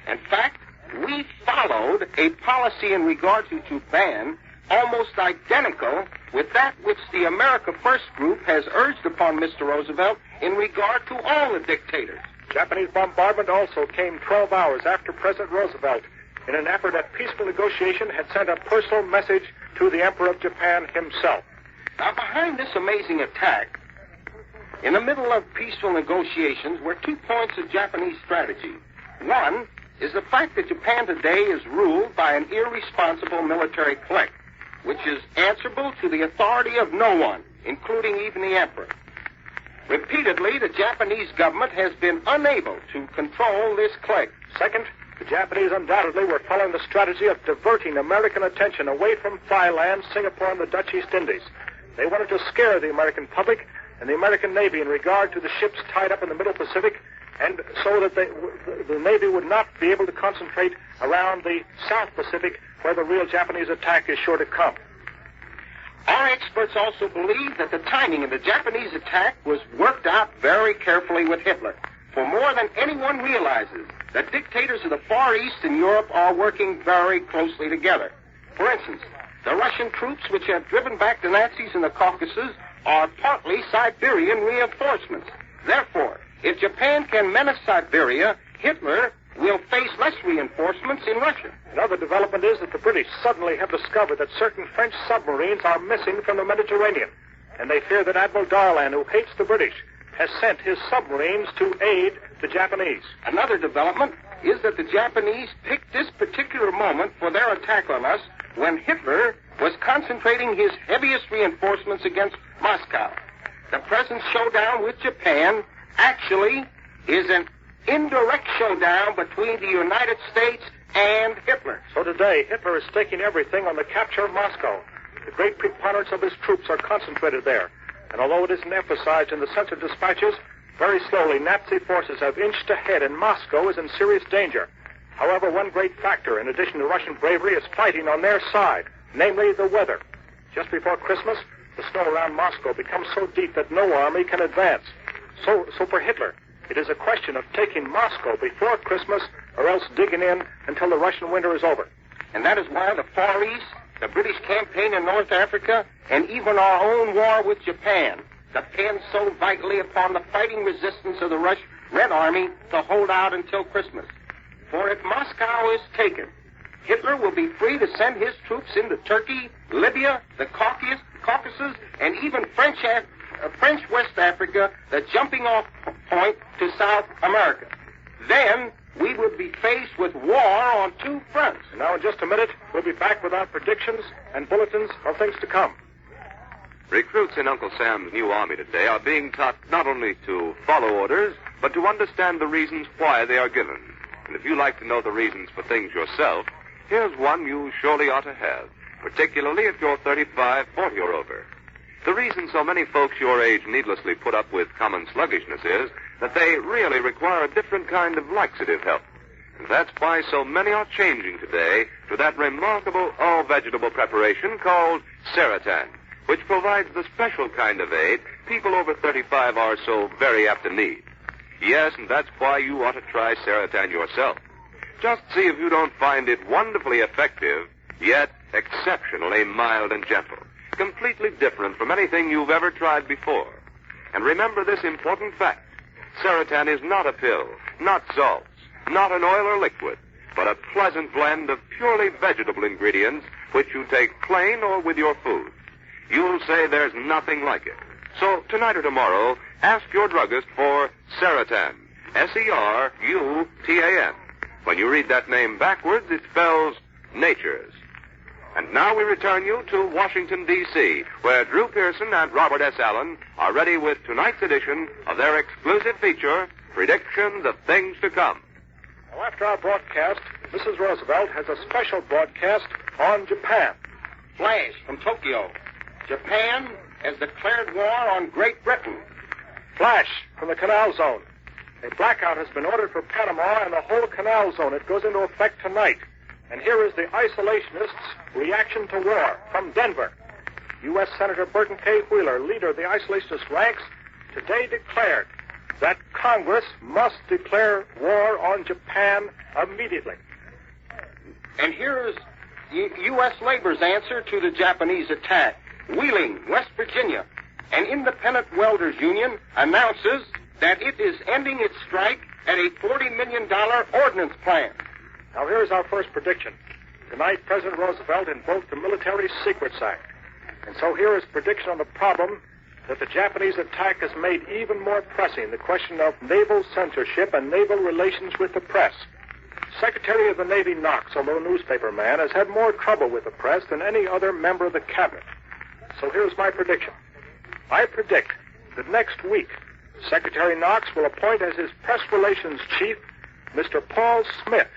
In fact, we followed a policy in regard to Japan almost identical with that which the America First group has urged upon Mr. Roosevelt in regard to all the dictators. Japanese bombardment also came 12 hours after President Roosevelt, in an effort at peaceful negotiation, had sent a personal message to the Emperor of Japan himself. Now, behind this amazing attack, in the middle of peaceful negotiations, were 2 points of Japanese strategy. One is the fact that Japan today is ruled by an irresponsible military clique, which is answerable to the authority of no one, including even the Emperor. Repeatedly, the Japanese government has been unable to control this clay. Second, the Japanese undoubtedly were following the strategy of diverting American attention away from Thailand, Singapore, and the Dutch East Indies. They wanted to scare the American public and the American Navy in regard to the ships tied up in the Middle Pacific, and so that the Navy would not be able to concentrate around the South Pacific, where the real Japanese attack is sure to come. Our experts also believe that the timing of the Japanese attack was worked out very carefully with Hitler. For more than anyone realizes, the dictators of the Far East and Europe are working very closely together. For instance, the Russian troops which have driven back the Nazis in the Caucasus are partly Siberian reinforcements. Therefore, if Japan can menace Siberia, Hitler will face less reinforcements in Russia. Another development is that the British suddenly have discovered that certain French submarines are missing from the Mediterranean, and they fear that Admiral Darlan, who hates the British, has sent his submarines to aid the Japanese. Another development is that the Japanese picked this particular moment for their attack on us when Hitler was concentrating his heaviest reinforcements against Moscow. The present showdown with Japan actually is an indirect showdown between the United States and Hitler. So today, Hitler is staking everything on the capture of Moscow. The great preponderance of his troops are concentrated there. And although it isn't emphasized in the censored dispatches, very slowly Nazi forces have inched ahead, and Moscow is in serious danger. However, one great factor, in addition to Russian bravery, is fighting on their side, namely the weather. Just before Christmas, the snow around Moscow becomes so deep that no army can advance. So for Hitler, it is a question of taking Moscow before Christmas or else digging in until the Russian winter is over. And that is why the Far East, the British campaign in North Africa, and even our own war with Japan depend so vitally upon the fighting resistance of the Red Army to hold out until Christmas. For if Moscow is taken, Hitler will be free to send his troops into Turkey, Libya, the Caucasus, and even French West Africa, the jumping-off point to South America. Then we would be faced with war on two fronts. Now, in just a minute, we'll be back with our predictions and bulletins of things to come. Recruits in Uncle Sam's new army today are being taught not only to follow orders, but to understand the reasons why they are given. And if you like to know the reasons for things yourself, here's one you surely ought to have, particularly if you're 35, 40 or over. The reason so many folks your age needlessly put up with common sluggishness is that they really require a different kind of laxative help. And that's why so many are changing today to that remarkable all-vegetable preparation called Ceratane, which provides the special kind of aid people over 35 are so very apt to need. Yes, and that's why you ought to try Ceratane yourself. Just see if you don't find it wonderfully effective, yet exceptionally mild and gentle. Completely different from anything you've ever tried before. And remember this important fact. Ceratane is not a pill, not salts, not an oil or liquid, but a pleasant blend of purely vegetable ingredients which you take plain or with your food. You'll say there's nothing like it. So tonight or tomorrow, ask your druggist for Ceratane, Cerutan. When you read that name backwards, it spells Nature's. And now we return you to Washington, D.C., where Drew Pearson and Robert S. Allen are ready with tonight's edition of their exclusive feature, Predictions of Things to Come. Now, after our broadcast, Mrs. Roosevelt has a special broadcast on Japan. Flash from Tokyo. Japan has declared war on Great Britain. Flash from the Canal Zone. A blackout has been ordered for Panama and the whole Canal Zone. It goes into effect tonight. And here is the isolationists' reaction to war from Denver. U.S. Senator Burton K. Wheeler, leader of the isolationist ranks, today declared that Congress must declare war on Japan immediately. And here's U.S. Labor's answer to the Japanese attack. Wheeling, West Virginia, an independent welders union announces that it is ending its strike at a $40 million ordnance plan. Now, here's our first prediction. Tonight, President Roosevelt invoked the Military Secrets Act. And so here is prediction on the problem that the Japanese attack has made even more pressing, the question of naval censorship and naval relations with the press. Secretary of the Navy Knox, although a newspaper man, has had more trouble with the press than any other member of the cabinet. So here's my prediction. I predict that next week Secretary Knox will appoint as his press relations chief Mr. Paul Smith,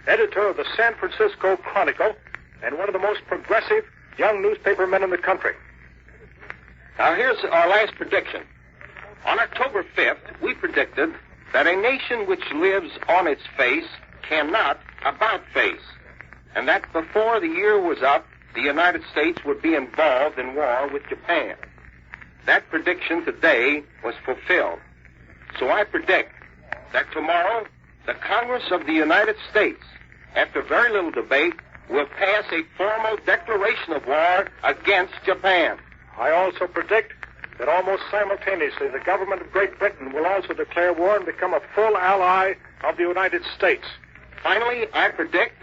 editor of the San Francisco Chronicle and one of the most progressive young newspaper men in the country. Now, here's our last prediction. On October 5th, we predicted that a nation which lives on its face cannot about face, and that before the year was up, the United States would be involved in war with Japan. That prediction today was fulfilled. So I predict that tomorrow, the Congress of the United States, after very little debate, will pass a formal declaration of war against Japan. I also predict that almost simultaneously, the government of Great Britain will also declare war and become a full ally of the United States. Finally, I predict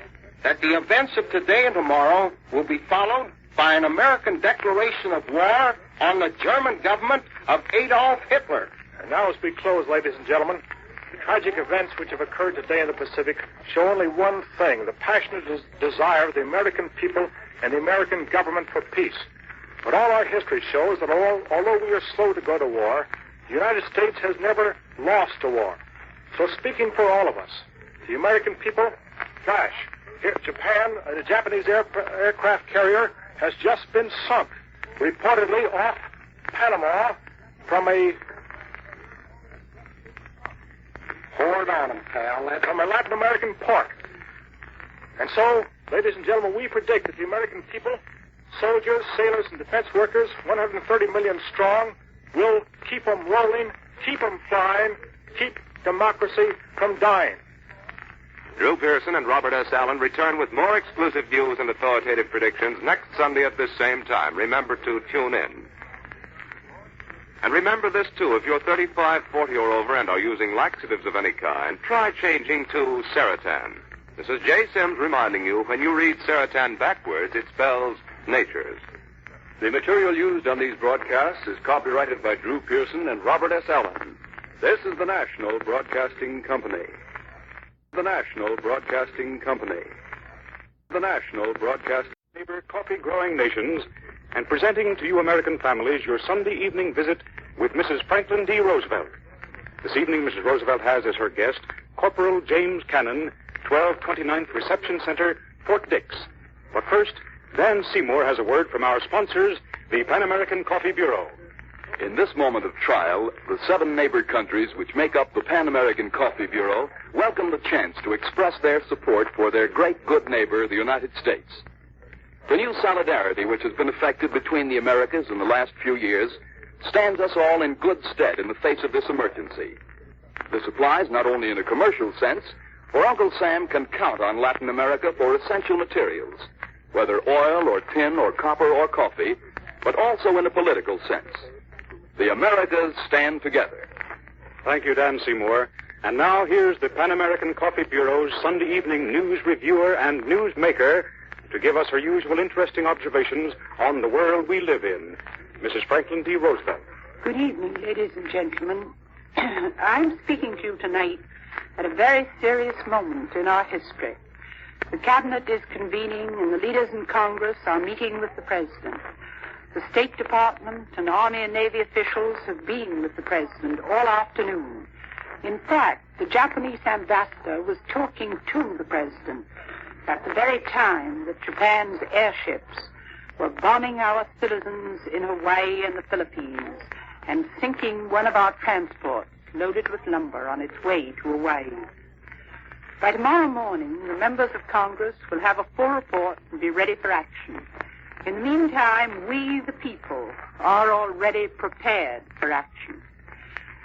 that the events of today and tomorrow will be followed by an American declaration of war on the German government of Adolf Hitler. And now, as we close, ladies and gentlemen, the tragic events which have occurred today in the Pacific show only one thing: the passionate desire of the American people and the American government for peace. But all our history shows that although we are slow to go to war, the United States has never lost a war. So speaking for all of us, the American people, gosh, here, Japan, the Japanese aircraft carrier has just been sunk, reportedly off Panama from a... Hold on, pal. From a Latin American port. And so, ladies and gentlemen, we predict that the American people, soldiers, sailors, and defense workers, 130 million strong, will keep them rolling, keep them flying, keep democracy from dying. Drew Pearson and Robert S. Allen return with more exclusive news and authoritative predictions next Sunday at this same time. Remember to tune in. And remember this, too. If you're 35, 40, or over and are using laxatives of any kind, try changing to Seratan. This is J. Sims reminding you, when you read Seratan backwards, it spells natures. The material used on these broadcasts is copyrighted by Drew Pearson and Robert S. Allen. This is the National Broadcasting Company. The National Broadcasting Company. The National Broadcasting Neighbor Coffee-Growing Nations, and presenting to you American families your Sunday evening visit with Mrs. Franklin D. Roosevelt. This evening, Mrs. Roosevelt has as her guest Corporal James Cannon, 1229th Reception Center, Fort Dix. But first, Dan Seymour has a word from our sponsors, the Pan American Coffee Bureau. In this moment of trial, the 7 neighbor countries which make up the Pan American Coffee Bureau welcome the chance to express their support for their great good neighbor, the United States. The new solidarity which has been effected between the Americas in the last few years stands us all in good stead in the face of this emergency. This applies not only in a commercial sense, for Uncle Sam can count on Latin America for essential materials, whether oil or tin or copper or coffee, but also in a political sense. The Americas stand together. Thank you, Dan Seymour. And now here's the Pan American Coffee Bureau's Sunday evening news reviewer and newsmaker to give us her usual interesting observations on the world we live in, Mrs. Franklin D. Roosevelt. Good evening, ladies and gentlemen. I'm speaking to you tonight at a very serious moment in our history. The Cabinet is convening and the leaders in Congress are meeting with the President. The State Department and Army and Navy officials have been with the President all afternoon. In fact, the Japanese ambassador was talking to the President at the very time that Japan's airships were bombing our citizens in Hawaii and the Philippines and sinking one of our transports loaded with lumber on its way to Hawaii. By tomorrow morning, the members of Congress will have a full report and be ready for action. In the meantime, we, the people, are already prepared for action.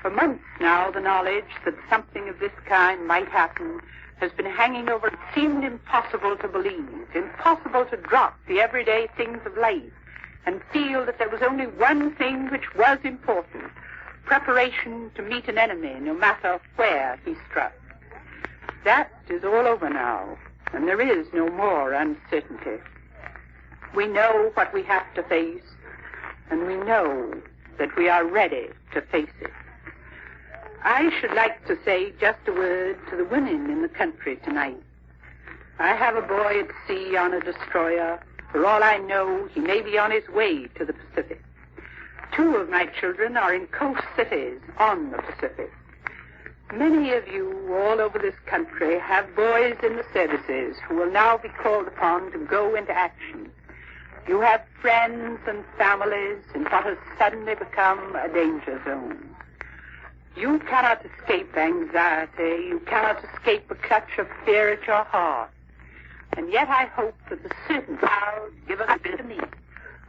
For months now, the knowledge that something of this kind might happen has been hanging over. It seemed impossible to believe, impossible to drop the everyday things of life and feel that there was only one thing which was important: preparation to meet an enemy, no matter where he struck. That is all over now, and there is no more uncertainty. We know what we have to face, and we know that we are ready to face it. I should like to say just a word to the women in the country tonight. I have a boy at sea on a destroyer. For all I know, he may be on his way to the Pacific. 2 of my children are in coast cities on the Pacific. Many of you all over this country have boys in the services who will now be called upon to go into action. You have friends and families in what has suddenly become a danger zone. You cannot escape anxiety. You cannot escape a clutch of fear at your heart. And yet I hope that the certain cloud given to me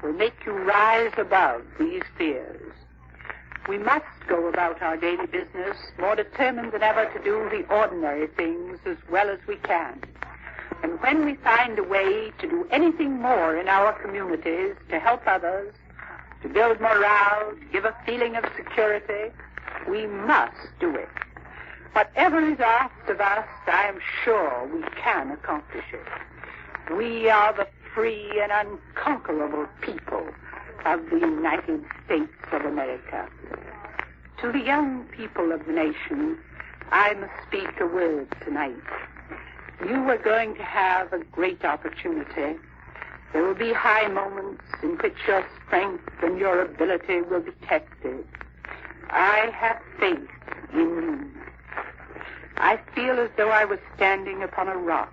will make you rise above these fears. We must go about our daily business more determined than ever to do the ordinary things as well as we can. And when we find a way to do anything more in our communities to help others, to build morale, to give a feeling of security, we must do it. Whatever is asked of us, I am sure we can accomplish it. We are the free and unconquerable people of the United States of America. To the young people of the nation, I must speak a word tonight. You are going to have a great opportunity. There will be high moments in which your strength and your ability will be tested. I have faith in you. I feel as though I was standing upon a rock.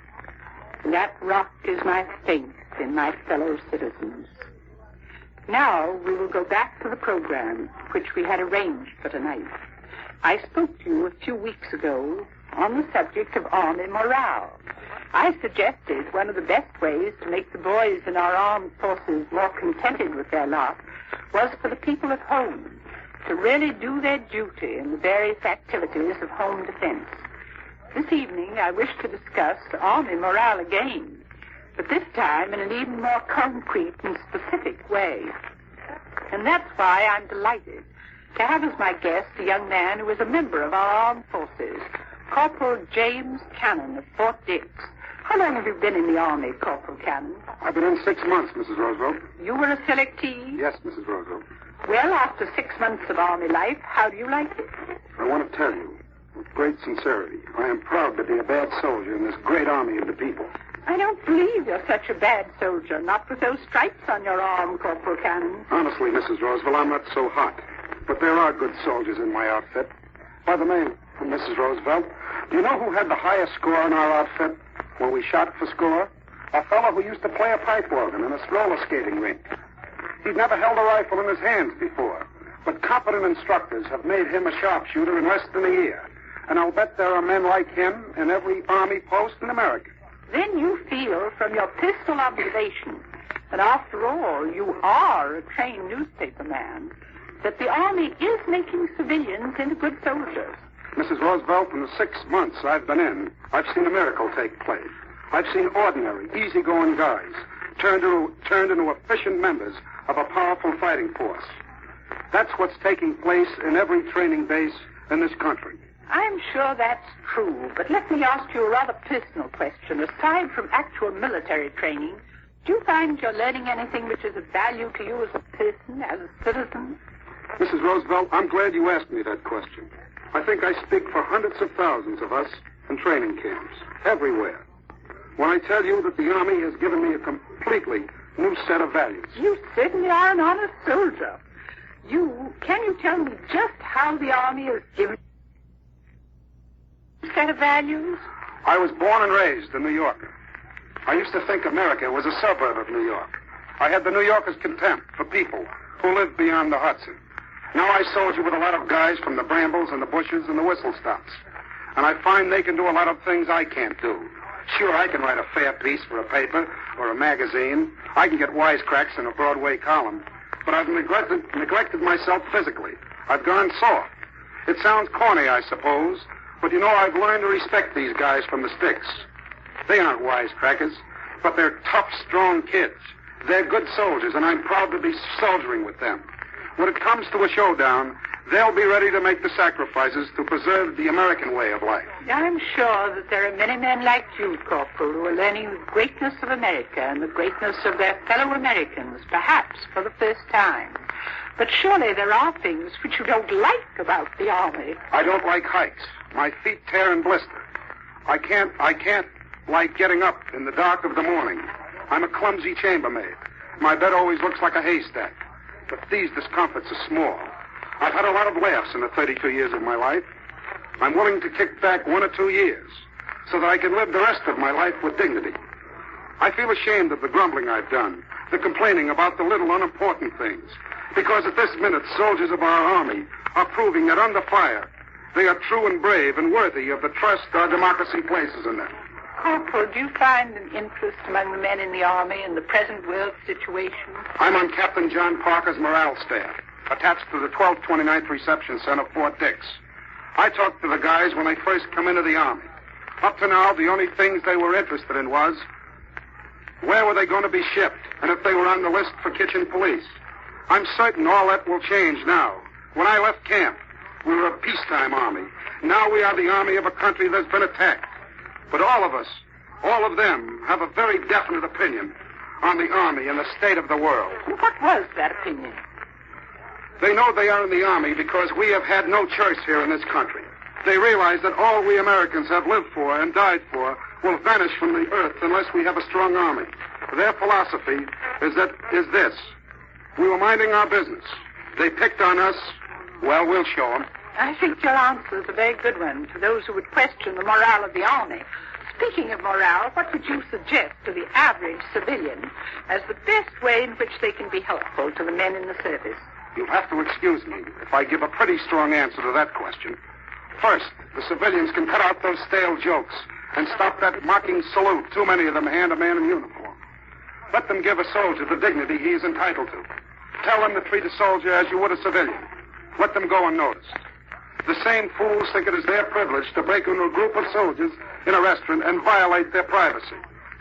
And that rock is my faith in my fellow citizens. Now we will go back to the program which we had arranged for tonight. I spoke to you a few weeks ago on the subject of army morale. I suggested one of the best ways to make the boys in our armed forces more contented with their lot was for the people at home to really do their duty in the various activities of home defense. This evening I wish to discuss army morale again, but this time in an even more concrete and specific way. And that's why I'm delighted to have as my guest a young man who is a member of our armed forces, Corporal James Cannon of Fort Dix. How long have you been in the Army, Corporal Cannon? I've been in 6 months, Mrs. Roosevelt. You were a selectee? Yes, Mrs. Roosevelt. Well, after 6 months of Army life, how do you like it? I want to tell you, with great sincerity, I am proud to be a bad soldier in this great army of the people. I don't believe you're such a bad soldier, not with those stripes on your arm, Corporal Cannon. Honestly, Mrs. Roosevelt, I'm not so hot. But there are good soldiers in my outfit. By the way, Mrs. Roosevelt, do you know who had the highest score in our outfit when we shot for score? A fellow who used to play a pipe organ in a roller skating rink. He'd never held a rifle in his hands before, but competent instructors have made him a sharpshooter in less than a year. And I'll bet there are men like him in every army post in America. Then you feel from your pistol observation that after all you are a trained newspaper man, that the Army is making civilians into good soldiers. Mrs. Roosevelt, in the 6 months I've been in, I've seen a miracle take place. I've seen ordinary, easygoing guys turned into efficient members of a powerful fighting force. That's what's taking place in every training base in this country. I'm sure that's true, but let me ask you a rather personal question. Aside from actual military training, do you find you're learning anything which is of value to you as a person, as a citizen? Mrs. Roosevelt, I'm glad you asked me that question. I think I speak for hundreds of thousands of us in training camps, everywhere, when I tell you that the Army has given me a completely new set of values. You certainly are an honest soldier. Can you tell me just how the Army has given you a set of values? I was born and raised in New York. I used to think America was a suburb of New York. I had the New Yorkers' contempt for people who lived beyond the Hudson. Now I soldier with a lot of guys from the brambles and the bushes and the whistle stops. And I find they can do a lot of things I can't do. Sure, I can write a fair piece for a paper or a magazine. I can get wisecracks in a Broadway column. But I've neglected myself physically. I've gone soft. It sounds corny, I suppose, but you know, I've learned to respect these guys from the sticks. They aren't wisecrackers, but they're tough, strong kids. They're good soldiers, and I'm proud to be soldiering with them. When it comes to a showdown, they'll be ready to make the sacrifices to preserve the American way of life. I'm sure that there are many men like you, Corporal, who are learning the greatness of America and the greatness of their fellow Americans, perhaps for the first time. But surely there are things which you don't like about the Army. I don't like hikes. My feet tear and blister. I can't like getting up in the dark of the morning. I'm a clumsy chambermaid. My bed always looks like a haystack. but these discomforts are small. I've had a lot of laughs in the 32 years of my life. I'm willing to kick back 1 or 2 years so that I can live the rest of my life with dignity. I feel ashamed of the grumbling I've done, the complaining about the little unimportant things, because at this minute soldiers of our army are proving that under fire they are true and brave and worthy of the trust our democracy places in them. Corporal, do you find an interest among the men in the Army in the present world situation? I'm on Captain John Parker's morale staff, attached to the 12th 29th Reception Center, Fort Dix. I talk to the guys when they first come into the Army. Up to now, the only things they were interested in was where were they going to be shipped, and if they were on the list for kitchen police. I'm certain all that will change now. When I left camp, we were a peacetime army. Now we are the army of a country that's been attacked. But all of us, all of them, have a very definite opinion on the Army and the state of the world. What was that opinion? They know they are in the Army because we have had no choice here in this country. They realize that all we Americans have lived for and died for will vanish from the earth unless we have a strong Army. Their philosophy is this. We were minding our business. They picked on us. Well, we'll show them. I think your answer is a very good one to those who would question the morale of the Army. Speaking of morale, what would you suggest to the average civilian as the best way in which they can be helpful to the men in the service? You'll have to excuse me if I give a pretty strong answer to that question. First, the civilians can cut out those stale jokes and stop that mocking salute too many of them hand a man in uniform. Let them give a soldier the dignity he is entitled to. Tell them to treat a soldier as you would a civilian. Let them go unnoticed. The same fools think it is their privilege to break into a group of soldiers in a restaurant and violate their privacy.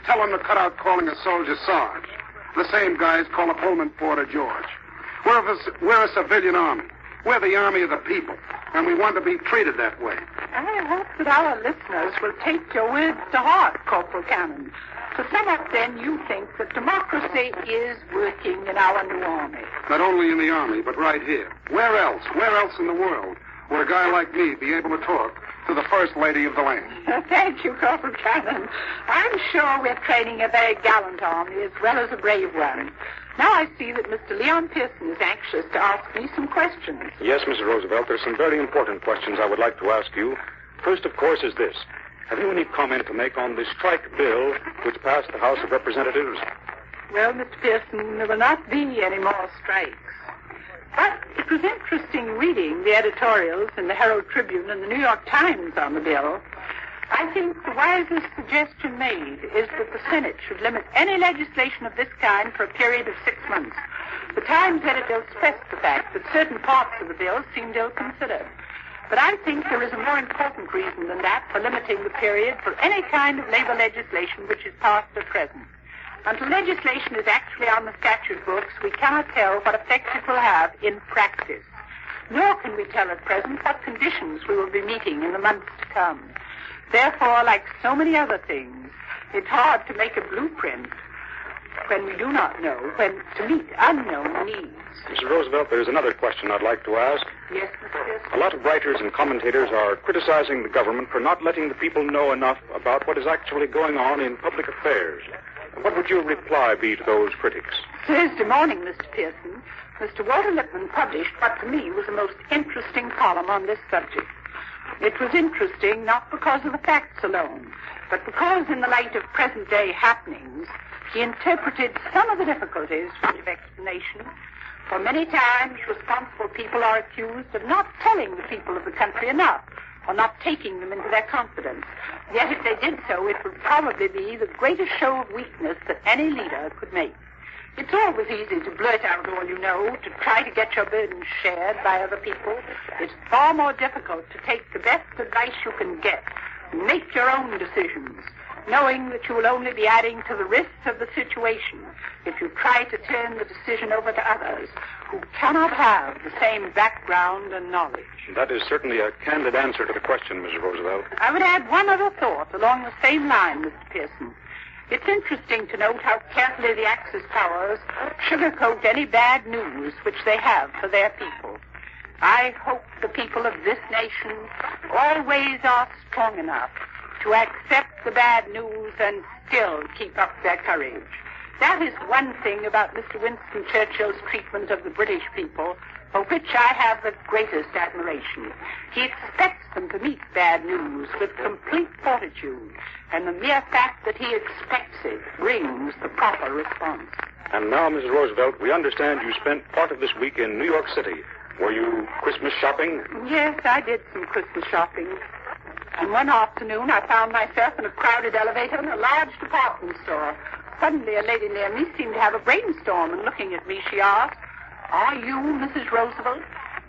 Tell them to cut out calling a soldier Sarge. The same guys call a Pullman porter George. We're a civilian army. We're the army of the people, and we want to be treated that way. I hope that our listeners will take your words to heart, Corporal Cannon. To sum up, then, you think that democracy is working in our new army. Not only in the army, but right here. Where else in the world would a guy like me be able to talk to the First Lady of the land? Thank you, Corporal Cannon. I'm sure we're training a very gallant army as well as a brave one. Now I see that Mr. Leon Pearson is anxious to ask me some questions. Yes, Mrs. Roosevelt, there's some very important questions I would like to ask you. First, of course, is this. Have you any comment to make on the strike bill which passed the House of Representatives? Well, Mr. Pearson, there will not be any more strikes. But it was interesting reading the editorials in the Herald Tribune and the New York Times on the bill. I think the wisest suggestion made is that the Senate should limit any legislation of this kind for a period of 6 months. The Times editor stressed the fact that certain parts of the bill seemed ill-considered. But I think there is a more important reason than that for limiting the period for any kind of labor legislation which is passed at present. Until legislation is actually on the statute books, we cannot tell what effect it will have in practice. Nor can we tell at present what conditions we will be meeting in the months to come. Therefore, like so many other things, it's hard to make a blueprint when we do not know when to meet unknown needs. Mrs. Roosevelt, there's another question I'd like to ask. Yes, Mr. Pearson. A lot of writers and commentators are criticizing the government for not letting the people know enough about what is actually going on in public affairs. What would your reply be to those critics? Thursday morning, Mr. Pearson, Mr. Walter Lippmann published what to me was the most interesting column on this subject. It was interesting not because of the facts alone, but because in the light of present-day happenings, he interpreted some of the difficulties of explanation. For many times, responsible people are accused of not telling the people of the country enough, or not taking them into their confidence. Yet if they did so, it would probably be the greatest show of weakness that any leader could make. It's always easy to blurt out all you know, to try to get your burdens shared by other people. It's far more difficult to take the best advice you can get, make your own decisions, knowing that you will only be adding to the risks of the situation if you try to turn the decision over to others who cannot have the same background and knowledge. That is certainly a candid answer to the question, Mrs. Roosevelt. I would add one other thought along the same line, Mr. Pearson. It's interesting to note how carefully the Axis powers sugarcoat any bad news which they have for their people. I hope the people of this nation always are strong enough to accept the bad news and still keep up their courage. That is one thing about Mr. Winston Churchill's treatment of the British people, for which I have the greatest admiration. He expects them to meet bad news with complete fortitude, and the mere fact that he expects it brings the proper response. And now, Mrs. Roosevelt, we understand you spent part of this week in New York City. Were you Christmas shopping? Yes, I did some Christmas shopping. And one afternoon I found myself in a crowded elevator in a large department store. Suddenly a lady near me seemed to have a brainstorm, and looking at me she asked, "Are you Mrs. Roosevelt?"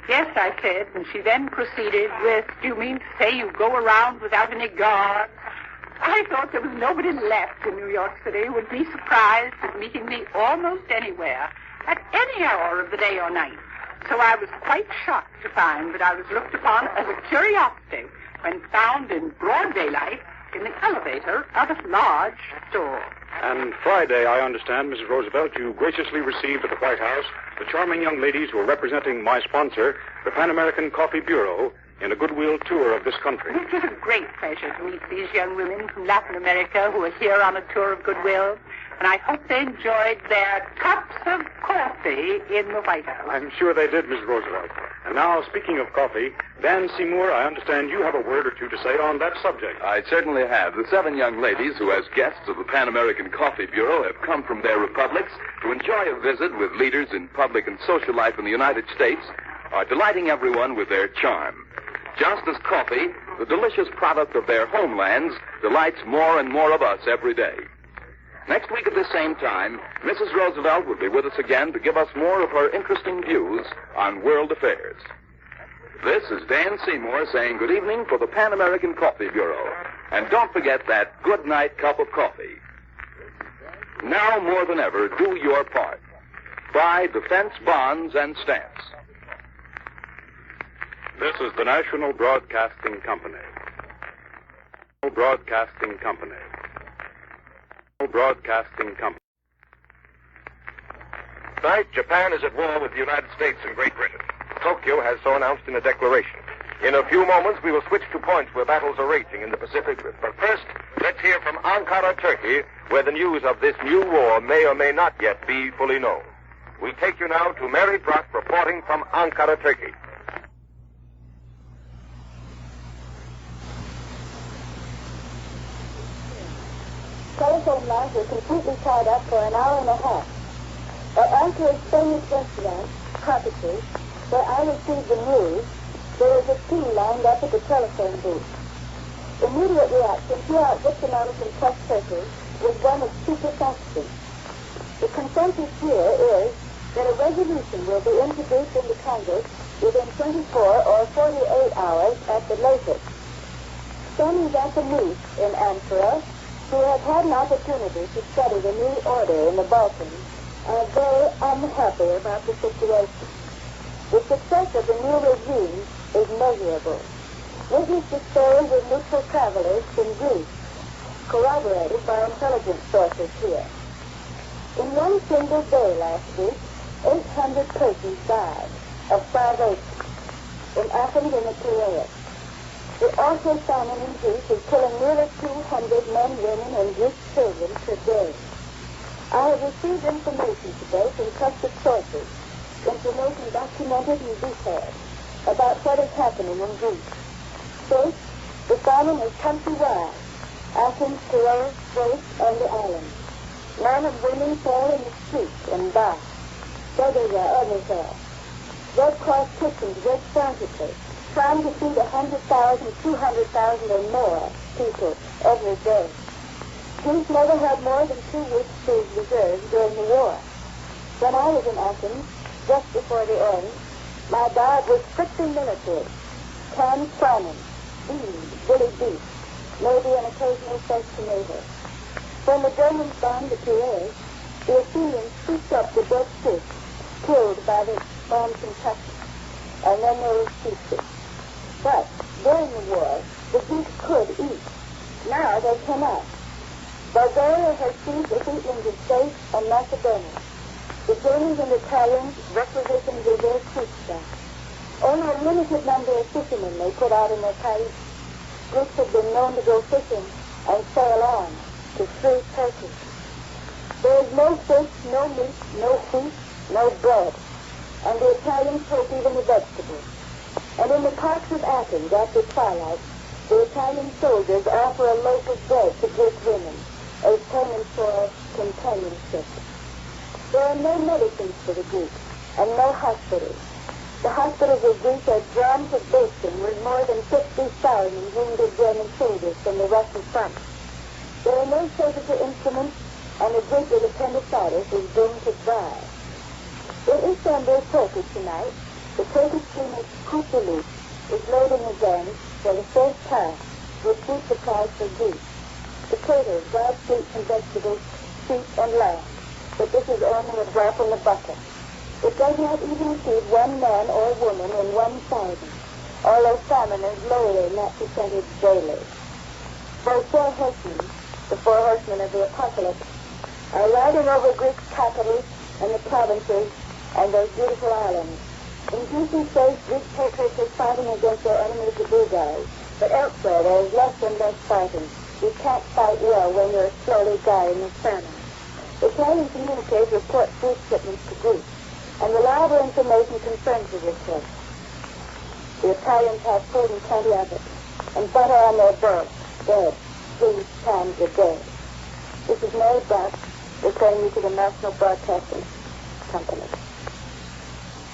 "Yes," I said, and she then proceeded with, "Do you mean to say you go around without any guards?" I thought there was nobody left in New York City who would be surprised at meeting me almost anywhere, at any hour of the day or night. So I was quite shocked to find that I was looked upon as a curiosity when found in broad daylight in the elevator of a large store. And Friday, I understand, Mrs. Roosevelt, you graciously received at the White House the charming young ladies who are representing my sponsor, the Pan American Coffee Bureau, in a goodwill tour of this country. It was a great pleasure to meet these young women from Latin America who are here on a tour of goodwill, and I hope they enjoyed their cups of coffee in the White House. I'm sure they did, Mrs. Roosevelt. And now, speaking of coffee, Dan Seymour, I understand you have a word or two to say on that subject. I certainly have. The 7 young ladies who, as guests of the Pan American Coffee Bureau, have come from their republics to enjoy a visit with leaders in public and social life in the United States, are delighting everyone with their charm. Just as coffee, the delicious product of their homelands, delights more and more of us every day. Next week at the same time, Mrs. Roosevelt will be with us again to give us more of her interesting views on world affairs. This is Dan Seymour saying good evening for the Pan American Coffee Bureau. And don't forget that good night cup of coffee. Now more than ever, do your part. Buy defense bonds and stamps. This is the National Broadcasting Company. Broadcasting Company. Broadcasting Company. Tonight, Japan is at war with the United States and Great Britain. Tokyo has so announced in a declaration. In a few moments, we will switch to points where battles are raging in the Pacific. But first, let's hear from Ankara, Turkey, where the news of this new war may or may not yet be fully known. We take you now to Mary Brock reporting from Ankara, Turkey. Telephone lines were completely tied up for an hour and a half. At Ankara's famous restaurant, Carpenters, where I received the news, there was a queue lined up at the telephone booth. Immediate reaction throughout diplomatic and press circles was one of stupefaction. The consensus here is that a resolution will be introduced into Congress within 24 or 48 hours at the latest. Some Japanese in Ankara who have had an opportunity to study the new order in the Balkans are very unhappy about the situation. The success of the new regime is measurable. Witness the stories of neutral travelers from Greece, corroborated by intelligence sources here. In one single day last week, 800 persons died of starvation in Athens and the Piraeus. The awful famine in Greece is killing nearly 200 men, women, and Greek children per day. I have received information today from trusted sources, information documented in detail about what is happening in Greece. First, the famine is countrywide. Athens, Piraeus, Thrace, and the islands. Men and women fall in the streets and die. Beggars are everywhere. Red Cross kitchens work frantically, trying to feed 100,000, 200,000 or more people every day. Greece never had more than 2 weeks' food reserves during the war. When I was in Athens, just before the end, my diet was strictly military. Canned salmon, beans, bully beef, maybe an occasional fresh tomato. When the Germans bombed the Piraeus, the Athenians scooped up the dead fish killed by the bombs in Texas, and then they were feasted. But during the war, the Greeks could eat. Now they cannot. Bulgaria has seized the wheatlands of Thrace and Macedonia. The Germans and Italians requisition reserve foodstuffs. Only a limited number of fishermen may put out in their kites. Greeks have been known to go fishing and sail on to free Turkey. There is no no fish, no meat, no wheat, no bread. And the Italians take even the vegetables. And in the parks of Athens, after twilight, the Italian soldiers offer a loaf of bread to Greek women as payment for companionship. There are no medicines for the Greeks, and no hospitals. The hospitals of Greece are drawn to bursting with more than 50,000 wounded German soldiers from the Russian front. There are no surgical instruments, and the Greek with appendicitis is doomed to die. In Istanbul, Turkey tonight, the Turkish steamer Kurtuluş is loading again for the first time with food supplies for Greece. Potatoes, dried fruits and vegetables, sheep and lamb. But this is only a drop in the bucket. It does not even feed one man or woman in 1,000, although famine is lowering that percentage daily. Those four horsemen, the four horsemen of the apocalypse, are riding over Greece's capitals and the provinces and those beautiful islands. In Grecian states, Greek patriots are fighting against their enemies, the Bulgars, but elsewhere there is less and less fighting. You can't fight well when you're slowly dying of famine. Italian communicators report food shipments to Greece, and reliable information confirms the report. The Italians have food and plenty of it, and butter on their bread 3 times a day. This is Mary Buck, referring you to the National Broadcasting Company.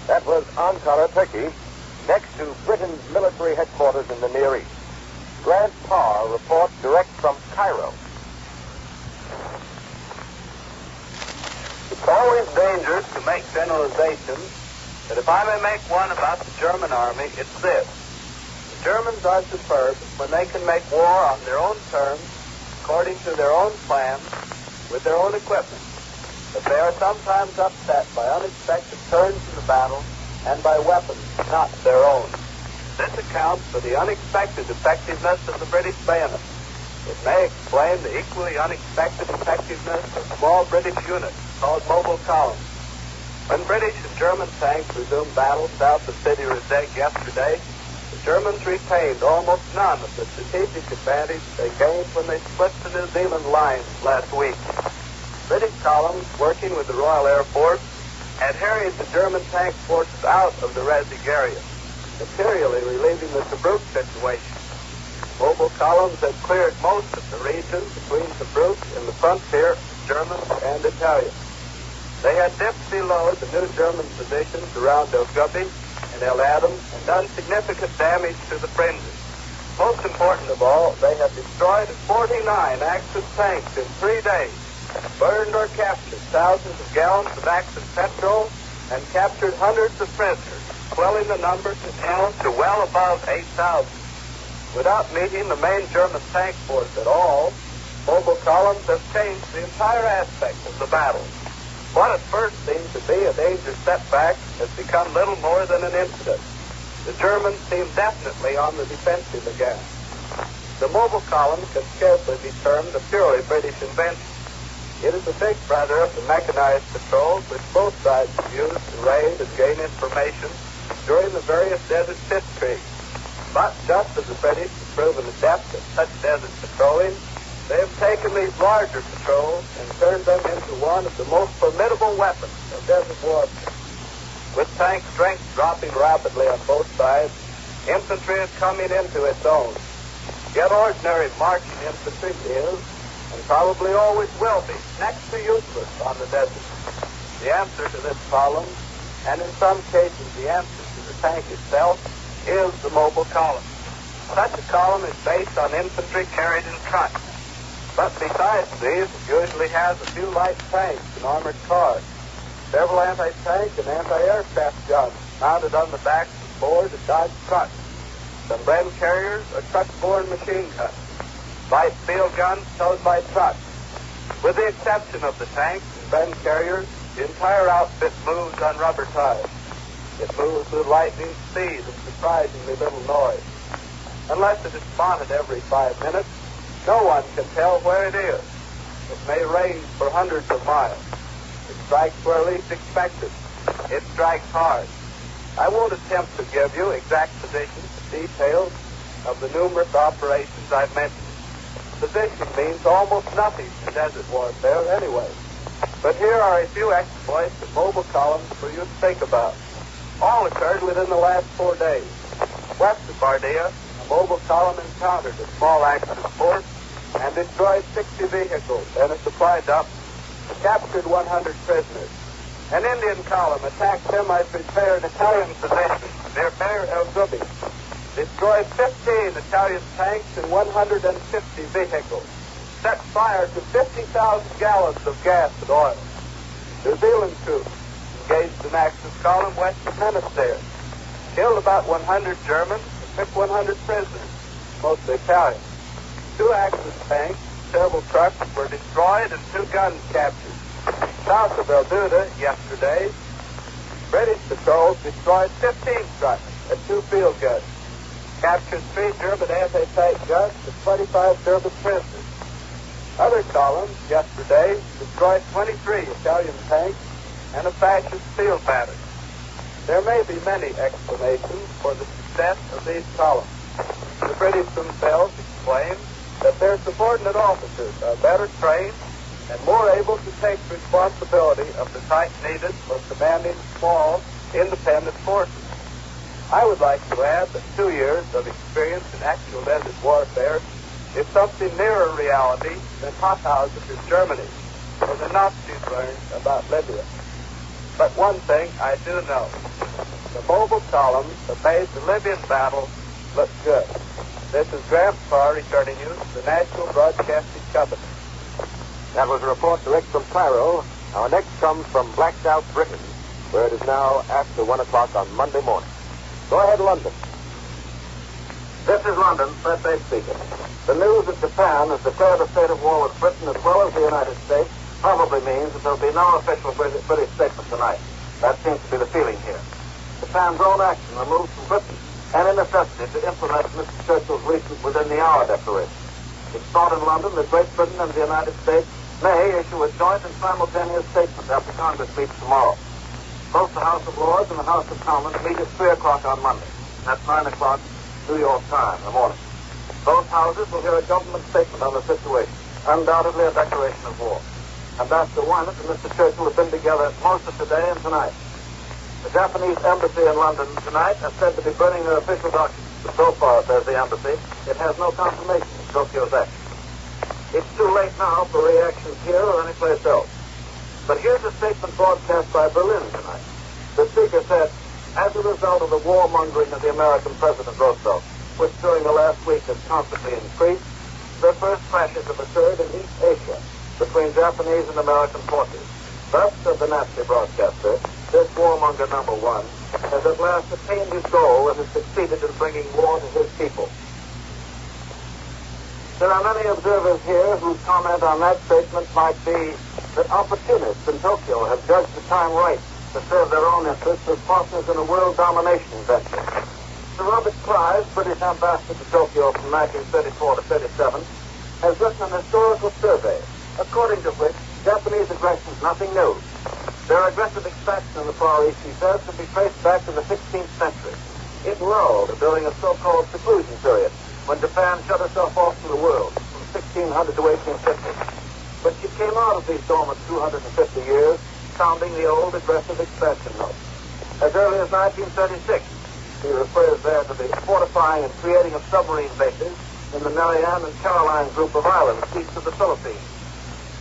That was Ankara, Turkey, next to Britain's military headquarters in the Near East. Grant Parr reports direct from Cairo. It's always dangerous to make generalizations, but if I may make one about the German army, it's this. The Germans are superb when they can make war on their own terms, according to their own plans, with their own equipment. But they are sometimes upset by unexpected turns in the battle and by weapons not their own. This accounts for the unexpected effectiveness of the British bayonet. It may explain the equally unexpected effectiveness of small British units called mobile columns. When British and German tanks resumed battle south of Sidi Rezegh yesterday, the Germans retained almost none of the strategic advantage they gained when they split the New Zealand lines last week. British columns, working with the Royal Air Force, had harried the German tank forces out of the Rezegh area, materially relieving the Tobruk situation. Mobile columns had cleared most of the region between Tobruk and the frontier of Germans and Italians. They had dipped below the new German positions around El Gubi and El Adam and done significant damage to the fringes. Most important of all, they had destroyed 49 Axis tanks in 3 days, burned or captured thousands of gallons of Axis petrol, and captured hundreds of prisoners, swelling the number to well above 8,000. Without meeting the main German tank force at all, mobile columns have changed the entire aspect of the battle. What at first seemed to be a dangerous setback has become little more than an incident. The Germans seem definitely on the defensive again. The mobile column can scarcely be termed a purely British invention. It is a big brother of the mechanized patrols which both sides have used to raid and gain information during the various desert blitzkriegs. But just as the British have proven adept at such desert patrolling, they have taken these larger patrols and turned them into one of the most formidable weapons of desert warfare. With tank strength dropping rapidly on both sides, infantry is coming into its own. Yet ordinary marching infantry is, and probably always will be, next to useless on the desert. The answer to this problem, and in some cases the answer to the tank itself, is the mobile column. Such a column is based on infantry carried in trucks. But besides these, it usually has a few light tanks and armored cars, several anti-tank and anti-aircraft guns mounted on the backs of Ford and Dodge trucks, some Bren carriers or truck-borne machine guns, light field guns towed by trucks. With the exception of the tanks and Bren carriers, the entire outfit moves on rubber tires. It moves with lightning speed and surprisingly little noise. Unless it is spotted every 5 minutes, no one can tell where it is. It may range for hundreds of miles. It strikes where least expected. It strikes hard. I won't attempt to give you exact positions and details of the numerous operations I've mentioned. Position means almost nothing in desert warfare anyway. But here are a few exploits of mobile columns for you to think about. All occurred within the last 4 days. West of Bardia, a mobile column encountered a small Axis force and destroyed 60 vehicles and a supply dump, captured 100 prisoners. An Indian column attacked semi-prepared Italian positions near Mayor El Zubi, destroyed 15 Italian tanks and 150 vehicles, set fire to 50,000 gallons of gas and oil. New Zealand troops engaged an Axis column west of Minister, killed about 100 Germans and took 100 prisoners, mostly Italian. 2 Axis tanks, several trucks were destroyed and 2 guns captured. South of El Duda yesterday, British patrols destroyed 15 trucks and 2 field guns, captured 3 German anti-tank guns and 25 German prisoners. Other columns yesterday destroyed 23 Italian tanks and a fascist field battery. There may be many explanations for the success of these columns. The British themselves explain that their subordinate officers are better trained and more able to take responsibility of the type needed for commanding small, independent forces. I would like to add that 2 years of experience in actual desert warfare is something nearer reality than hothouses in Germany or the Nazis learned about Libya. But one thing I do know. The mobile columns that made the Libyan battle look good. This is Graham Farr returning you to the National Broadcasting Company. That was a report direct from Cairo. Our next comes from blacked out Britain, where it is now after 1 o'clock on Monday morning. Go ahead, London. This is London, Fred Bay speaking. The news that Japan has declared a state of war with Britain as well as the United States probably means that there will be no official British statement tonight. That seems to be the feeling here. Japan's own action removes from Britain any necessity to implement Mr. Churchill's recent within-the-hour declaration. It's thought in London that Great Britain and the United States may issue a joint and simultaneous statement after Congress meets tomorrow. Both the House of Lords and the House of Commons meet at 3 o'clock on Monday. That's 9 o'clock New York time in the morning. Both houses will hear a government statement on the situation, undoubtedly a declaration of war. Ambassador Wyman and Mr. Churchill have been together most of today and tonight. The Japanese embassy in London tonight has said to be burning their official documents. But so far, says the embassy, it has no confirmation of Tokyo's action. It's too late now for reactions here or anyplace else. But here's a statement broadcast by Berlin tonight. The speaker said, as a result of the warmongering of the American President Roosevelt, which during the last week has constantly increased, the first clashes have occurred in East Asia between Japanese and American forces. Thus, said the Nazi broadcaster, this warmonger number 1 has at last attained his goal and has succeeded in bringing war to his people. There are many observers here whose comment on that statement might be that opportunists in Tokyo have judged the time right to serve their own interests as partners in a world domination venture. Sir Robert Clive, British ambassador to Tokyo from 1934 to 37, has written an historical survey, according to which Japanese aggression is nothing new. Their aggressive expansion in the Far East, he says, can be traced back to the 16th century. It lulled during a so-called seclusion period, when Japan shut herself off from the world from 1600 to 1850. But she came out of these dormant 250 years, sounding the old aggressive expansion note. As early as 1936, he refers there to the fortifying and creating of submarine bases in the Marianne and Caroline group of islands east of the Philippines.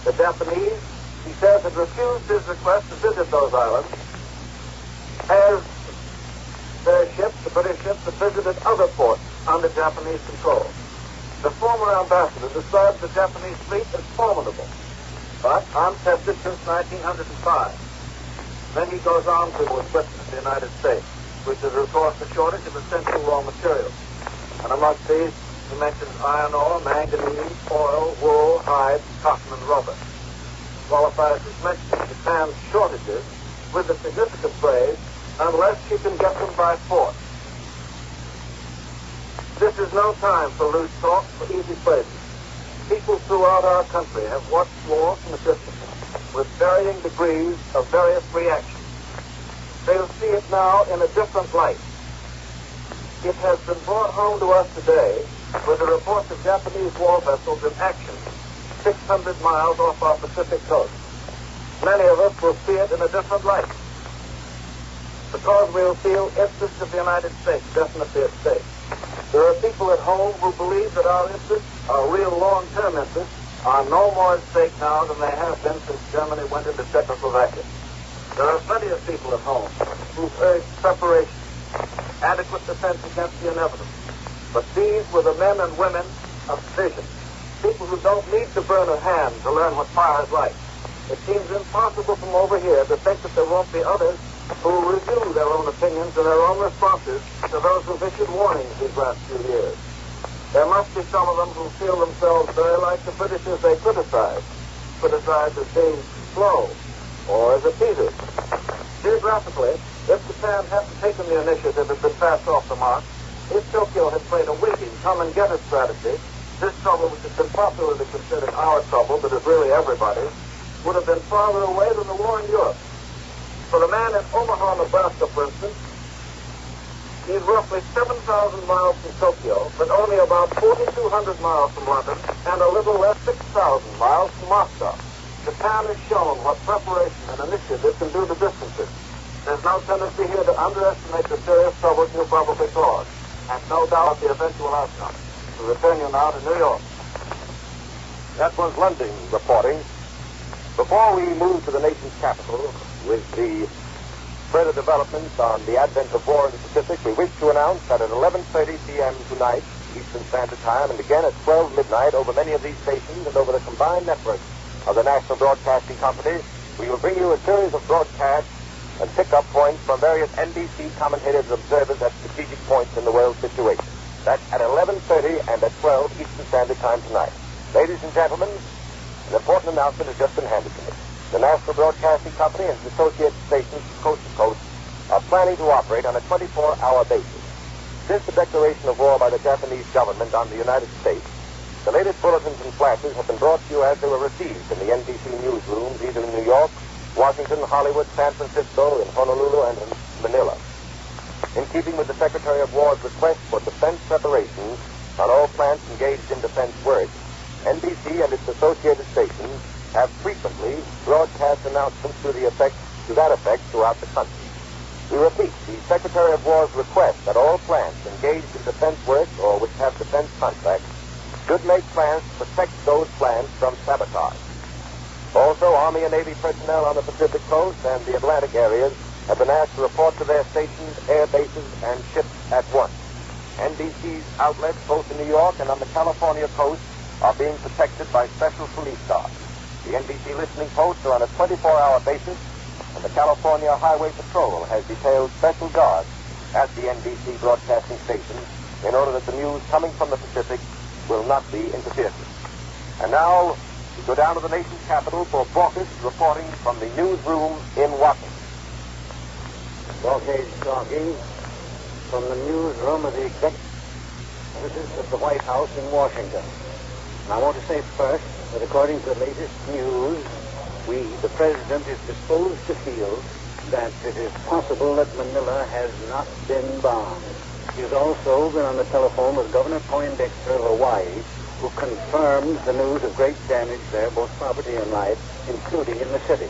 The Japanese, he says, had refused his request to visit those islands, as their ships, the British ships, had visited other ports under Japanese control. The former ambassador describes the Japanese fleet as formidable, but untested since 1905. Then he goes on to witness the United States, which has reported a shortage of essential raw materials. And amongst these, he mentions iron ore, manganese, oil, wool, hides, cotton, and rubber. Qualifies his mention of Japan's shortages with the significant phrase, unless she can get them by force. This is no time for loose talk, for easy phrases. People throughout our country have watched war from a distance with varying degrees of various reactions. They'll see it now in a different light. It has been brought home to us today with the reports of Japanese war vessels in action 600 miles off our Pacific coast. many of us will see it in a different light. Because we'll feel interests of the United States definitely at stake. There are people at home who believe that our interests, our real long-term interests, are no more at stake now than they have been since Germany went into Czechoslovakia. There are plenty of people at home who've urged preparation, adequate defense against the inevitable. But these were the men and women of vision, people who don't need to burn a hand to learn what fire is like. It seems impossible from over here to think that there won't be others who will review their own opinions and their own responses to those who've issued warnings these last few years. There must be some of them who feel themselves very like the Britishers they criticized as being slow or as appeasers. Geographically, if Japan hadn't taken the initiative and been fast off the mark, if Tokyo had played a waiting, come-and-get-it strategy, this trouble, which has been popularly considered our trouble, but is really everybody's, would have been farther away than the war in Europe. For the man in Omaha, Nebraska, for instance, he's roughly 7,000 miles from Tokyo, but only about 4,200 miles from London, and a little less 6,000 miles from Moscow. Japan has shown what preparation and initiative can do to distances. There's no tendency here to underestimate the serious troubles you'll probably cause, and no doubt the eventual outcome. We return you now to New York. That was London reporting. Before we move to the nation's capital with the further developments on the advent of war in the Pacific, we wish to announce that at 11:30 p.m. tonight, Eastern Standard Time, and again at 12 midnight over many of these stations and over the combined network of the National Broadcasting Company, we will bring you a series of broadcasts and pick-up points from various NBC commentators and observers at strategic points in the world situation. That's at 11:30 and at 12 Eastern Standard Time tonight. Ladies and gentlemen, an important announcement has just been handed to me. The National Broadcasting Company and its associated stations coast to coast are planning to operate on a 24-hour basis. Since the declaration of war by the Japanese government on the United States, the latest bulletins and flashes have been brought to you as they were received in the NBC newsrooms, either in New York, Washington, Hollywood, San Francisco, in Honolulu, and in Manila. In keeping with the Secretary of War's request for defense preparations on all plants engaged in defense work, NBC and its associated stations have frequently broadcast announcements to that effect throughout the country. We repeat, the Secretary of War's request that all plants engaged in defense work or which have defense contracts should make plans to protect those plans from sabotage. Also, Army and Navy personnel on the Pacific Coast and the Atlantic areas have been asked to report to their stations, air bases, and ships at once. NBC's outlets both in New York and on the California coast are being protected by special police guards. The NBC listening posts are on a 24-hour basis, and the California Highway Patrol has detailed special guards at the NBC broadcasting stations in order that the news coming from the Pacific will not be interfered with. And now, we go down to the nation's capital for Borges reporting from the newsroom in Washington. Borges talking from the newsroom of the executive services of the White House in Washington. And I want to say first that according to the latest news, the President is disposed to feel that it is possible that Manila has not been bombed. He has also been on the telephone with Governor Poindexter of Hawaii, who confirmed the news of great damage there, both property and life, including in the city.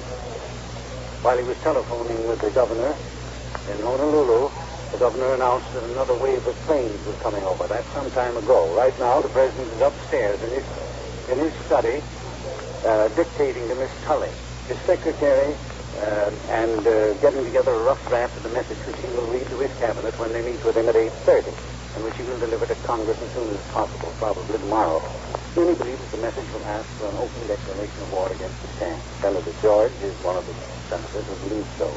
While he was telephoning with the governor in Honolulu, the governor announced that another wave of planes was coming over. That's some time ago. Right now, the President is upstairs in his study, dictating to Miss Tully, his secretary, and getting together a rough draft of the message which he will read to his cabinet when they meet with him at 8:30, and which he will deliver to Congress as soon as possible, probably tomorrow. Many believe that the message will ask for an open declaration of war against Japan. Senator George is one of the senators who believes so.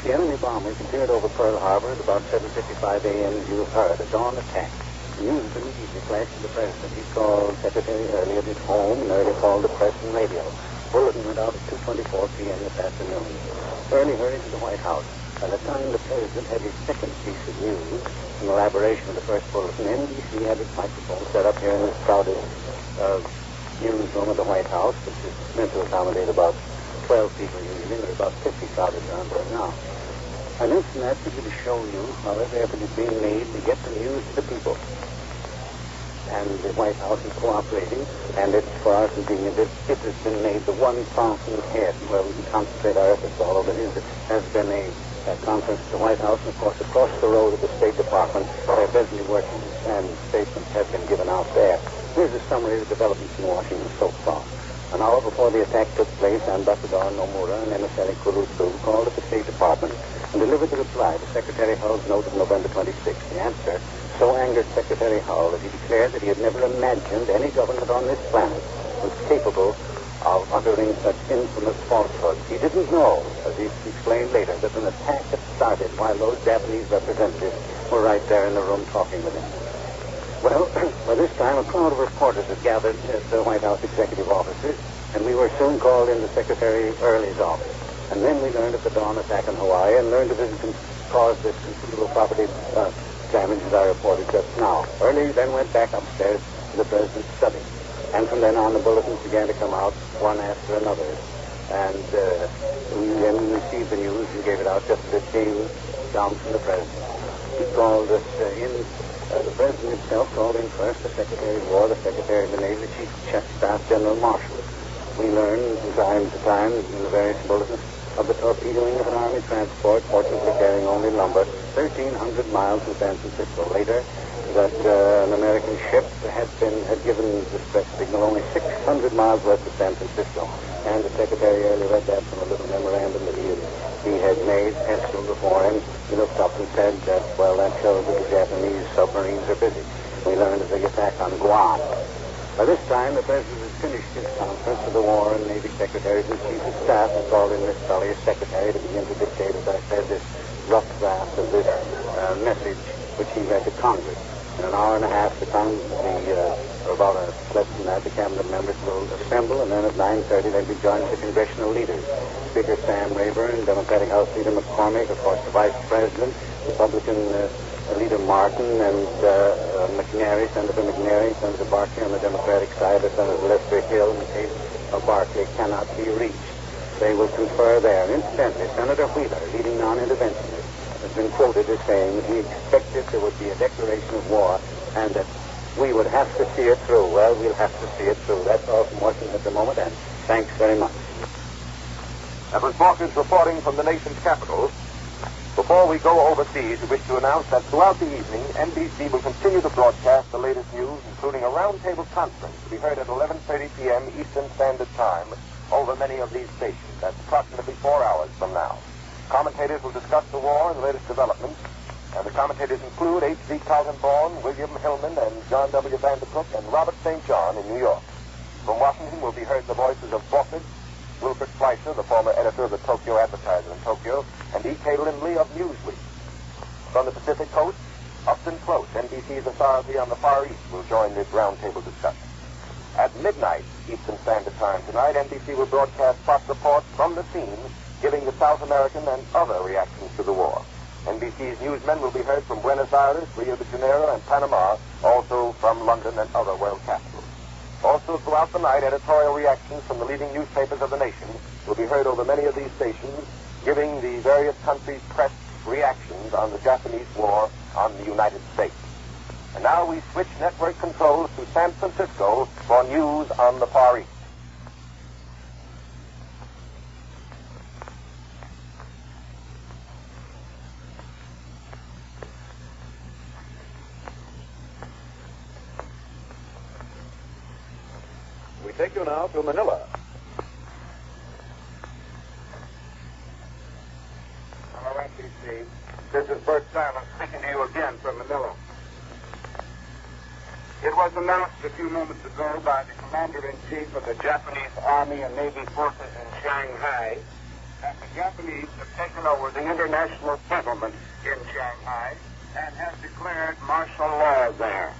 The enemy bombers appeared over Pearl Harbor at about 7:55 a.m., as you have heard, a dawn attack. The news immediately flashed to the President. He called Secretary Hurley at his home, and Hurley called the press and radio. Bulletin went out at 2:24 p.m. this afternoon. Hurley hurried to the White House. By the time the President had his second piece of news, in elaboration of the first bulletin, NBC had its microphone set up here in this crowded newsroom of the White House, which is meant to accommodate about 12 people usually. There are about 50 crowded around there now. I mention that simply to show you how every effort is being made to get the news to the people. And the White House is cooperating, and it's for our convenience. It has been made the one fountain head where we can concentrate our efforts all over. There has been a conference at the White House, and of course across the road at the State Department, they're busily working, and statements have been given out there. Here's a summary of the developments in Washington so far. An hour before the attack took place, Ambassador Nomura and emissary Kurusu called at the State Department and delivered the reply to Secretary Hull's note of November 26th. The answer so angered Secretary Hull that he declared that he had never imagined any government on this planet was capable of uttering such infamous falsehoods. He didn't know, as he explained later, that an attack had started while those Japanese representatives were right there in the room talking with him. Well, by this time, a crowd of reporters had gathered at the White House executive offices, and we were soon called into Secretary Early's office. And then we learned of the dawn attack in Hawaii and learned of it caused this considerable property damage as I reported just now. Early then went back upstairs to the president's study. And from then on, the bulletins began to come out one after another. And we received the news and gave it out just as it came down from the president. He called us in. The president himself called in first the Secretary of War, the Secretary of the Navy, the Chief of Staff, General Marshall. We learned from time to time in the various bulletins of the torpedoing of an Army transport, fortunately carrying only lumber, 1,300 miles from San Francisco. Later, that an American ship had given distress signal only 600 miles west of San Francisco. And the Secretary earlier read that from a little memorandum that he had made, penciled before him. He looked up and said that, well, that shows that the Japanese submarines are busy. We learned of the attack on Guam. By this time, the President had finished his conference with the War and Navy Secretaries and Chief of Staff and called in Miss Sully as Secretary to begin to dictate, as I said, this rough draft of this message which he read to Congress. In an hour and a half, or about less than that, the cabinet members will assemble, and then at 9:30 they'll be joined by the congressional leaders. Speaker Sam Rayburn, Democratic House Leader McCormick, of course, the Vice President, Republican Leader Martin, and McNary, Senator McNary, Senator Barkley on the Democratic side, or Senator Lester Hill in the case of Barkley cannot be reached. They will confer there. And incidentally, Senator Wheeler, leading non-interventionist, has been quoted as saying that he expected there would be a declaration of war and that we would have to see it through. Well, we'll have to see it through. That's all from Washington at the moment, and thanks very much. That was Borkins reporting from the nation's capital. Before we go overseas, we wish to announce that throughout the evening, NBC will continue to broadcast the latest news, including a roundtable conference to be heard at 11:30 p.m. Eastern Standard Time over many of these stations. That's approximately 4 hours from now. Commentators will discuss the war and the latest developments, and the commentators include H.V. Kalenborn, William Hillman, and John W. Vandercook, and Robert St. John in New York. From Washington will be heard the voices of Borkins, Wilbert Fleischer, the former editor of the Tokyo Advertiser in Tokyo, and E.K. Lindley of Newsweek. From the Pacific Coast, Upton Close, NBC's authority on the Far East, will join this roundtable discussion. At midnight Eastern Standard Time tonight, NBC will broadcast spot reports from the scene, giving the South American and other reactions to the war. NBC's newsmen will be heard from Buenos Aires, Rio de Janeiro, and Panama, also from London and other world capitals. Also throughout the night, editorial reactions from the leading newspapers of the nation will be heard over many of these stations, giving the various countries' press reactions on the Japanese war on the United States. And now we switch network controls to San Francisco for news on the Far East. We take you now to Manila. Hello, NBC. This is Bert Simon speaking to you again from Manila. It was announced a few moments ago by the Commander-in-Chief of the Japanese Army and Navy forces in Shanghai that the Japanese have taken over the international settlement in Shanghai and have declared martial law there.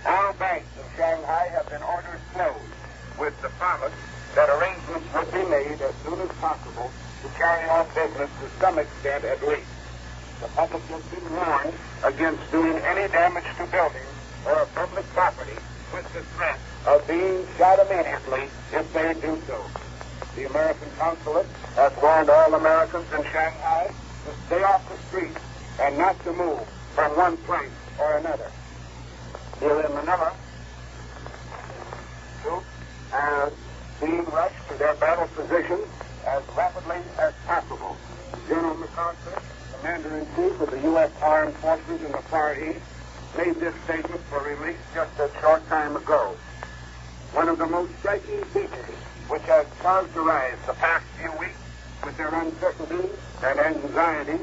All banks in Shanghai have been ordered closed, with the promise that arrangements would be made as soon as possible to carry on business to some extent at least. The public has been warned against doing any damage to buildings or public property with the threat of being shot immediately if they do so. The American consulate has warned all Americans in Shanghai to stay off the streets and not to move from one place or another. Here in Manila, troops are being rushed to their battle positions as rapidly Commander-in-Chief of the U.S. Armed Forces in the Far East, made this statement for release just a short time ago. One of the most striking features which has characterized the past few weeks with their uncertainty and anxiety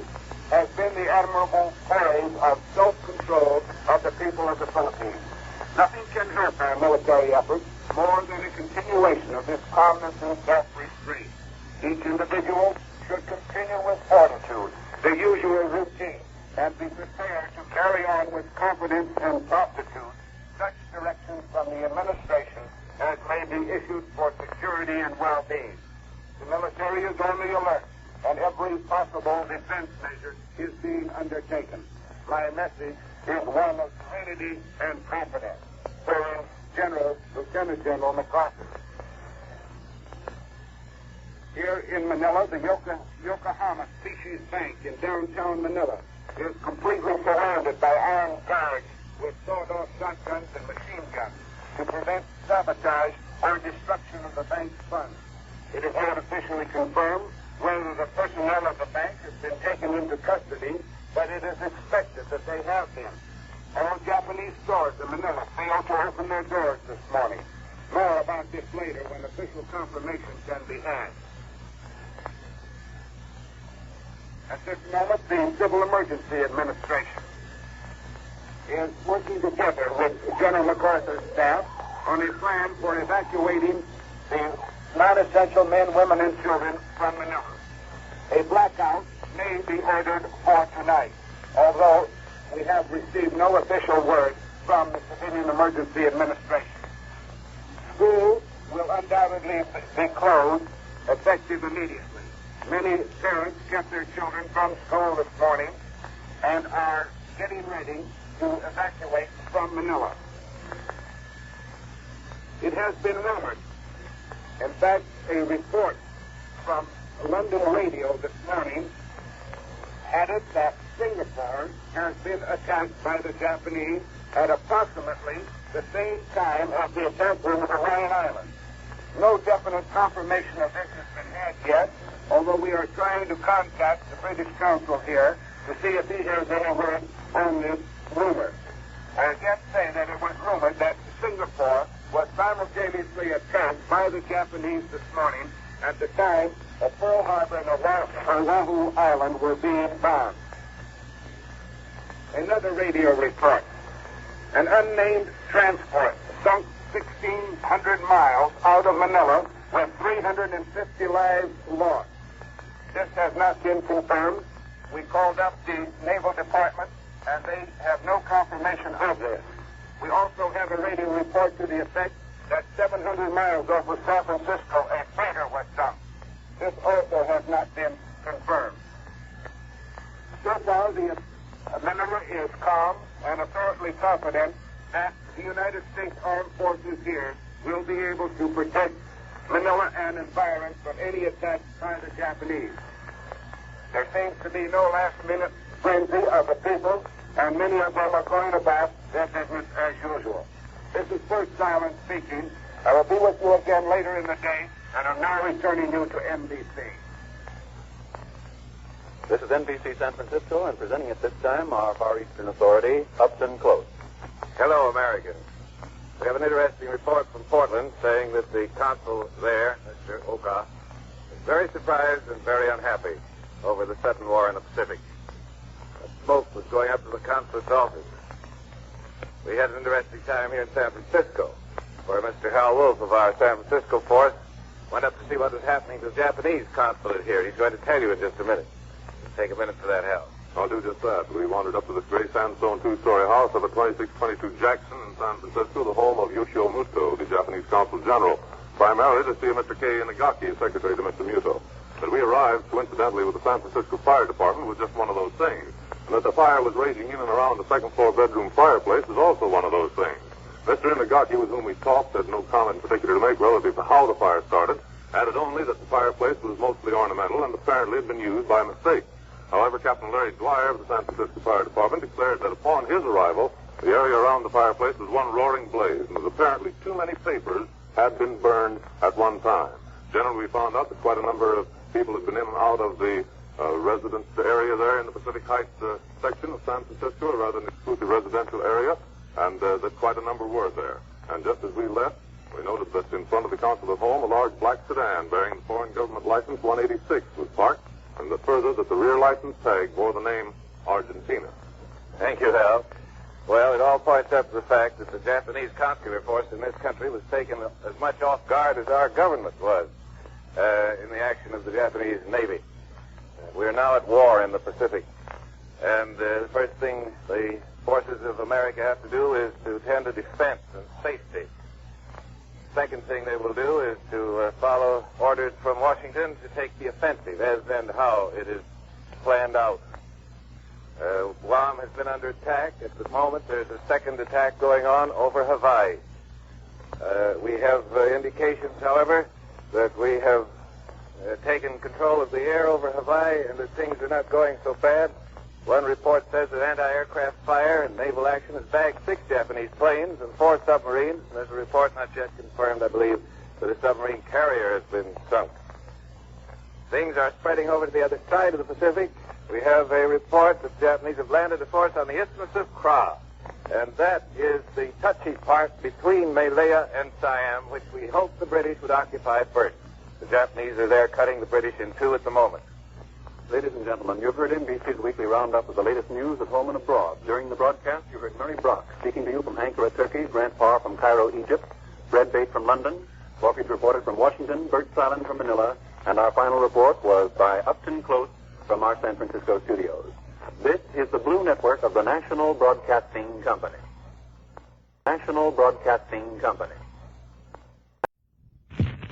has been the admirable poise of self-control of the people of the Philippines. Nothing can hurt our military efforts more than a continuation of this calmness and self-restraint. Each individual should continue with fortitude the usual routine and be prepared to carry on with confidence and promptitude such directions from the administration as may be issued for security and well-being. The military is on the alert, and every possible defense measure is being undertaken. My message is one of serenity and confidence. Wherein Lieutenant General MacArthur. Here in Manila, the Yokohama Species Bank in downtown Manila is completely surrounded by armed guards with sawed-off shotguns and machine guns to prevent sabotage or destruction of the bank's funds. It is not officially confirmed whether the personnel of the bank has been taken into custody, but it is expected that they have been. All Japanese stores in Manila failed to open their doors this morning. More about this later when official confirmation can be had. At this moment, the Civil Emergency Administration is working together with General MacArthur's staff on a plan for evacuating the non-essential men, women, and children from Manila. A blackout may be ordered for tonight, although we have received no official word from the Civilian Emergency Administration. Schools will undoubtedly be closed effective immediately. Many parents kept their children from school this morning and are getting ready to evacuate from Manila. It has been rumored, in fact, a report from London radio this morning had it that Singapore has been attacked by the Japanese at approximately the same time as the attack on the Hawaiian Islands. No definite confirmation of this has been had yet, although we are trying to contact the British consul here to see if he has any word on this rumor. I again say that it was rumored that Singapore was simultaneously attacked by the Japanese this morning at the time that Pearl Harbor and Oahu Island were being bombed. Another radio report. An unnamed transport sunk 1,600 miles out of Manila with 350 lives lost. This has not been confirmed. We called up the Naval Department, and they have no confirmation of this. We also have a radio report to the effect that 700 miles off of San Francisco, a freighter was sunk. This also has not been confirmed. So far, the Manila is calm and apparently confident that the United States Armed Forces here will be able to protect Manila and environs from any attacks by the Japanese. There seems to be no last-minute frenzy of the people, and many of them are going about their business as usual. This is First Silent speaking. I will be with you again later in the day, and I'm now returning you to NBC. This is NBC San Francisco, and presenting at this time our Far Eastern authority, Upton Close. Hello, Americans. We have an interesting report from Portland saying that the consul there, Mr. Oka, is very surprised and very unhappy over the sudden war in the Pacific. Smoke was going up to the consulate's office. We had an interesting time here in San Francisco, where Mr. Hal Wolf of our San Francisco force went up to see what was happening to the Japanese consulate here. He's going to tell you in just a minute. Take a minute for that, Hal. I'll do just that. We wandered up to this gray sandstone two-story house of a 2622 Jackson in San Francisco, the home of Yoshio Muto, the Japanese consul general, primarily to see Mr. K. Inagaki, secretary to Mr. Muto. But we arrived, coincidentally, with the San Francisco Fire Department was just one of those things. And that the fire was raging in and around the second-floor bedroom fireplace is also one of those things. Mr. Inagaki, with whom we talked, had no comment in particular to make relative to how the fire started, added only that the fireplace was mostly ornamental and apparently had been used by mistake. However, Captain Larry Dwyer of the San Francisco Fire Department declared that upon his arrival, the area around the fireplace was one roaring blaze, and that apparently too many papers had been burned at one time. Generally, we found out that quite a number of people had been in and out of the residence area there in the Pacific Heights section of San Francisco, a rather an exclusive residential area, and that quite a number were there. And just as we left, we noted that in front of the consulate home, a large black sedan bearing the foreign government license 186 was parked, and that further that the rear license tag bore the name Argentina. Thank you, Hal. Well, it all points up to the fact that the Japanese consular force in this country was taken as much off guard as our government was in the action of the Japanese Navy. We are now at war in the Pacific, and the first thing the forces of America have to do is to tend to defense and safety. Second thing they will do is to follow orders from Washington to take the offensive, as and how it is planned out. Guam has been under attack. At the moment, there's a second attack going on over Hawaii. We have indications, however, that we have taken control of the air over Hawaii and that things are not going so bad. One report says that anti-aircraft fire and naval action has bagged 6 Japanese planes and 4 submarines. And there's a report not yet confirmed, I believe, that a submarine carrier has been sunk. Things are spreading over to the other side of the Pacific. We have a report that the Japanese have landed a force on the Isthmus of Kra. And that is the touchy part between Malaya and Siam, which we hoped the British would occupy first. The Japanese are there cutting the British in two at the moment. Ladies and gentlemen, you've heard NBC's weekly roundup of the latest news at home and abroad. During the broadcast, you heard Murray Brock speaking to you from Ankara, Turkey, Grant Parr from Cairo, Egypt, Brett Bate from London, Corkage reported from Washington, Bert Silent from Manila, and our final report was by Upton Close from our San Francisco studios. This is the Blue Network of the National Broadcasting Company. National Broadcasting Company.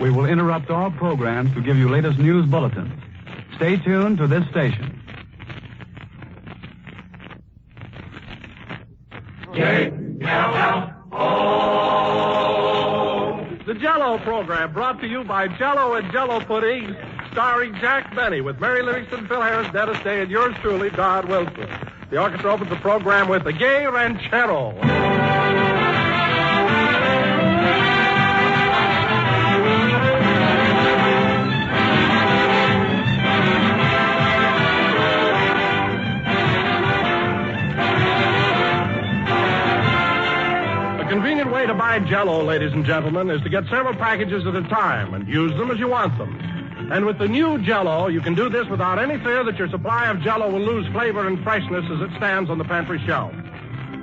We will interrupt all programs to give you latest news bulletins. Stay tuned to this station. J-L-L-O. The Jell-O program brought to you by Jell-O and Jell-O Pudding, starring Jack Benny with Mary Livingston, Phil Harris, Dennis Day, and yours truly, Don Wilson. The orchestra opens the program with the Gay Ranchero. A convenient way to buy Jell-O, ladies and gentlemen, is to get several packages at a time and use them as you want them. And with the new Jell-O, you can do this without any fear that your supply of Jell-O will lose flavor and freshness as it stands on the pantry shelf.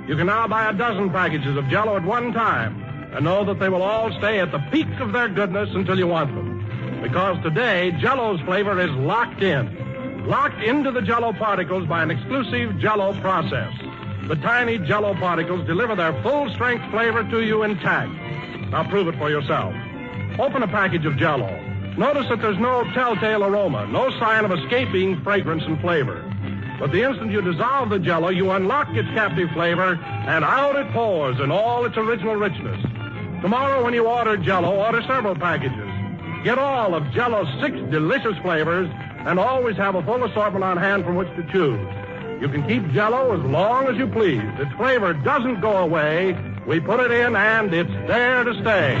You can now buy a dozen packages of Jell-O at one time and know that they will all stay at the peak of their goodness until you want them. Because today, Jell-O's flavor is locked into the Jell-O particles by an exclusive Jell-O process. The tiny Jell-O particles deliver their full-strength flavor to you intact. Now prove it for yourself. Open a package of Jell-O. Notice that there's no telltale aroma, no sign of escaping fragrance and flavor. But the instant you dissolve the Jell-O, you unlock its captive flavor, and out it pours in all its original richness. Tomorrow, when you order Jell-O, order several packages. Get all of Jell-O's 6 delicious flavors, and always have a full assortment on hand from which to choose. You can keep Jell-O as long as you please. Its flavor doesn't go away. We put it in, and it's there to stay.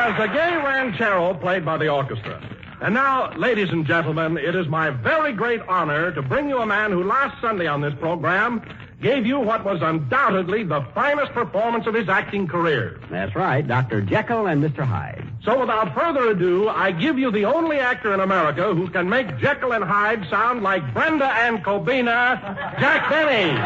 The Gay Ranchero played by the orchestra. And now, ladies and gentlemen, it is my very great honor to bring you a man who last Sunday on this program gave you what was undoubtedly the finest performance of his acting career. That's right, Dr. Jekyll and Mr. Hyde. So without further ado, I give you the only actor in America who can make Jekyll and Hyde sound like Brenda and Cobina, Jack Benny.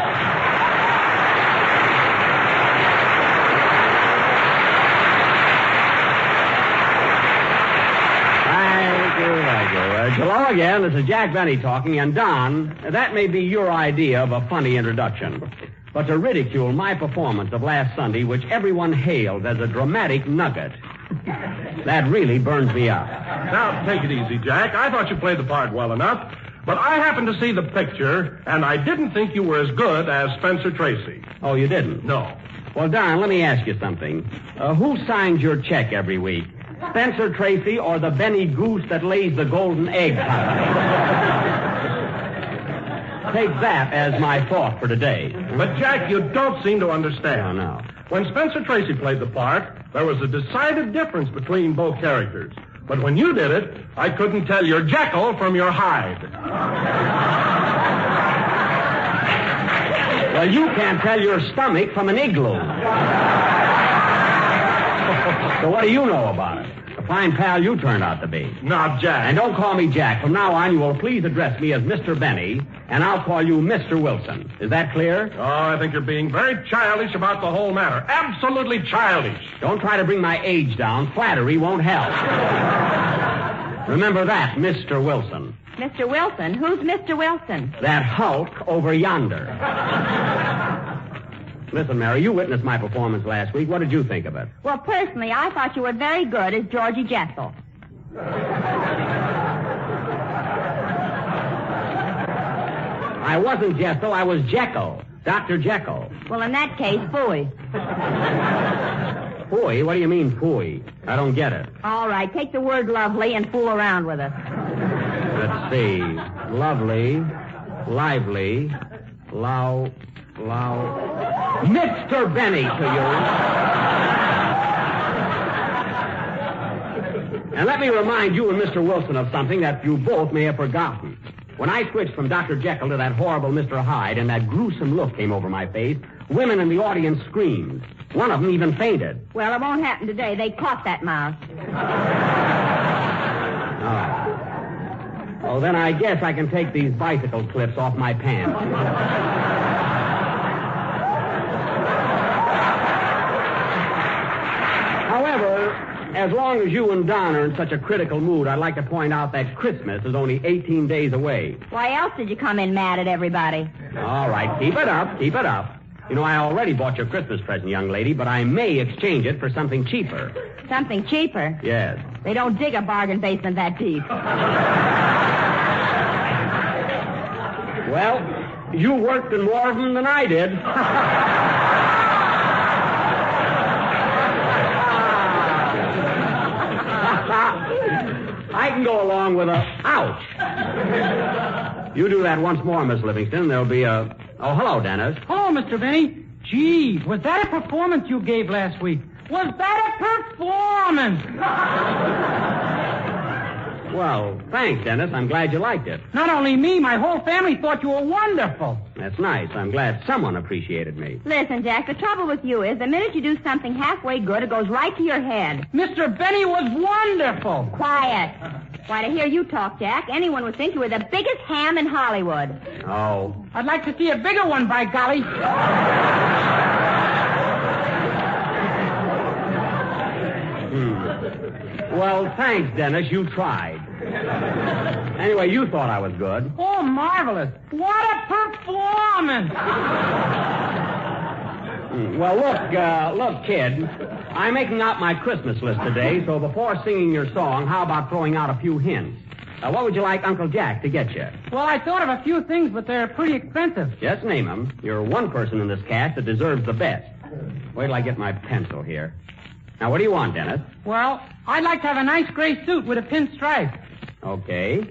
Hello again, this is Jack Benny talking, and Don, that may be your idea of a funny introduction. But to ridicule my performance of last Sunday, which everyone hailed as a dramatic nugget, that really burns me up. Now, take it easy, Jack. I thought you played the part well enough. But I happened to see the picture, and I didn't think you were as good as Spencer Tracy. Oh, you didn't? No. Well, Don, let me ask you something. Who signs your check every week? Spencer Tracy or the Benny Goose that lays the golden egg company? Take that as my thought for today. But, Jack, you don't seem to understand. No. When Spencer Tracy played the part, there was a decided difference between both characters. But when you did it, I couldn't tell your Jekyll from your Hyde. Well, you can't tell your stomach from an igloo. So what do you know about it? A fine pal you turned out to be. Now, Jack. And don't call me Jack. From now on, you will please address me as Mr. Benny, and I'll call you Mr. Wilson. Is that clear? Oh, I think you're being very childish about the whole matter. Absolutely childish. Don't try to bring my age down. Flattery won't help. Remember that, Mr. Wilson. Mr. Wilson? Who's Mr. Wilson? That hulk over yonder. Listen, Mary, you witnessed my performance last week. What did you think of it? Well, personally, I thought you were very good as Georgie Jessel. I wasn't Jessel, I was Jekyll. Dr. Jekyll. Well, in that case, phooey. Phooey? What do you mean, phooey? I don't get it. All right, take the word lovely and fool around with it. Let's see. Lovely, lively, Mr. Benny to you. And let me remind you and Mr. Wilson of something that you both may have forgotten. When I switched from Dr. Jekyll to that horrible Mr. Hyde and that gruesome look came over my face, women in the audience screamed. One of them even fainted. Well, it won't happen today. They caught that mouse. Oh, then I guess I can take these bicycle clips off my pants. However, as long as you and Don are in such a critical mood, I'd like to point out that Christmas is only 18 days away. Why else did you come in mad at everybody? All right, keep it up, keep it up. You know, I already bought your Christmas present, young lady, but I may exchange it for something cheaper. Something cheaper? Yes. They don't dig a bargain basement that deep. Well, you worked in more of them than I did. I can go along with a ouch. You do that once more, Miss Livingston. There'll be a... Oh, hello, Dennis. Hello, Mr. Benny. Gee, was that a performance you gave last week? Was that a performance? Well, thanks, Dennis. I'm glad you liked it. Not only me, my whole family thought you were wonderful. That's nice. I'm glad someone appreciated me. Listen, Jack, the trouble with you is the minute you do something halfway good, it goes right to your head. Mr. Benny was wonderful. Quiet. Why, to hear you talk, Jack, anyone would think you were the biggest ham in Hollywood. Oh. I'd like to see a bigger one, by golly. Well, thanks, Dennis. You tried. Anyway, you thought I was good. Oh, marvelous. What a performance. Well, look, kid. I'm making out my Christmas list today, so before singing your song, how about throwing out a few hints? What would you like Uncle Jack to get you? Well, I thought of a few things, but they're pretty expensive. Just name them. You're one person in this cast that deserves the best. Wait till I get my pencil here. Now, what do you want, Dennis? Well, I'd like to have a nice gray suit with a pinstripe. Okay.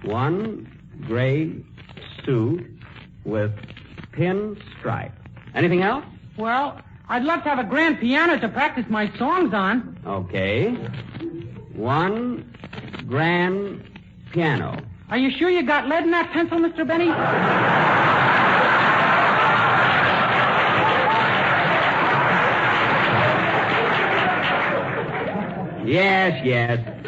One gray suit with pinstripe. Anything else? Well, I'd love to have a grand piano to practice my songs on. Okay. One grand piano. Are you sure you got lead in that pencil, Mr. Benny? Yes.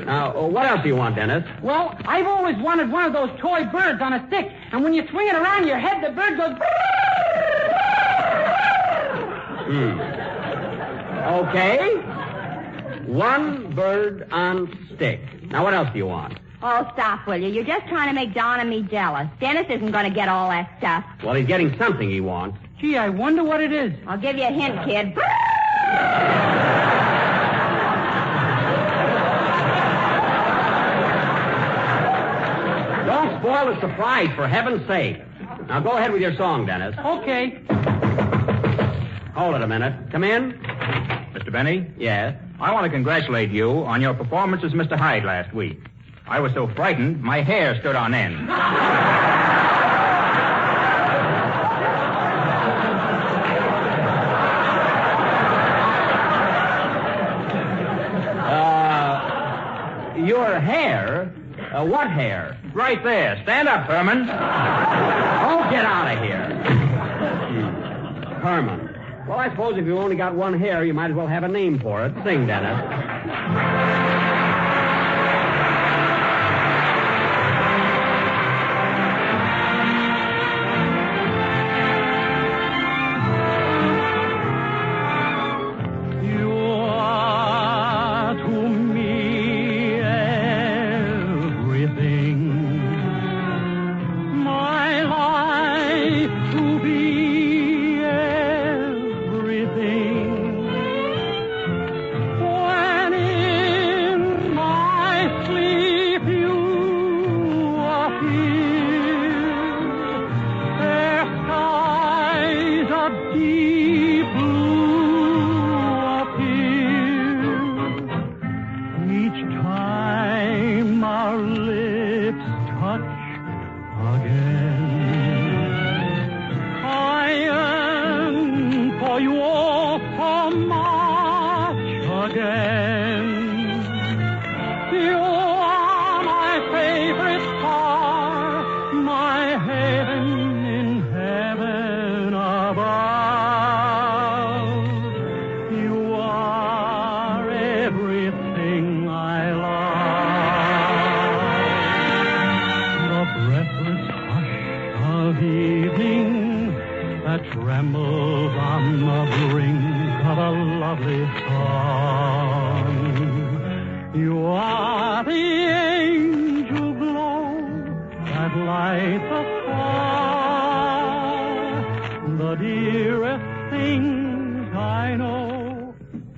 Now, what else do you want, Dennis? Well, I've always wanted one of those toy birds on a stick, and when you swing it around your head, the bird goes... Okay. One bird on stick. Now, what else do you want? Oh, stop, will you? You're just trying to make Don and me jealous. Dennis isn't going to get all that stuff. Well, he's getting something he wants. Gee, I wonder what it is. I'll give you a hint, kid. Don't spoil world is surprised, for heaven's sake. Now go ahead with your song, Dennis. Okay. Hold it a minute. Come in. Mr. Benny? Yes? I want to congratulate you on your performance as Mr. Hyde last week. I was so frightened, my hair stood on end. Your hair? What hair? Right there. Stand up, Herman. Oh, get out of here. Herman. Well, I suppose if you only got one hair, you might as well have a name for it. Sing, Dennis.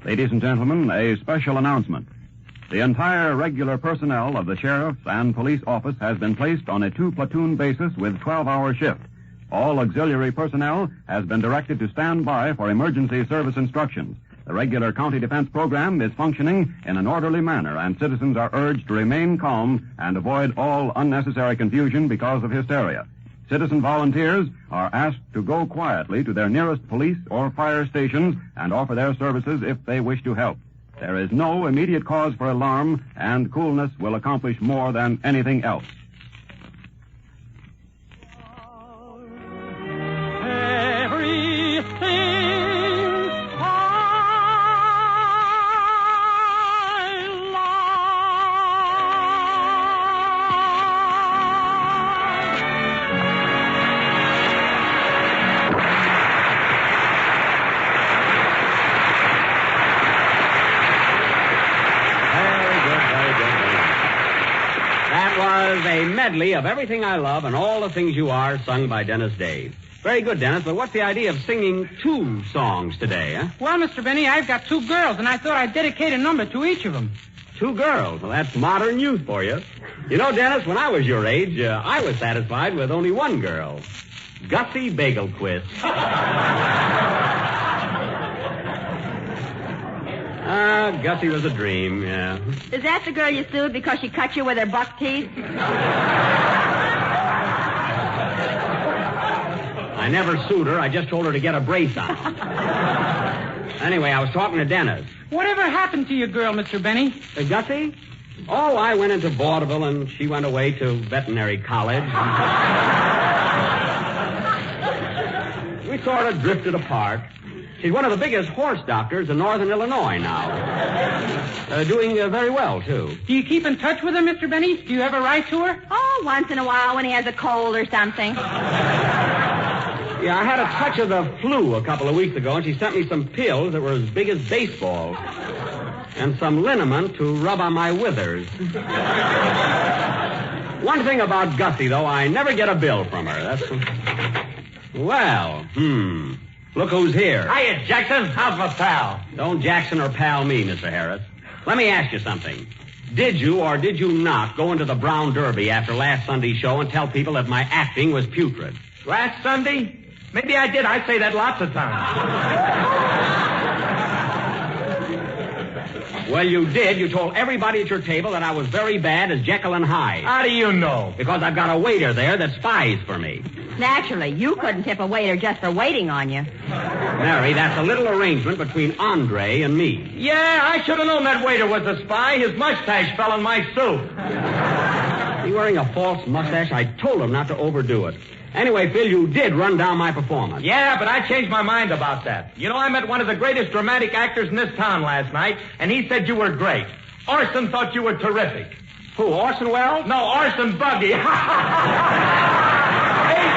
Ladies and gentlemen, a special announcement. The entire regular personnel of the sheriff's and police office has been placed on a 2-platoon basis with 12-hour shift. All auxiliary personnel has been directed to stand by for emergency service instructions. The regular county defense program is functioning in an orderly manner, and citizens are urged to remain calm and avoid all unnecessary confusion because of hysteria. Citizen volunteers are asked to go quietly to their nearest police or fire stations and offer their services if they wish to help. There is no immediate cause for alarm, and coolness will accomplish more than anything else. A medley of Everything I Love and All the Things You Are, sung by Dennis Day. Very good, Dennis, but what's the idea of singing 2 songs today, huh? Well, Mr. Benny, I've got 2 girls, and I thought I'd dedicate a number to each of them. 2 girls? Well, that's modern youth for you. You know, Dennis, when I was your age, I was satisfied with only 1 girl. Gussie Bagelquist. Gussie was a dream, yeah. Is that the girl you sued because she cut you with her buck teeth? I never sued her. I just told her to get a brace on. Anyway, I was talking to Dennis. Whatever happened to your girl, Mr. Benny? Gussie? Oh, I went into vaudeville, and she went away to veterinary college. We sort of drifted apart. She's one of the biggest horse doctors in northern Illinois now. Doing very well, too. Do you keep in touch with her, Mr. Benny? Do you ever write to her? Oh, once in a while when he has a cold or something. Yeah, I had a touch of the flu a couple of weeks ago, and she sent me some pills that were as big as baseballs. And some liniment to rub on my withers. One thing about Gussie, though, I never get a bill from her. That's... Well, Look who's here. Hiya, Jackson. How's my pal? Don't Jackson or pal me, Mr. Harris. Let me ask you something. Did you or did you not go into the Brown Derby after last Sunday's show and tell people that my acting was putrid? Last Sunday? Maybe I did. I say that lots of times. Well, you did. You told everybody at your table that I was very bad as Jekyll and Hyde. How do you know? Because I've got a waiter there that spies for me. Naturally, you couldn't tip a waiter just for waiting on you. Mary, that's a little arrangement between Andre and me. Yeah, I should have known that waiter was a spy. His mustache fell on my soup. Is he wearing a false mustache? I told him not to overdo it. Anyway, Phil, you did run down my performance. Yeah, but I changed my mind about that. You know, I met one of the greatest dramatic actors in this town last night, and he said you were great. Orson thought you were terrific. Who, Orson Welles? No, Orson Buggy. Ain't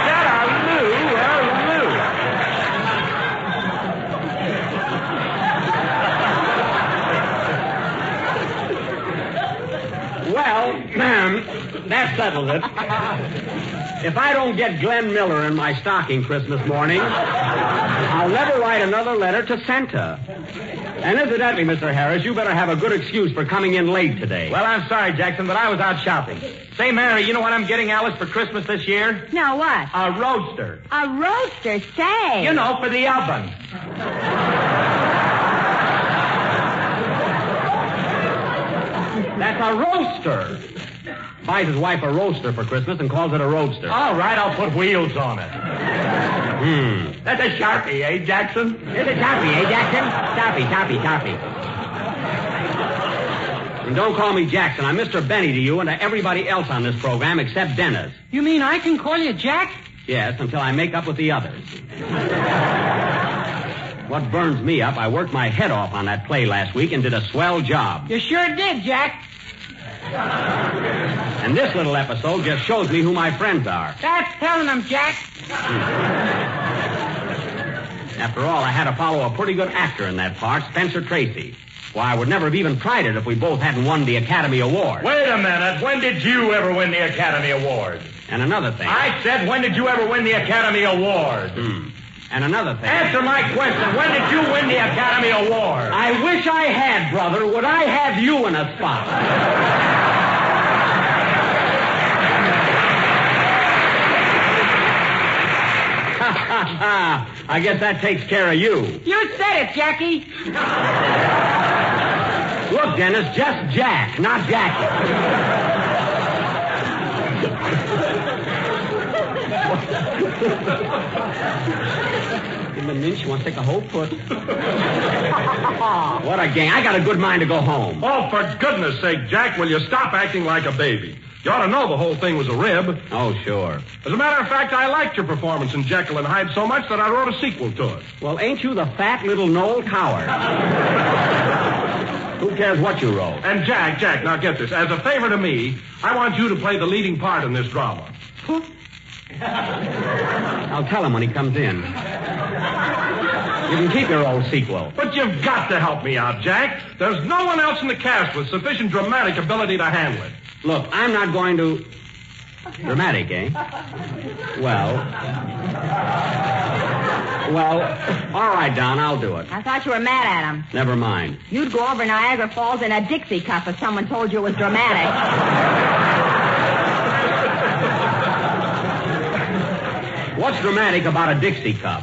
that a Lou? Well, that settles it. If I don't get Glenn Miller in my stocking Christmas morning, I'll never write another letter to Santa. And incidentally, Mr. Harris, you better have a good excuse for coming in late today. Well, I'm sorry, Jackson, but I was out shopping. Say, Mary, you know what I'm getting Alice for Christmas this year? No, what? A roaster. A roaster, say. You know, for the oven. That's a roaster. Buys his wife a roaster for Christmas and calls it a roadster. All right, I'll put wheels on it. That's a Sharpie, eh, Jackson? It's a Sharpie, eh, Jackson? Sharpie. And don't call me Jackson. I'm Mr. Benny to you and to everybody else on this program except Dennis. You mean I can call you Jack? Yes, until I make up with the others. What burns me up, I worked my head off on that play last week and did a swell job. You sure did, Jack. And this little episode just shows me who my friends are. That's telling them, Jack. After all, I had to follow a pretty good actor in that part, Spencer Tracy. Why, I would never have even tried it if we both hadn't won the Academy Award. Wait a minute. When did you ever win the Academy Award? And another thing. I said, when did you ever win the Academy Award? And another thing. Answer my question. When did you win the Academy Award? I wish I had, brother. Would I have you in a spot? I guess that takes care of you. You said it, Jackie. Look, Dennis, just Jack, not Jackie. In the minute, she wants to take a whole foot. What a gang. I got a good mind to go home. Oh, for goodness sake, Jack, will you stop acting like a baby? You ought to know the whole thing was a rib. Oh, sure. As a matter of fact, I liked your performance in Jekyll and Hyde so much that I wrote a sequel to it. Well, ain't you the fat little Noel coward? Who cares what you wrote? And Jack, now get this. As a favor to me, I want you to play the leading part in this drama. I'll tell him when he comes in. You can keep your old sequel. But you've got to help me out, Jack. There's no one else in the cast with sufficient dramatic ability to handle it. Look, I'm not going to... Dramatic, eh? Well, all right, Don, I'll do it. I thought you were mad at him. Never mind. You'd go over Niagara Falls in a Dixie cup if someone told you it was dramatic. What's dramatic about a Dixie cup?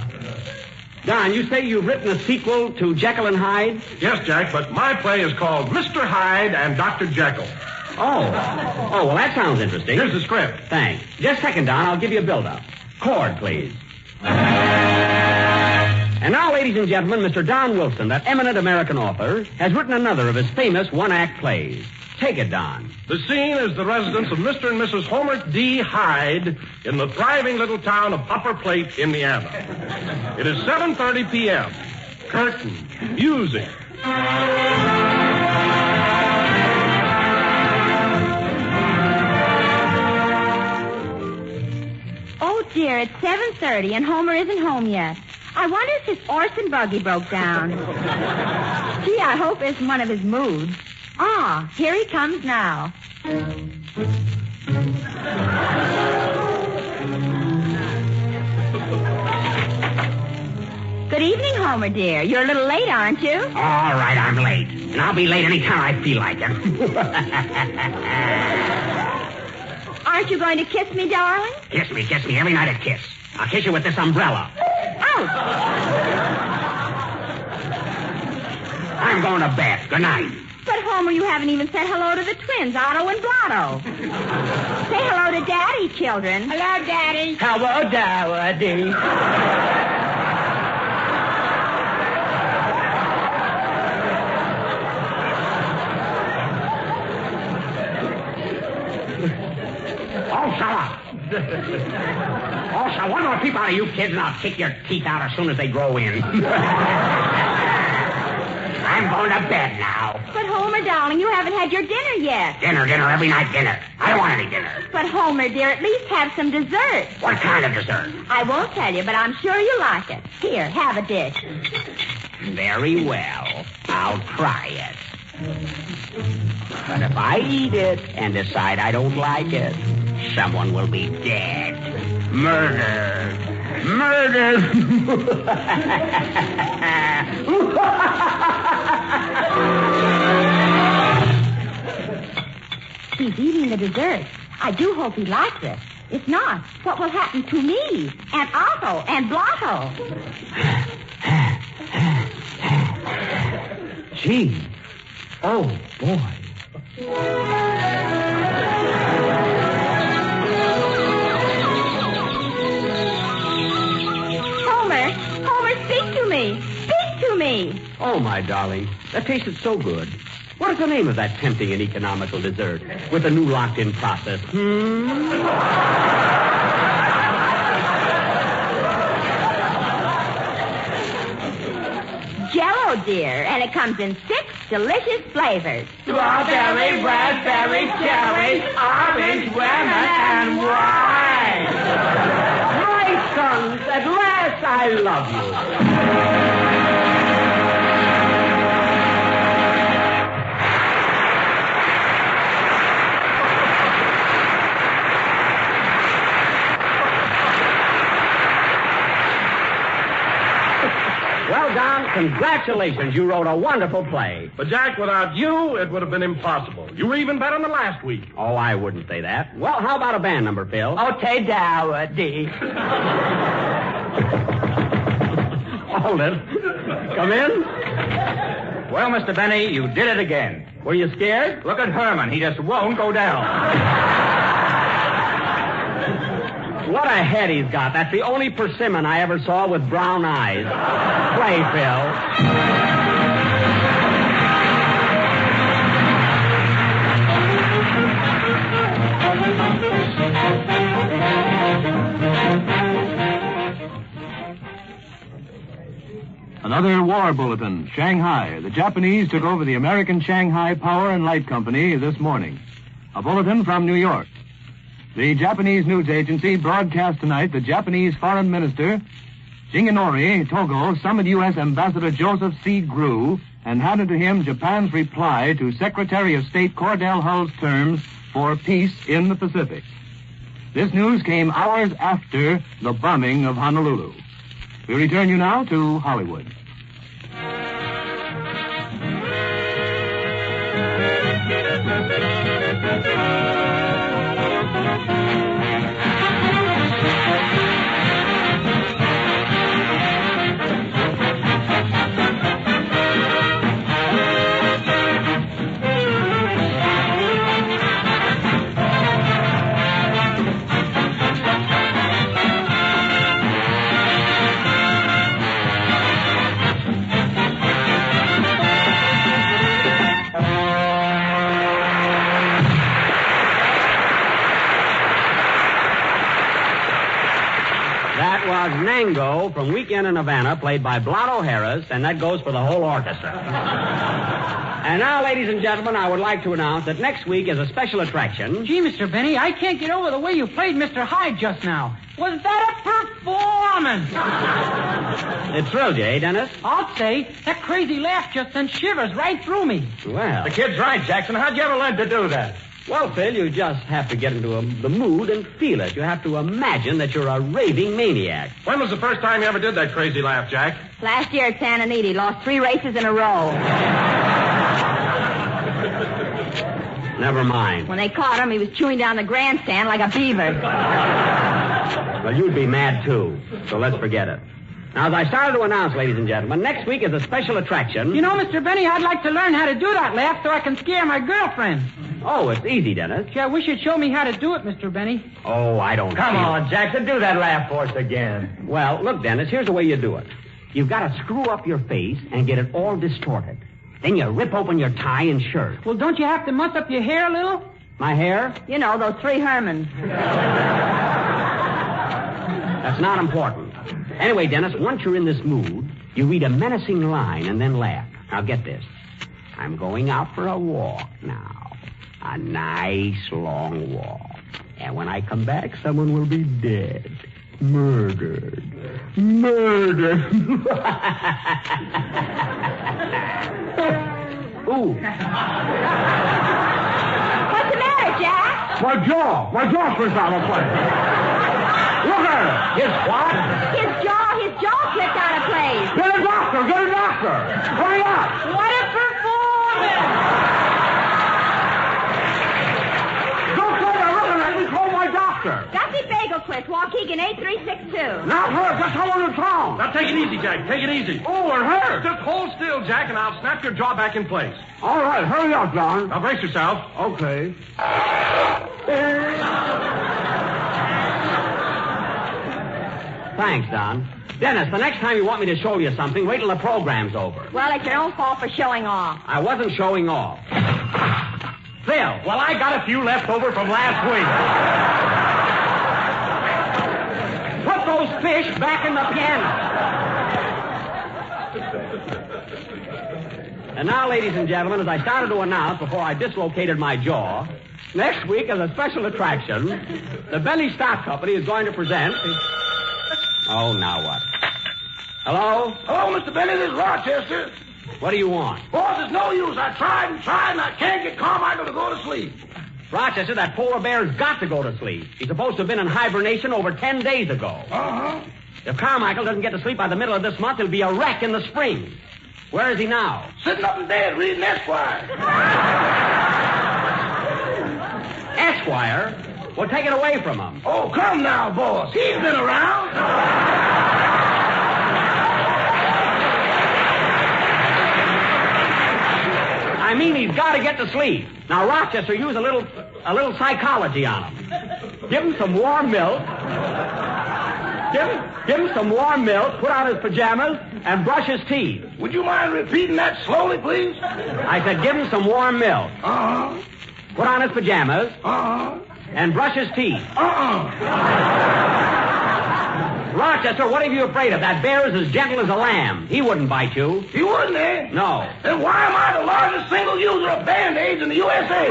Don, you say you've written a sequel to Jekyll and Hyde? Yes, Jack, but my play is called Mr. Hyde and Dr. Jekyll. Oh, well, that sounds interesting. Here's the script. Thanks. Just a second, Don. I'll give you a build-up. Chord, please. And now, ladies and gentlemen, Mr. Don Wilson, that eminent American author, has written another of his famous one-act plays. Take it, Don. The scene is the residence of Mr. and Mrs. Homer D. Hyde in the thriving little town of Upper Plate, Indiana. It is 7:30 p.m. Curtain. Music. Oh, dear, it's 7:30 and Homer isn't home yet. I wonder if his horse and buggy broke down. Gee, I hope it isn't one of his moods. Ah, here he comes now. Good evening, Homer, dear. You're a little late, aren't you? All right, I'm late. And I'll be late any time I feel like it. Aren't you going to kiss me, darling? Kiss me. Every night a kiss. I'll kiss you with this umbrella. Ouch! I'm going to bed. Good night. But, Homer, you haven't even said hello to the twins, Otto and Blotto. Say hello to Daddy, children. Hello, Daddy. Hello, Daddy. Oh, shut up. Oh, shut one more peep out of you kids, and I'll kick your teeth out as soon as they grow in. I'm going to bed now. But, Homer, darling, you haven't had your dinner yet. Dinner, every night dinner. I don't want any dinner. But, Homer, dear, at least have some dessert. What kind of dessert? I won't tell you, but I'm sure you like it. Here, have a dish. Very well. I'll try it. But if I eat it and decide I don't like it, someone will be dead. Murdered. He's eating the dessert. I do hope he likes it. If not, what will happen to me and Otto and Blotto? Gee. Oh, boy. Homer, speak to me. Speak to me. Oh, my darling. That tasted so good. What is the name of that tempting and economical dessert with a new locked-in process? Jell-O, dear, and it comes in 6 delicious flavors. Strawberry, raspberry, cherry, orange, lemon, and wine. My sons, at last I love you. Well, Don, congratulations. You wrote a wonderful play. But, Jack, without you, it would have been impossible. You were even better than last week. Oh, I wouldn't say that. Well, how about a band number, Phil? Okay, Dowdy. Hold it. Come in. Well, Mr. Benny, you did it again. Were you scared? Look at Herman. He just won't go down. What a head he's got. That's the only persimmon I ever saw with brown eyes. Play, Phil. Another war bulletin. Shanghai. The Japanese took over the American Shanghai Power and Light Company this morning. A bulletin from New York. The Japanese news agency broadcast tonight the Japanese Foreign Minister, Shigenori Togo, summoned U.S. Ambassador Joseph C. Grew and handed to him Japan's reply to Secretary of State Cordell Hull's terms for peace in the Pacific. This news came hours after the bombing of Honolulu. We return you now to Hollywood. Nango from Weekend in Havana, played by Blotto Harris, and that goes for the whole orchestra. And now, ladies and gentlemen, I would like to announce that next week is a special attraction. Gee, Mr. Benny, I can't get over the way you played Mr. Hyde just now. Was that a performance? It thrilled you, eh, Dennis? I'll say. That crazy laugh just sent shivers right through me. Well. The kid's right, Jackson. How'd you ever learn to do that? Well, Phil, you just have to get into the mood and feel it. You have to imagine that you're a raving maniac. When was the first time you ever did that crazy laugh, Jack? Last year at Santa Anita, he lost 3 races in a row. Never mind. When they caught him, he was chewing down the grandstand like a beaver. Well, you'd be mad, too. So let's forget it. Now, as I started to announce, ladies and gentlemen, next week is a special attraction. You know, Mr. Benny, I'd like to learn how to do that laugh so I can scare my girlfriend. Oh, it's easy, Dennis. Gee, I wish you'd show me how to do it, Mr. Benny. Oh, I don't Come feel on, Jackson, do that laugh for us again. Well, look, Dennis, here's the way you do it. You've got to screw up your face and get it all distorted. Then you rip open your tie and shirt. Well, don't you have to muss up your hair a little? My hair? You know, those 3 Hermans. That's not important. Anyway, Dennis, once you're in this mood, you read a menacing line and then laugh. Now, get this. I'm going out for a walk now. A nice, long walk. And when I come back, someone will be dead. Murdered. Murdered. Ooh. What's the matter, Jack? My jaw slipped out of place. Look at it. His what? His jaw slipped out of place. Get a doctor. Hurry up. What a performance! Don't say you're looking at me. Call my doctor. Dusty Bagelquist, Waukegan 8362. Now, hurt. Just hold your tongue. Now, take it easy, Jack. Take it easy. Oh, it hurts. Just hold still, Jack, and I'll snap your jaw back in place. All right, hurry up, John. Now, brace yourself. Okay. Thanks, Don. Dennis, the next time you want me to show you something, wait till the program's over. Well, it's your own fault for showing off. I wasn't showing off. Phil. Well, I got a few left over from last week. Put those fish back in the piano. And now, ladies and gentlemen, as I started to announce before I dislocated my jaw, next week as a special attraction, the Benny Stock Company is going to present... Oh, now what? Hello? Hello, Mr. Benny. This is Rochester. What do you want? Boss, it's no use. I tried and I can't get Carmichael to go to sleep. Rochester, that polar bear's got to go to sleep. He's supposed to have been in hibernation over 10 days ago. Uh-huh. If Carmichael doesn't get to sleep by the middle of this month, he'll be a wreck in the spring. Where is he now? Sitting up in bed reading Esquire. Esquire? Well, take it away from him. Oh, come now, boss. He's been around. I mean, he's got to get to sleep. Now, Rochester, use a little psychology on him. Give him some warm milk. Give him some warm milk, put on his pajamas, and brush his teeth. Would you mind repeating that slowly, please? I said give him some warm milk. Uh-huh. Put on his pajamas. Uh-huh. And brush his teeth. Uh-uh. Rochester, what are you afraid of? That bear is as gentle as a lamb. He wouldn't bite you. He wouldn't, eh? No. Then why am I the largest single user of Band-Aids in the USA?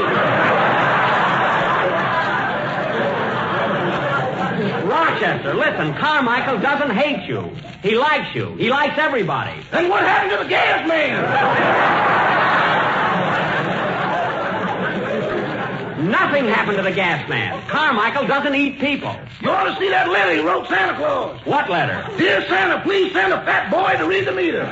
Rochester, listen, Carmichael doesn't hate you. He likes you. He likes everybody. Then what happened to the gas man? Nothing happened to the gas man. Carmichael doesn't eat people. You ought to see that letter he wrote Santa Claus. What letter? Dear Santa, please send a fat boy to read the meter.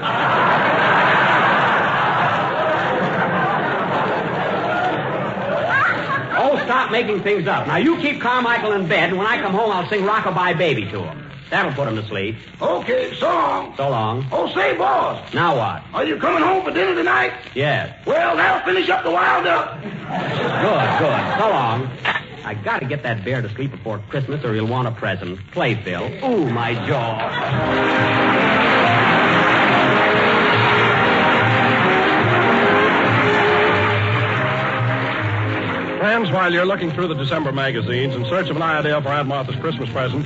Oh, stop making things up. Now, you keep Carmichael in bed, and when I come home, I'll sing Rockabye Baby to him. That'll put him to sleep. Okay, so long. So long. Oh, say, boss. Now what? Are you coming home for dinner tonight? Yes. Well, that'll finish up the wild duck. Good. So long. I gotta get that bear to sleep before Christmas or he'll want a present. Play, Phil. Ooh, my jaw. Friends, while you're looking through the December magazines in search of an idea for Aunt Martha's Christmas present,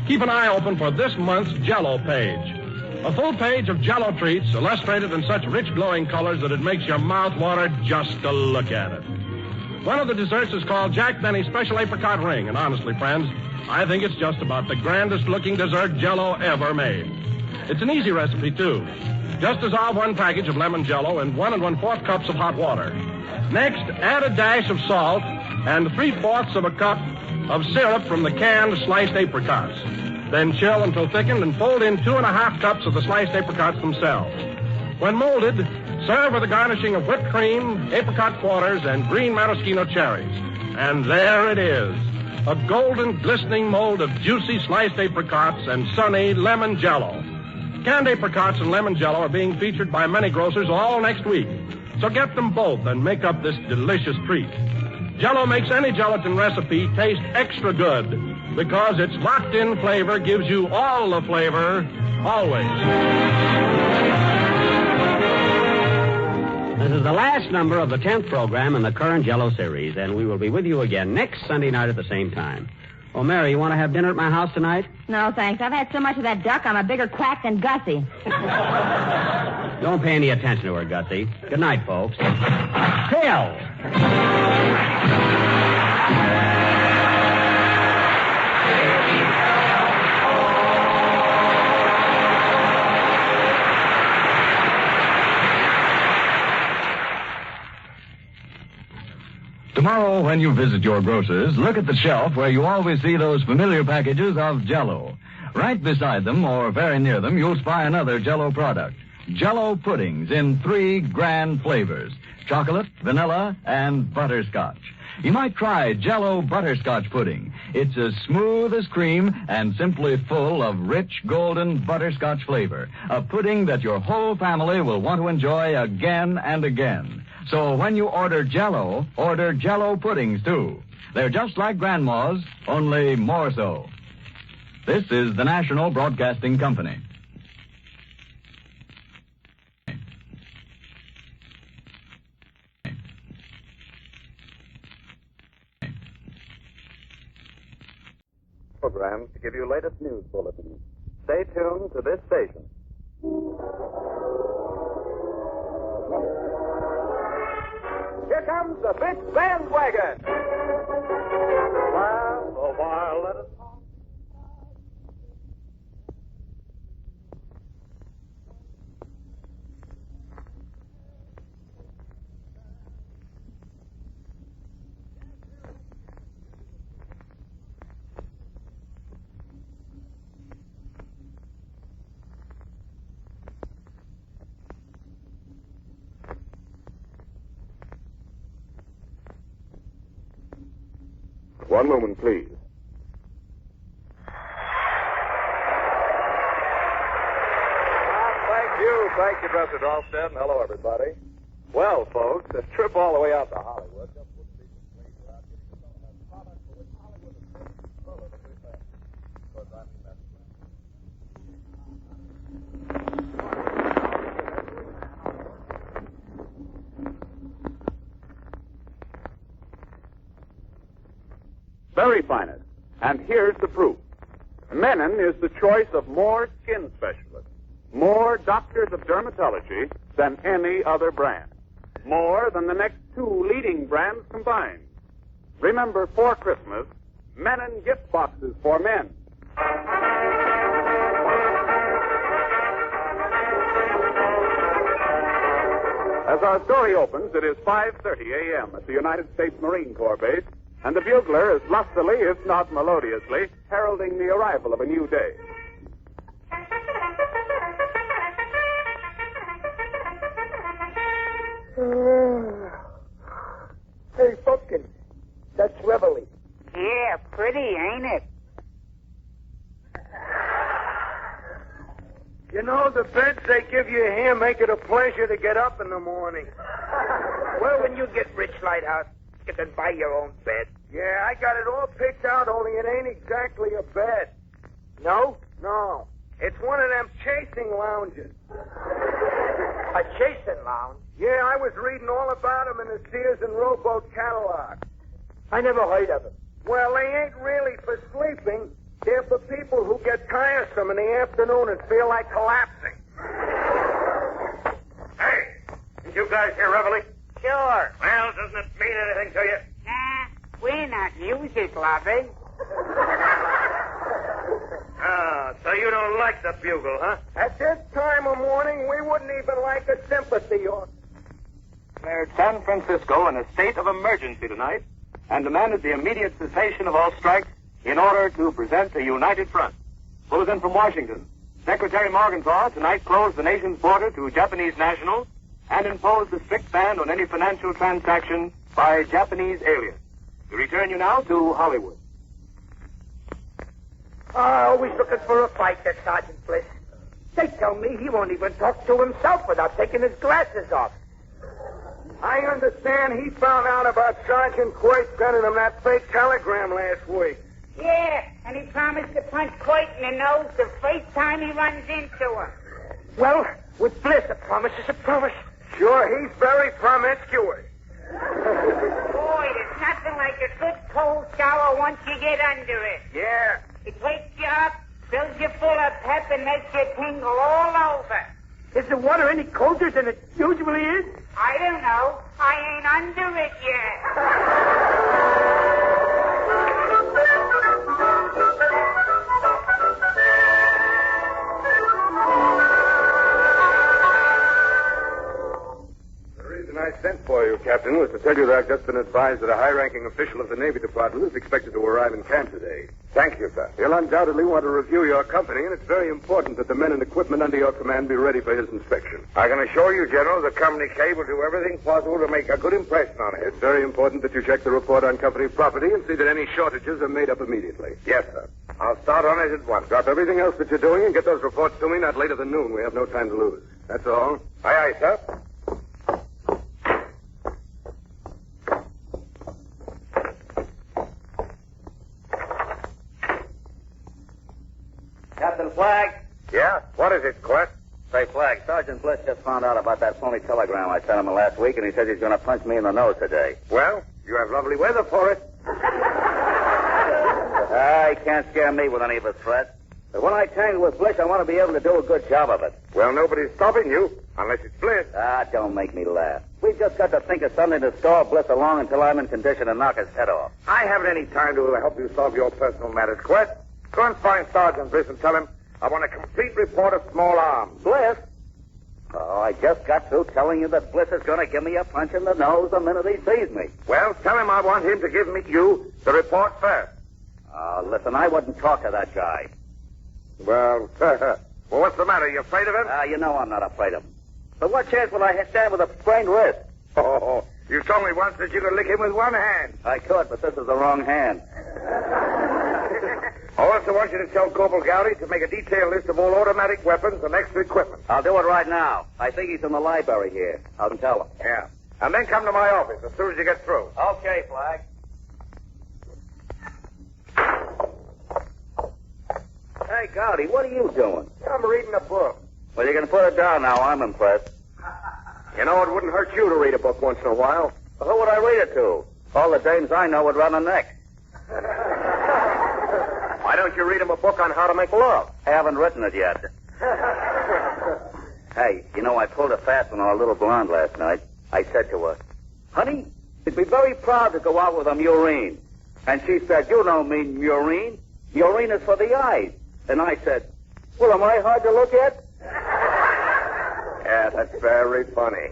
keep an eye open for this month's Jell-O page. A full page of Jell-O treats illustrated in such rich glowing colors that it makes your mouth water just to look at it. One of the desserts is called Jack Benny's Special Apricot Ring, and honestly, friends, I think it's just about the grandest looking dessert Jell-O ever made. It's an easy recipe, too. Just dissolve 1 package of lemon Jell-O in 1 1/4 cups of hot water. Next, add a dash of salt, and 3/4 of a cup of syrup from the canned sliced apricots. Then chill until thickened and fold in 2.5 cups of the sliced apricots themselves. When molded, serve with a garnishing of whipped cream, apricot quarters, and green maraschino cherries. And there it is, a golden, glistening mold of juicy sliced apricots and sunny lemon jello. Canned apricots and lemon jello are being featured by many grocers all next week. So get them both and make up this delicious treat. Jello makes any gelatin recipe taste extra good because its locked-in flavor gives you all the flavor, always. This is the last number of the 10th program in the current Jello series, and we will be with you again next Sunday night at the same time. Oh, Mary, you want to have dinner at my house tonight? No, thanks. I've had so much of that duck, I'm a bigger quack than Gussie. Don't pay any attention to her, Gussie. Good night, folks. Phil! Tomorrow, when you visit your grocer's, look at the shelf where you always see those familiar packages of Jell-O. Right beside them, or very near them, you'll spy another Jell-O product. Jell-O puddings in 3 grand flavors: chocolate, vanilla, and butterscotch. You might try Jell-O butterscotch pudding. It's as smooth as cream and simply full of rich, golden butterscotch flavor. A pudding that your whole family will want to enjoy again and again. So when you order Jell-O, order Jell-O puddings, too. They're just like Grandma's, only more so. This is the National Broadcasting Company. Program to give you latest news bulletins. Stay tuned to this station. Here comes the big bandwagon. Well, a while, let us talk. One moment, please. Thank you, Mr. Dahlstead, and hello, everybody. Well, folks, a trip all the way out to Hollywood just wouldn't be complete without getting to know that product for which Hollywood is most superlatively famous. Of course, I mean that. Very finest. And here's the proof. Menon is the choice of more skin specialists, more doctors of dermatology than any other brand. More than the next 2 leading brands combined. Remember, for Christmas, Menon gift boxes for men. As our story opens, it is 5:30 a.m. at the United States Marine Corps base, and the bugler is lustily, if not melodiously, heralding the arrival of a new day. Hey, Pumpkin, that's Reveille. Yeah, pretty, ain't it? You know, the beds they give you here make it a pleasure to get up in the morning. Well, when you get rich, Lighthouse, you can buy your own bed. Yeah, I got it all picked out, only it ain't exactly a bed. No? No. It's one of them chasing lounges. A chasing lounge? Yeah, I was reading all about them in the Sears and Rowboat catalog. I never heard of them. Well, they ain't really for sleeping. They're for people who get tiresome in the afternoon and feel like collapsing. Hey, did you guys hear Reveille? Sure. Well, doesn't it mean anything to you? Nah, we're not music lovers. Ah, so you don't like the bugle, huh? At this time of morning, we wouldn't even like a sympathy or... Declared San Francisco in a state of emergency tonight and demanded the immediate cessation of all strikes in order to present a united front. Bulletin from Washington. Secretary Morgenthau tonight closed the nation's border to Japanese nationals and imposed a strict ban on any financial transaction by Japanese aliens. We return you now to Hollywood. Always looking for a fight, that Sergeant Bliss. They tell me he won't even talk to himself without taking his glasses off. I understand he found out about Sergeant Coit sending him that fake telegram last week. Yeah, and he promised to punch Coit in the nose the first time he runs into him. Well, with Bliss, a promise is a promise. Sure, he's very promiscuous. Boy, there's nothing like a good cold shower once you get under it. Yeah. It wakes you up, fills you full of pep, and makes you tingle all over. Is the water any colder than it usually is? I don't know. I ain't under it yet. I sent for you, Captain, was to tell you that I've just been advised that a high-ranking official of the Navy Department is expected to arrive in camp today. Thank you, sir. He'll undoubtedly want to review your company, and it's very important that the men and equipment under your command be ready for his inspection. I can assure you, General, that Company K will do everything possible to make a good impression on it. It's very important that you check the report on company property and see that any shortages are made up immediately. Yes, sir. I'll start on it at once. Drop everything else that you're doing and get those reports to me not later than noon. We have no time to lose. That's all. Aye, aye, sir. Captain Flagg? Yeah? What is it, Quest? Say, Flagg, Sergeant Bliss just found out about that phony telegram I sent him last week, and he says he's going to punch me in the nose today. Well, you have lovely weather for it. He can't scare me with any of his threats. But when I tangle with Bliss, I want to be able to do a good job of it. Well, nobody's stopping you, unless it's Bliss. Don't make me laugh. We've just got to think of something to stall Bliss along until I'm in condition to knock his head off. I haven't any time to help you solve your personal matters, Quest. Go and find Sergeant Bliss and tell him I want a complete report of small arms. Bliss? Oh, I just got through telling you that Bliss is going to give me a punch in the nose the minute he sees me. Well, tell him I want him to give you the report first. Listen, I wouldn't talk to that guy. Well, what's the matter? You afraid of him? You know I'm not afraid of him. But what chance would I stand with a sprained wrist? Oh, you told me once that you could lick him with one hand. I could, but this is the wrong hand. I also want you to tell Corporal Gowdy to make a detailed list of all automatic weapons and extra equipment. I'll do it right now. I think he's in the library here. I'll tell him. Yeah. And then come to my office as soon as you get through. Okay, Flagg. Hey, Gowdy, what are you doing? I'm reading a book. Well, you can put it down now. I'm impressed. You know, it wouldn't hurt you to read a book once in a while. Well, who would I read it to? All the dames I know would run a neck. Why don't you read him a book on how to make love? I haven't written it yet. Hey, you know, I pulled a fast one on a little blonde last night. I said to her, honey, you'd be very proud to go out with a murine. And she said, you don't mean murine. Murine is for the eyes. And I said, well, am I hard to look at? Yeah, that's very funny.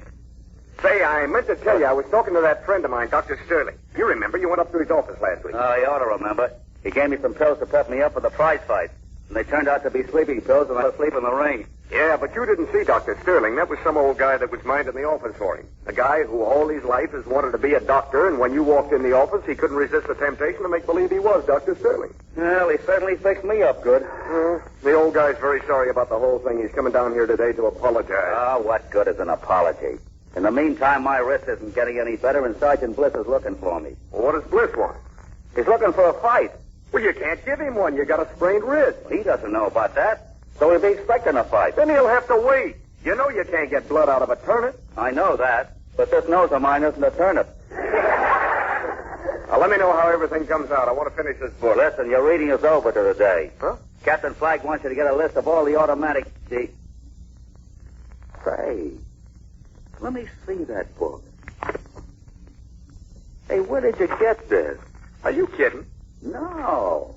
Say, I meant to tell you, I was talking to that friend of mine, Dr. Sterling. You remember, you went up to his office last week. Oh, you ought to remember. He gave me some pills to pep me up for the prize fight. And they turned out to be sleeping pills, and I was asleep in the ring. Yeah, but you didn't see Dr. Sterling. That was some old guy that was minding the office for him. A guy who all his life has wanted to be a doctor, and when you walked in the office, he couldn't resist the temptation to make believe he was Dr. Sterling. Well, he certainly fixed me up good. The old guy's very sorry about the whole thing. He's coming down here today to apologize. Oh, what good is an apology? In the meantime, my wrist isn't getting any better, and Sergeant Bliss is looking for me. Well, what does Bliss want? He's looking for a fight. Well, you can't give him one. You got a sprained wrist. He doesn't know about that, so he'll be expecting a fight. Then he'll have to wait. You know you can't get blood out of a turnip. I know that, but this nose of mine isn't a turnip. Now, let me know how everything comes out. I want to finish this book. Listen, your reading is over to today. Huh? Captain Flagg wants you to get a list of all the automatic... Say, let me see that book. Hey, where did you get this? Are you kidding? No.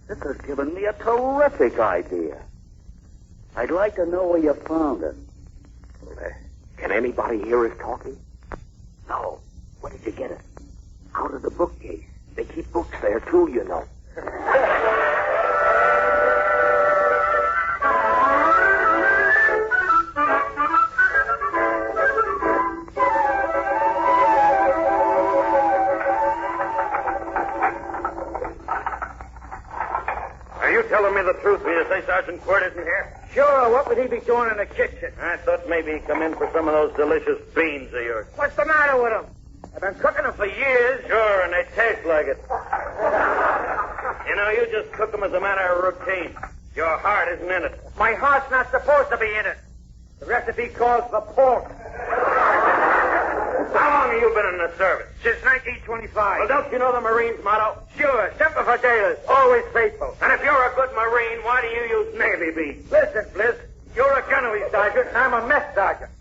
This has given me a terrific idea. I'd like to know where you found it. Can anybody hear us talking? No. Where did you get it? Out of the bookcase. They keep books there, too, you know. Are you telling me the truth when you say Sergeant Quirt isn't here? Sure, what would he be doing in the kitchen? I thought maybe he'd come in for some of those delicious beans of yours. What's the matter with him? I've been cooking them for years. Sure, and they taste like it. You know, you just cook them as a matter of routine. Your heart isn't in it. My heart's not supposed to be in it. The recipe calls for pork. How long have you been in the service? Since 1925. Well, don't you know the Marines' motto? Sure, Semper Fidelis, always faithful. And if you're a good Marine, why do you use Navy beans? Listen, Bliss, you're a gunnery sergeant, and I'm a mess sergeant.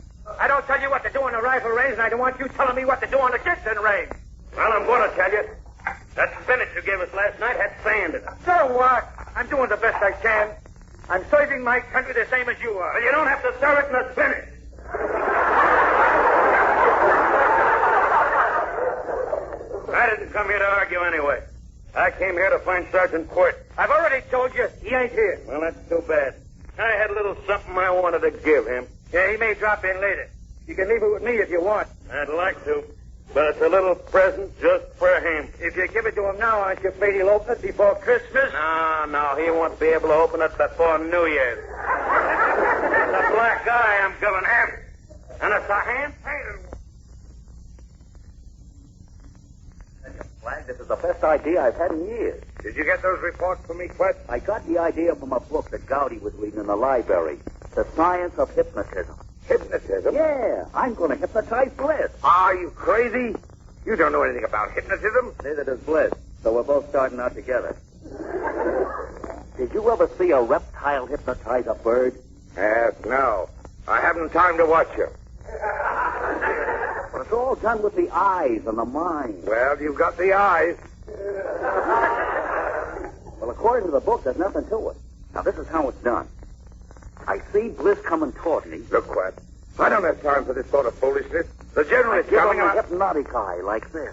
I don't tell you what to do on the rifle range, and I don't want you telling me what to do on the kitchen range. Well, I'm going to tell you. That spinach you gave us last night had sand in it. So what? I'm doing the best I can. I'm serving my country the same as you are. Well, you don't have to serve it in the spinach. I didn't come here to argue anyway. I came here to find Sergeant Quirt. I've already told you he ain't here. Well, that's too bad. I had a little something I wanted to give him. Yeah, he may drop in later. You can leave it with me if you want. I'd like to, but it's a little present just for him. If you give it to him now, aren't you afraid he'll open it before Christmas? No, he won't be able to open it before New Year's. It's a black eye I'm giving him, and it's a hand-painted one. Flag, this is the best idea I've had in years. Did you get those reports for me, Quet? I got the idea from a book that Gowdy was reading in the library. The Science of Hypnotism. Hypnotism? Yeah, I'm going to hypnotize Bliss. Are you crazy? You don't know anything about hypnotism. Neither does Bliss, so we're both starting out together. Did you ever see a reptile hypnotize a bird? No. I haven't time to watch you. Well, it's all done with the eyes and the mind. Well, you've got the eyes. Well, according to the book, there's nothing to it. Now, this is how it's done. I see Bliss coming toward me. Look, Quet, I don't have time for this sort of foolishness. The general is coming on. on. A hypnotic eye like this.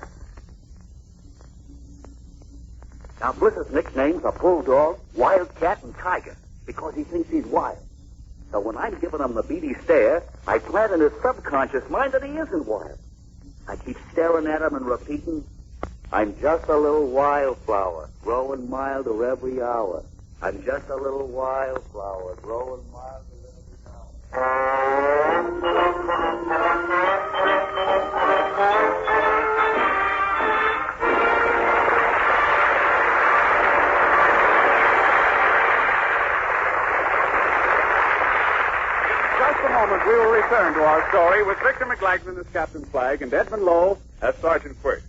Now, Bliss's nicknames are Bulldog, Wildcat, and Tiger because he thinks he's wild. So when I'm giving him the beady stare, I plant in his subconscious mind that he isn't wild. I keep staring at him and repeating, I'm just a little wildflower, growing milder every hour. I'm just a little wildflower, growing milder every hour. Just a moment, we will return to our story with Victor McLaglen as Captain Flagg and Edmund Lowe as Sergeant Quirt.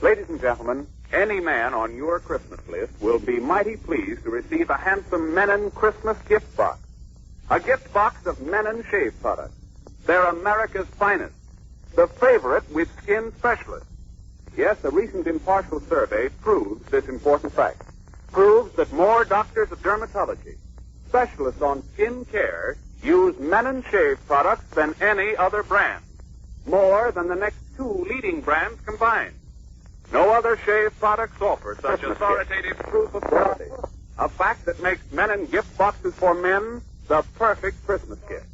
Ladies and gentlemen, any man on your Christmas list will be mighty pleased to receive a handsome Menon Christmas gift box. A gift box of Menon shave products. They're America's finest. The favorite with skin specialists. Yes, a recent impartial survey proves this important fact. Proves that more doctors of dermatology, specialists on skin care, use Menon shave products than any other brand. More than the next two leading brands combined. No other shave products offer such authoritative proof of quality. A fact that makes Menon gift boxes for men the perfect Christmas gift.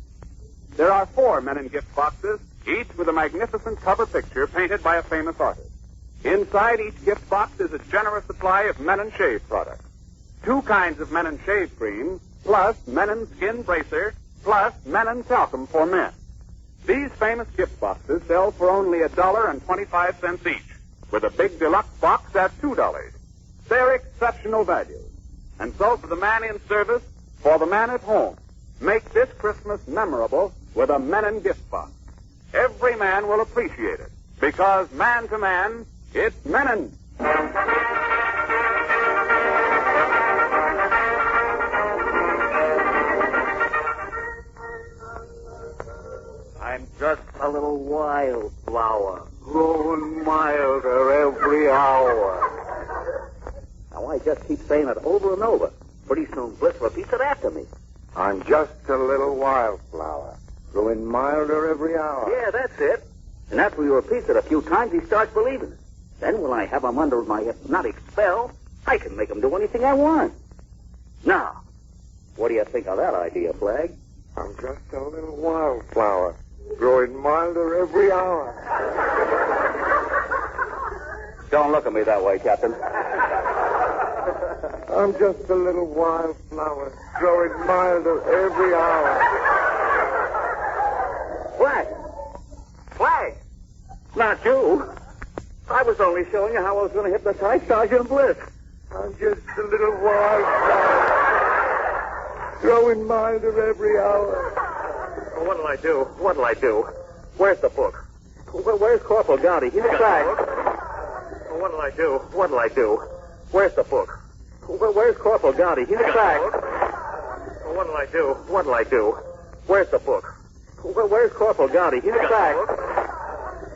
There are 4 Menon gift boxes, each with a magnificent cover picture painted by a famous artist. Inside each gift box is a generous supply of Menon shave products. 2 kinds of Menon shave cream, plus Menon skin bracer, plus Menon talcum for men. These famous gift boxes sell for only $1.25 each, with a big deluxe box at $2. They're exceptional values. And so for the man in service, for the man at home, make this Christmas memorable with a Menon gift box. Every man will appreciate it, because man to man, it's Menon. I'm just a little wildflower, growing milder every hour. Now, I just keep saying it over and over. Pretty soon, Bliss repeats it after me. I'm just a little wildflower, growing milder every hour. Yeah, that's it. And after he repeats it a few times, he starts believing it. Then when I have him under my hypnotic spell, I can make him do anything I want. Now, what do you think of that idea, Flag? I'm just a little wildflower, growing milder every hour. Don't look at me that way, Captain. I'm just a little wildflower, growing milder every hour. Flag! Not you. I was only showing you how I was going to hypnotize Sergeant Bliss. I'm just a little wildflower, growing milder every hour. Well, what'll I do? Where's the book? Where's Corporal Gowdy? He's back. Well, what'll I do? Where's the book? Where's Corporal Gowdy? He's back. Well, what'll I do? Where's the book? Where's Corporal Gowdy? He's back.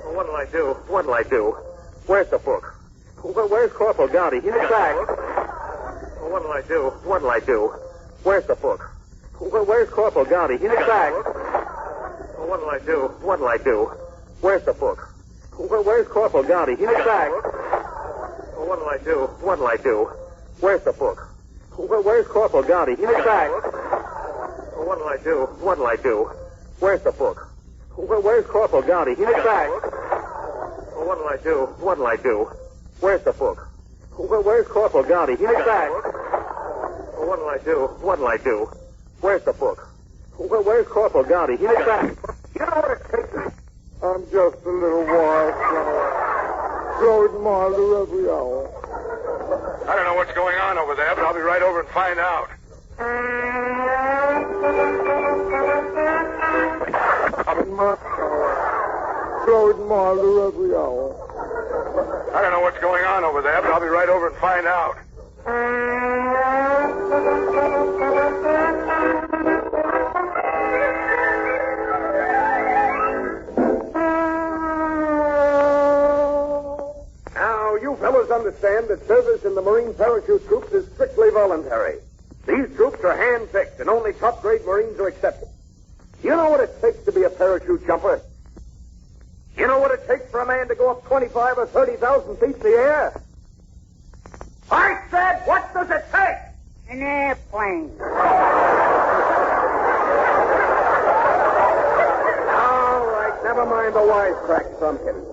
Well, what'll I do? Where's the book? Where's Corporal Gowdy? He's back. Well, what'll I do? Where's the book? Where's Corporal Gowdy? He's back. Well, what'll I do? Where's the book? Where's Corporal Gowdy? He's back. Well, what'll I do? Where's the book? Where's Corporal Gowdy? He's back. Well, what'll I do? Where's the book? Where's Corporal Gowdy? He's back. Well, what'll I do? Where's the book? Where's Corporal Gowdy? He's back. Well, what'll I do? Where's the book? Where's Corporal Gowdy? He's back. You know what it takes? I'm just a little wildflower, growing milder every hour. I don't know what's going on over there, but I'll be right over and find out. I'm in my power, growing milder every hour. I don't know what's going on over there, but I'll be right over and find out. Now, you fellows understand that service in the Marine Parachute Troops is strictly voluntary. These troops are hand-picked, and only top-grade Marines are accepted. You know what it takes to be a parachute jumper? You know what it takes for a man to go up 25 or 30,000 feet in the air? I said, what does it take? An airplane. All right, never mind the wisecrack, Thumpkin.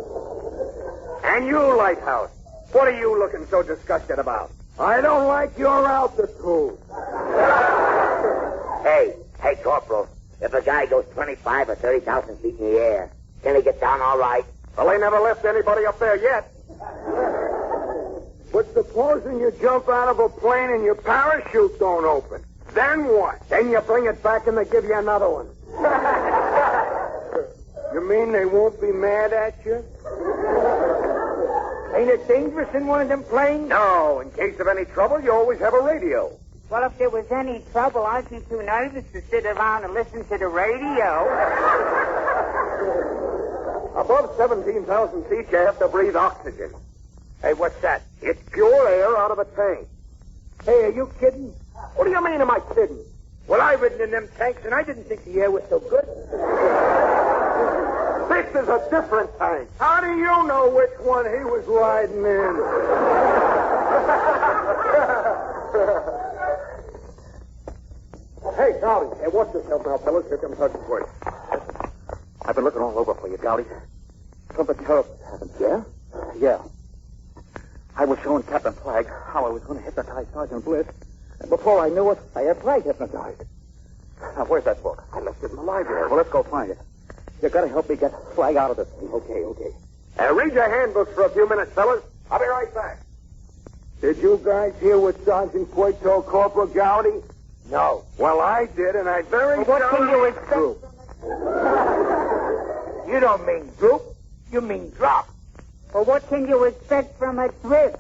And you, Lighthouse, what are you looking so disgusted about? I don't like your altitude. Hey, Corporal, if a guy goes 25 or 30,000 feet in the air, can he get down all right? Well, they never left anybody up there yet. But supposing you jump out of a plane and your parachute don't open, then what? Then you bring it back and they give you another one. You mean they won't be mad at you? Ain't it dangerous in one of them planes? No, in case of any trouble, you always have a radio. Well, if there was any trouble, I'd be too nervous to sit around and listen to the radio. Above 17,000 feet, you have to breathe oxygen. Hey, what's that? It's pure air out of a tank. Hey, are you kidding? What do you mean, am I kidding? Well, I've ridden in them tanks, and I didn't think the air was so good. This is a different tank. How do you know which one he was riding in? Hey, Gowdy. Hey, watch yourself now, fellas. Here comes Sergeant Boyd. I've been looking all over for you, Gowdy. Something terrible happened. Yeah? Yeah. I was showing Captain Flag how I was going to hypnotize Sergeant Bliss. And before I knew it, I had Flag hypnotized. Now, where's that book? I left it in the library. Well, let's go find it. You gotta help me get Flag out of this thing. Okay. Read your handbooks for a few minutes, fellas. I'll be right back. Did you guys hear what Sergeant Boyd told Corporal Gowdy? No. Well, I did, and I very What can you expect? You don't mean group. You mean drop. Well, what can you expect from a trip?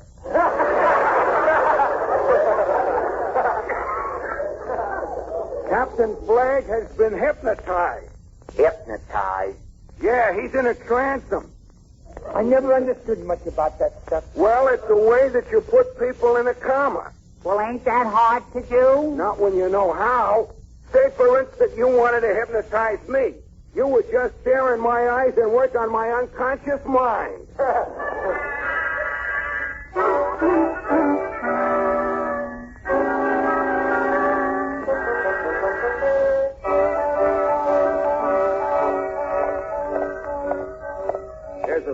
Captain Flag has been hypnotized. Hypnotized? Yeah, he's in a transom. I never understood much about that stuff. Well, it's the way that you put people in a coma. Well, ain't that hard to do? Not when you know how. Say, for instance, you wanted to hypnotize me. You would just stare in my eyes and work on my unconscious mind.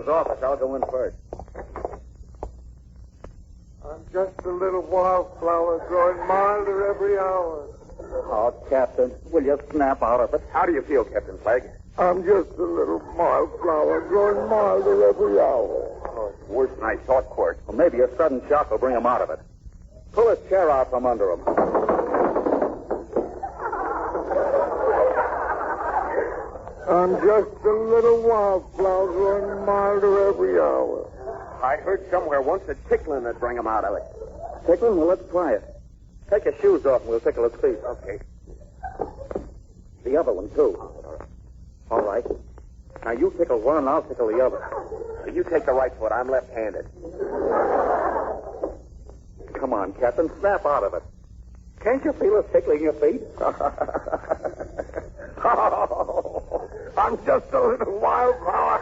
General's office. I'll go in first. I'm just a little wildflower growing milder every hour. Oh, Captain, will you snap out of it? How do you feel, Captain Flagg? I'm just a little wildflower growing milder every hour. Oh, it's worse than I thought, Court. Well, maybe a sudden shock will bring him out of it. Pull his chair out from under him. I'm just a little wildflower growing milder every hour. I heard somewhere once that tickling would bring him out of it. Tickling? Well, let's try it. Take your shoes off and we'll tickle his feet. Okay. The other one, too. All right. Now, you tickle one and I'll tickle the other. You take the right foot. I'm left-handed. Come on, Captain. Snap out of it. Can't you feel us tickling your feet? Oh, I'm just a little wildflower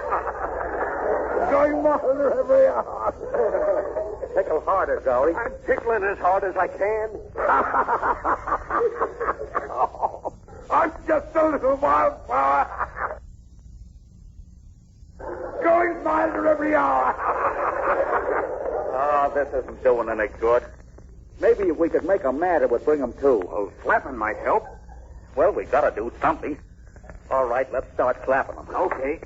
going milder every hour. Tickle harder, Gowdy. I'm tickling as hard as I can. Oh, I'm just a little wildflower going milder every hour. Oh, this isn't doing any good. Maybe if we could make him mad, it would bring him to. Well, slapping might help. Well, we gotta do something. All right, let's start slapping him. Okay.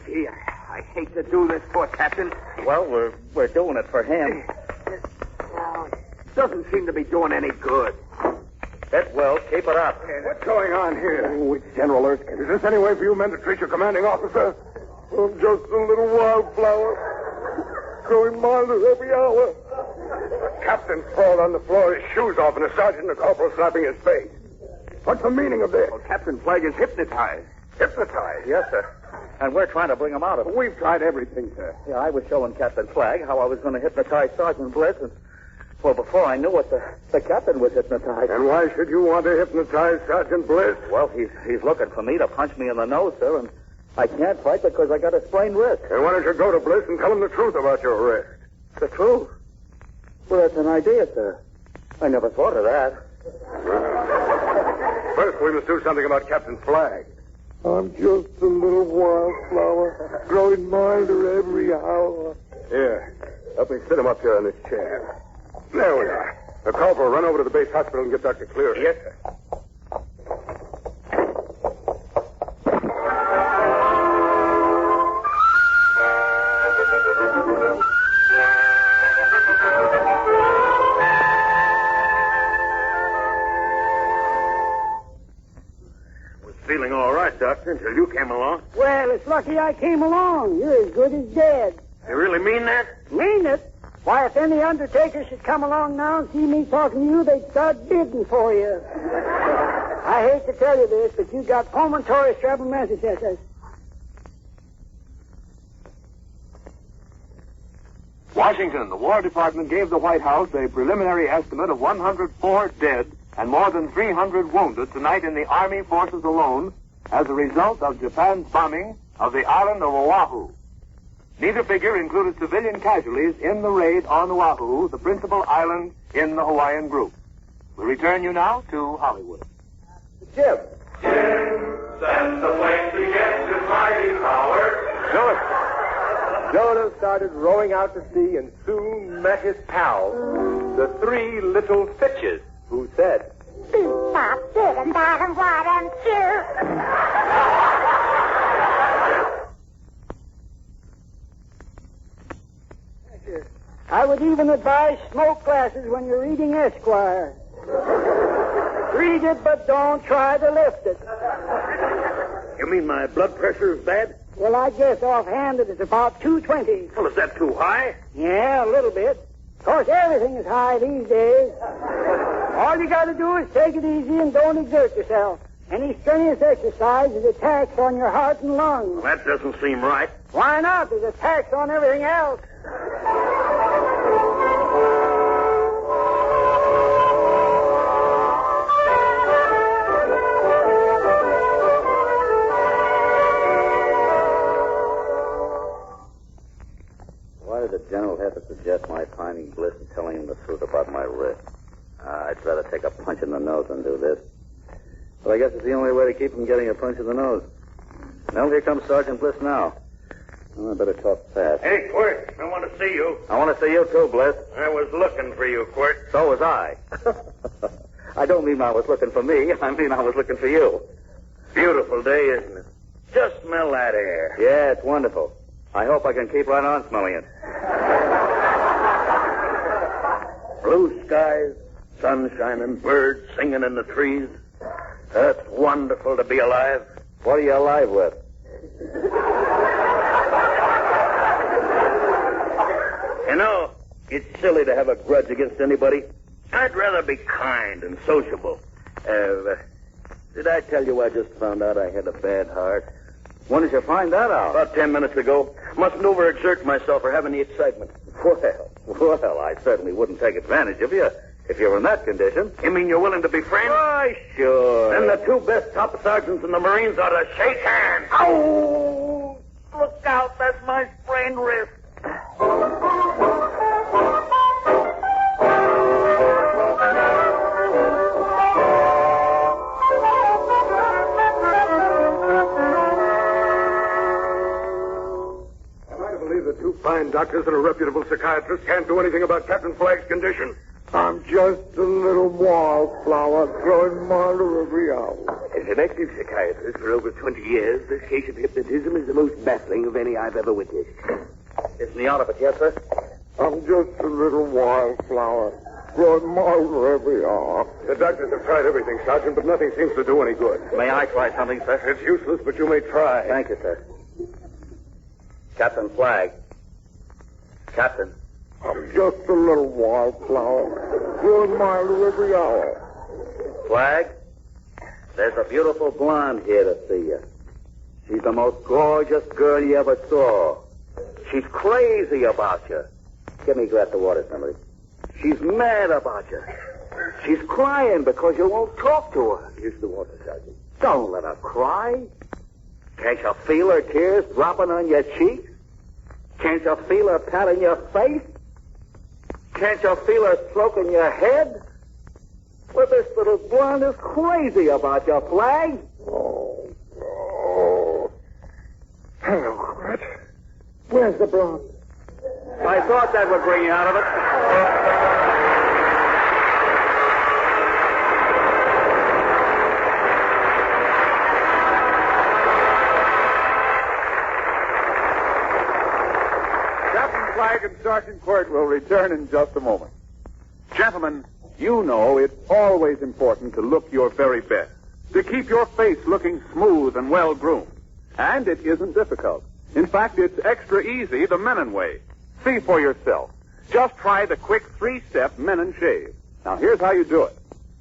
Gee, I hate to do this, poor Captain. Well, we're doing it for him. Doesn't seem to be doing any good. It will. Keep it up. What's going on here? Oh, it's General Erskine. Is this any way for you men to treat your commanding officer? I'm just a little wildflower growing milder every hour. The captain sprawled on the floor, his shoes off, and a sergeant and a corporal slapping his face. What's the meaning of this? Well, Captain Flagg is hypnotized. Hypnotized? Yes, sir. And we're trying to bring him out of it. We've tried everything, sir. Yeah, I was showing Captain Flagg how I was going to hypnotize Sergeant Bliss, and, well, before I knew it, the captain was hypnotized. And why should you want to hypnotize Sergeant Bliss? Well, he's looking for me to punch me in the nose, sir, and I can't fight because I got a sprained wrist. And why don't you go to Bliss and tell him the truth about your wrist? The truth? Well, that's an idea, sir. I never thought of that. First, we must do something about Captain Flagg. I'm just a little wildflower, growing milder every hour. Here, help me sit him up here on this chair. There we are. The corporal, run over to the base hospital and get Dr. Cleary. Yes, sir. Feeling all right, Doctor, until you came along. Well, it's lucky I came along. You're as good as dead. You really mean that? Mean it? Why, if any undertaker should come along now and see me talking to you, they'd start bidding for you. I hate to tell you this, but you got pulmonary strabismus. Washington, the War Department gave the White House a preliminary estimate of 104 dead and more than 300 wounded tonight in the Army forces alone as a result of Japan's bombing of the island of Oahu. Neither figure included civilian casualties in the raid on Oahu, the principal island in the Hawaiian group. We return you now to Hollywood. Jim. That's the place to get his mighty power. Jonah started rowing out to sea and soon met his pals, the three little fishes, who said, Beep, bop, dig, and bottom, what, and I would even advise smoke glasses when you're reading Esquire. Read it, but don't try to lift it. You mean my blood pressure is bad? Well, I guess offhand that it's about 220. Well, is that too high? Yeah, a little bit. Of course, everything is high these days. All you got to do is take it easy and don't exert yourself. Any strenuous exercise is a tax on your heart and lungs. Well, that doesn't seem right. Why not? There's a tax on everything else. Why did the general have to suggest my finding Bliss and telling him the truth about my wrist? I'd rather take a punch in the nose than do this. But I guess it's the only way to keep him getting a punch in the nose. Well, here comes Sergeant Bliss now. Oh, I better talk fast. Hey, Quirt, I want to see you. I want to see you too, Bliss. I was looking for you, Quirt. So was I. I don't mean I was looking for me. I mean I was looking for you. Beautiful day, isn't it? Just smell that air. Yeah, it's wonderful. I hope I can keep right on smelling it. Blue skies, sun shining, birds singing in the trees. That's wonderful to be alive. What are you alive with? You know, it's silly to have a grudge against anybody. I'd rather be kind and sociable. Did I tell you I just found out I had a bad heart? When did you find that out? About 10 minutes ago. Mustn't overexert myself or have any excitement. Well, I certainly wouldn't take advantage of you if you were in that condition. You mean you're willing to be friends? Why, sure. Then the two best top sergeants in the Marines ought to shake hands. Oh! Look out, that's my sprained wrist. Two fine doctors and a reputable psychiatrist can't do anything about Captain Flagg's condition. I'm just a little wildflower growing milder every hour. As an active psychiatrist for over 20 years, this case of hypnotism is the most baffling of any I've ever witnessed. Isn't he out of it yet, sir? I'm just a little wildflower growing milder every hour. The doctors have tried everything, Sergeant, but nothing seems to do any good. May I try something, sir? It's useless, but you may try. Thank you, sir. Captain Flagg. Captain. I'm just a little wildflower, growing milder every hour. Flagg, there's a beautiful blonde here to see you. She's the most gorgeous girl you ever saw. She's crazy about you. Give me a glass of water, somebody. She's mad about you. She's crying because you won't talk to her. Here's the water, Sergeant. Don't let her cry. Can't you feel her tears dropping on your cheeks? Can't you feel her patting your face? Can't you feel her stroking your head? Well, this little blonde is crazy about your Flag. Oh. Hello, Quirt. Where's the blonde? I thought that would bring you out of it. Flag and Sergeant Quirt will return in just a moment. Gentlemen, you know it's always important to look your very best, to keep your face looking smooth and well-groomed. And it isn't difficult. In fact, it's extra easy the Menon way. See for yourself. Just try the quick 3-step Menon shave. Now, here's how you do it.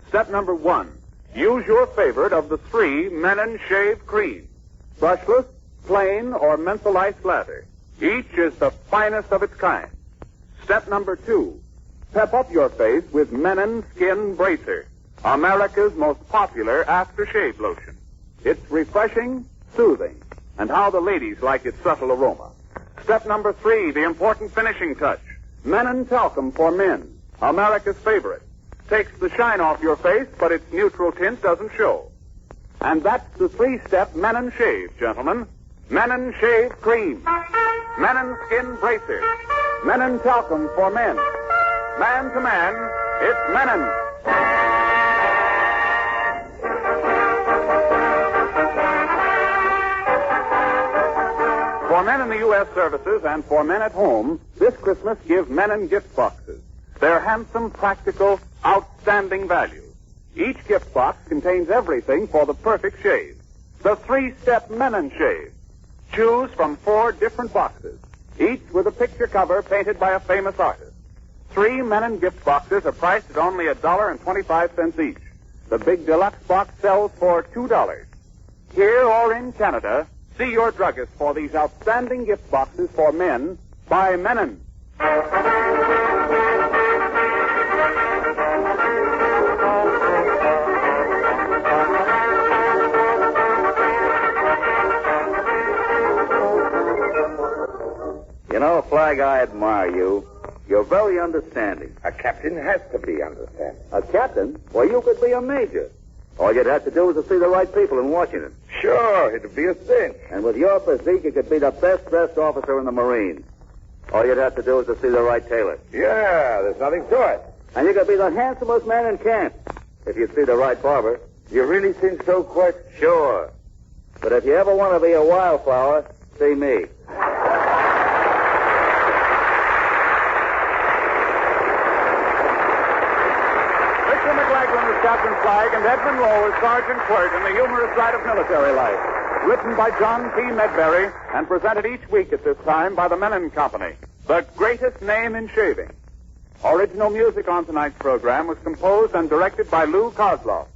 Step number 1. Use your favorite of the 3 Menon shave creams. Brushless, plain, or mentholized lather. Each is the finest of its kind. Step number 2. Pep up your face with Menon Skin Bracer, America's most popular aftershave lotion. It's refreshing, soothing, and how the ladies like its subtle aroma. Step number 3, the important finishing touch. Menon Talcum for Men, America's favorite. Takes the shine off your face, but its neutral tint doesn't show. And that's the 3-step Menon shave, gentlemen. Menon Shave Cream. Menon Skin Bracer. Menon Talcum for Men. Man to man, it's Menon. For men in the U.S. services and for men at home, this Christmas give Menon gift boxes. They're handsome, practical, outstanding value. Each gift box contains everything for the perfect shave. The 3-step Menon shave. Choose from 4 different boxes, each with a picture cover painted by a famous artist. 3 Menon gift boxes are priced at only $1.25 each. The big deluxe box sells for $2. Here or in Canada, see your druggist for these outstanding gift boxes for men by Menon. You know, Flag, I admire you. You're very understanding. A captain has to be understanding. A captain? Well, you could be a major. All you'd have to do is to see the right people in Washington. Sure, it'd be a cinch. And with your physique, you could be the best-dressed officer in the Marines. All you'd have to do is to see the right tailor. Yeah, there's nothing to it. And you could be the handsomest man in camp if you'd see the right barber. You really think so, Quirt? Sure. But if you ever want to be a wildflower, see me. Captain Flagg and Edmund Lowe as Sergeant Quirt in the humorous side of military life. Written by John P. Medbury and presented each week at this time by the Menon Company, the greatest name in shaving. Original music on tonight's program was composed and directed by Lou Kozloff.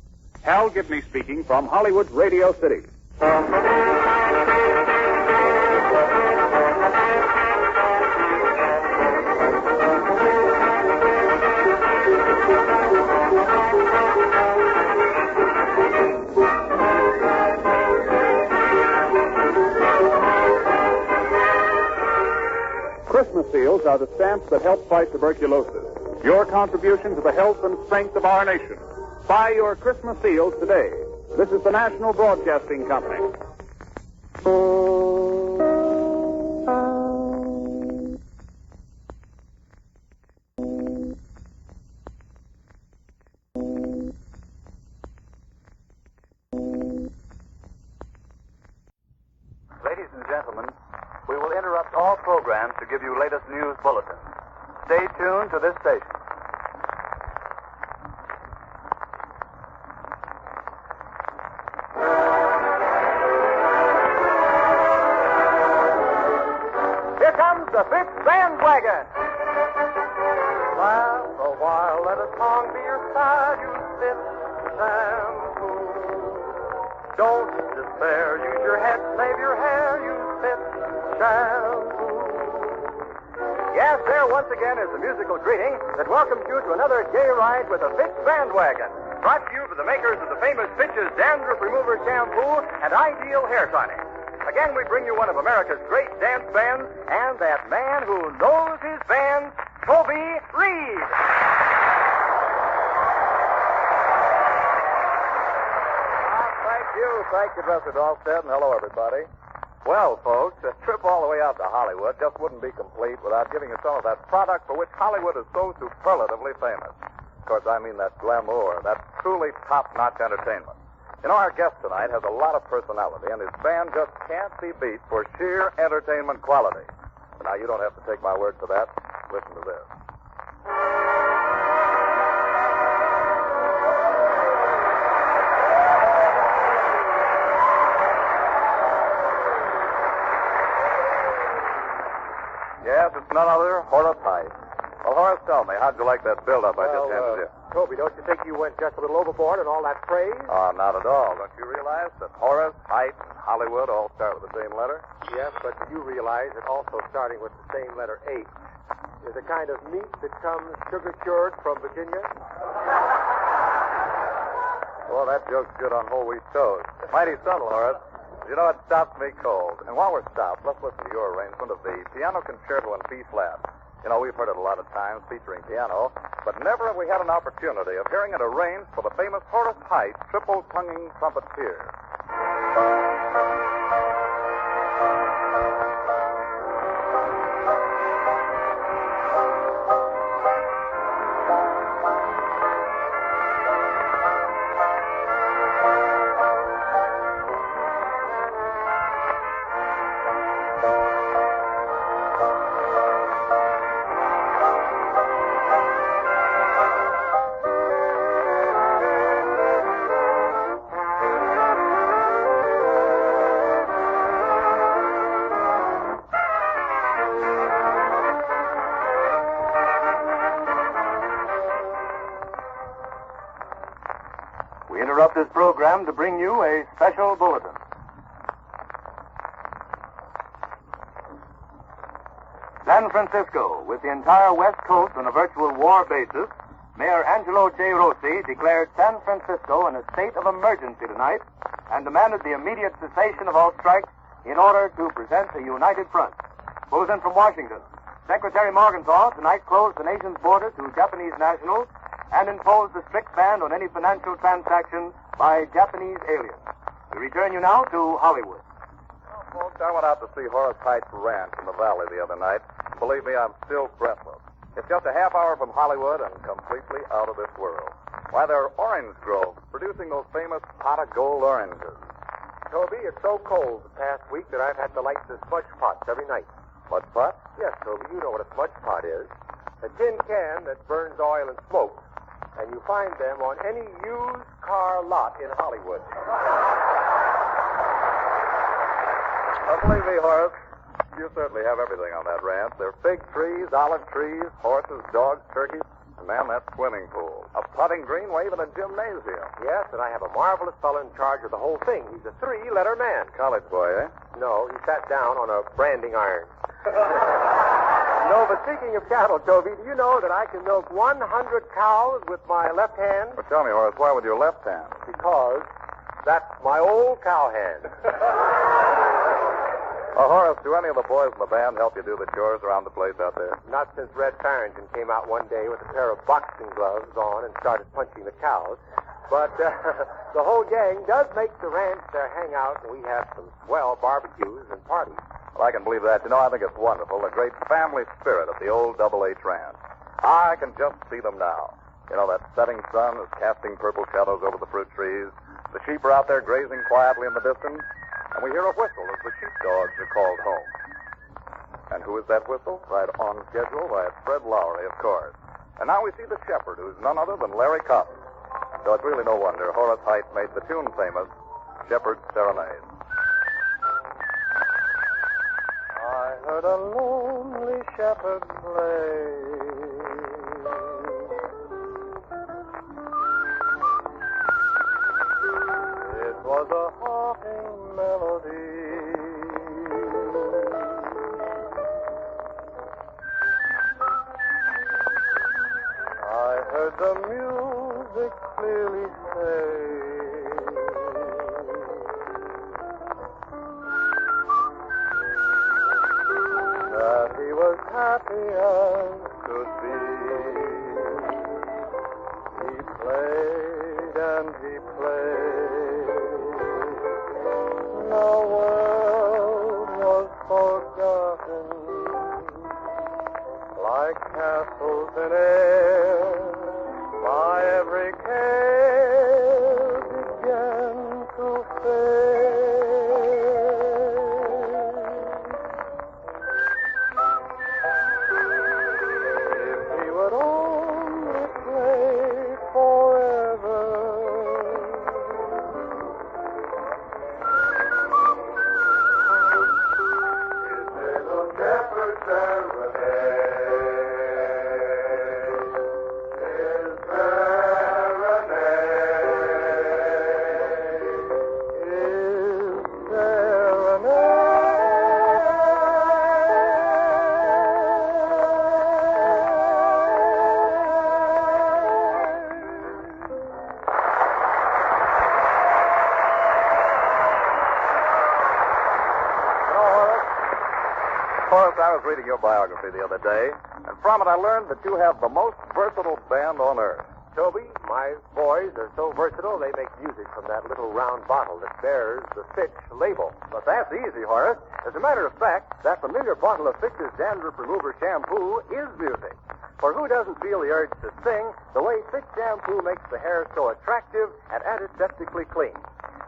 Hal Gibney speaking from Hollywood Radio City. Christmas seals are the stamps that help fight tuberculosis. Your contribution to the health and strength of our nation. Buy your Christmas seals today. This is the National Broadcasting Company. Ladies and gentlemen, we will interrupt all programs to give you latest news bulletins. Stay tuned to this station. Here comes the fifth bandwagon. Laugh a while, let a song be your side. You sip shampoo. Don't despair, use your head, save your hair. You sip shampoo. Yes, there once again is the musical greeting that welcomes you to another gay ride with a Fitch Bandwagon. Brought to you by the makers of the famous Fitch's Dandruff Remover Shampoo and Ideal Hair Tonic. Again, we bring you one of America's great dance bands and that man who knows his band, Toby Reed. Thank you, Dresser Dahlstead, and hello, everybody. Well, folks, a trip all the way out to Hollywood just wouldn't be complete without giving you some of that product for which Hollywood is so superlatively famous. Of course, I mean that glamour, that truly top-notch entertainment. You know, our guest tonight has a lot of personality, and his band just can't be beat for sheer entertainment quality. But now, you don't have to take my word for that. Listen to this. Yes, it's none other, Horace Hyde. Well, Horace, tell me, how'd you like that build-up I just handed you? Toby, don't you think you went just a little overboard in all that praise? Oh, not at all. Don't you realize that Horace, Hyde, and Hollywood all start with the same letter? Yes, but do you realize that also starting with the same letter H is a kind of meat that comes sugar-cured from Virginia? Well, that joke's good on whole wheat toast. Mighty subtle, Horace. You know, it stops me cold. And while we're stopped, let's listen to your arrangement of the Piano Concerto in B-flat. You know, we've heard it a lot of times featuring piano, but never have we had an opportunity of hearing it arranged for the famous Horace Hyde triple-tonguing trumpeter. This program to bring you a special bulletin. San Francisco, with the entire West Coast on a virtual war basis, Mayor Angelo J. Rossi declared San Francisco in a state of emergency tonight and demanded the immediate cessation of all strikes in order to present a united front. Bulletin from Washington. Secretary Morgenthau tonight closed the nation's border to Japanese nationals and imposed a strict ban on any financial transaction by Japanese aliens. We return you now to Hollywood. Well, folks, I went out to see Horace Heights Ranch in the valley the other night. Believe me, I'm still breathless. It's just a half hour from Hollywood and completely out of this world. Why, there are orange groves producing those famous pot of gold oranges. Toby, it's so cold the past week that I've had to light the smudge pots every night. Smudge pot? Yes, Toby, you know what a smudge pot is. A tin can that burns oil and smoke. And you find them on any used car lot in Hollywood. Believe me, Horace, you certainly have everything on that ranch. There are fig trees, olive trees, horses, dogs, turkeys, and, man, that swimming pool. A putting green, even a gymnasium. Yes, and I have a marvelous fellow in charge of the whole thing. He's a 3-letter man. College boy, eh? No, he sat down on a branding iron. No, but speaking of cattle, Toby, do you know that I can milk 100 cows with my left hand? Well, tell me, Horace, why with your left hand? Because that's my old cow hand. Horace, do any of the boys in the band help you do the chores around the place out there? Not since Red Farrington came out one day with a pair of boxing gloves on and started punching the cows. But the whole gang does make the ranch their hangout, and we have some swell barbecues and parties. Well, I can believe that. You know, I think it's wonderful, the great family spirit of the old Double-H Ranch. I can just see them now. You know, that setting sun is casting purple shadows over the fruit trees. The sheep are out there grazing quietly in the distance. And we hear a whistle as the sheepdogs are called home. And who is that whistle? Right on schedule. Why, it's Fred Lowry, of course. And now we see the shepherd, who's none other than Larry Cotton. So it's really no wonder Horace Heights made the tune famous, Shepherd's Serenade. I heard a lonely shepherd play. It was a haunting melody. I heard the music clearly say that he was happy as could be. He played and he played. The world was forgotten, like castles in air. My every care began to fade. If he would only play forever, his little shepherd's serenade. I was reading your biography the other day, and from it I learned that you have the most versatile band on earth. Toby, my boys are so versatile they make music from that little round bottle that bears the Fitch label. But that's easy, Horace. As a matter of fact, that familiar bottle of Fitch's Dandruff Remover Shampoo is music. For who doesn't feel the urge to sing the way Fitch Shampoo makes the hair so attractive and antiseptically clean?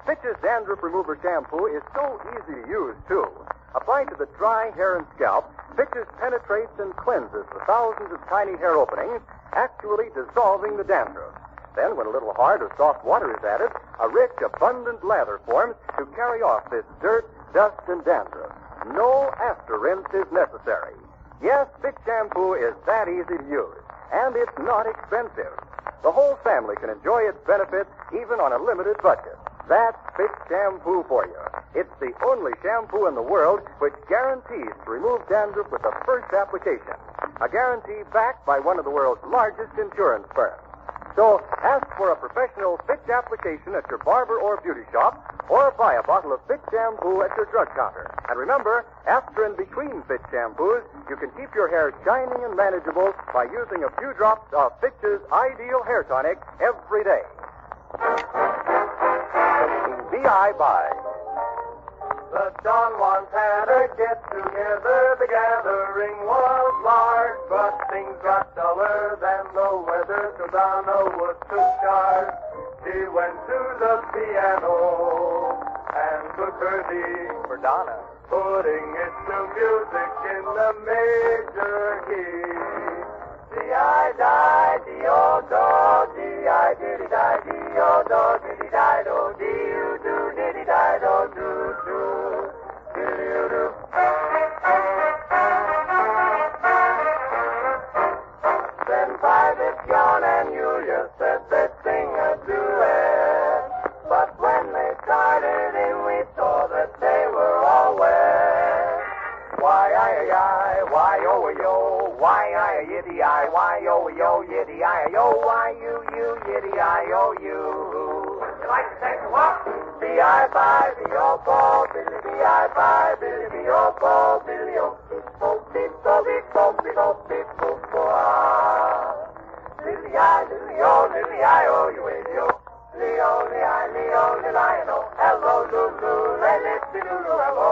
Fitch's Dandruff Remover Shampoo is so easy to use, too. Applied to the dry hair and scalp, Fitch's penetrates and cleanses the thousands of tiny hair openings, actually dissolving the dandruff. Then, when a little hard or soft water is added, a rich, abundant lather forms to carry off this dirt, dust, and dandruff. No after rinse is necessary. Yes, Fitch Shampoo is that easy to use, and it's not expensive. The whole family can enjoy its benefits even on a limited budget. That's Fitch Shampoo for you. It's the only shampoo in the world which guarantees to remove dandruff with the first application. A guarantee backed by one of the world's largest insurance firms. So ask for a professional Fitch application at your barber or beauty shop, or buy a bottle of Fitch Shampoo at your drug counter. And remember, after and between Fitch Shampoos, you can keep your hair shining and manageable by using a few drops of Fitch's Ideal Hair Tonic every day. B.I. Bye. The Don Juans had a get-together. The gathering was large, but things got duller than the weather, so Donna was took charge. She went to the piano and took her D for Donna, putting it to music in the major key. D-I-die-dee-o-do, D-I-diddy-die-dee-o-do, diddy-die-do, dee-you-do, diddy-die-do, do-do, diddy-you-do. Then Private John and Julia said they'd sing a duet, but when they started in, we saw that they were all wet. Why-I-I, why-oh-yo, why-I-yiddy-I, why-oh-yo, yiddy-I-yo, why-you-you, yiddy-I-O-you. You like to take a walk? B-I-Bye, B-O-Bo, Billy-B-I-Bye, Billy-B-O-Bo, Billy-O-Beep-Bo-Beep-Bo-Beep-Bo-Beep-Bo-Beep-Bo-Beep-Bo-Beep-Bo-Beep-Bo-Beep-Bo-Beep-Bo-Beep-Bo-Beep-Bo. Lily-I-Lily-O-You-Lily-I-Lily-O-Lily-I-No, hello-Lulu, Lily-Lulu, hello.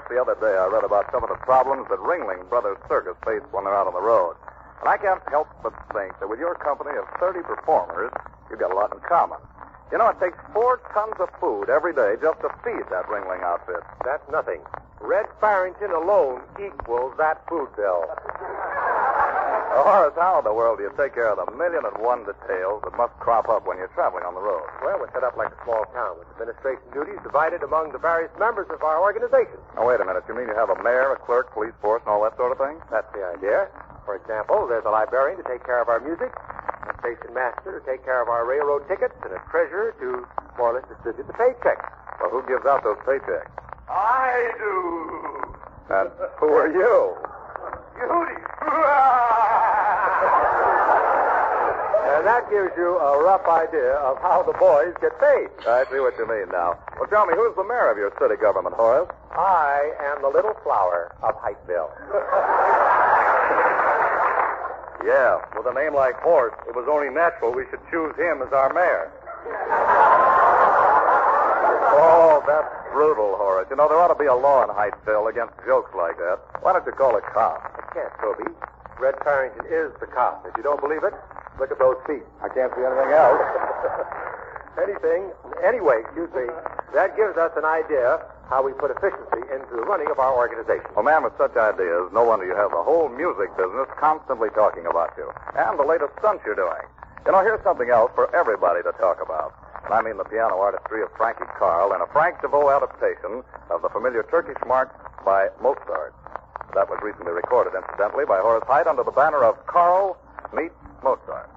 The other day, I read about some of the problems that Ringling Brothers Circus face when they're out on the road. And I can't help but think that with your company of 30 performers, you've got a lot in common. You know, it takes 4 tons of food every day just to feed that Ringling outfit. That's nothing. Red Farrington alone equals that food bill. Horace, how in the world do you take care of the 1,000,001 details that must crop up when you're traveling on the road? Well, we're set up like a small town with administration duties divided among the various members of our organization. Now, wait a minute. You mean you have a mayor, a clerk, police force, and all that sort of thing? That's the idea. For example, there's a librarian to take care of our music, a station master to take care of our railroad tickets, and a treasurer to more or less distribute the paychecks. Well, who gives out those paychecks? I do. And who are you? Beauty. And that gives you a rough idea of how the boys get paid. I see what you mean now. Well, tell me, who's the mayor of your city government, Horace? I am the little flower of Hikeville. Yeah, with a name like Horse, it was only natural we should choose him as our mayor. Oh, that's brutal, Horace. You know, there ought to be a law in Hightsville against jokes like that. Why don't you call a cop? I can't, Toby. Red Farrington is the cop. If you don't believe it, look at those feet. I can't see anything else. Anyway, that gives us an idea how we put efficiency into the running of our organization. Well, man, with such ideas, no wonder you have the whole music business constantly talking about you. And the latest stunts you're doing. You know, here's something else for everybody to talk about. And I mean the piano artistry of Frankie Carl and a Frank DeVoe adaptation of the familiar Turkish march by Mozart. That was recently recorded, incidentally, by Horace Heidt under the banner of Carl meets Mozart.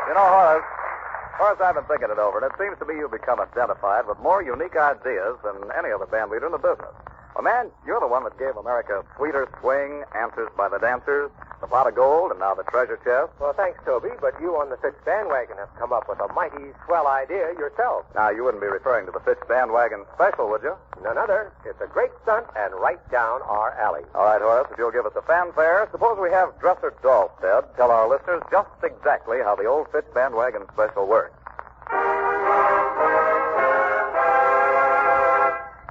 You know, Horace, I've been thinking it over, and it seems to me you've become identified with more unique ideas than any other band leader in the business. Well, man, you're the one that gave America Sweeter Swing, Answers by the Dancers, the Pot of Gold, and now the Treasure Chest. Well, thanks, Toby, but you on the Fitch Bandwagon have come up with a mighty swell idea yourself. Now, you wouldn't be referring to the Fitch Bandwagon Special, would you? None other. It's a great stunt and right down our alley. All right, Horace, if you'll give us a fanfare, suppose we have Dresser Dahlstead tell our listeners just exactly how the old Fitch Bandwagon Special works.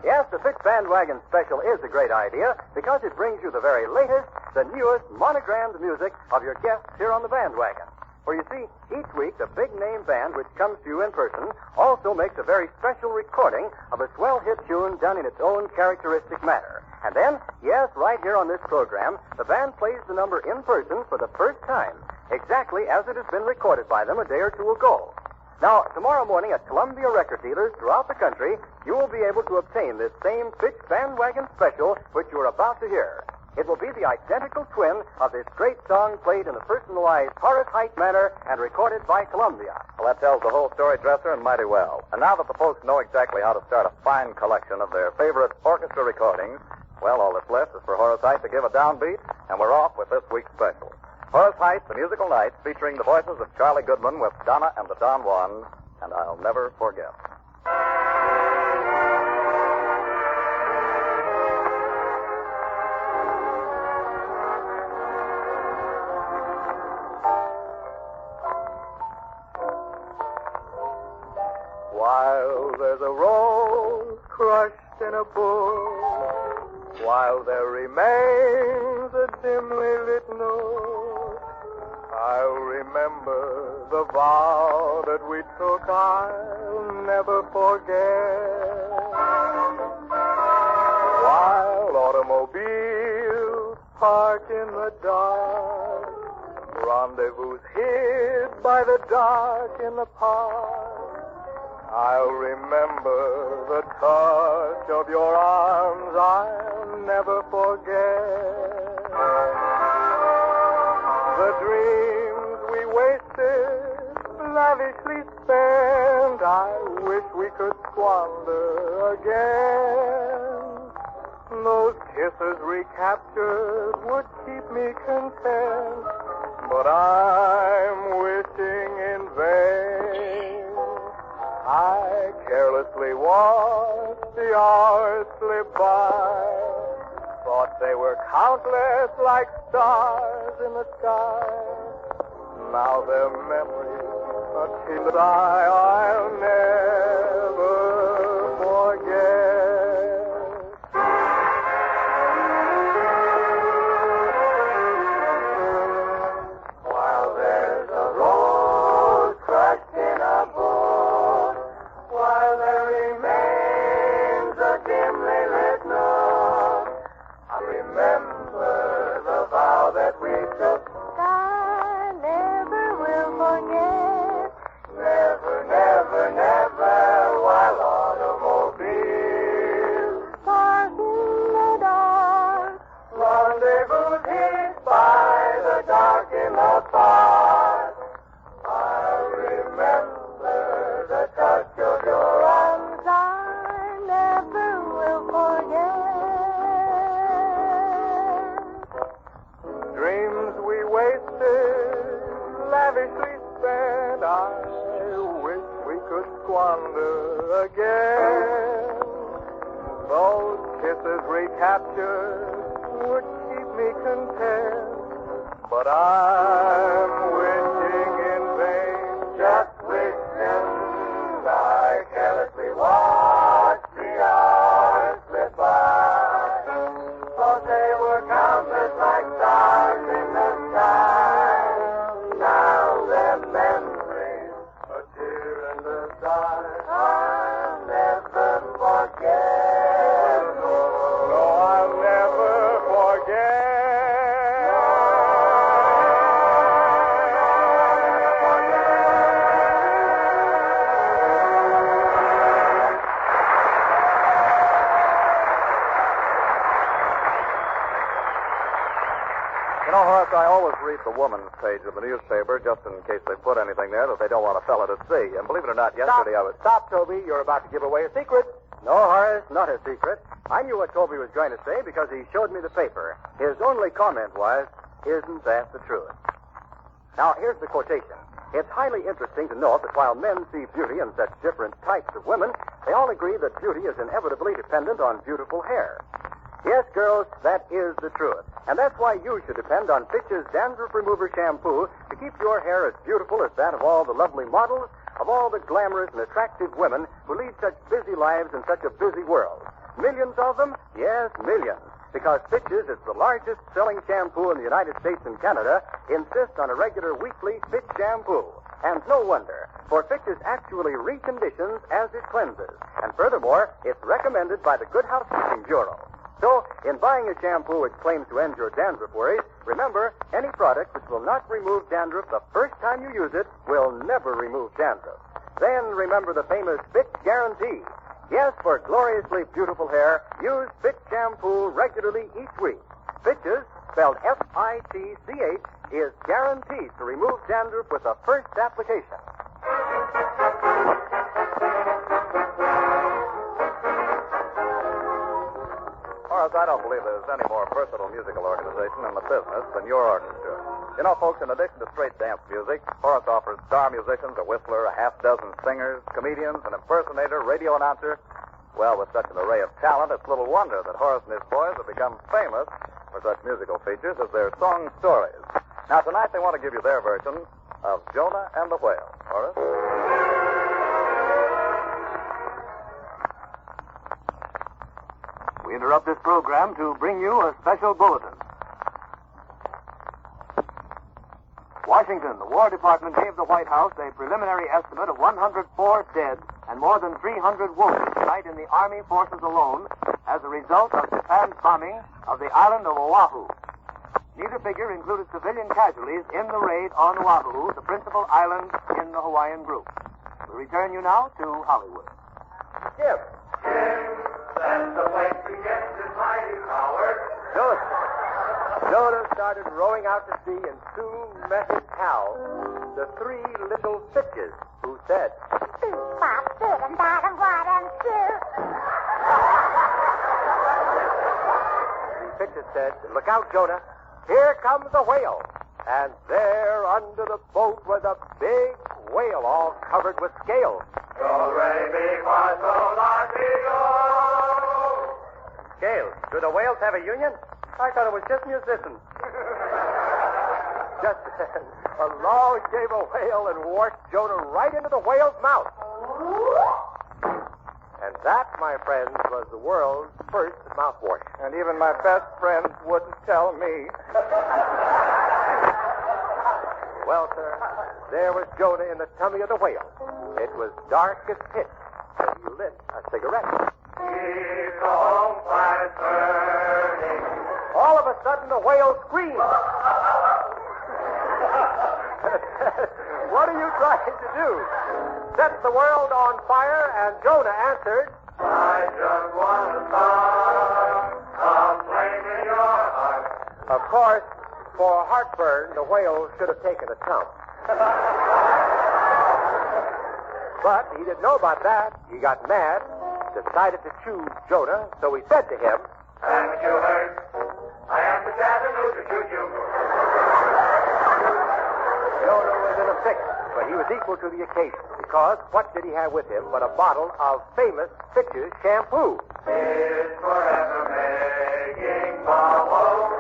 Yes, the Fitch Bandwagon Special is a great idea because it brings you the very latest, the newest monogrammed music of your guests here on the Bandwagon. For you see, each week the big-name band which comes to you in person also makes a very special recording of a swell hit tune done in its own characteristic manner. And then, yes, right here on this program, the band plays the number in person for the first time, exactly as it has been recorded by them a day or two ago. Now, tomorrow morning at Columbia record dealers throughout the country, you will be able to obtain this same Fitch Bandwagon Special which you are about to hear. It will be the identical twin of this great song played in a personalized Horace Height manner and recorded by Columbia. Well, that tells the whole story, Dresser, and mighty well. And now that the folks know exactly how to start a fine collection of their favorite orchestra recordings, well, all that's left is for Horace Height to give a downbeat, and we're off with this week's special. Horace Height, the musical night, featuring the voices of Charlie Goodman with Donna and the Don Juans, and I'll Never Forget. While there's a rose crushed in a bush, while there remains a dimly lit note, I'll remember the vow that we took. I'll never forget. While automobiles park in the dark, rendezvous hid by the dark in the park, I'll remember the touch of your arms. I'll never forget. The dreams we wasted, lavishly spent, I wish we could squander again. Those kisses recaptured would keep me content, but I'm wishing in vain. I carelessly watched the hours slip by, thought they were countless like stars in the sky. Now they're memories, a tear that I'll never forget. While there's a rose crushed in a bush, while there remains a dimly lit note, I remember the vow that we took. I never will forget. Never, never, never, while automobiles park in the dark, rendezvous hid by the dark in the park. I remember the touch of your arms. I never will forget. Dreams we wasted, lavishly spent, I wish we could squander again. Those kisses recaptured would keep me content, but I'm wishing in vain, just wishing. I carelessly watched the hours slip by, thought they were countless like stars in the sky. Now they're memories, a tear in the dark. I'll never forget. No, I'll never forget. I always read the woman's page of the newspaper just in case they put anything there that they don't want a fella to see. And believe it or not, yesterday I was... Stop, Toby. You're about to give away a secret. No, Horace, not a secret. I knew what Toby was going to say because he showed me the paper. His only comment was, "Isn't that the truth?" Now, here's the quotation. It's highly interesting to note that while men see beauty in such different types of women, they all agree that beauty is inevitably dependent on beautiful hair. Yes, girls, that is the truth. And that's why you should depend on Fitch's Dandruff Remover Shampoo to keep your hair as beautiful as that of all the lovely models, of all the glamorous and attractive women who lead such busy lives in such a busy world. Millions of them? Yes, millions. Because Fitch's is the largest selling shampoo in the United States and Canada, insist on a regular weekly Fitch shampoo. And no wonder, for Fitch's actually reconditions as it cleanses. And furthermore, it's recommended by the Good Housekeeping Bureau. So, in buying a shampoo which claims to end your dandruff worries, remember, any product which will not remove dandruff the first time you use it will never remove dandruff. Then remember the famous Fitch Guarantee. Yes, for gloriously beautiful hair, use Fitch shampoo regularly each week. Fitch's, spelled F-I-T-C-H, is guaranteed to remove dandruff with the first application. Horace, I don't believe there's any more versatile musical organization in the business than your orchestra. You know, folks, in addition to straight dance music, Horace offers star musicians, a whistler, a half-dozen singers, comedians, an impersonator, radio announcer. Well, with such an array of talent, it's little wonder that Horace and his boys have become famous for such musical features as their song stories. Now, tonight they want to give you their version of Jonah and the Whale. Horace? We interrupt this program to bring you a special bulletin. Washington, the War Department gave the White House a preliminary estimate of 104 dead and more than 300 wounded tonight in the Army forces alone as a result of Japan's bombing of the island of Oahu. Neither figure included civilian casualties in the raid on Oahu, the principal island in the Hawaiian group. We return you now to Hollywood. Skip. That's the way to get this mighty power. Jonah started rowing out to sea and soon met his pals, the three little Fitches, who said, Bop, bottom, bottom, bottom, The Fitches said, "Look out, Jonah. Here comes a whale." And there under the boat was a big whale all covered with scales. Scales? Do the whales have a union? I thought it was just musicians. Just then, along came a whale and washed Jonah right into the whale's mouth. And that, my friends, was the world's first mouthwash. And even my best friends wouldn't tell me. Well, sir, there was Jonah in the tummy of the whale. It was dark as pitch, and he lit a cigarette. Keep the home fire burning. All of a sudden, the whale screamed. What are you trying to do? Set the world on fire? And Jonah answered, I just want to start a flame in your heart. Of course, for heartburn, the whale should have taken a tump. But he didn't know about that. He got mad, decided to choose Jonah, so he said to him, Haven't you heard? I am the Chattanooga choo-choo. Jonah was in a fix, but he was equal to the occasion, because what did he have with him but a bottle of famous Fitch's shampoo? It's forever making bubbles.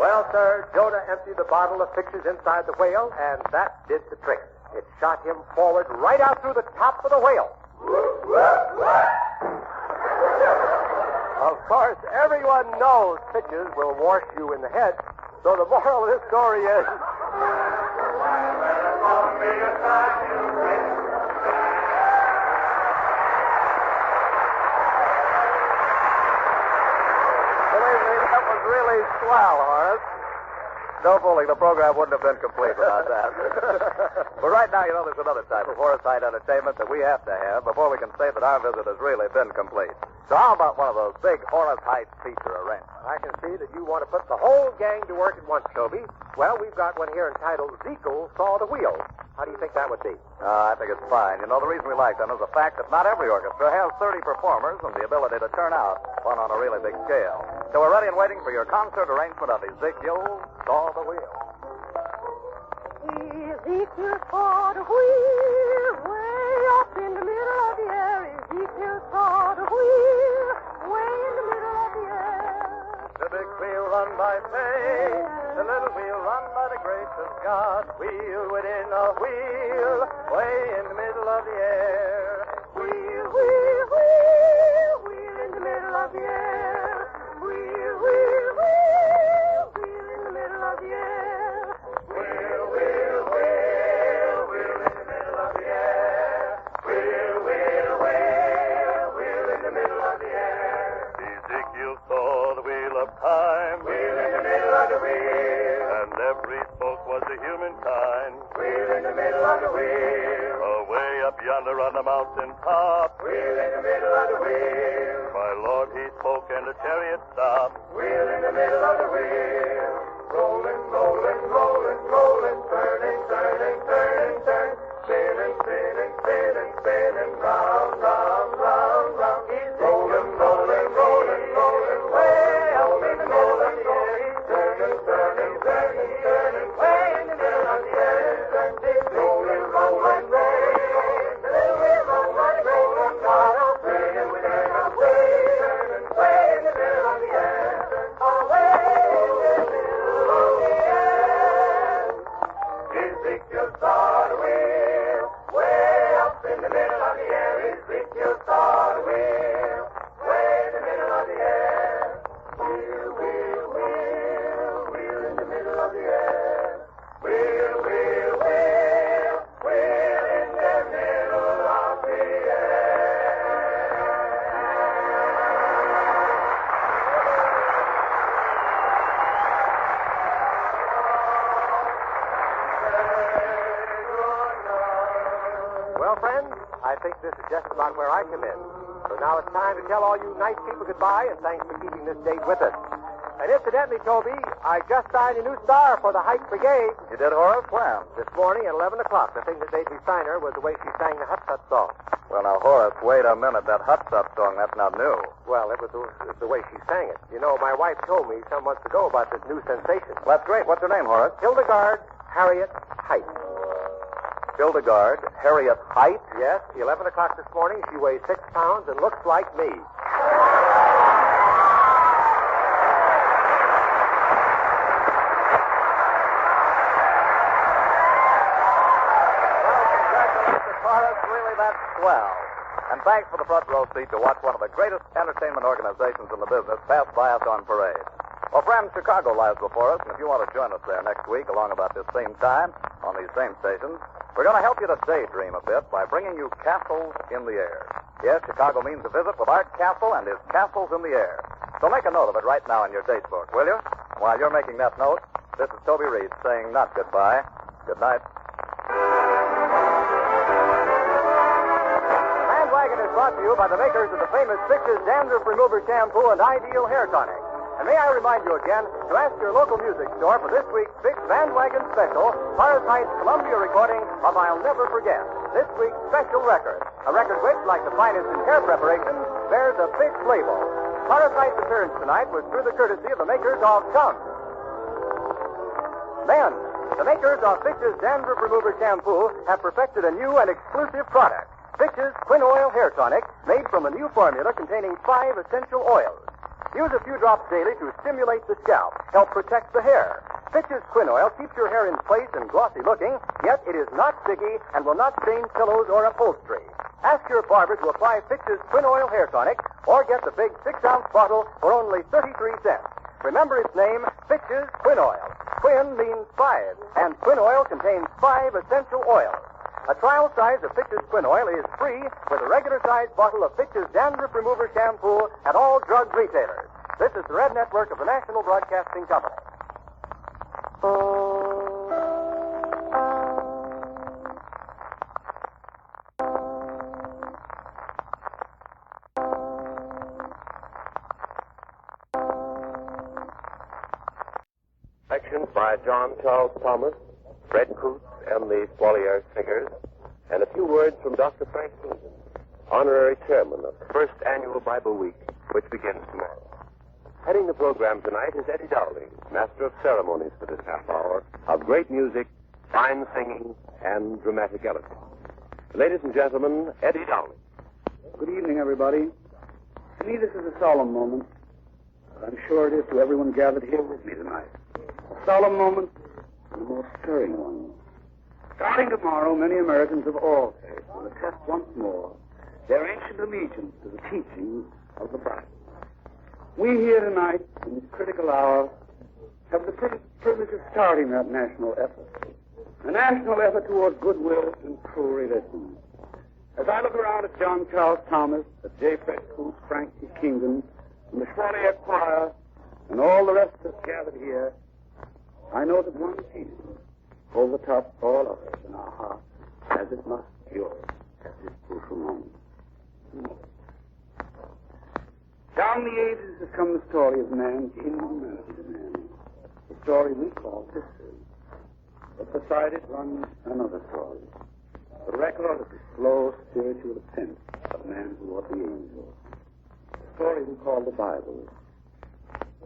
Well, sir, Jonah emptied the bottle of Fitch's inside the whale, and that did the trick. It shot him forward right out through the top of the whale. Of course, everyone knows Fitch's will wash you in the head, so the moral of this story is... Believe me, that was really swell, Horace. No fooling, the program wouldn't have been complete without that. But right now, you know, there's another type of Horace-side entertainment that we have to have before we can say that our visit has really been complete. So how about one of those big Horace Heights feature arrangements? I can see that you want to put the whole gang to work at once, Toby. Well, we've got one here entitled Zekel Saw the Wheel. How do you think that would be? I think it's fine. You know, the reason we like them is the fact that not every orchestra has 30 performers and the ability to turn out one on a really big scale. So we're ready and waiting for your concert arrangement of Ezekiel Saw the Wheel. Ezekiel saw the wheel way up in the middle of the air. Ezekiel saw the wheel way in the middle of the air. The big wheel run by faith, the little wheel run by the grace of God. Wheel within a wheel way in the middle of the air. Wheel, wheel, wheel, wheel in the middle of the air. Wheel, wheel, wheel, wheel in the middle of the air. Wheel, wheel, wheel, wheel in the middle of the air. Wheel, wheel, wheel, wheel in the middle of the air. Ezekiel saw the wheel of time. Wheel in the middle of the wheel. And every spoke was a humankind. Wheel in the middle of the wheel. Away up yonder on the mountain top. Wheel in the middle of the wheel. My Lord, he spoke and the chariot stopped. Wheel in the middle of the wheel. Rolling, rolling, rolling, rolling, turning, turning, turning, turning, spinning, spinning, spinning, spinning, round, round, round, round. He's rolling, rolling, rolling, rolling, way up in the middle of the air. He's turning, turning, turning, turning, way in the middle of the air. He's rolling, rolling, rolling, the little wheel rolling, rolling, rolling, turning, turning, turning, way in the middle of the air. Away in the middle of the air. Ezekiel saw the wheel, way up in the middle of the air. Ezekiel saw the wheel, way in the middle of the air. Wheel, wheel, wheel, wheel in the middle of the air. Wheel, wheel, wheel, wheel in the middle of the air. Well, friends, I think this is just about where I come in. So now it's time to tell all you nice people goodbye, and thanks for keeping this date with us. And incidentally, Toby, I just signed a new star for the Hike Brigade. You did, Horace? When? This morning at 11 o'clock. The thing that made me sign her was the way she sang the Hut Hut song. Well, now, Horace, wait a minute. That Hut Stop song, that's not new. Well, it was the way she sang it. You know, my wife told me some months ago about this new sensation. Well, that's great. What's her name, Horace? Hildegard Harriet Height. Hildegard Harriet Height? Yes, 11 o'clock this morning. She weighs 6 pounds and looks like me. Really, that's swell. And thanks for the front row seat to watch one of the greatest entertainment organizations in the business pass by us on parade. Well, friends, Chicago lies before us, and if you want to join us there next week along about this same time on these same stations, we're going to help you to daydream a bit by bringing you Castles in the Air. Yes, Chicago means a visit with Art Castle and his Castles in the Air. So make a note of it right now in your date book, will you? While you're making that note, this is Toby Reed saying not goodbye. Good night. Bandwagon is brought to you by the makers of the famous Fix's Dandruff Remover Shampoo and Ideal Hair Tonic. And may I remind you again to ask your local music store for this week's Fix Bandwagon special, Horace Heights Columbia recording of I'll Never Forget. This week's special record. A record which, like the finest in hair preparation, bears a Fix label. Horace Heights' appearance tonight was through the courtesy of the makers of Chum. Then, the makers of Fix's Dandruff Remover Shampoo have perfected a new and exclusive product. Fix's Quin Oil Hair Tonic, made from a new formula containing 5 essential oils. Use a few drops daily to stimulate the scalp, help protect the hair. Fitch's Quin Oil keeps your hair in place and glossy looking, yet it is not sticky and will not stain pillows or upholstery. Ask your barber to apply Fitch's Quin Oil Hair Tonic or get the big 6-ounce bottle for only 33 cents. Remember its name, Fitch's Quin Oil. Quin means 5, and Quin Oil contains 5 essential oils. A trial size of Fitch's Quin Oil is free with a regular-sized bottle of Fitch's Dandruff Remover Shampoo at all drug retailers. This is the Red Network of the National Broadcasting Company. by John Charles Thomas, Fred Coots, and the Squalier Singers, and a few words from Dr. Frank Clinton, honorary chairman of the first annual Bible Week, which begins tomorrow. Heading the program tonight is Eddie Dowling, master of ceremonies for this half hour of great music, fine singing, and dramatic eloquence. Ladies and gentlemen, Eddie Dowling. Good evening, everybody. To me, this is a solemn moment, but I'm sure it is to everyone gathered here with me tonight. A solemn moment and a most stirring one. Starting tomorrow, many Americans of all faiths will attest once more their ancient allegiance to the teachings of the Bible. We here tonight, in this critical hour, have the privilege of starting that national effort. A national effort towards goodwill and true religion. As I look around at John Charles Thomas, at J. Fred Coots, Frank T. Kingdon, and the Squalier Choir, and all the rest of us gathered here, I know that one peace overtops all others in our hearts, as it must yours at this crucial moment. Down the ages has come the story of man's inhumanity to man, the story we call history. But beside it runs another story, the record of the slow spiritual ascent of man toward the angels, the story we call the Bible.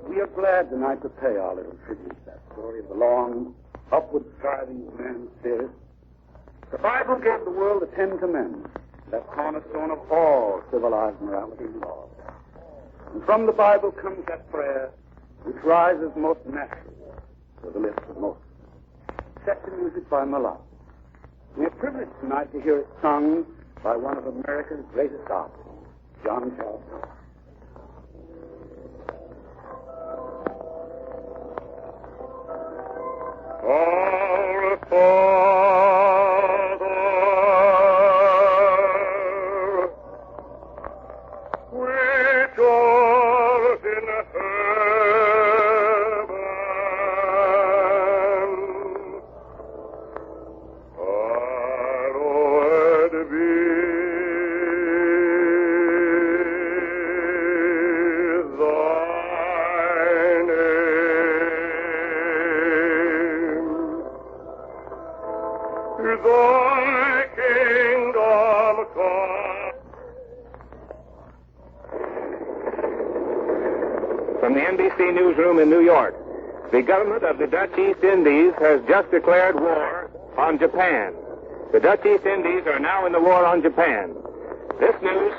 We are glad tonight to pay our little tribute to that story of the long, upward striving of man's spirit. The Bible gave the world the Ten Commandments, that cornerstone of all civilized morality and law. And from the Bible comes that prayer which rises most naturally to the lips of most. Set to music by Malak. We are privileged tonight to hear it sung by one of America's greatest artists, John Charles Thomas. Our Father, which art in heaven, hallowed be thy name. Thy kingdom come. From the NBC newsroom in New York, the government of the Dutch East Indies has just declared war on Japan. The Dutch East Indies are now in the war on Japan. This news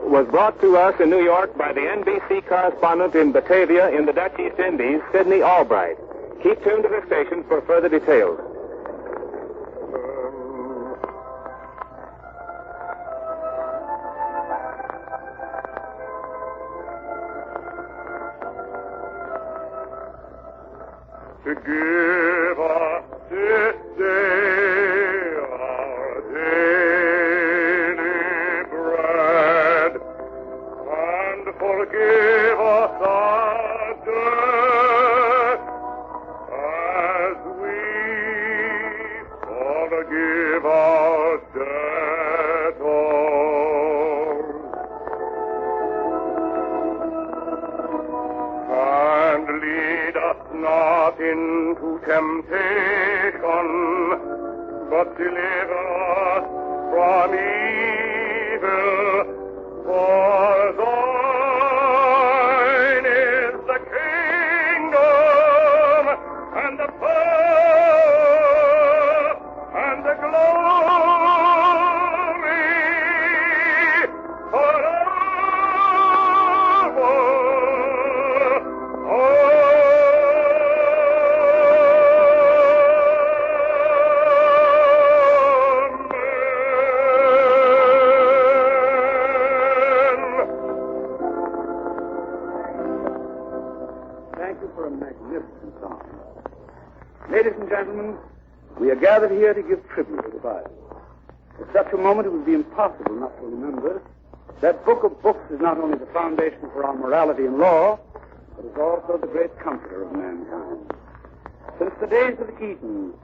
was brought to us in New York by the NBC correspondent in Batavia in the Dutch East Indies, Sidney Albright. Keep tuned to the station for further details. To give us this day our daily bread, and forgive us our debts, as we forgive our debtors. And lead us not into temptation, but deliver us from evil. For thine is the kingdom, and the power, and the glory, forever. Ladies and gentlemen, we are gathered here to give tribute to the Bible. At such a moment, it would be impossible not to remember that book of books is not only the foundation for our morality and law, but is also the great comforter of mankind. Since the days of Eden,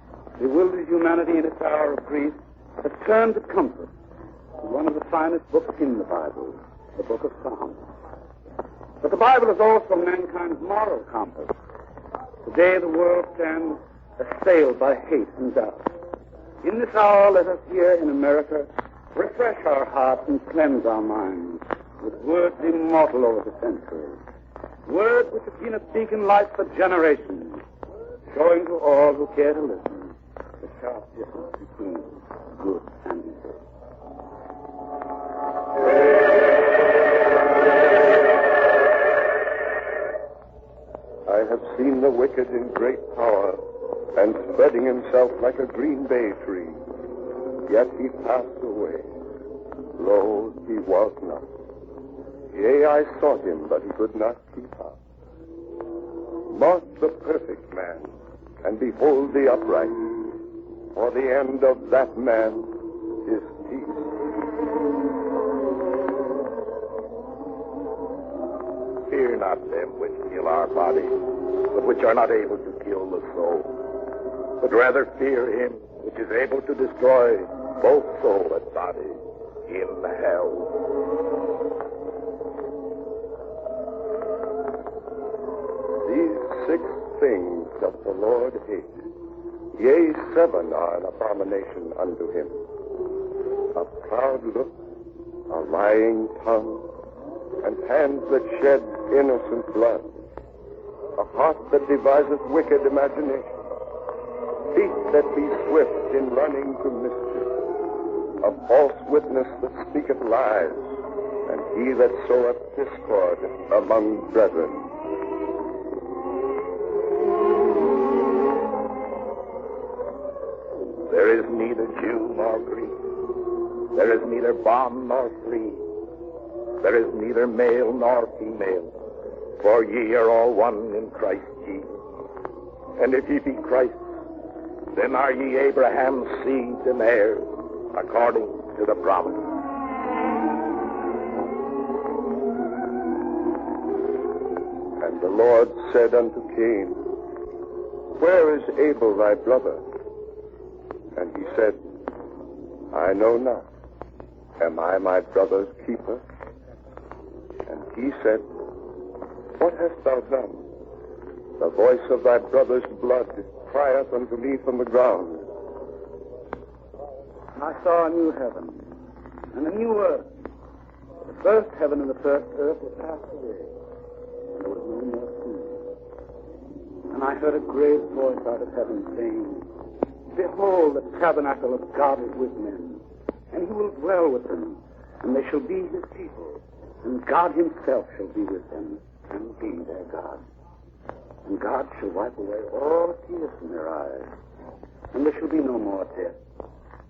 bewildered humanity in its hour of grief has turned to comfort to one of the finest books in the Bible, the book of Psalms. But the Bible is also mankind's moral compass. To Today the world stands assailed by hate and doubt. In this hour, let us here in America refresh our hearts and cleanse our minds with words immortal over the centuries. Words which have been a beacon light for generations, showing to all who care to listen the sharp difference between good and evil. I have seen the wicked in great power, and spreading himself like a green bay tree. Yet he passed away. Lo, he was not. Yea, I sought him, but he could not keep up. Mark the perfect man, and behold the upright. For the end of that man is peace. Fear not them which kill our body, but which are not able to kill the soul. But rather fear him which is able to destroy both soul and body in hell. These 6 things doth the Lord hate. Yea, 7 are an abomination unto him. A proud look, a lying tongue, and hands that shed innocent blood. A heart that deviseth wicked imagination. Feet that be swift in running to mischief. A false witness that speaketh lies, and he that soweth discord among brethren. There is neither Jew nor Greek. There is neither bond nor free. There is neither male nor female. For ye are all one in Christ Jesus. And if ye be Christ's, then are ye Abraham's seed and heirs, according to the promise. And the Lord said unto Cain, Where is Abel thy brother? And he said, I know not. Am I my brother's keeper? And he said, What hast thou done? The voice of thy brother's blood crieth unto me from the ground. I saw a new heaven and a new earth. The first heaven and the first earth were passed away, and there was no more sea. And I heard a great voice out of heaven saying, Behold, the tabernacle of God is with men, and he will dwell with them, and they shall be his people, and God himself shall be with them, and be their God. And God shall wipe away all tears from their eyes, and there shall be no more death,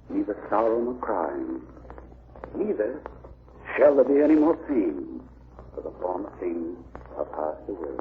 neither sorrow nor crying, neither shall there be any more pain, for the former things are passed away.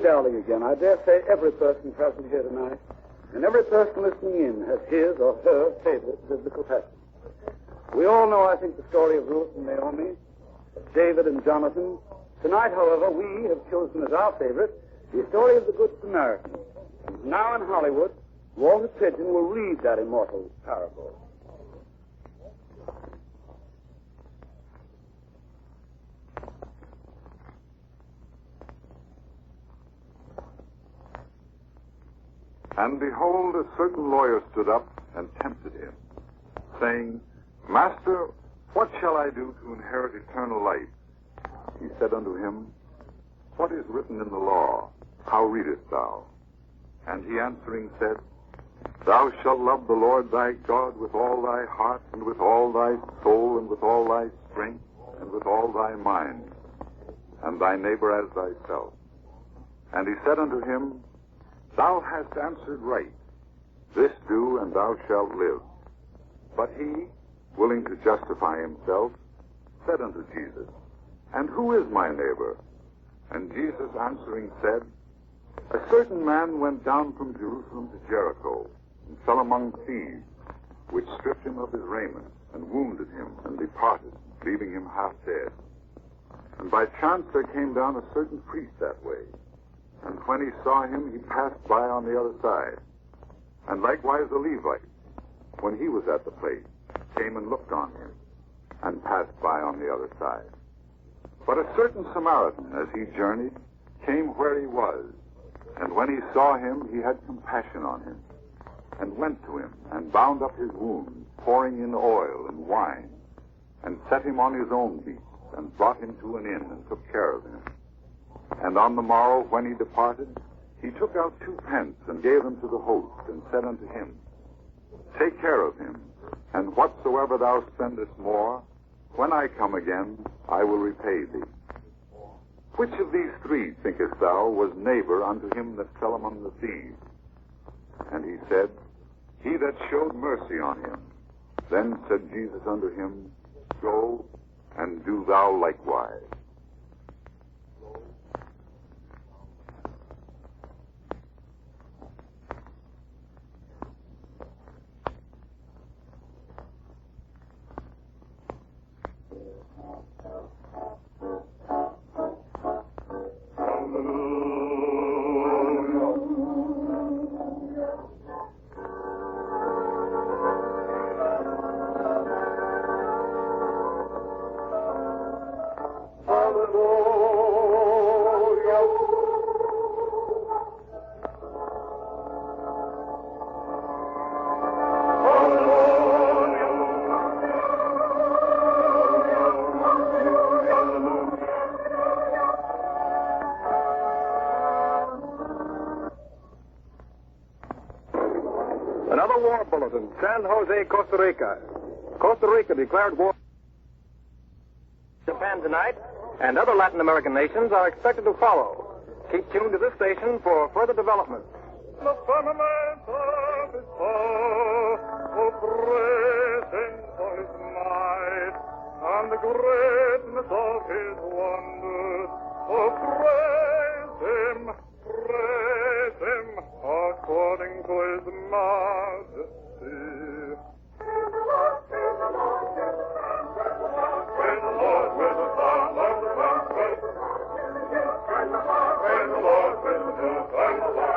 dilly-dally again. I dare say every person present here tonight and every person listening in has his or her favorite biblical passage. We all know, I think, the story of Ruth and Naomi, of David and Jonathan. Tonight, however, we have chosen as our favorite the story of the Good Samaritan. And now in Hollywood, Walter Pigeon will read that immortal parable. And behold, a certain lawyer stood up and tempted him, saying, Master, what shall I do to inherit eternal life? He said unto him, What is written in the law? How readest thou? And he answering said, Thou shalt love the Lord thy God with all thy heart, and with all thy soul, and with all thy strength, and with all thy mind, and thy neighbor as thyself. And he said unto him, Thou hast answered right. This do, and thou shalt live. But he, willing to justify himself, said unto Jesus, And who is my neighbor? And Jesus answering said, A certain man went down from Jerusalem to Jericho, and fell among thieves, which stripped him of his raiment, and wounded him, and departed, leaving him half dead. And by chance there came down a certain priest that way, and when he saw him, he passed by on the other side. And likewise a Levite, when he was at the place, came and looked on him, and passed by on the other side. But a certain Samaritan, as he journeyed, came where he was, and when he saw him, he had compassion on him, and went to him, and bound up his wounds, pouring in oil and wine, and set him on his own beast, and brought him to an inn, and took care of him. And on the morrow, when he departed, he took out 2 pence, and gave them to the host, and said unto him, Take care of him, and whatsoever thou spendest more, when I come again, I will repay thee. Which of these 3, thinkest thou, was neighbor unto him that fell among the thieves? And he said, He that showed mercy on him. Then said Jesus unto him, Go, and do thou likewise. Another war bulletin. San Jose, Costa Rica. Costa Rica declared war. Japan tonight, and other Latin American nations are expected to follow. Keep tuned to this station for further developments. The firmament of his power, oh, praise him for his might, and the greatness of his wonders, oh, praise him, according to his majesty. Praise the Lord, praise the Lord, praise the Lord, praise the sound of the trumpet. Praise the Lord, praise the Lord, praise the Lord, praise the Lord.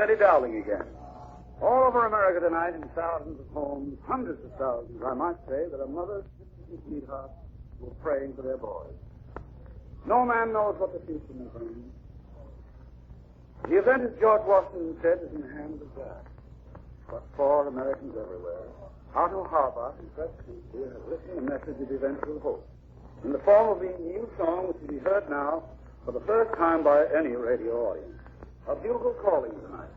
Eddie Dowling again. All over America tonight, in thousands of homes, hundreds of thousands, I might say, there are mothers and sweethearts who are praying for their boys. No man knows what the future may bring. The event, as George Washington said, is in the hands of God. But for Americans everywhere, Otto Harbach and Fred Shakespeare have written a message of eventual hope in the form of a new song which will be heard now for the first time by any radio audience. A bugle calling tonight.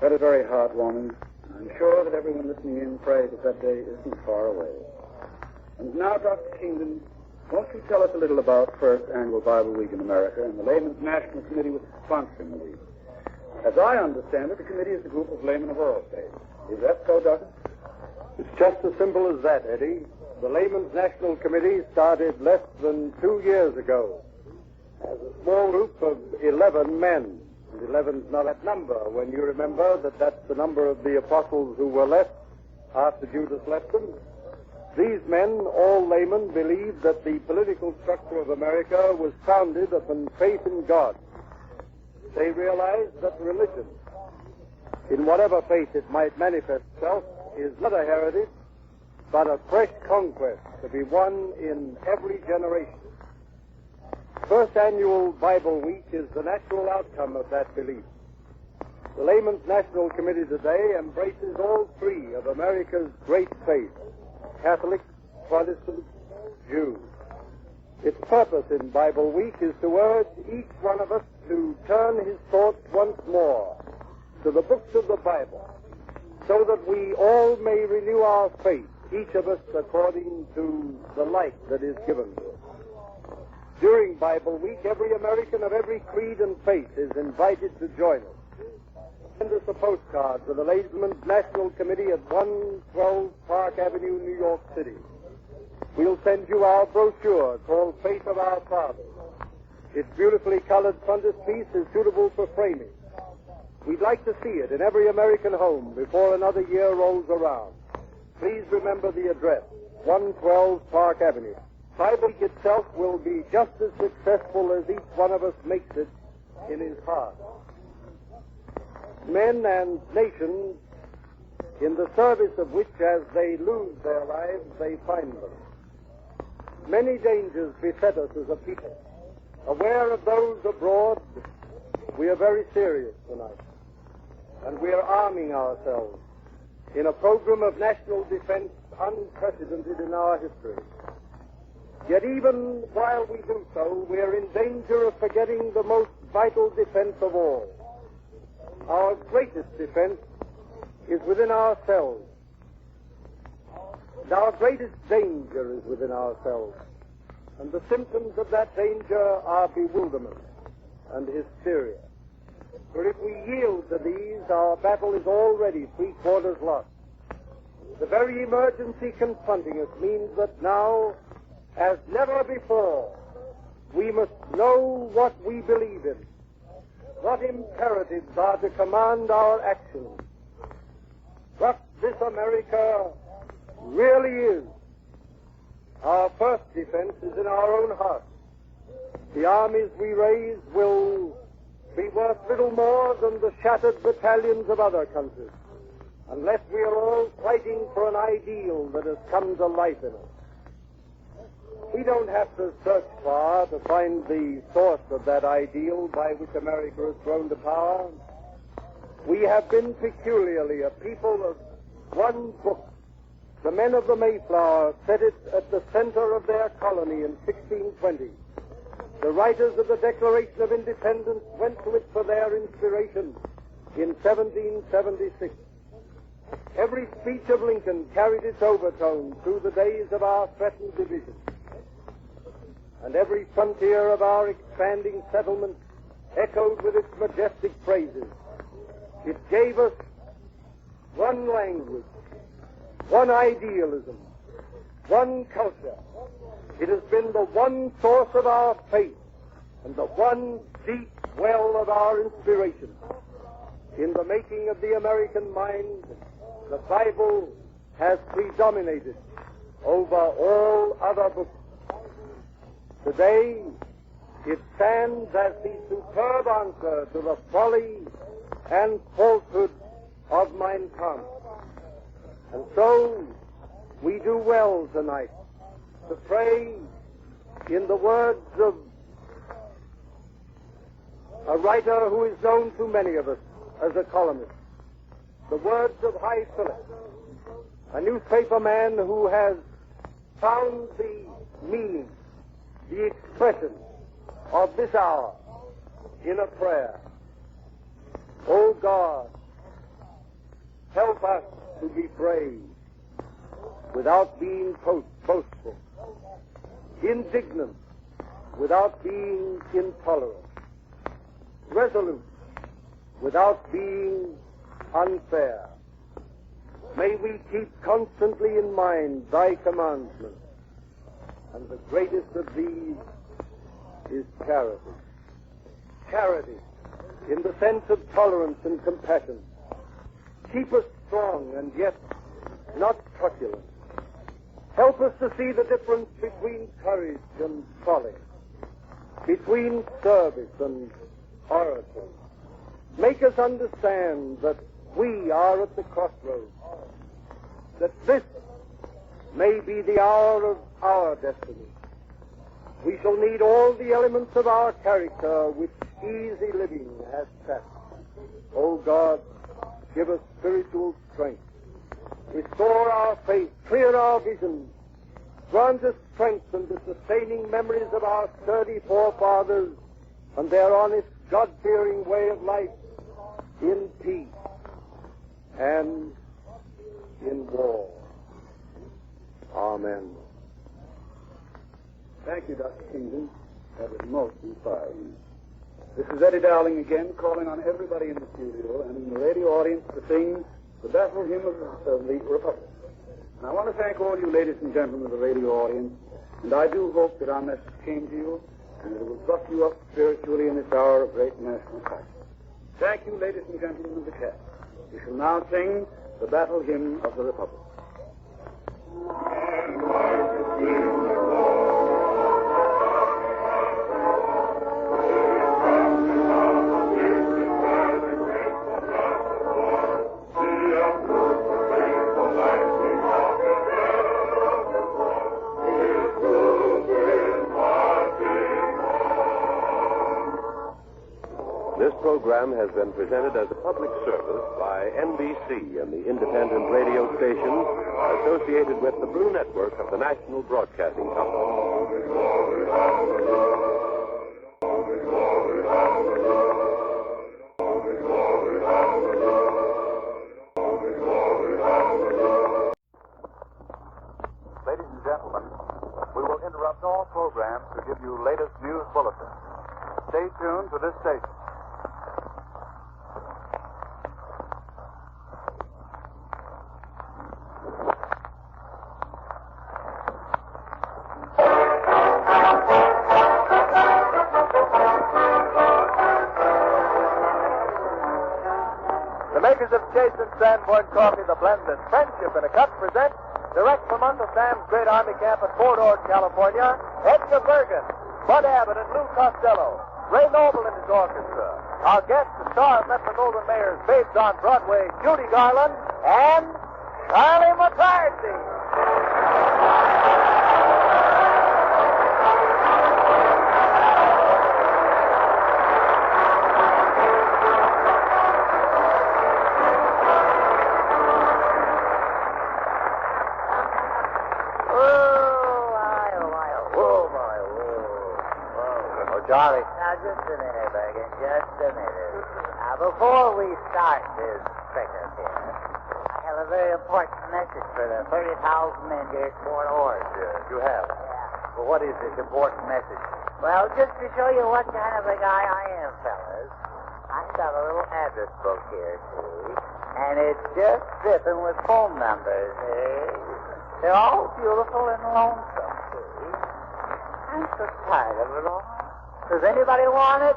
That is very heartwarming. I'm sure that everyone listening in prays that day isn't far away. And now, Dr. Kingdon, won't you tell us a little about First Annual Bible Week in America and the Layman's National Committee which is sponsoring the week? As I understand it, the committee is a group of laymen of all states. Is that so, Doctor? It's just as simple as that, Eddie. The Layman's National Committee started less than 2 years ago as a small group of 11 men. And 11's not that number when you remember that that's the number of the apostles who were left after Judas left them. These men, all laymen, believed that the political structure of America was founded upon faith in God. They realized that religion, in whatever faith it might manifest itself, is not a heritage, but a fresh conquest to be won in every generation. First Annual Bible Week is the natural outcome of that belief. The Layman's National Committee today embraces all three of America's great faiths, Catholics, Protestants, Jews. Its purpose in Bible Week is to urge each one of us to turn his thoughts once more to the books of the Bible, so that we all may renew our faith, each of us according to the light that is given to us. During Bible Week, every American of every creed and faith is invited to join us. Send us a postcard to the Lazeman's National Committee at 112 Park Avenue, New York City. We'll send you our brochure called Faith of Our Fathers. Its beautifully colored frontispiece is suitable for framing. We'd like to see it in every American home before another year rolls around. Please remember the address, 112 Park Avenue. Bible Week itself will be just as successful as each one of us makes it in his heart. Men and nations, in the service of which, as they lose their lives, they find them. Many dangers beset us as a people. Aware of those abroad, we are very serious tonight. And we are arming ourselves in a program of national defense unprecedented in our history. Yet even while we do so, we are in danger of forgetting the most vital defense of all. Our greatest defense is within ourselves. And our greatest danger is within ourselves. And the symptoms of that danger are bewilderment and hysteria. For if we yield to these, our battle is already three-quarters lost. The very emergency confronting us means that now, as never before, we must know what we believe in, what imperatives are to command our actions, what this America really is. Our first defense is in our own hearts. The armies we raise will be worth little more than the shattered battalions of other countries, unless we are all fighting for an ideal that has come to life in us. We don't have to search far to find the source of that ideal by which America has grown to power. We have been peculiarly a people of one book. The men of the Mayflower set it at the center of their colony in 1620. The writers of the Declaration of Independence went to it for their inspiration in 1776. Every speech of Lincoln carried its overtone through the days of our threatened division. And every frontier of our expanding settlement echoed with its majestic phrases. It gave us one language, one idealism, one culture. It has been the one source of our faith and the one deep well of our inspiration. In the making of the American mind, the Bible has predominated over all other books. Today, it stands as the superb answer to the folly and falsehood of Mein Kampf. And so, we do well tonight to pray in the words of a writer who is known to many of us as a columnist, the words of High Philip, a newspaper man who has found the meaning, the expression of this hour in a prayer. O God, help us to be brave without being boastful, indignant without being intolerant, resolute without being unfair. May we keep constantly in mind thy commandments, and the greatest of these is charity. Charity, in the sense of tolerance and compassion. Keep us strong and yet not truculent. Help us to see the difference between courage and folly, between service and oratory. Make us understand that we are at the crossroads, that this may be the hour of our destiny. We shall need all the elements of our character which easy living has sapped. O God, give us spiritual strength. Restore our faith, clear our vision, grant us strength and the sustaining memories of our sturdy forefathers and their honest, God-fearing way of life in peace and you, Dr. Kingdon. That was most inspiring. This is Eddie Dowling again, calling on everybody in the studio and in the radio audience to sing the battle hymn of the Republic. And I want to thank all you ladies and gentlemen of the radio audience, and I do hope that our message came to you and it will buck you up spiritually in this hour of great national crisis. Thank you, ladies and gentlemen of the cast. We shall now sing the battle hymn of the Republic. This program has been presented as a public service by NBC and the independent radio stations associated with the Blue Network of the National Broadcasting Ladies and gentlemen, we will interrupt all programs to give you latest news bulletins. Stay tuned to this station. The makers of Chase and Sanborn Coffee, the blend and friendship in a cup, present direct from Uncle Sam's Great Army Camp at Fort Ord, California, Edgar Bergen, Bud Abbott, and Lou Costello, Ray Noble and his orchestra. Our guests, the star of Metro-Goldwyn-Mayer's Babes on Broadway, Judy Garland, and Charlie McCarthy. Charlie. Now, just a minute, Bergen, just a minute. Now, before we start this pickup here, I have a very important message for the 30,000 men here at Fort Ord. You have? Yeah. Well, what is this important message? Well, just to show you what kind of a guy I am, fellas, I've got a little address book here, see? And it's just dripping with phone numbers, see? They're all beautiful and lonesome, see? I'm so tired of it all. Does anybody want it?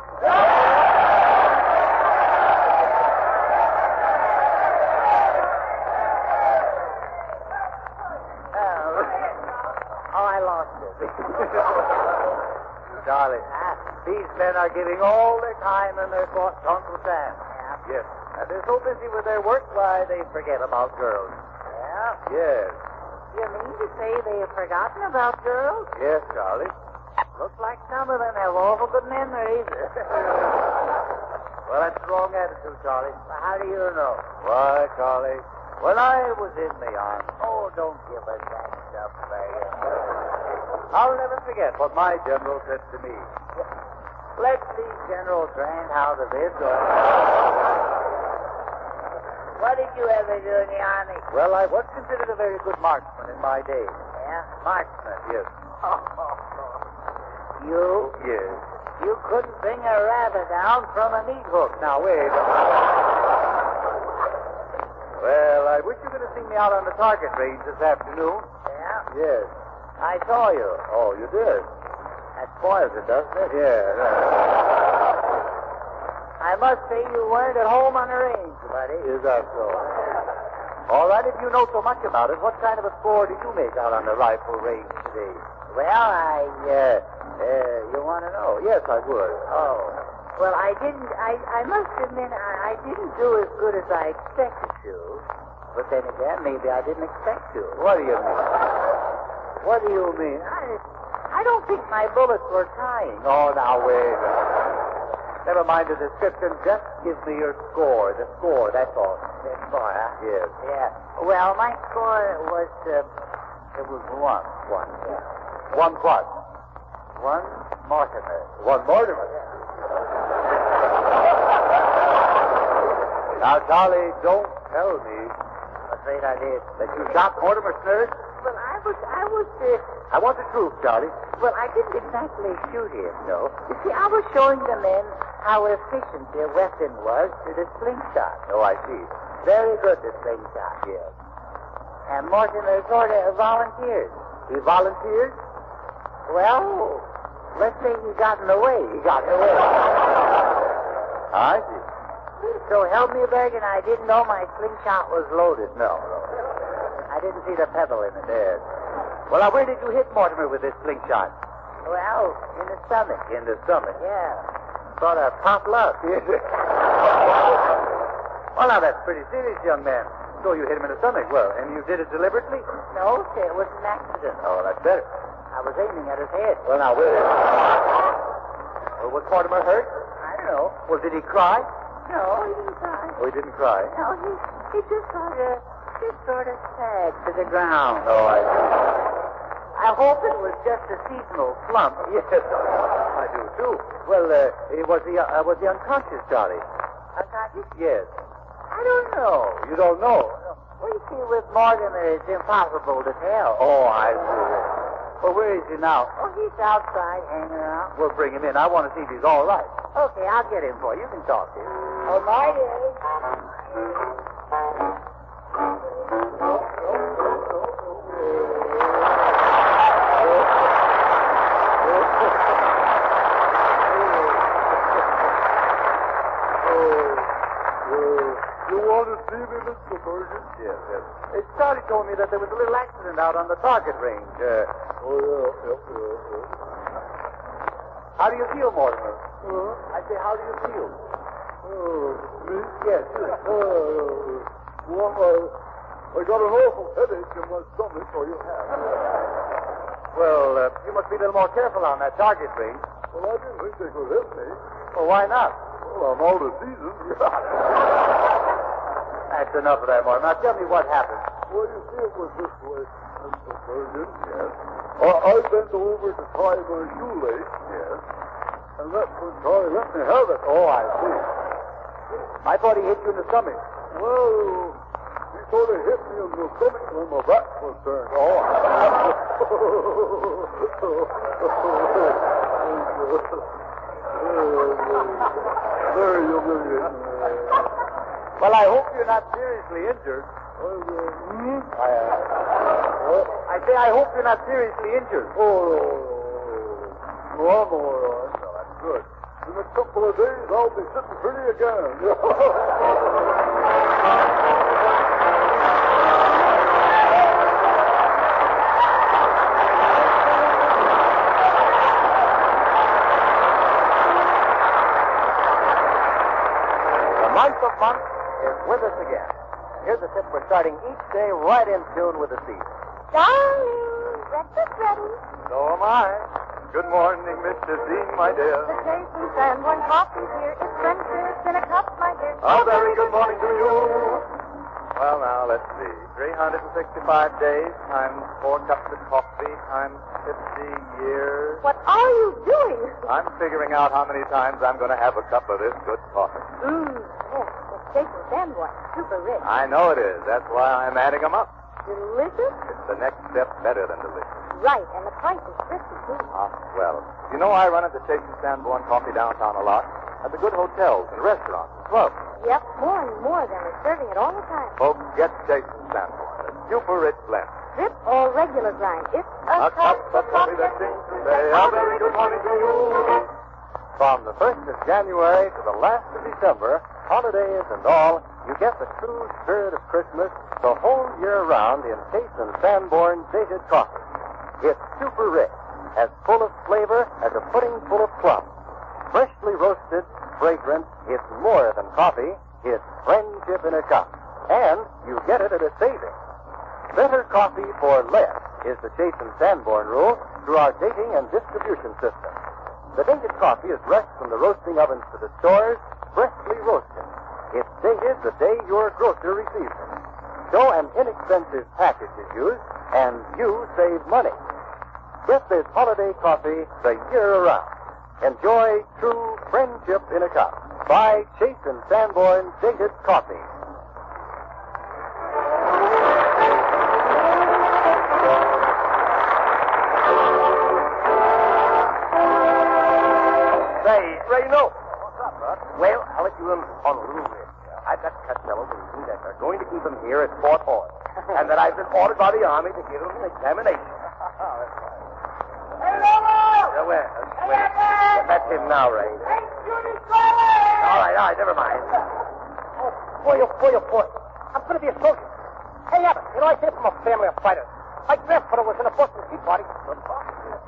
Oh, I lost it. Charlie, these men are giving all their time and their thoughts to Uncle Sam. Yeah. Yes. And they're so busy with their work, why, they forget about girls. Yeah? Yes. You mean to say they've forgotten about girls? Yes, Charlie. Looks like some of them have awful good memories. Well, that's the wrong attitude, Charlie. Well, how do you know? Why, Charlie, when I was in the army... Oh, don't give us that stuff, Bergen. I'll never forget what my general said to me. Let's see General Grant out of this. What did you ever do in the army? Well, I was considered a very good marksman in my day. Yeah? Marksman, yes. You? Yes. You couldn't bring a rabbit down from a meat hook. Now, wait. Well, I wish you could have seen me out on the target range this afternoon. Yeah? Yes. I saw you. Oh, you did? That spoils it, doesn't it? Yeah. I must say you weren't at home on the range, buddy. Is that so? All right, if you know so much about it, what kind of a score did you make out on the rifle range today? Well, you want to know? Yes, I would. Oh. Well, I didn't, I must admit, I didn't do as good as I expected to. But then again, maybe I didn't expect to. What do you mean? What do you mean? I don't think my bullets were tying. Oh, now, wait. Never mind the description. Just give me your score. The score, that's all. The score, huh? Yes. Yeah. Well, my score was, it was one. Yeah. One what? One Mortimer. One Mortimer? Now, Charlie, don't tell me. I'm afraid I did. That you shot Mortimer's nurse? Well, I want the truth, Charlie. Well, I didn't exactly shoot him, no. You see, I was showing the men how efficient their weapon was to the slingshot. Oh, I see. Very good, the slingshot, yes. And Mortimer sort of volunteered. He volunteered? Well, let's say he got in the way. I see. So help me beg, and I didn't know my slingshot was loaded. No. I didn't see the pebble in it. Yes. Well, now, where did you hit Mortimer with this slingshot? Well, in the stomach. In the stomach? Yeah. Sort of pop love. Yes. Well, now, that's pretty serious, young man. So you hit him in the stomach. Well, and you did it deliberately? No, sir, it was an accident. Oh, that's better. I was aiming at his head. Well, now, wait. Well, was Mortimer hurt? I don't know. Well, did he cry? No, he didn't cry. Oh, he didn't cry? No, he just sort of sagged to the ground. Oh, I see. I hope it was just a seasonal slump. Yes, I do, too. Well, was he unconscious, Charlie? Unconscious? Yes. I don't know. You don't know? Well, you see, with Mortimer, it's impossible to tell. Oh, I see. Well, where is he now? Oh, he's outside hanging around. We'll bring him in. I want to see if he's all right. Okay, I'll get him for you. You can talk to him. Oh, my dear. You want to see me, Mr. Pearson? Yes. Charlie told me that there was a little accident out on the target range. Yeah. How do you feel, Mortimer? I say, how do you feel? Me? Yes, you. Well, I got an awful headache in my stomach, or you have. Well, you must be a little more careful on that target range. Well, I didn't think they could hit me. Well, why not? Well, I'm out of season. That's enough of that, Mortimer. Now, tell me what happened. Well, you see, it was this way, Mr. Pearson. Yes. I bent over to tie my shoelace. Yes. And that's when Charlie let me have it. Oh, I see. I thought he hit you in the stomach. Well, he sort of hit me in the stomach when my back was turned. Oh. There you go. Well, I hope you're not seriously injured. I say I hope you're not seriously injured. Oh, I'm all right. No, that's good. In a couple of days, I'll be sitting pretty again. The month of months is with us again. Here's a tip for starting each day right in tune with the season. Darling, breakfast ready. So am I. Good morning, Mr. Dean, my dear. The Jason Sanborn coffee here is Vespers in a cup, my dear. A very good morning to you. Well, now, let's see. 365 days times 4 cups of coffee times 50 years. What are you doing? I'm figuring out how many times I'm going to have a cup of this good coffee. Yes, it's Jason Sanborn, super rich. I know it is. That's why I'm adding them up. Delicious? It's the next step better than delicious. Right, and the price is 50, too. Well, you know I run into Jason Sanborn Coffee downtown a lot. At the good hotels and restaurants and clubs. Yep, more and more of them are serving it all the time. Folks, get Jason Sanborn, a super rich blend. Drip or regular grind. It's a cup of coffee that sings to say a very good morning to you. From the 1st of January to the last of December, holidays and all, you get the true spirit of Christmas the whole year round in Jason Sanborn dated coffee. It's super rich, as full of flavor as a pudding full of plums. Freshly roasted, fragrant, it's more than coffee. It's friendship in a cup. And you get it at a saving. Better coffee for less is the Jason Sanborn rule through our dating and distribution system. The dated coffee is rushed from the roasting ovens to the stores, freshly roasted. It's dated the day your grocer receives it. So an inexpensive package is used, and you save money. Get this holiday coffee the year around. Enjoy true friendship in a cup. Buy Chase and Sanborn dated coffee. Honolulu. I've got Costello believing that they're going to keep him here at Fort Hood, and that I've been ordered by the Army to give him an examination. Hey, Lola! Where? That's him now, Ray. Hey, Judy Scarlett! All right, never mind. Oh, boy. I'm going to be a soldier. Hey, Abbott, I came from a family of fighters. My grandfather was in a Boston Tea Party.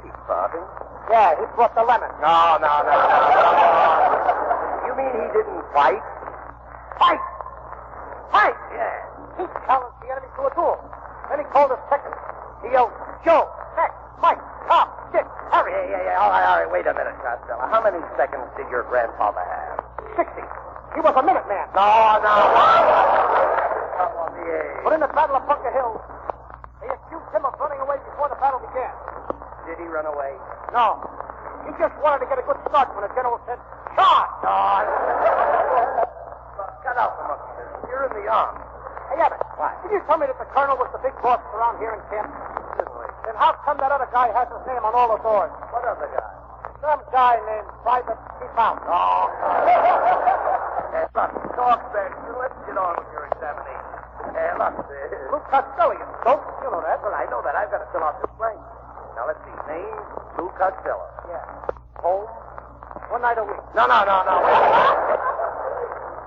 Tea Party? Yeah, he brought the lemon. No. You mean he didn't fight? Fight! Yeah. He challenged the enemy to a duel. Then he called us seconds. He yelled, Joe, Max, Mike, Tom, Dick, Harry. Yeah. All right. Wait a minute, Costello. How many seconds did your grandfather have? 60. He was a minute man. No. Come on, But in the Battle of Bunker Hill, they accused him of running away before the battle began. Did he run away? No. He just wanted to get a good start when the general said, charge! Cut out the monkey business. You're in the army. Hey, Abbott. What? Did you tell me that the colonel was the big boss around here in camp? Certainly. Then how come that other guy has his name on all the doors? What other guy? Some guy named Private Keep Out. Oh. Hey, look, talk Benson. Let's get on with your examination. Hey, look. Lou Costello, you dope. You know that. Well, I know that. I've got to fill out this blank. Now, let's see. Name, Lou Costello. Yeah. Home? One night a week. No.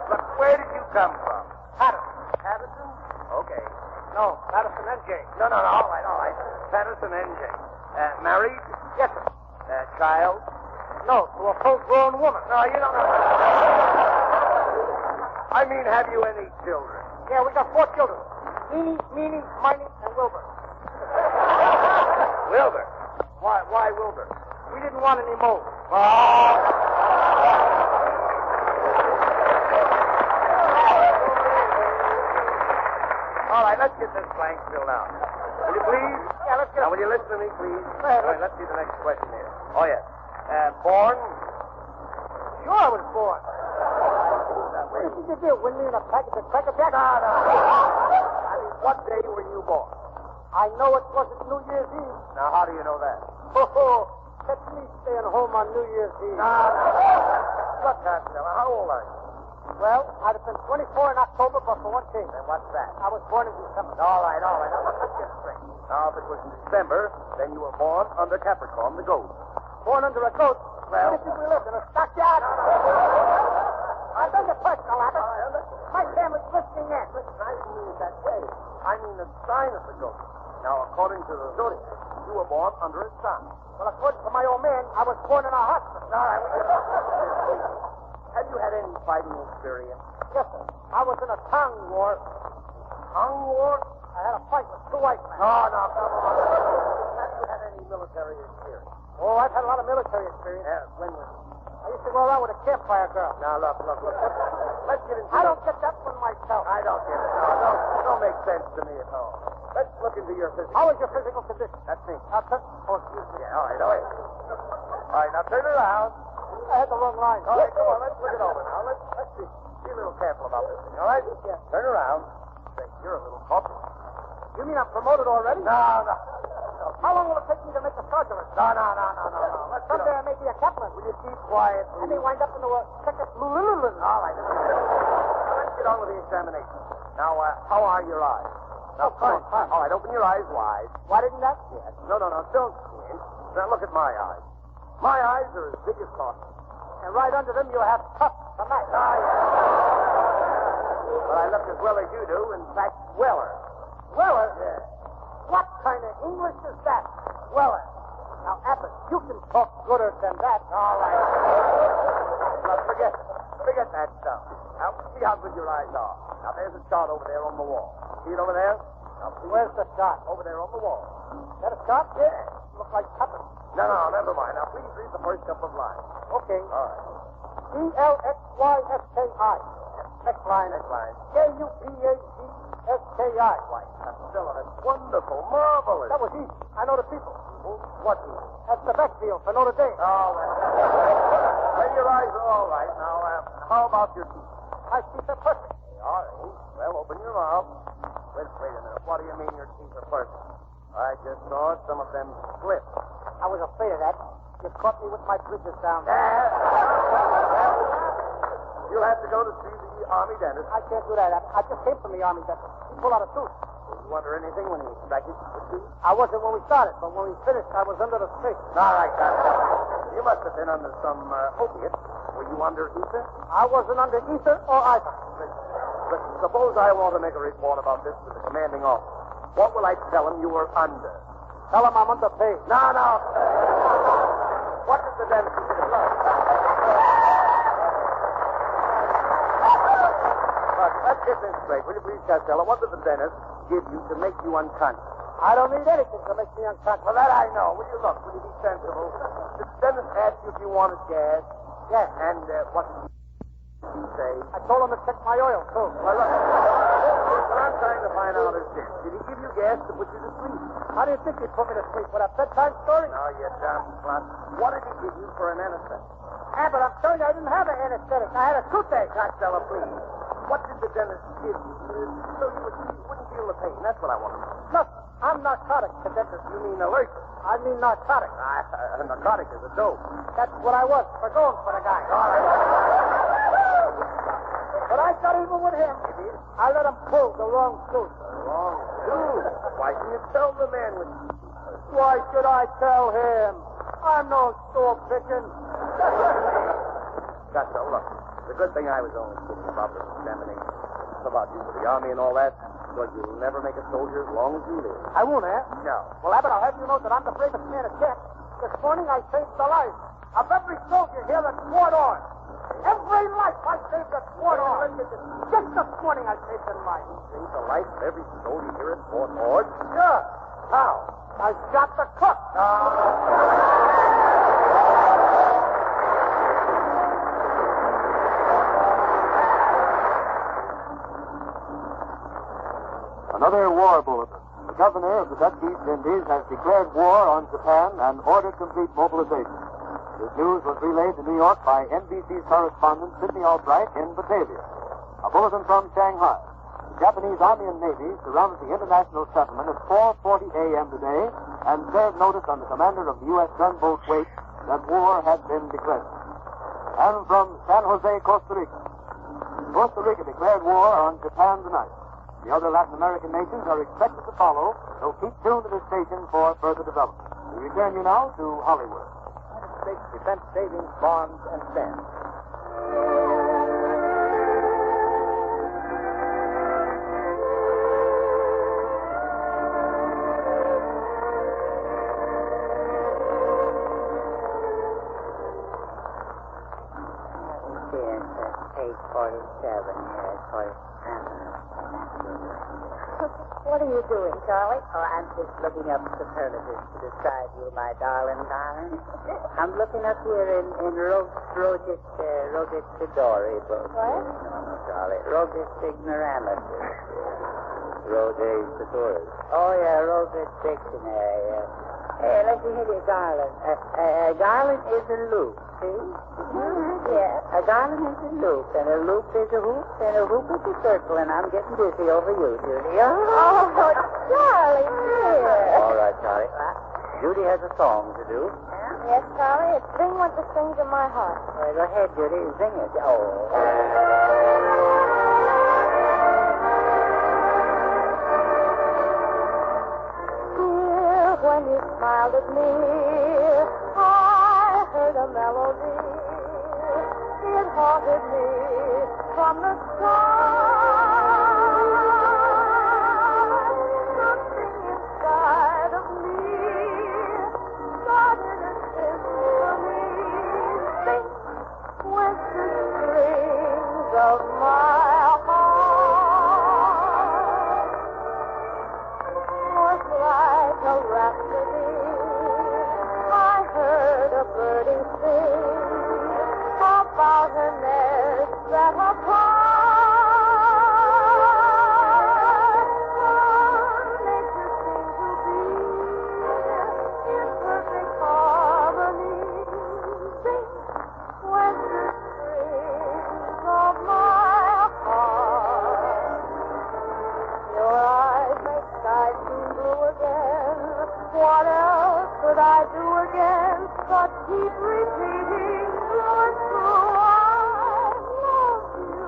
Look, where did you come from? Patterson? Okay. No, Patterson NJ. No. All right. Patterson NJ. Married? Yes, sir. Child? No, to a full-grown woman. No, you don't know. I mean, have you any children? Yeah, we got 4 children. Meanie, Miney, and Wilbur. Wilbur? Why Wilbur? We didn't want any mold. All right, let's get this blank filled out. Will you please? Yeah, let's get Now, will you listen to me, please? Go ahead, All right, let's see the next question here. Oh, yes. Born? Sure, I was born. What did you do? Win me in a package of Cracker Jacks? No. I mean, what day were you born? I know it wasn't New Year's Eve. Now, how do you know that? Catch me staying home on New Year's Eve. Look, Costello, how old are you? Well, I'd have been 24 in October, but for one thing. And what's that? I was born in December. All right. Now, let's get straight. Now, if it was in December, then you were born under Capricorn, the goat. Born under a goat? Well... Where did we live? In a stockyard? I beg your pardon, Abbott. My family's listening in. Listen, I didn't mean it that way. I mean the sign of the goat. Now, according to the zodiac, you were born under a sun. Well, according to my old man, I was born in a hospital. All right. Have you had any fighting experience? Yes, sir. I was in a tongue war. Tongue war? I had a fight with 2 white men. No, come on. Have you had any military experience? Oh, I've had a lot of military experience. Yeah, when was it? I used to go around with a campfire girl. Now, look. Let's get into I don't get that one myself. I don't get it. No, don't make sense to me at all. Let's look into your physical... How is your physical condition? That's me. Oh, excuse me. Yeah, all right. All right, now turn around. I had the wrong line. All right, come on, let's look it over now. Let's be a little careful about this thing, all right? Yeah. Turn around. Say, you're a little corporal. You mean I'm promoted already? No. How long will it take me to make a sergeant? No. Someday I may be a chaplain. Will you keep quiet, I please? may wind up in the second. All right. Now, let's get on with the examination. Now, how are your eyes? Now, fine. All right, open your eyes wide. Why didn't that? Yes. No. Don't squint. Now, look at my eyes. My eyes are as big as saucers. And right under them you have cups to match. But I look as well as you do. In fact, weller. Weller? Yeah. What kind of English is that? Weller. Now, Abbott, you can talk gooder than that. All right. Now, forget that stuff. Now, see how good your eyes are. Now, there's a chart over there on the wall. See it over there? Now, where's the chart? Over there on the wall. Is that a chart? Yeah. Look like puppets. No, never mind. Now, please read the first couple of lines. Okay. All right. Glxyski. Next line. Kupachski. Why, Costello, that's wonderful, marvelous. That was easy. I know the people. What easy? That's the backfield for Notre Dame. Oh, well, your eyes are all right. Now, how about your teeth? My teeth are perfect. All right. Well, open your mouth. Wait a minute. What do you mean your teeth are perfect? I just saw some of them slip. I was afraid of that. You caught me with my bridges down. Well, you'll have to go to see the Army dentist. I can't do that. I just came from the Army dentist. He pulled out a tooth. Did you wonder anything when he extracted the tooth? I wasn't when we started, but when we finished, I was under the stick. All right, Costello. You must have been under some opiate. Were you under ether? I wasn't under ether or either. Listen, suppose I want to make a report about this to the commanding officer. What will I tell him you were under? Tell him I'm underpaid. No. What did the dentist give you? Look, let's get this straight. Will you please, Costello? What did the dentist give you to make you unconscious? I don't need anything to make me unconscious. Well, that I know. Will you look? Will you be sensible? Did the dentist ask you if you wanted gas? Yes. And what did he say? I told him to check my oil, too. Well, look. What I'm trying to find out is this. Did he give you gas to put you to sleep? How do you think he put me to sleep? With a bedtime story? No, you dumb slut. What did he give you for an anesthetic? Yeah, but I'm telling you, I didn't have an anesthetic. I had a toothache. Costello, please. What did the dentist give you so you wouldn't feel the pain? That's what I want to know. Look, I'm narcotic. The dentist, you mean allergic? I mean narcotic. A narcotic is a dope. That's what I was, for going for the guy. All right. But I got even with him. I let him pull the wrong tooth. The wrong tooth? Why didn't you tell the man with... Why should I tell him? I'm no store pigeon. Costello, look. The good thing I was only kidding about this examination. About you for the Army and all that. Because you'll never make a soldier as long as you live. I won't, eh? No. Well, Abbott, I'll have you know that I'm the bravest man at camp. This morning I saved the life of every soldier here at Fort Ord. Every life I saved at Fort Ord. Just this morning I saved their life. Saved the life of every soldier here at Fort Ord? Sure. How? I shot the cook. Another war bulletin. The governor of the Dutch East Indies has declared war on Japan and ordered complete mobilization. This news was relayed to New York by NBC's correspondent Sidney Albright in Batavia. A bulletin from Shanghai. The Japanese Army and Navy surrounded the international settlement at 4:40 a.m. today and served notice on the commander of the U.S. gunboat Wake that war had been declared. And from San Jose, Costa Rica. Costa Rica declared war on Japan tonight. The other Latin American nations are expected to follow, so keep tuned to this station for further development. We return you now to Hollywood. United States Defense Savings Bonds and Stamps. What are you doing, Charlie? Oh, I'm just looking up superlatives to describe you, my darling. I'm looking up here in Roget Sidori book. What? No, Charlie. Roget Ignoramus. Roget Saturus. Oh, yeah, Roget Dictionary. Let me hear you, Garland. Garland is a loop, see? Yeah, a garland is a loop, and a loop is a hoop, and a hoop is a circle, and I'm getting dizzy over you, Judy. Oh, Charlie, dear. All right, Charlie. Judy has a song to do. Yes, Charlie, it's Sing What the Sings in My Heart. Well, go ahead, Judy, sing it. Oh. When you smiled at me, I heard a melody. It haunted me from the start. Something inside of me started a symphony. Sing with the strings of my heart. Was like a rhapsody. I heard a birdie sing about her nest that her part. Nature seemed to be in perfect harmony. Sing when the strings of my heart. Your eyes make sky seem blue again. What else could I do again but keep repeating through and through? I love you.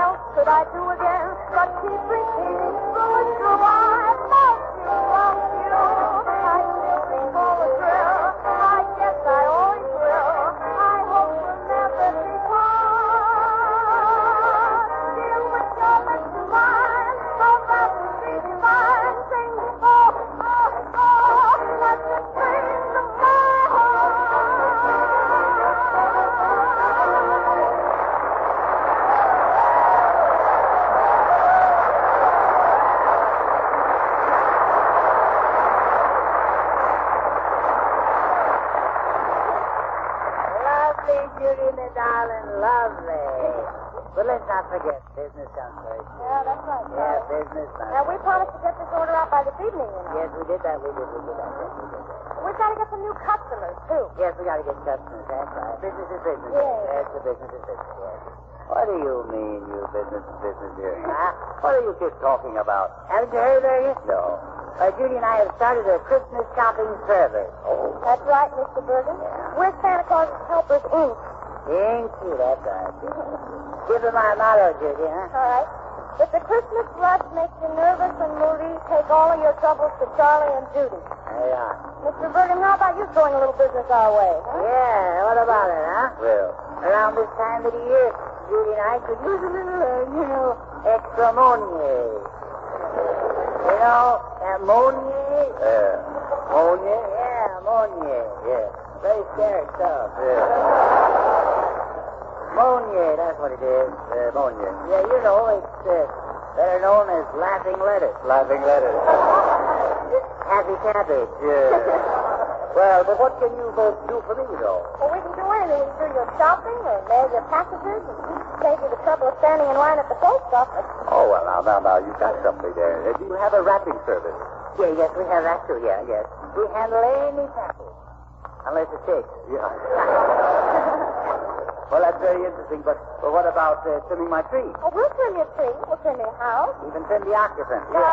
else could I do again but keep repeating through and through, I love you. I still recall the thrill. I guess I always will. I hope we'll never be apart. Still with your lips to mine, so that would be divine. Sing, oh, oh, oh, let the strings of my heart. Lovely, Judy, my darling, lovely. But let's not forget, business comes first. Yeah, that's right. Yeah, business comes Now, we promised to get this order out by this evening, you know. Yes, we did that. Yes, we did that. We've got to get some new customers, too. Yes, we got to get customers. That's right. Business is business. Yes. That's the business is business. Yes. What do you mean, you business here? Huh? What are you kids talking about? Haven't you heard of it? No. Judy and I have started a Christmas shopping service. Oh. That's right, Mr. Bergen. Yeah. We're Santa Claus's helpers, Inc. Ain't you? That's right. Give them my motto, Judy, huh? All right. If the Christmas rush makes you nervous and moody, take all of your troubles to Charlie and Judy. There you are. Mr. Bergen, how about you throwing a little business our way? Huh? Yeah, what about it, huh? Well, around this time of the year, Judy and I could use a little, extra money. You know, ammonia? Ammonia? Yeah, ammonia. Yeah. Very scary stuff. Yeah. Ammonia, that's what it is. Ammonia. Yeah, you know, it's better known as laughing lettuce. Laughing lettuce. Happy cabbage. Well, but what can you both do for me, though? Well, we can do anything. We can do your shopping or mail your packages and save you the trouble of standing in line at the post office. Oh, well, now, you've got something there. Do you have a wrapping service? Yeah, yes, we have that too, yeah, yes. We handle any package. Unless it's cakes. Yeah. Well, that's very interesting, but what about trimming my tree? Oh, we'll trim your tree. We'll trim your house. Even trim the occupant. No.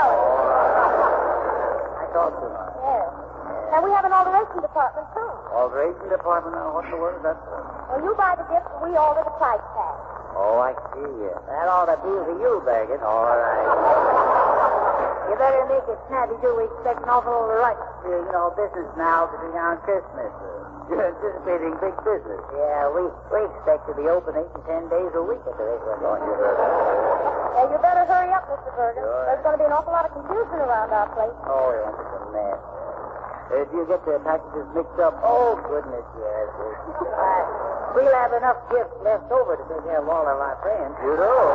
I thought too much. Yes. And we have an alteration department, too. Alteration department? Now, what in the world is that for? Well, you buy the gifts, we alter the price tag. Oh, I see. That ought to appeal to you, Baggett. All right. You better make it snappy, too. We expect an awful lot of business now between now and Christmas. You're anticipating big business. Yeah, we expect to be open 8 and 10 days a week at the rate we're going. Yeah, you better hurry up, Mr. Bergen. Sure. There's going to be an awful lot of confusion around our place. Oh, yeah, it's a mess. Do you get the packages mixed up? Oh, goodness, yes. We'll have enough gifts left over to take care of all of our friends. You know.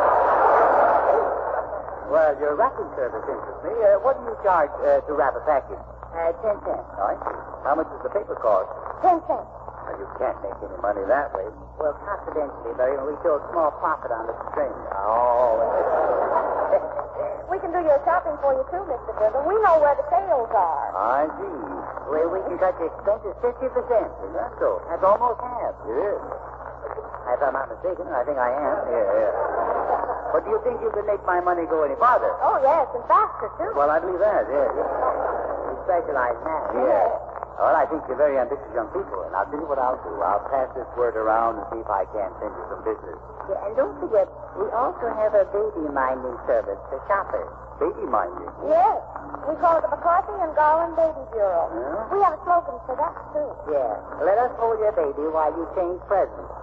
Well, your wrapping service interests me. What do you charge to wrap a package? 10 cents. I see. How much does the paper cost? 10 cents. Well, you can't make any money that way. Well, confidentially, Barry, we show a small profit on the string. Oh. We can do your shopping for you, too, Mr. Bergen. We know where the sales are. I see. Well, we can cut your expenses 50%. Is that so? That's almost half. Yes. If I'm not mistaken, I think I am. Yeah. But do you think you can make my money go any farther? Oh, yes, and faster, too. Well, I believe that, yes. You specialize now. Yes. Well, I think you're very ambitious young people, and I'll tell you what I'll do. I'll pass this word around and see if I can send you some business. Yeah, and don't forget, we also have a baby-minding service for shoppers. Baby-minding? Yes. We call it the McCarthy and Garland Baby Bureau. Yeah? We have a slogan for that, too. Yeah. Let us hold your baby while you change presents.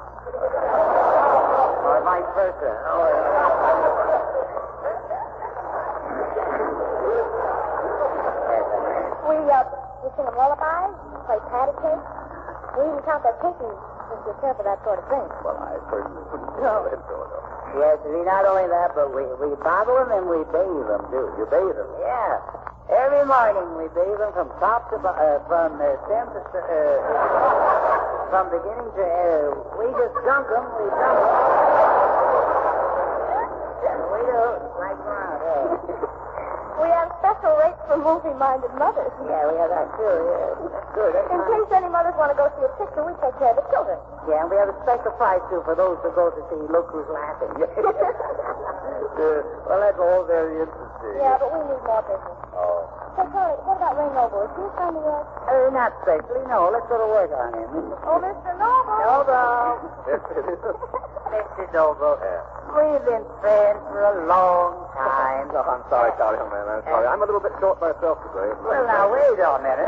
Or vice versa. We sing them lullabies, play patty cakes. We even count their pinkies if you care for that sort of thing. Well, I certainly wouldn't know it, though. Yes, see, not only that, but we bottle them and we bathe them, too. You bathe them? Yeah. Every morning we bathe them from top to from stem to from beginning to we just dunk them. We dunk them. We do like that. We have special rates for movie-minded mothers. Yeah, we have that too. Yeah, that's good. In case any mothers want to go see a picture, we take care of the children. Yeah, and we have a special price too for those who go to see Look Who's Laughing. Well, that's all very interesting. Yeah, but we need more business. Oh. Say, Charlie, what about Ray Noble? Is he a friend of yours? Not specially, no. Let's go to work on him. Oh, Mr. Noble. Noble. Mr. Noble. We've been friends for a long time. Oh, I'm sorry, Charlie, old man. I'm sorry. I'm a little bit short myself today. Well, now, wait a minute.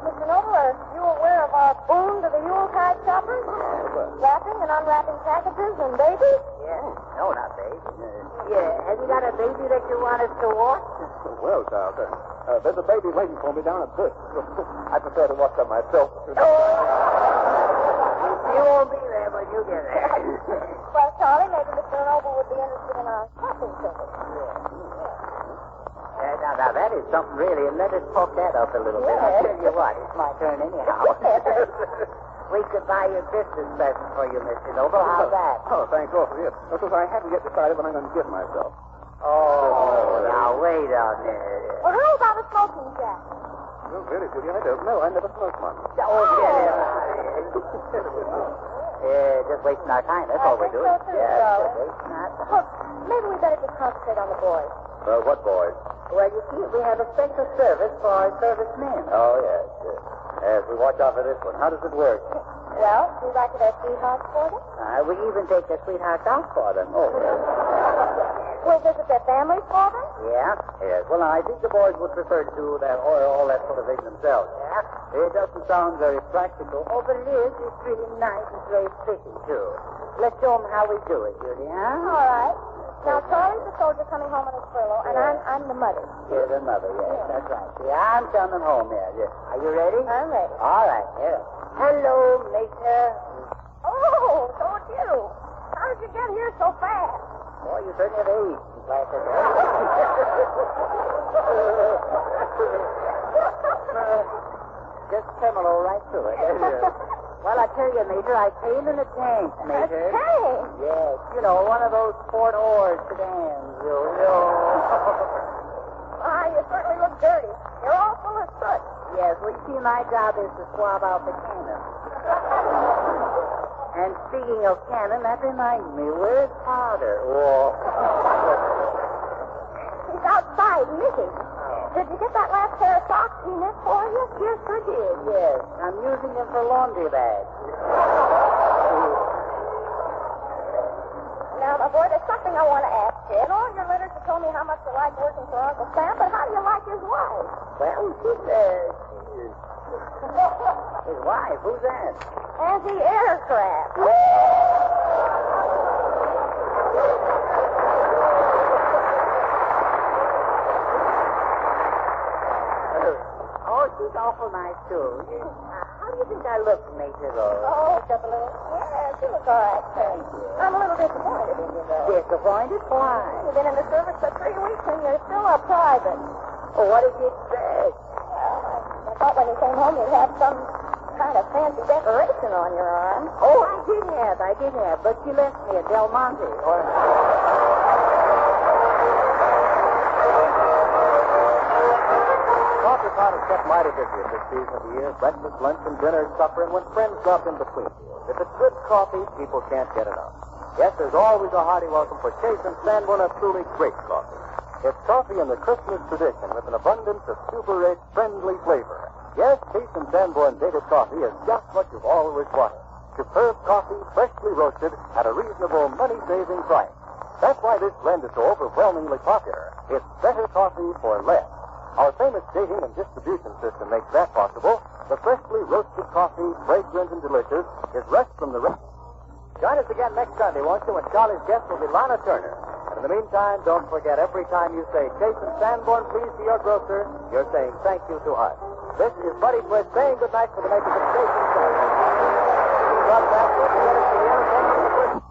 Mr. Noble, are you aware of our boon to the Yuletide shoppers? Wrapping and unwrapping packages and babies? Yeah. No, not baby. Yeah. Have you got a baby that you want us to watch? Well, child, there's a baby waiting for me down at this. I prefer to watch that myself. You won't be there when you get there. Well, Charlie, maybe Mr. Noble would be interested in our shopping service. Now, that is something really, and let us talk that up a little bit. I'll tell you what, it's my turn anyhow. We could buy you a Christmas present for you, Mr. Noble. How's that? Oh, thanks awfully. Yes. Because I haven't yet decided what I'm going to give myself. Oh, now, wait a minute. Well, how about a smoking jacket? Well, really, Judy, I don't know. I never smoked one. Just wasting our time. That's all we're doing. So too, just wasting our time. Look, maybe we better just concentrate on the boys. What boys? Well, you see, we have a special service for our servicemen. Oh, yes. Yes, we watch out for this one. How does it work? Well, do you like it as sweethearts for them? We even take their sweethearts out for them. Oh, We'll visit their families for them? Yeah? Yes. Well, I think the boys would prefer to do that all that sort of thing themselves. Yeah? It doesn't sound very practical. Oh, but it is. It's really nice. It's very pretty, too. Let's show them how we do it, Judy, huh? All right. Now, Charlie's the soldier coming home on his furlough, and I'm the mother. You're the mother, yes. That's right. See, I'm coming home here. Yes. Are you ready? I'm ready. All right. Here. Hello, Major. Oh, so it's you. How did you get here so fast? Boy, you certainly have aged since last I saw you. Just tremolo right through it. Well, I tell you, Major, I came in a tank, Major. A tank? Yes. You know, one of those Fort Ord sedans. You certainly look dirty. You're all full of soot. Yes, well, you see, my job is to swab out the cannon. And speaking of cannon, that reminds me, where's Father? He's outside knitting. Did you get that last pair of socks he knit for you? Yes, I did, yes. I'm using them for laundry bags. Now, my boy, there's something I want to ask you. In all your letters, you told me how much you like working for Uncle Sam, but how do you like his wife? Well, she's his wife? Who's that? Anti-aircraft. Oh, she's awful nice, too. How do you think I look, Major, though? Oh, just a little. Yeah, you look all right, thank you. I'm a little disappointed in you, though. Disappointed? Why? You've been in the service for 3 weeks and you're still a private. Well, what did you expect? I thought when you came home you'd have some kind of fancy decoration on your arm. Oh, I did have, but she left me at Del Monte. Coffee pot is kept mighty busy at this season of the year. Breakfast, lunch, and dinner, supper, and when friends drop in between meals. If it's good coffee, people can't get enough. Yes, there's always a hearty welcome for Chase and Sanborn of truly great coffee. It's coffee in the Christmas tradition with an abundance of super rich, friendly flavor. Yes, Chase and Sanborn dated coffee is just what you've always wanted. Superb coffee, freshly roasted, at a reasonable money-saving price. That's why this blend is so overwhelmingly popular. It's better coffee for less. Our famous dating and distribution system makes that possible. The freshly roasted coffee, fragrant and delicious, is rest from the rest. Join us again next Sunday, won't you, when Charlie's guest will be Lana Turner. And in the meantime, don't forget, every time you say Chase and Sanborn, please, to your grocer, you're saying thank you to us. This is Buddy Twist saying goodnight for the makers of Station Broadcast will be to the entertainment of the Christmas.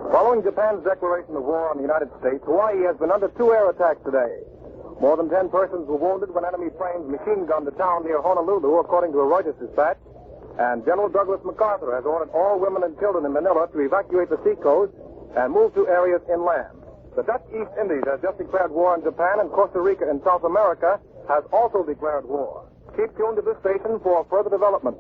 Following Japan's declaration of war on the United States, Hawaii has been under 2 air attacks today. More than 10 persons were wounded when enemy planes machine-gunned a town near Honolulu, according to a Reuters dispatch. And General Douglas MacArthur has ordered all women and children in Manila to evacuate the seacoast and move to areas inland. The Dutch East Indies has just declared war on Japan, and Costa Rica in South America has also declared war. Keep tuned to this station for further developments.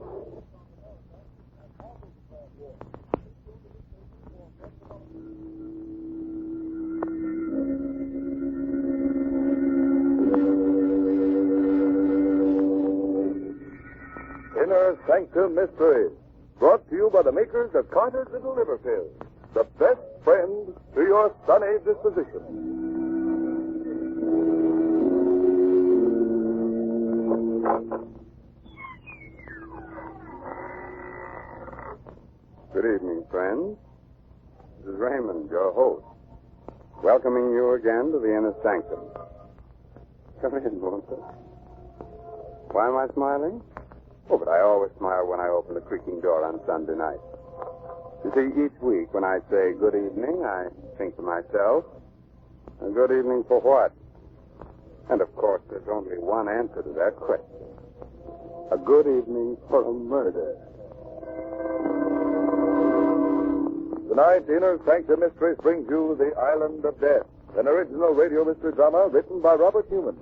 Mystery, brought to you by the makers of Carter's Little Liver Pills, the best friend to your sunny disposition. Good evening, friends. This is Raymond, your host, welcoming you again to the inner sanctum. Come in, won't you? Why am I smiling? Oh, but I always smile when I open the creaking door on Sunday night. You see, each week when I say good evening, I think to myself, a good evening for what? And of course, there's only one answer to that question. A good evening for a murder. Tonight, Inner Sanctum Mysteries brings you The Island of Death, an original radio mystery drama written by Robert Newman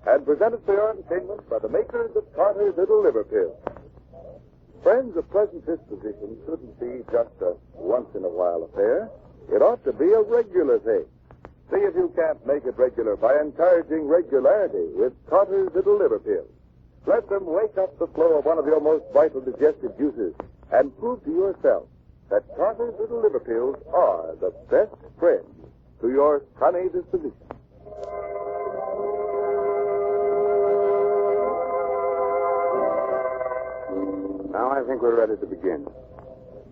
and presented for your entertainment by the makers of Carter's Little Liver Pills. Friends, a pleasant disposition shouldn't be just a once-in-a-while affair. It ought to be a regular thing. See if you can't make it regular by encouraging regularity with Carter's Little Liver Pills. Let them wake up the flow of one of your most vital digestive juices and prove to yourself that Carter's Little Liver Pills are the best friend to your sunny disposition. Now I think we're ready to begin.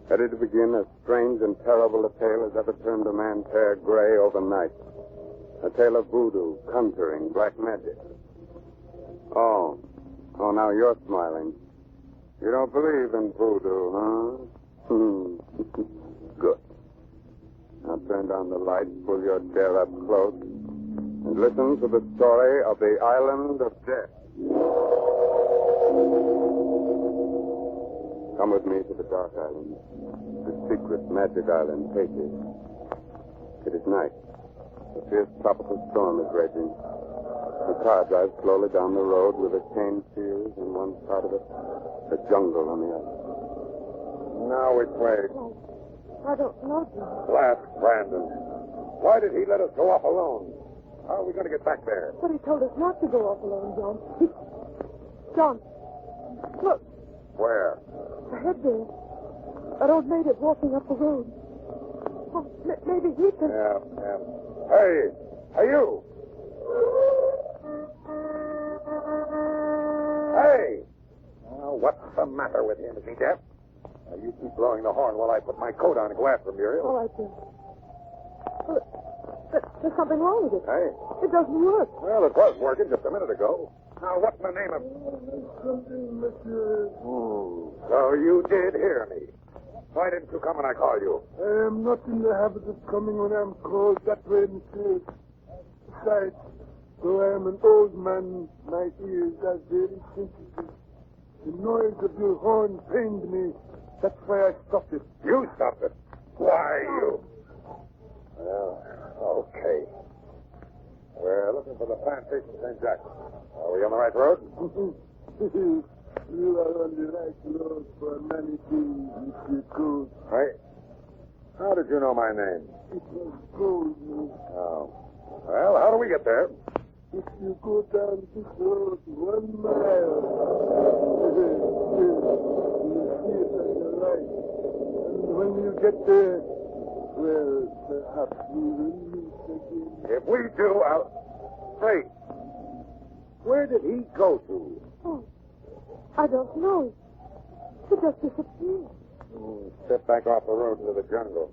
Ready to begin as strange and terrible a tale as ever turned a man's hair gray overnight. A tale of voodoo, conjuring, black magic. Oh, now you're smiling. You don't believe in voodoo, huh? Good. Now turn down the lights, pull your chair up close, and listen to the story of the Island of Death. Come with me to the Dark Island, the secret magic island, Haiti. It is night. A fierce tropical storm is raging. The car drives slowly down the road with a cane field on one side of it, a jungle on the other. Now which way? I don't know, John. Blast Brandon. Why did he let us go off alone? How are we going to get back there? But he told us not to go off alone, John. John, look, Where? ahead there. That old native walking up the road. Oh, maybe he can... Yeah. Hey, you! Hey! Now, what's the matter with him? Is he deaf? Now, you keep blowing the horn while I put my coat on and go after him, Muriel. All right, then. Well, there's something wrong with it. Hey. It doesn't work. Well, it was working just a minute ago. Now, what's the name of... So you did hear me. Why didn't you come when I called you? I am not in the habit of coming when I'm called that way, monsieur. Besides, though I am an old man, my ears are very sensitive. The noise of your horn pained me. That's why I stopped it. You stopped it? Why, you... Well, okay. We're looking for the plantation St. Jackson. Are we on the right road? You are on the right road for many things, Monsieur Gold. Hey, how did you know my name? It was Gold. Oh. Well, how do we get there? If you go down this road 1 mile, you'll see it on the right. And when you get there, well, perhaps we will meet again. If we do, I'll... Hey, where did he go to? Oh, I don't know. He just disappeared. Step back off the road into the jungle.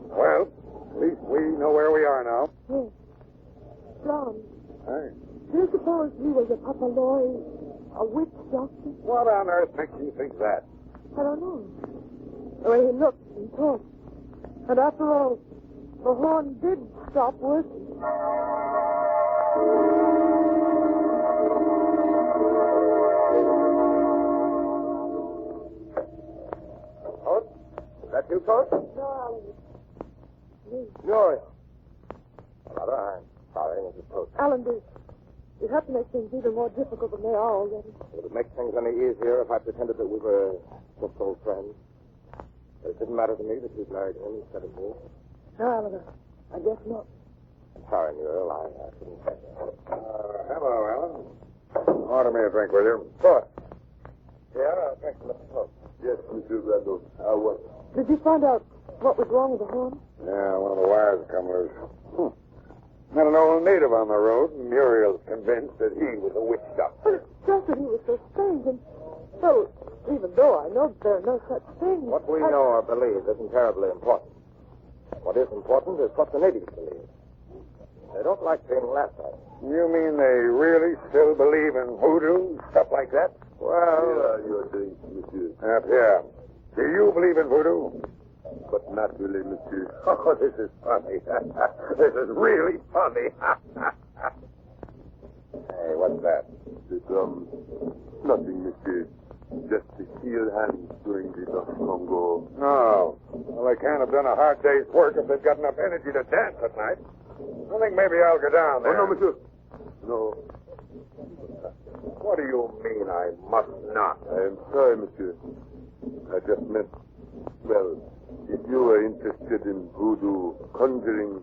Well, at least we know where we are now. Yes. John, Hey, do you suppose he was a papaloy, a witch doctor? what on earth makes you think that? I don't know. The way he looked and talked. And after all, the horn did stop working. Toast? Is that you, Toast? No, Muriel. Brother, I'm sorry, Mrs. Toast. Alan, you have to make things even more difficult than they are already. Would it make things any easier if I pretended that we were just old friends? It didn't matter to me that you'd married him instead of me. No, Alan, I guess not. Sorry, Muriel, I couldn't say that. Hello, Alan. Order me a drink, will you? Sure. Yeah, thanks for the post. Yes, Monsieur Randall. What? Did you find out what was wrong with the horn? Yeah, one of the wires come loose. Met an old native on the road, and Muriel's convinced that he was a witch doctor. But it's just that he was so strange, and well, even though I know there are no such things. What we know or believe isn't terribly important. What is important is what the natives believe. They don't like being laughed at. You mean they really still believe in voodoo, stuff like that? Well, you're doing, Monsieur. Pierre, do you believe in voodoo? But not really, Monsieur. Oh, this is funny. This is really funny. Hey, what's that? It's, nothing, Monsieur. Just the heel hands doing the Congo. Oh. Well, they can't have done a hard day's work if they've got enough energy to dance at night. I think maybe I'll go down there. Oh, no, Monsieur. No. What do you mean I must not? I am sorry, Monsieur. I just meant, well, if you are interested in voodoo conjuring,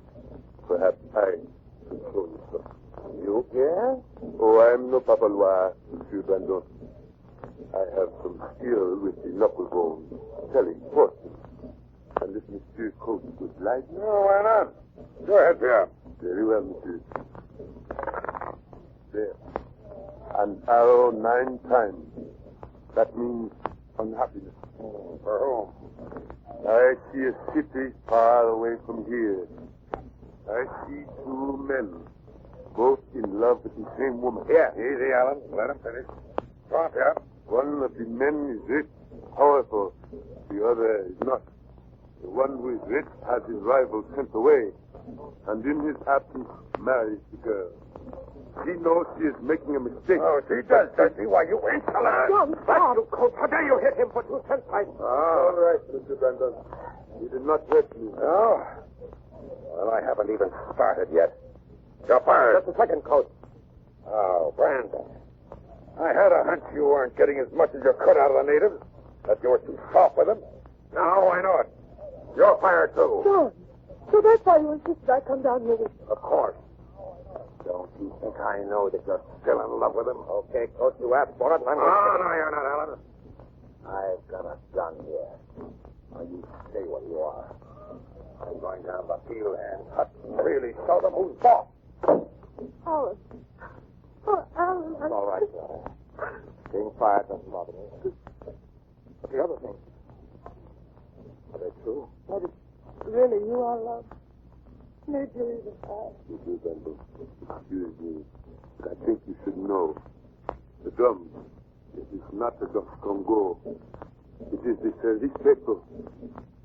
perhaps I could show you some. You, Pierre? Oh, I'm no papalois, Monsieur Brandon. I have some skill with the knuckle bone, telling fortunes. And if Monsieur Coates would like... No, why not? Go ahead, Pierre. Very well, Monsieur. There. An arrow 9 times. That means unhappiness. For whom? I see a city far away from here. I see 2 men, both in love with the same woman. Yeah, easy, Alan. Let him finish. Go on, Pierre. One of the men is rich, powerful. The other is not. The one who is rich has his rival sent away, and in his absence marries the girl. She knows she is making a mistake. Oh, she does she? Why, you ain't telling her. Stop. You cold. How dare you hit him for 2 cents? All right, Mr. Brandon. You did not hurt me. No? Well, I haven't even started yet. You're fired. Just a second, Coach. Oh, Brandon. I had a hunch you weren't getting as much as you could out of the natives, that you were too soft with them. Now I know it. You're fired, too. John, so that's why you insisted I come down here with you. Of course. Don't you think I know that you're still in love with him? Okay, Coach, you asked for it, and I'm going to... No, you're not, Alan. I've got a gun here. Now, you stay where you are. I'm going down the field and hut and really show them who's boss. Alan. Oh, Alan. It's all right, daughter. Being fired doesn't bother me. But the other things, are they true? But it's really you I love. Made you even fast. Mr. Bendel, excuse me, but I think you should know. The drum, it is not the Dom Congo. It is the service people.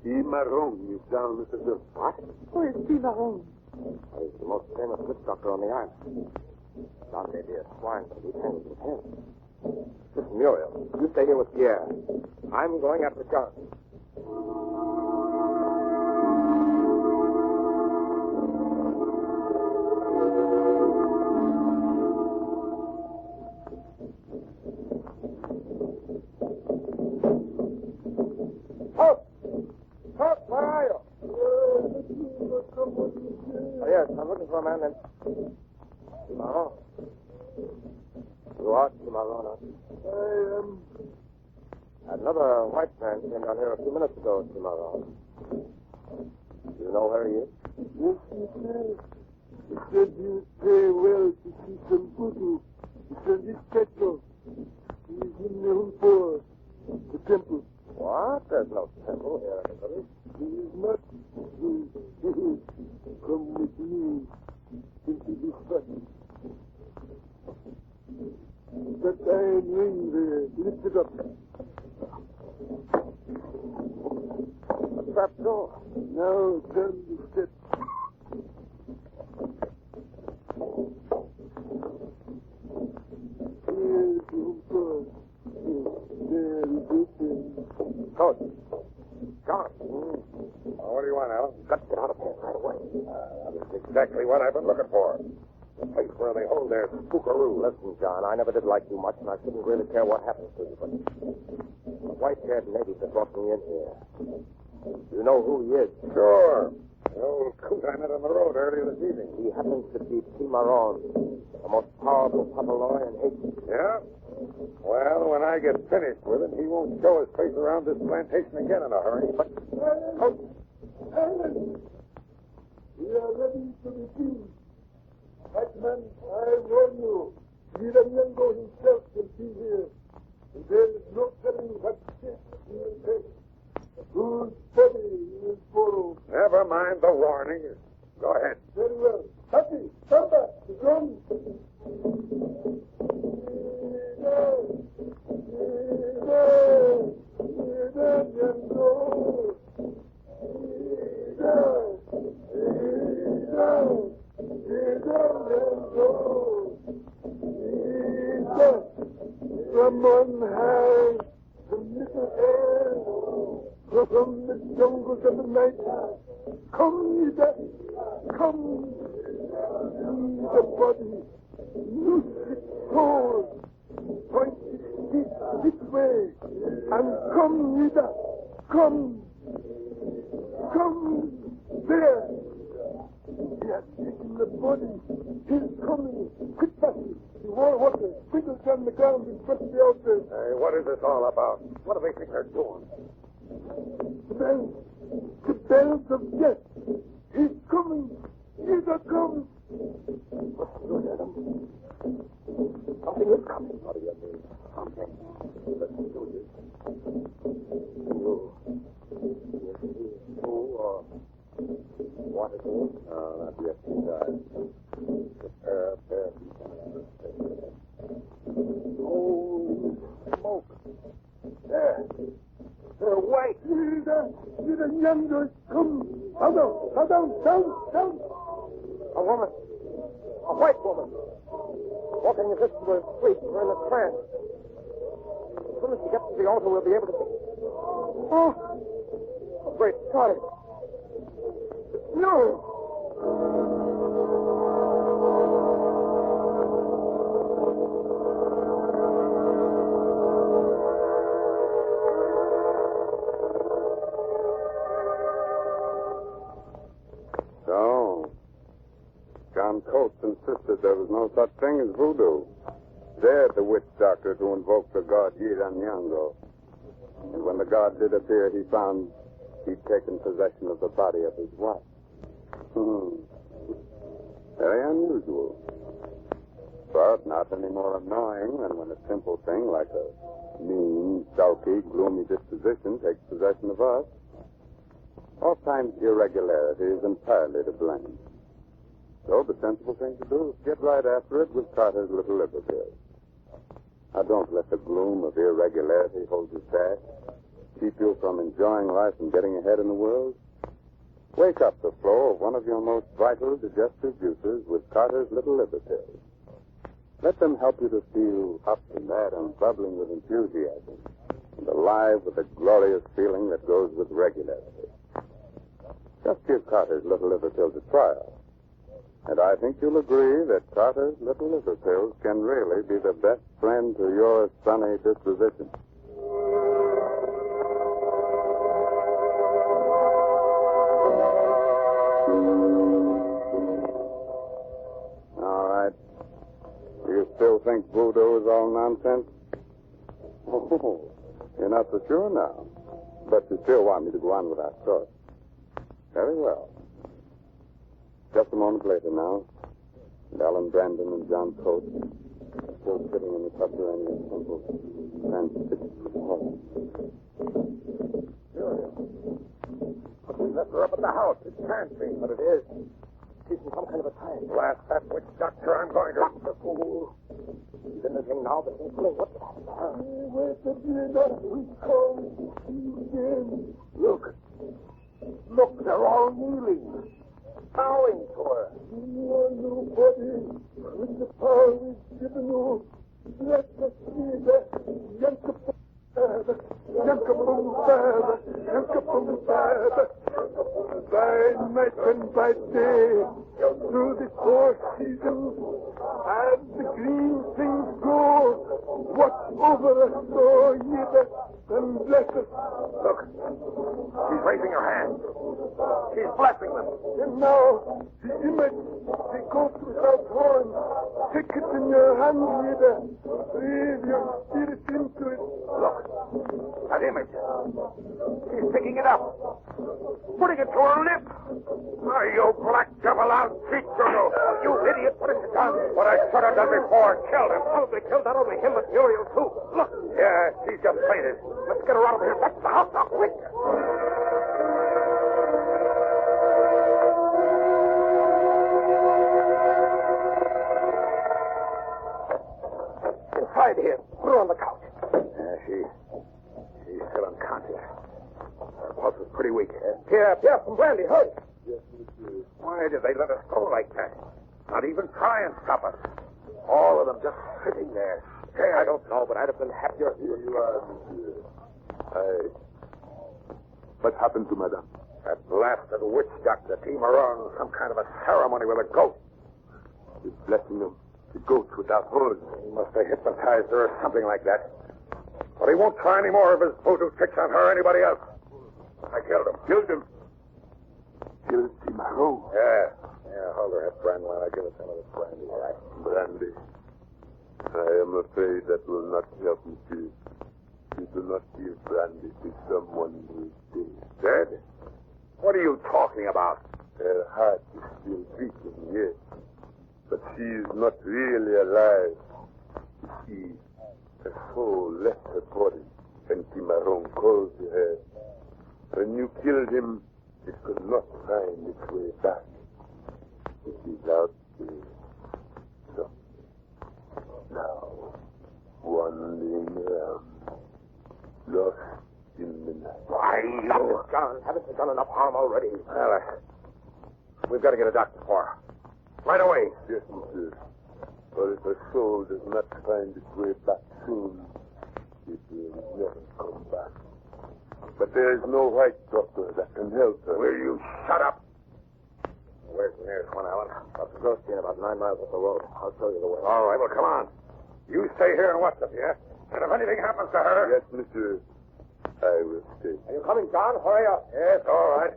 Marron is down at the drum. What? Who is Marron? He's the most famous witch doctor on the island. Dante de swine for lieutenant with him. Listen, Muriel, you stay here with Pierre. I'm going after John. Where are you? Oh, yes, I'm looking for a man named Cimarron. You are Cimarron, I am. Another white man came down here a few minutes ago, Cimarron. Do you know where he is? Yes, he said. He said he would pay well to see some voodoo. He said he's petrol. He's in the Humpo, the temple. What? There's no temple here in the village. He is not. Come with me into this hut. That iron ring there, lift it up. A trap door. Now down the steps. Here's the Humpo. There is open. Coach. John. What do you want, Alan? Got to get out of here right away. That's exactly what I've been looking for. The place where they hold their spookaroo. Listen, John, I never did like you much, and I shouldn't really care what happens to you, but the white-haired native that brought me in here. You know who he is? Sure. The old coot I met on the road earlier this evening. He happens to be Timaron, the most powerful papaloy in Haiti. Yeah? Well, when I get finished with him, he won't show his face around this plantation again in a hurry, but... Ellen! We are ready to begin. Hackman, I warn you, Miranyango himself will be here. And there is no telling what shape he will take. Whose body he will borrow. Never mind the warning. Go ahead. Very well. Happy, come back. The drum. From on high, from little air, from the jungles of the night, come, Nida, come, see the body, loose its soul, point its feet this way, and come, Nida, come, there. He has taken the body. He's coming. Quick, Bessie. The water. Sprinkles down the ground in front of the altar. Hey, what is this all about? What do they think they're doing? The bells. The bells of death. He's coming. Either comes. Look at him. Something is coming. What do you mean? Something. Let's do this. What is it? Not yet. He died. Oh, smoke. There. They're white. Either yonder. Come. Down. A woman. A white woman. Walking as if she were asleep or in a trance. As soon as she gets to the altar, we'll be able to see. Oh, great God. No! So, John Coates insisted there was no such thing as voodoo. Dared the witch doctor to invoke the god Yiranyango. And when the god did appear, he found he'd taken possession of the body of his wife. Very unusual. But not any more annoying than when a simple thing like a mean, sulky, gloomy disposition takes possession of us. Oftentimes irregularity is entirely to blame. So the sensible thing to do is get right after it with Carter's little liberty. Now don't let the gloom of irregularity hold you back. Keep you from enjoying life and getting ahead in the world. Wake up the flow of one of your most vital digestive juices with Carter's Little Liberties. Let them help you to feel up and mad and bubbling with enthusiasm and alive with the glorious feeling that goes with regularity. Just give Carter's Little Liver Pills a trial. And I think you'll agree that Carter's Little Liver Pills can really be the best friend to your sunny disposition. All right. Do you still think voodoo is all nonsense? Oh, you're not so sure now. But you still want me to go on with our story. Very well. Just a moment later now, and Ellen Brandon and John Coates are still sitting in the subterranean temple and sitting for the hall. But we left her up at the house. It can't be. But it is. She's in some kind of a trance. Blast that witch doctor. I'm going to... Dr. Fool. He's in the thing now, but he's pulling. What's that? Where's the dinner? We come again. Look, they're all kneeling. Bowing to her. You are nobody. With the power we've given you, let us see that by night and by day, through the 4 seasons, as the green things grow, watch over us, oh, and bless us. Look. She's raising her hand. She's blessing them. And now, the image, the ghost without horns, take it in your hand, reader. Breathe your spirit into it. Look. That image. She's picking it up. Putting it to her lips. Oh, you black devil, I'll teach you. You idiot, what has it done? What I should have done before. Killed him. Probably killed not only him, but Muriel, too. Look. Yeah, she's just fainted. Let's get her out of here. Back to the house now, quick. Inside here. Put her on the couch. Yeah, she's still unconscious. Her pulse is pretty weak. Pierre, some brandy, hurry. Yes, monsieur. Why did they let us go like that? Not even try and stop us. All of them just sitting there. Hey, I don't know, but I'd have been happier. Here you are, monsieur. What happened to Madame? That blasted witch doctor, Team on some kind of a ceremony with a goat. He's blessing them. The goat without horns. He must have hypnotized her or something like that. But he won't try any more of his voodoo tricks on her or anybody else. I killed him. Killed him? Killed Cimarron? Yeah, hold her head, Brandon, while I give her some of this brandy, all right? Brandy. I am afraid that will not help, monsieur. You do not give brandy to someone who is dead. Dead? What are you talking about? Her heart is still beating, yes. But she is not really alive. You see, her soul left her body, and Cimarron called to her. When you killed him, it could not find its way back. It is out there. So, now, wandering around, lost in the night. Why, you... John, haven't you done enough harm already? Well, we've got to get a doctor for her. Right away. Yes, monsieur. For if her soul does not find its way back soon, it will never come back. But there is no white doctor that can help her. Will you shut up? Where's the nearest one, Alan? Up the Ghost Inn, about 9 miles up the road. I'll show you the way. All right, well, come on. You stay here and watch them, yeah? And if anything happens to her... Yes, monsieur. I will stay. Are you coming, John? Hurry up. Yes, all right.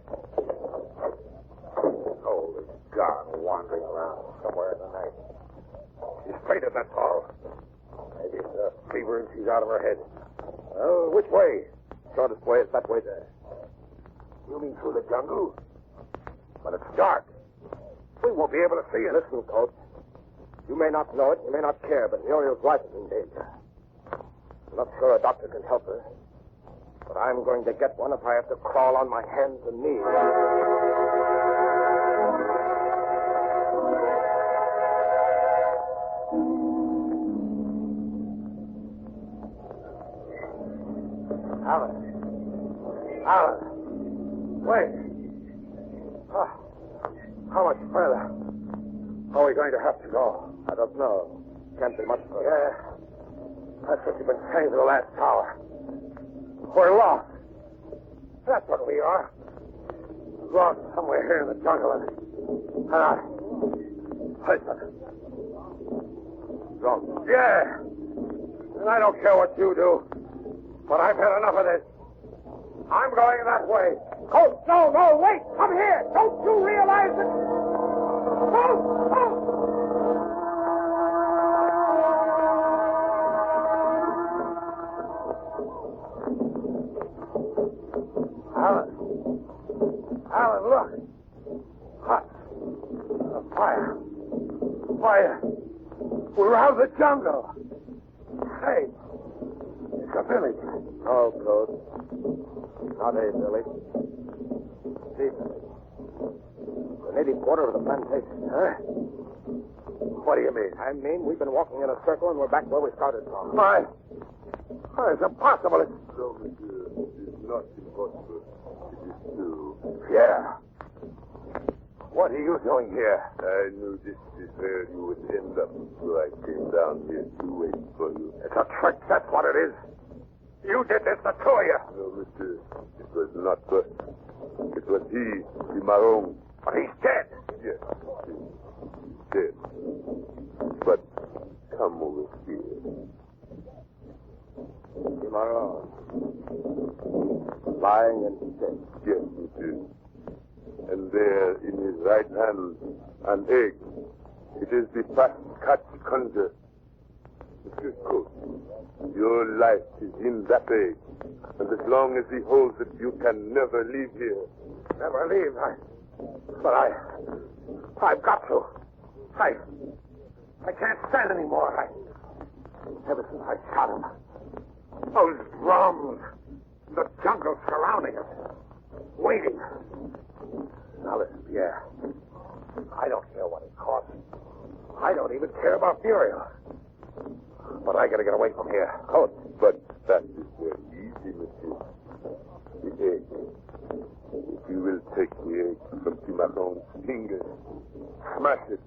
Holy God, wandering around somewhere in the night. She's fainted, that's all. Maybe it's a fever and she's out of her head. Well, which way? Shortest way is that way there. You mean through the jungle? But it's dark. We won't be able to see it. Listen, Coach. You may not know it, you may not care, but Muriel's life is in danger. I'm not sure a doctor can help her. But I'm going to get one if I have to crawl on my hands and knees. Alan. Wait. How much further? Are we going to have to go? I don't know. Can't be much further. Yeah. That's what you've been saying for the last hour. We're lost. That's what we are. Lost somewhere here in the jungle. Listen. Drunk. Yeah. And I don't care what you do. But I've had enough of this. I'm going that way. Coach, no, wait. Come here. Don't you realize it? Coach! Alan, look. Hot. A fire. We're out of the jungle. Hey, it's a village. Oh, Coach. How they, Billy? See, Billy. The native quarter of the plantation. Huh? What do you mean? I mean, we've been walking in a circle and we're back where we started from. Why, it's impossible. No, monsieur. It is not impossible. It is true. Yeah. What are you doing here? I knew this is where you would end up, so I came down here to wait for you. It's a trick, that's what it is. You did this, the two of you. No, monsieur. It was not us. It was he, Cimarron. But he's dead. Yes, he's dead. But come over here. Cimarron. lying in state. Yes, monsieur. And there in his right hand, an egg. It is the fat cat conjure. Monsieur Coates, your life is in that egg. And as long as he holds it, you can never leave here. Never leave. I've got to. I can't stand anymore. Ever since I shot him. Those drums. The jungle surrounding us. Waiting. Now listen, Pierre. I don't care what it costs. I don't even care about Muriel. But I gotta get away from here. Coates. But that is very easy, monsieur. The egg. If you will take the egg from Cimarron's fingers, smash it,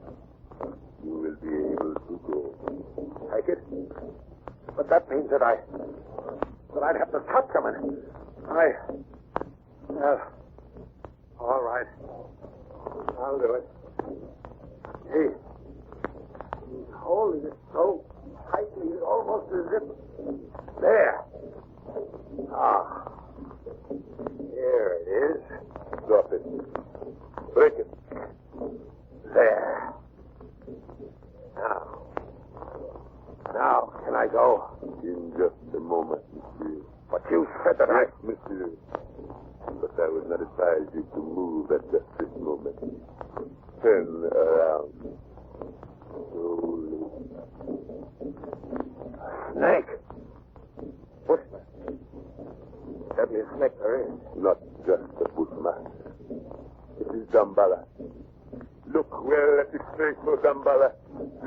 you will be able to go. Take it? But that means that I'd have to touch him, and well, all right. I'll do it. He's holding it so tightly, almost as if... There. Ah. Here it is. Drop it. Break it. There. Now, can I go? In just a moment, monsieur. But you said that Yes, monsieur. But I would not advise you to move at just this moment. Turn around. Slowly. Snake. Bushman. Deadliest snake there is. Not just a bushman. It is Damballa. Look well at his face, oh Damballa.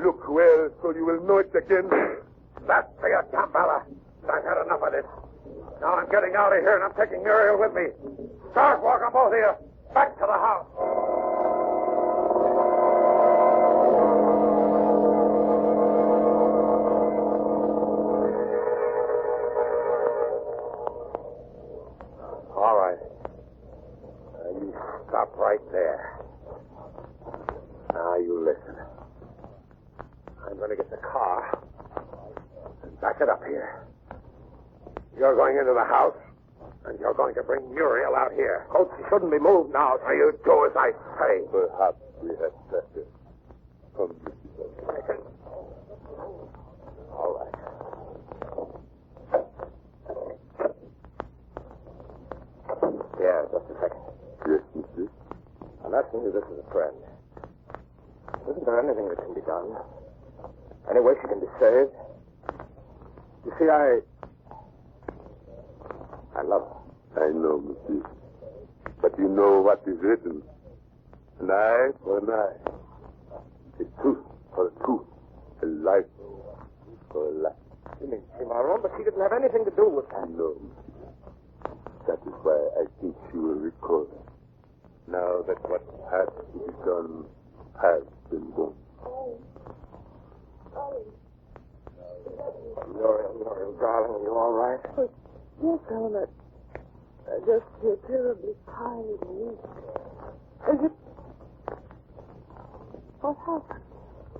Look well so you will know it again. That's the Damballa. I've had enough of this. Now I'm getting out of here and I'm taking Muriel with me. Start walking, both of you. Back to the house. All right. You stop right there. Now you listen. I'm going to get the car and back it up here. You're going into the house, and you're going to bring Muriel out here. Coates, she shouldn't be moved now, so you do as I say. Perhaps we had better. Come, Mr. All right. Yeah, just a second. Yes, monsieur. I'm asking you this as a friend. Isn't there anything that can be done? Any way she can be saved? You see, I love her. I know, monsieur. But you know what is written. An eye for an eye. A tooth for a tooth. A life for a life. You mean Cimarron? But she didn't have anything to do with that. No. That is why I think she will recover. Now that what has to be done has been done. Muriel, darling, are you all right? Yes, Elmer. I just feel terribly tired and weak. Is it... What happened?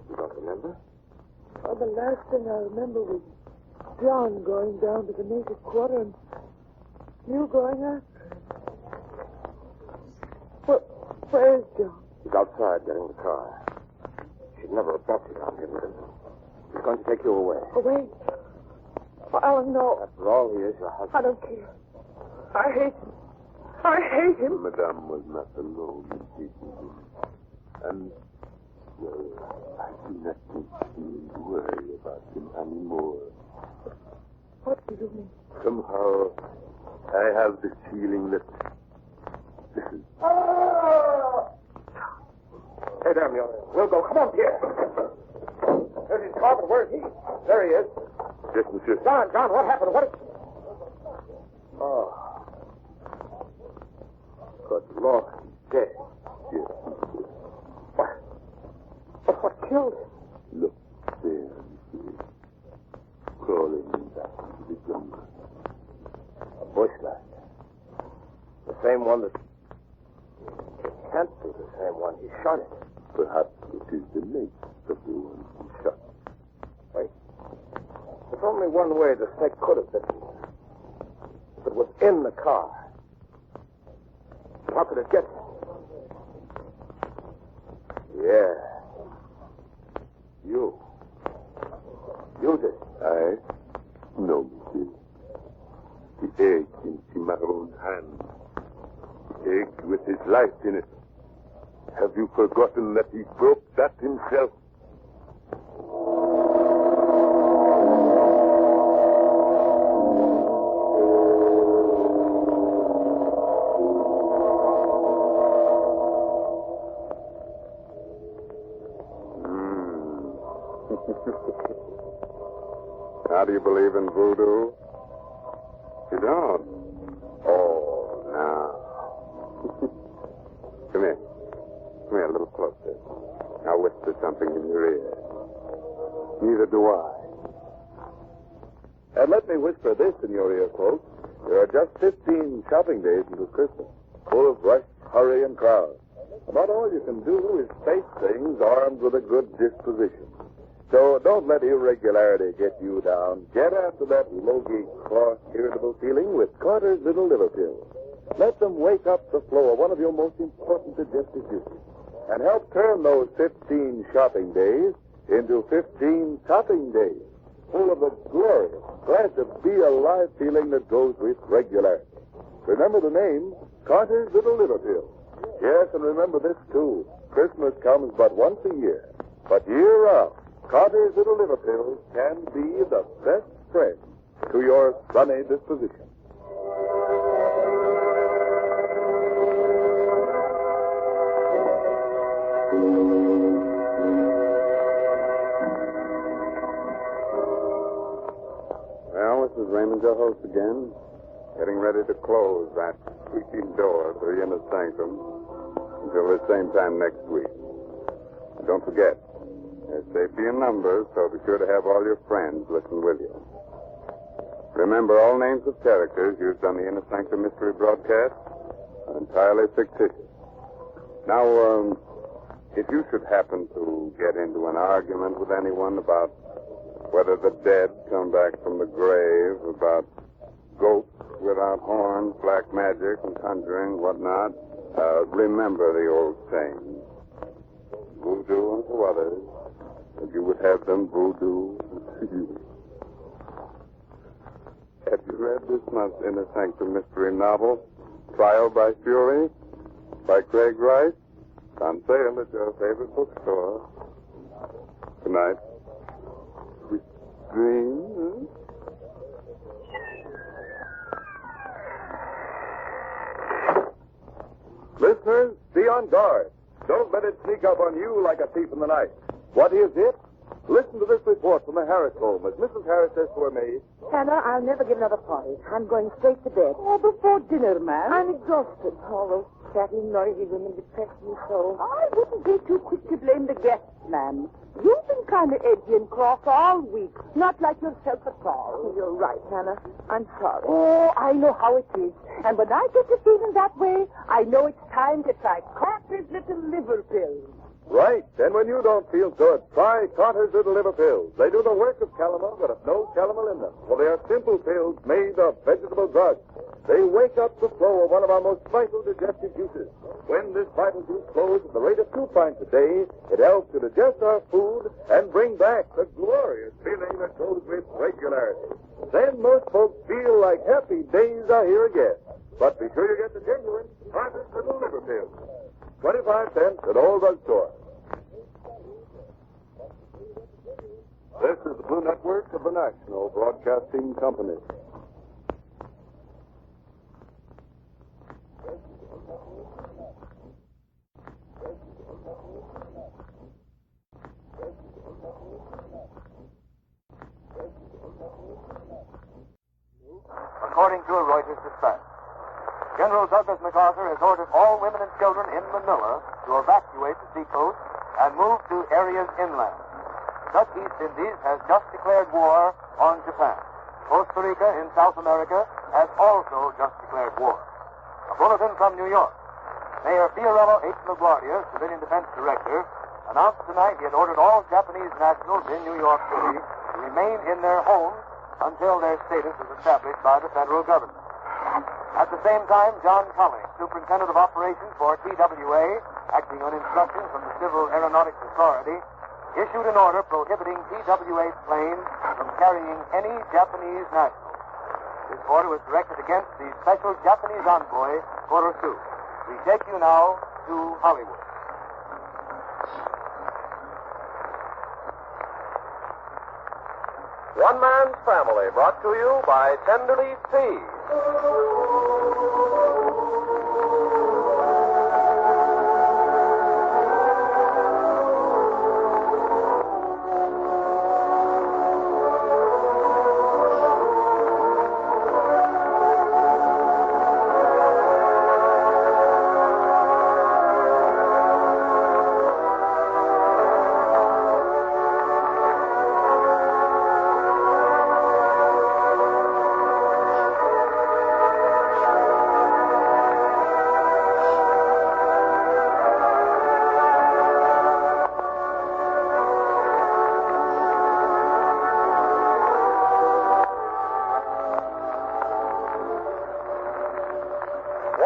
You don't remember? Oh, the last thing I remember was John going down to the native quarter and you going after him. Where is John? He's outside getting the car. She'd never have brought you down here with him. He's going to take you away. Away? Oh, Alan, no. After all, he is your husband. I don't care. I hate him. I hate him. Madame was not alone in hating him. And, well, I do not think she will worry about him anymore. What do you mean? Somehow, I have the feeling that... Listen. Hey there, Muriel. We'll go. Come on, Pierre. There's his car, but where's he? There he is. Yes, monsieur. John, what happened? Oh. Good Lord. Dead. Yes, monsieur. What killed him? Look there, monsieur. Crawling back into the jungle. A bushman. The same one that... It can't be the same one. He shot it. Perhaps it is the mate of the one who shot. Wait. There's only one way the snake could have bitten. If it was in the car. How could it get? Yeah. You. Use it. No, monsieur. The egg in Cimarron's hand. The egg with his life in it. Have you forgotten that he broke that himself? Now, do you believe in voodoo? You don't? Oh, no. Come here. Come here a little closer. I'll whisper something in your ear. Neither do I. And let me whisper this in your ear, folks. There are just 15 shopping days until Christmas, full of rush, hurry, and crowd. About all you can do is face things armed with a good disposition. So don't let irregularity get you down. Get after that logy, cross, irritable feeling with Carter's Little Liver Pills. Let them wake up the flow of one of your most important digestive juices and help turn those 15 shopping days into 15 topping days, full of the glorious, glad to be alive feeling that goes with regularity. Remember the name, Carter's Little Liver Pills. Yes, and remember this, too. Christmas comes but once a year. But year round, Carter's Little Liver Pills can be the best friend to your sunny disposition. Well, this is Raymond, your host again, getting ready to close that squeaking door to the inner sanctum until the same time next week. And don't forget, there's safety in numbers, so be sure to have all your friends listen with you. Remember, all names of characters used on the Inner Sanctum Mystery broadcast are entirely fictitious. Now, if you should happen to get into an argument with anyone about whether the dead come back from the grave, about ghosts without horns, black magic, and conjuring, whatnot, remember the old saying, voodoo unto others, and you would have them voodoo to you. Have you read this month's Inner Sanctum Mystery novel, Trial by Fury, by Craig Rice? It's on sale at your favorite bookstore. Good night. Sweet dreams. Listeners, be on guard. Don't let it sneak up on you like a thief in the night. What is it? Listen to this report from the Harris home as Mrs. Harris says to her maid. Hannah, I'll never give another party. I'm going straight to bed. Oh, before dinner, ma'am. I'm exhausted. All those chatty, noisy women depress me so. I wouldn't be too quick to blame the guests, ma'am. You've been kind of edgy and cross all week. Not like yourself at all. You're right, Hannah. I'm sorry. Oh, I know how it is. And when I get to feeling that way, I know it's time to try Carter's Little Liver Pills. Right. And when you don't feel good, try Carter's Little Liver Pills. They do the work of calomel, but have no calomel in them. Well, they are simple pills made of vegetable drugs. They wake up the flow of one of our most vital digestive juices. When this vital juice flows at the rate of 2 pints a day, it helps to digest our food and bring back the glorious feeling that goes with regularity. Then most folks feel like happy days are here again. But be sure you get the genuine Carter's Little Liver Pills. 25 cents at all drugstores. This is the Blue Network of the National Broadcasting Company. According to a Reuters dispatch, General Douglas MacArthur has ordered all women and children in Manila to evacuate the seacoast and move to areas inland. The Dutch East Indies has just declared war on Japan. Costa Rica in South America has also just declared war. A bulletin from New York. Mayor Fiorello H. LaGuardia, Civilian Defense Director, announced tonight he had ordered all Japanese nationals in New York City to remain in their homes until their status is established by the federal government. At the same time, John Collins, Superintendent of Operations for TWA, acting on instructions from the Civil Aeronautics Authority, issued an order prohibiting TWA's planes from carrying any Japanese nationals. This order was directed against the special Japanese envoy, Kurosu. We take you now to Hollywood. One Man's Family, brought to you by Tenderleaf Tea.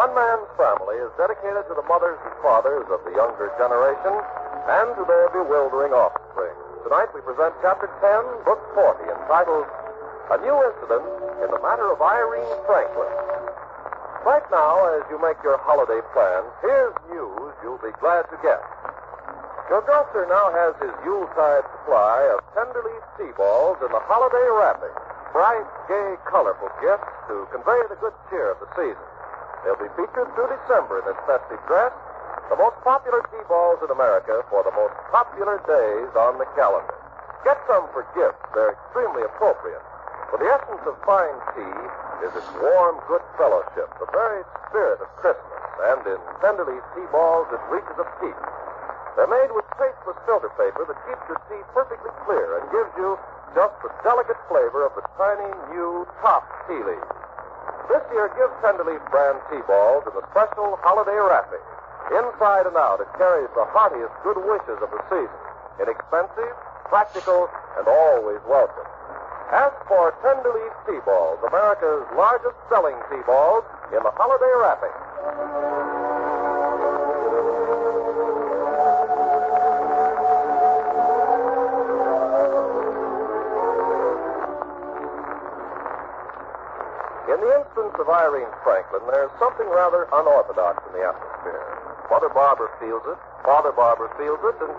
One Man's Family is dedicated to the mothers and fathers of the younger generation and to their bewildering offspring. Tonight we present Chapter 10, Book 40, entitled A New Incident in the Matter of Irene Franklin. Right now, as you make your holiday plans, here's news you'll be glad to get. Your grocer now has his Yuletide supply of Tenderleaf tea balls in the holiday wrapping. Bright, gay, colorful gifts to convey the good cheer of the season. They'll be featured through December in this festive dress, the most popular tea balls in America for the most popular days on the calendar. Get some for gifts. They're extremely appropriate. For the essence of fine tea is its warm, good fellowship, the very spirit of Christmas, and in Tenderleaf tea balls it reaches a peak. They're made with tasteless filter paper that keeps your tea perfectly clear and gives you just the delicate flavor of the tiny, new top tea leaves. This year, give Tenderleaf brand tea balls in the special holiday wrapping. Inside and out, it carries the heartiest good wishes of the season. Inexpensive, practical, and always welcome. Ask for Tenderleaf tea balls, America's largest selling tea balls, in the holiday wrapping. In the instance of Irene Franklin, there's something rather unorthodox in the atmosphere. Mother Barbara feels it, Father Barbara feels it, and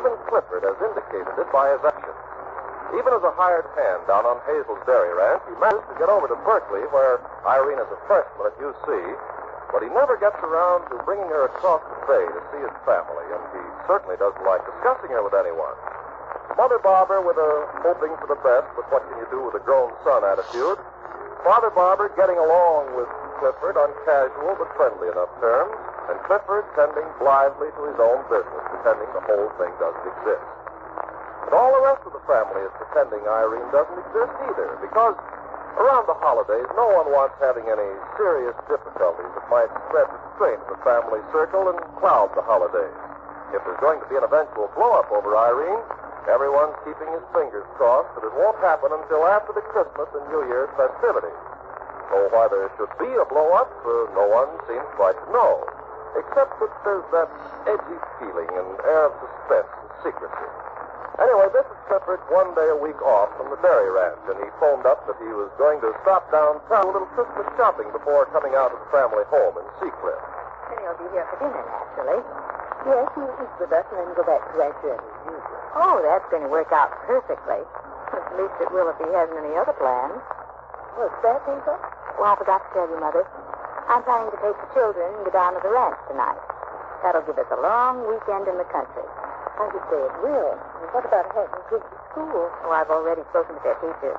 even Clifford has indicated it by his actions. Even as a hired hand down on Hazel's Dairy Ranch, he manages to get over to Berkeley, where Irene is a freshman at UC, but he never gets around to bringing her across the bay to see his family, and he certainly doesn't like discussing her with anyone. Mother Barbara with a hoping for the best, but what can you do with a grown son attitude. Father Barber getting along with Clifford on casual but friendly enough terms, and Clifford tending blithely to his own business, pretending the whole thing doesn't exist. But all the rest of the family is pretending Irene doesn't exist either, because around the holidays, no one wants having any serious difficulties that might spread restraint in the family circle and cloud the holidays. If there's going to be an eventual blow-up over Irene, everyone's keeping his fingers crossed that it won't happen until after the Christmas and New Year's festivities. So why there should be a blow-up, no one seems quite to know, except that there's that edgy feeling and air of suspense and secrecy. Anyway, this is Clifford one day a week off from the dairy ranch, and he phoned up that he was going to stop downtown a little Christmas shopping before coming out of the family home in Seacliff. Then he'll be here for dinner, naturally. Yes, he'll eat with us and then go back to that journey as usual. Oh, that's going to work out perfectly. At least it will if he hasn't any other plans. What's that, Hazel? Oh, I forgot to tell you, Mother. I'm planning to take the children and go down to the ranch tonight. That'll give us a long weekend in the country. I should say it will. And what about having kids to school? Oh, I've already spoken to their teachers.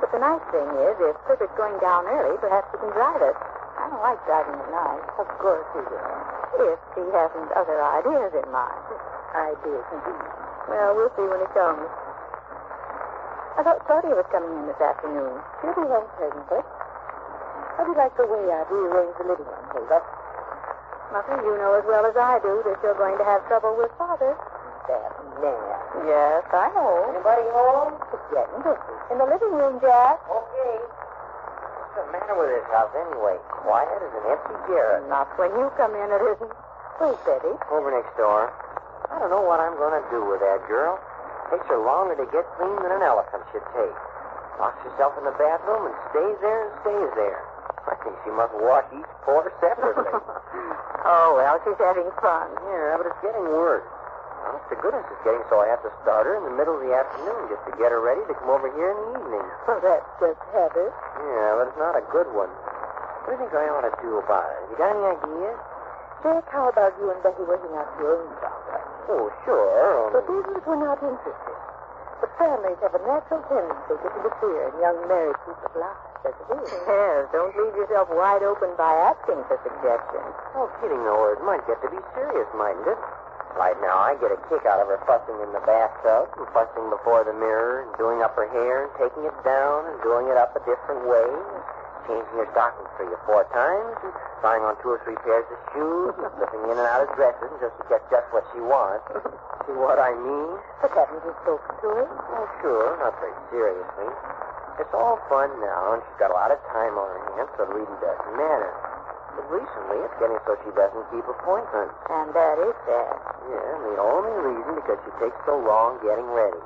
But the nice thing is, if Clifford's going down early, perhaps he can drive us. I don't like driving at night. Of course he will. If he hasn't other ideas in mind. Ideas, indeed. Well, we'll see when he comes. I thought Claudia was coming in this afternoon. She'll be home presently. How do you like the way I've rearranged the living room, Hilda? Mother, you know as well as I do that you're going to have trouble with Father. That man. Yes, I know. Anybody home? It's getting busy. In the living room, Jack. Okay. the matter with this house anyway? Quiet as an empty garret. Not when you come in, it isn't. Where's Betty? Over next door. I don't know what I'm going to do with that girl. Takes her longer to get clean than an elephant should take. Locks herself in the bathroom and stays there and stays there. I think she must wash each pore separately. Oh, well, she's having fun. Yeah, but it's getting worse. Honest to goodness, it's getting so I have to start her in the middle of the afternoon just to get her ready to come over here in the evening. Well, that's just habit. Yeah, but it's not a good one. What do you think I ought to do about it? You got any ideas? Jack, how about you and Betty working out your own problem? Oh, sure. But even if we're not interested, the families have a natural tendency to interfere in young married people's lives, as it is. Yes, don't leave yourself wide open by asking for suggestions. Oh, kidding though, it might get to be serious, mightn't it? Right now, I get a kick out of her fussing in the bathtub and fussing before the mirror and doing up her hair and taking it down and doing it up a different way, changing her stockings 3 or 4 times, and trying on 2 or 3 pairs of shoes, and slipping in and out of dresses just to get just what she wants. See what I mean? But haven't you spoken to her? Oh, sure, not very seriously. It's all fun now, and she's got a lot of time on her hands, so it really doesn't matter. But recently, it's getting so she doesn't keep appointments. And that is sad. Yeah, and the only reason because she takes so long getting ready.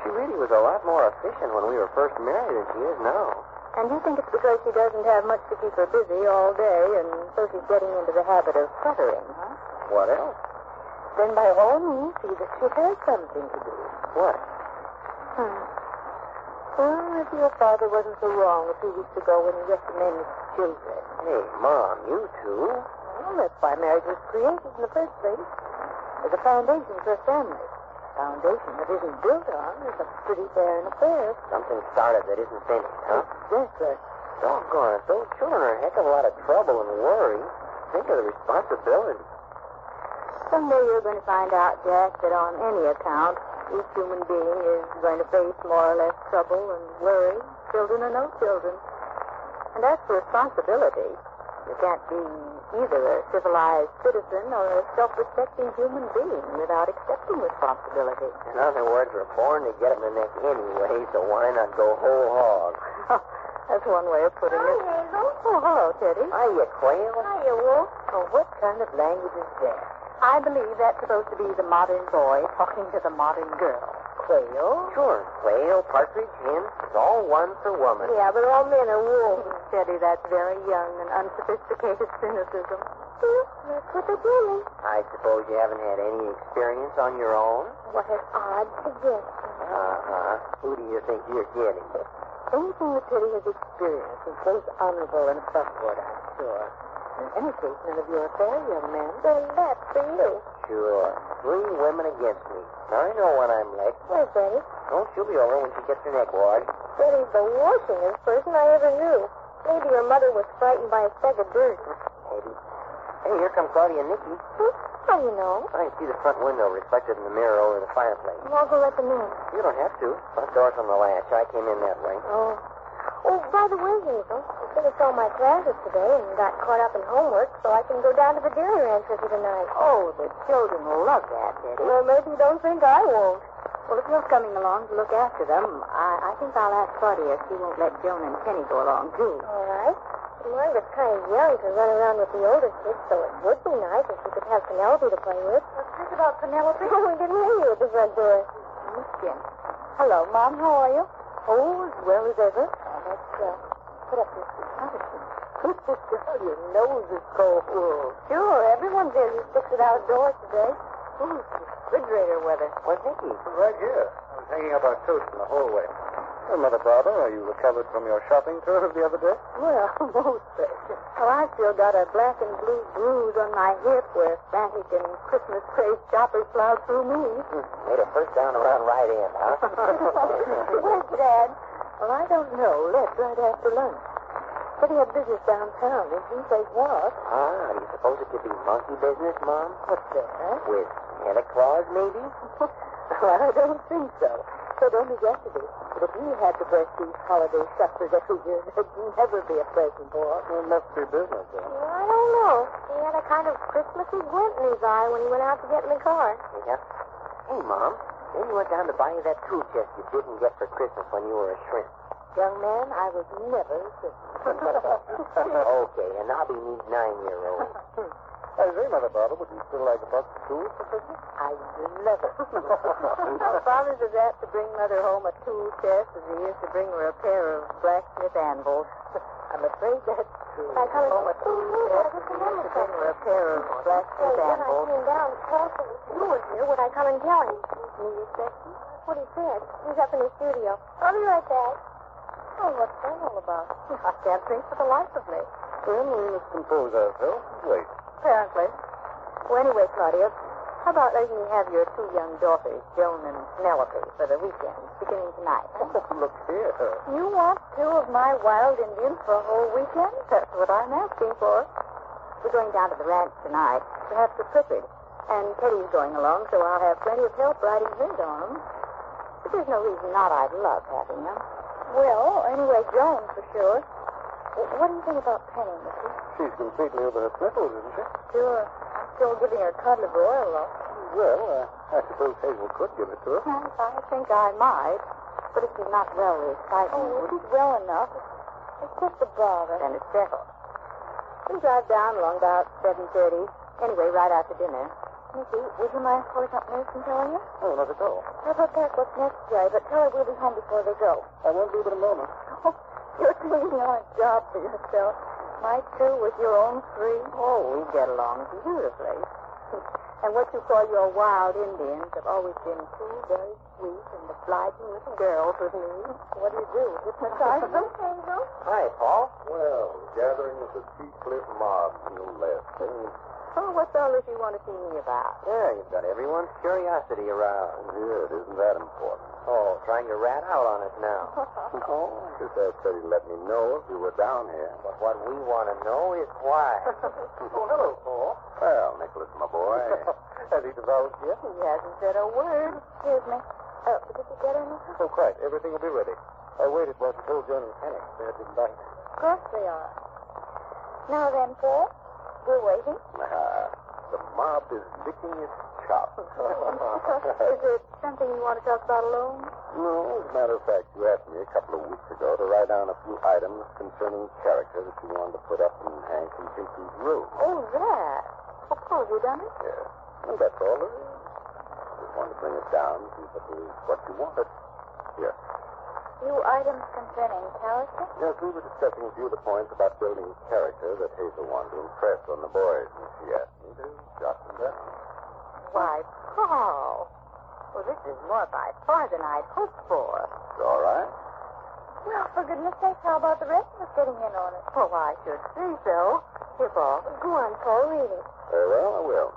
She really was a lot more efficient when we were first married than she is now. And you think it's because she doesn't have much to keep her busy all day, and so she's getting into the habit of cluttering, huh? What else? Then by all means, see that she has something to do. What? Well, if your father wasn't so wrong a few weeks ago when he recommended children. Hey, Mom, you too? Well, that's why marriage was created in the first place. As a foundation for a family. A foundation that isn't built on is a pretty barren affair. Something started that isn't finished, huh? Exactly. Doggone it. Those children are a heck of a lot of trouble and worry. Think of the responsibility. Someday you're going to find out, Jack, that on any account, each human being is going to face more or less trouble and worry, children or no children. And as for responsibility, you can't be either a civilized citizen or a self-respecting human being without accepting responsibility. In other words, we're born to get in the neck anyway, so why not go whole hog? That's one way of putting it. Hazel. Oh, hello, Teddy. Hiya, Quail. Hiya, Wolf. Oh, what kind of language is that? I believe that's supposed to be the modern boy talking to the modern girl. Quail? Sure, quail, partridge, hen, it's all one for woman. Yeah, but all men are wolves. Teddy, that's very young and unsophisticated cynicism. That's what they tell me. I suppose you haven't had any experience on your own? What an odd suggestion. Uh-huh. Who do you think you're kidding? Anything that Teddy has experienced is both honorable and trustworthy, I'm sure. In any case, none of your affair, young man. Then that's for you. Sure. 3 women against me. Now, I know what I'm like. Where's Betty? Oh, she'll be over when she gets her neck washed. Betty's the washingest person I ever knew. Maybe your mother was frightened by a speck of dirt. Maybe. Hey, here come Claudia and Nicky. How do you know? I can see the front window reflected in the mirror over the fireplace. I'll go let them in. You don't have to. Front door's on the latch. I came in that way. Oh. Oh, by the way, Hazel, I finished all my classes today and got caught up in homework, so I can go down to the dairy ranch with you tonight. Oh, the children will love that, Teddy. Well, maybe you don't think I won't. Well, if you're coming along to look after them, I think I'll ask Claudia if she won't let Joan and Penny go along, too. All right. Margaret's kind of young to run around with the older kids, so it would be nice if she could have Penelope to play with. What's this about Penelope? Oh, we didn't hear you at the front door. Hello, Mom. How are you? Oh, as well as ever. Let's put up this Your nose is cold. Sure, everyone's in. He sticks it outdoors today. Ooh, refrigerator weather. Where's Nicky? Right here. I was hanging up our toast in the hallway. Well, Mother Barbara, are you recovered from your shopping tour of the other day? Well, mostly. Well, I still got a black and blue bruise on my hip where Frantic and Christmas crazed shoppers plowed through me. Made a first down around right in, huh? Where's Dad? Well, I don't know. Left right after lunch. Said he had business downtown. Didn't say what? Do you suppose it could be monkey business, Mom? What's that? With Santa Claus, maybe? Well, I don't think so. Said only yesterday. But if he had to breast these holiday suppers every year, there'd never be a present for him. It must be business, then. Well, I don't know. He had a kind of Christmassy glint in his eye when he went out to get in the car. Yeah. Hey, Mom. Then you went down to buy you that tool chest you didn't get for Christmas when you were a shrimp. Young man, I was never sick. Okay, and I'll be neat 9-year-old. Say, Mother Barbara, would you still like a box of tools for Christmas? I love it. Father's as apt to bring Mother home a tool chest as he is to bring her a pair of blacksmith anvils. I'm afraid that's true. I come home a tool chest as he is to bring her a pair of blacksmith When I anvils. came down to talk to you was here, would I come and tell him? Need a second? What he said. He's up in his studio. I'll be right back. Oh, what's that all about? I can't think for the life of me. Well, we must compose ourselves. Wait. Apparently. Well, anyway, Claudia, how about letting me have your 2 young daughters, Joan and Penelope, for the weekend, beginning tonight? Look here. You want 2 of my wild Indians for a whole weekend? That's what I'm asking for. We're going down to the ranch tonight, perhaps with Clifford. And Teddy's going along, so I'll have plenty of help riding his arm. But there's no reason not. I'd love having them. Well, anyway, Joan for sure. What do you think about Penny, Missy? She's completely over her sniffles, isn't she? Sure. I'm still giving her a cod liver oil, though. Well, I suppose Hazel could give it to her. I think I might. But if she's not well, the excitement... Oh, she's well enough. It's just a bother. Then it's settled. We'll drive down along about 7:30. Anyway, right after dinner. Mickey, would you mind calling up Nurse and telling her? Oh, not at all. I'll pack what's necessary, but tell her we'll be home before they go. I won't be but a moment. Oh, you're doing a job for yourself. My 2 with your own 3. Oh, we get along beautifully. And what you call your wild Indians have always been 2 very sweet and obliging little girls with me. What do? Hypnotize them? Hazel? Hi, Paul. Well, gathering with the Sea Cliff mob, no less. Oh, what's all this you want to see me about? Yeah, you've got everyone's curiosity around. Good, isn't that important? Oh, trying to rat out on us now. Oh, I just asked Teddy to let me know if you were down here. But what we want to know is why. Oh, hello, Paul. Well, Nicholas, my boy. Has he divulged yet? He hasn't said a word. Excuse me. Did you get anything? Oh, quite. Everything will be ready. I waited while she told Joan and Penny. They're to invite. Of course they are. Now then, Paul, we're waiting. The mob is licking its chops. Is it something you want to talk about alone? No, as a matter of fact, you asked me a couple of weeks ago to write down a few items concerning character that you wanted to put up in Hank and Pinky's room. Oh, that. Well, Paul, have you done it? Yeah. And that's all there is. Just wanted to bring it down, see if it was what you wanted. Here. Few items concerning character? Yes, we were discussing a few of the points about building character that Hazel wanted to impress on the boys, and she asked me to jot them down. Why, Paul. Well, this is more by far than I'd hoped for. It's all right. Well, for goodness sake, how about the rest of us getting in on it? Oh, I should say so. Here, Paul. Go on, Paul, read it. Very well, I will.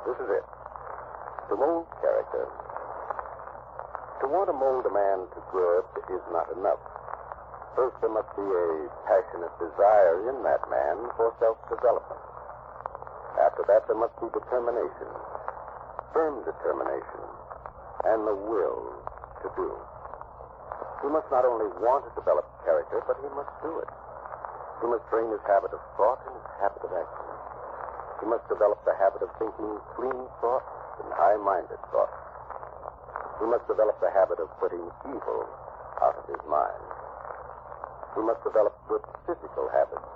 This is it. To mold character. To want to mold a man to good is not enough. First, there must be a passionate desire in that man for self-development. After that, there must be determination, firm determination, and the will to do. He must not only want to develop character, but he must do it. He must train his habit of thought and his habit of action. He must develop the habit of thinking clean thoughts and high-minded thoughts. He must develop the habit of putting evil out of his mind. He must develop good physical habits,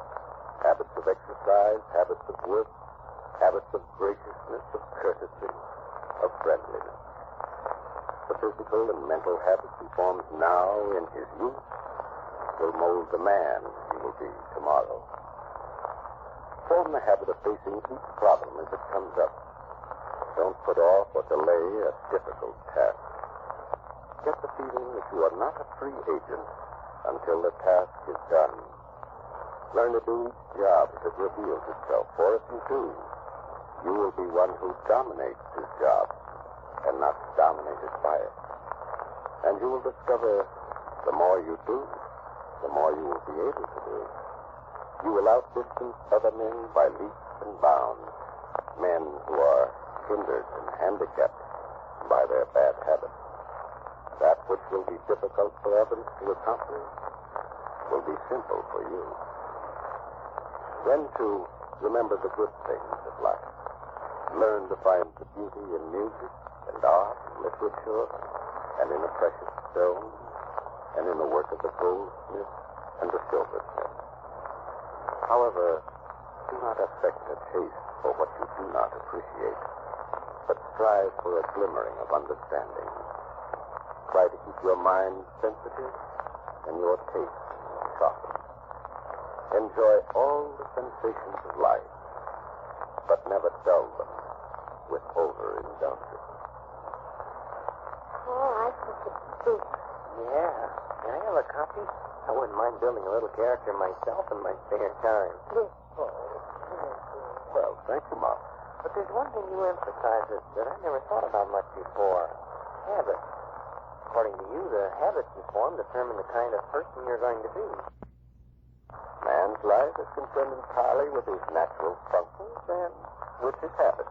habits of exercise, habits of work, habits of graciousness, of courtesy, of friendliness. The physical and mental habits he forms now in his youth will mold the man he will be tomorrow. Form the habit of facing each problem as it comes up. Don't put off or delay a difficult task. Get the feeling that you are not a free agent until the task is done. Learn to do each job as it reveals itself, for if you do, you will be one who dominates his job and not dominated by it. And you will discover the more you do, the more you will be able to do. You will outdistance other men by leaps and bounds, men who are hindered and handicapped by their bad habits. That which will be difficult for others to accomplish will be simple for you. Then, too, remember the good things of life. Learn to find the beauty in music and art and literature and in a precious stone and in the work of the goldsmith and the silversmith. However, do not affect a taste for what you do not appreciate, but strive for a glimmering of understanding. Try to keep your mind sensitive and your taste sharp. Enjoy all the sensations of life, but never dull them with overindulgence. Oh, I think it's soup. Yeah. Can I have a copy? I wouldn't mind building a little character myself in my spare time. Well, thank you, Mom. But there's one thing you emphasize that I never thought about much before. Habits. According to you, the habits you form determine the kind of person you're going to be. Man's life is concerned entirely with his natural functions and with his habits.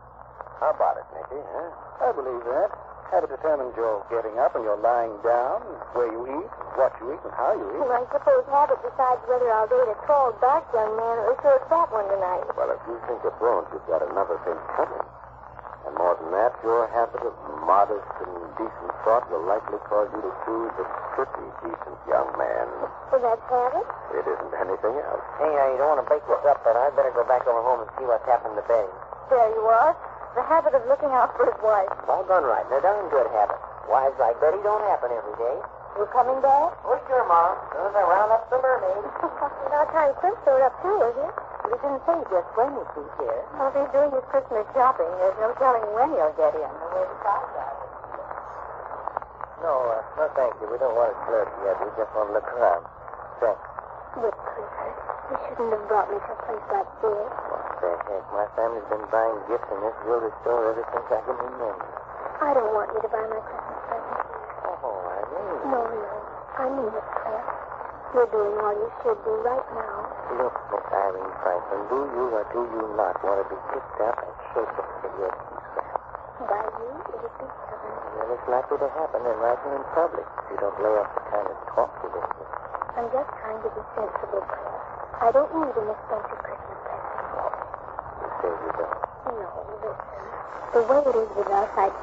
How about it, Nicky, huh? I believe that. Habit determines your getting up and your lying down, where you eat, what you eat, and how you eat. Well, I suppose habit decides whether I'll date a tall, dark young man or a short, fat one tonight. Well, if you think of bronze, you've got another thing coming. And more than that, your habit of modest and decent thought will likely cause you to choose a pretty decent young man. Well, that's habit? It isn't anything else. Hey, I don't want to break this up, but I'd better go back over home and see what's happened to Betty. There you are. The habit of looking out for his wife. All done right. They're darn good habits. Wives like Betty don't happen every day. You coming back? Oh, sure, Mom. As soon as I round up the mermaid. About time Cliff showed up, too, isn't it? He didn't say just when he'd be here. Well, if he's doing his Christmas shopping, there's no telling when he'll get in. The way the cars are. No, thank you. We don't want it clerked yet. We just want to look around. Thanks. But, Clifford, you shouldn't have brought me to a place like this. What the heck? My family's been buying gifts in this jewelry store ever since I can remember. I don't want you to buy my Christmas present. Oh, I mean... No. I mean it, Cliff. You're doing all you should do right now. Look, Miss Irene Franklin, do you or do you not want to be picked up and shaken to your feet? By you, it'd be heaven. Well, it's likely to happen right here in public if you don't lay off the kind of talk you do. I'm just trying to be sensible, Cliff. I don't need an expensive Christmas present. Oh, you say you don't? No, listen. The way it is with us, I'd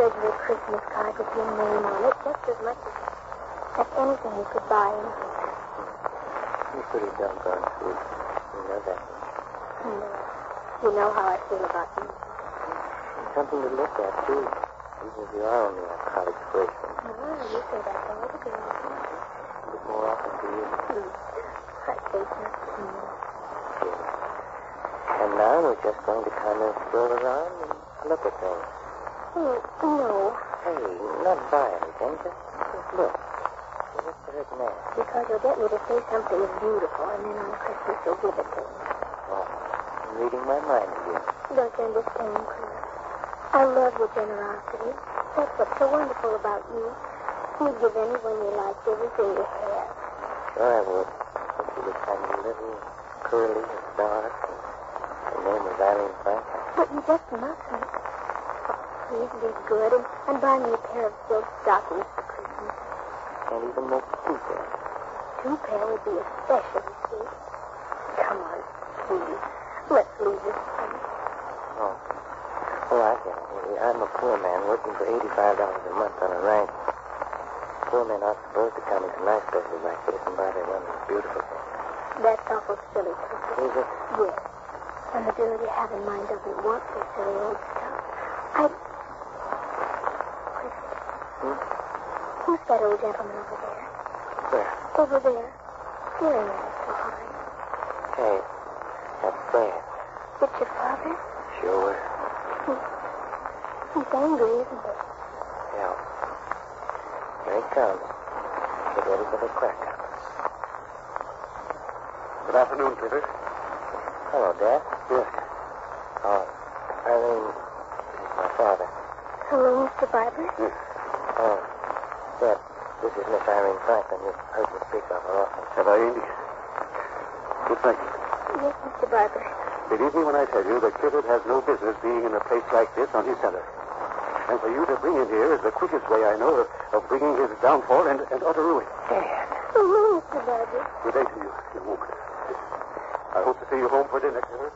treasure a Christmas card with your name on it just as much as anything you could buy in here. You're pretty doggone sweet. You know that. No. You know how I feel about you. It's something to look at, too. Even if you are only a college freshman. Oh, you say that all the girls. A bit more often to you. I say nothing. Okay. And now we're just going to kind of stroll around and look at things. No. Hey, not buy anything. Just look. What's the red man? Because you'll get me to say something beautiful, and then on Christmas you'll give it to me. Oh, I'm reading my mind again. Don't you understand, Cliff? I love your generosity. That's what's so wonderful about you. You'd give anyone you liked everything you have. Sure I would. If you were kind of little, curly, and dark, and your name was Irene Franklin. But you just mustn't. Please be good and buy me a pair of silk stockings for Christmas. Can't even make 2 pairs. 2 pair would be especially sweet. Come on, please. Let's leave this place. Oh, I get it. I'm a poor man working for $85 a month on a ranch. Poor men aren't supposed to come into nice places like this and buy their one of these beautiful things. That's awful silly, Clifford. Is it? Yes. And the girl you have in mind doesn't want this silly old stuff. Who's that old gentleman over there? Where? Over there. Staring at us so hard. Hey, that's Brad. It's your father? Sure. He's angry, isn't he? Yeah. Here he comes. Get ready for the crack-up. Good afternoon, Peter. Hello, Dad. Yes. Irene, my father. Hello, Mr. Barber. Yes. Dad, this is Miss Irene Franklin. You've heard me speak of her often. Have I, Indy? Good, thank you. Yes, Mr. Barber. Believe me when I tell you that Clifford has no business being in a place like this on his salary. And for you to bring him here is the quickest way I know of bringing his downfall and utter ruin. Dad. Oh, Mr. Barber. Good day to you, young woman. I hope to see you home for dinner, Clifford.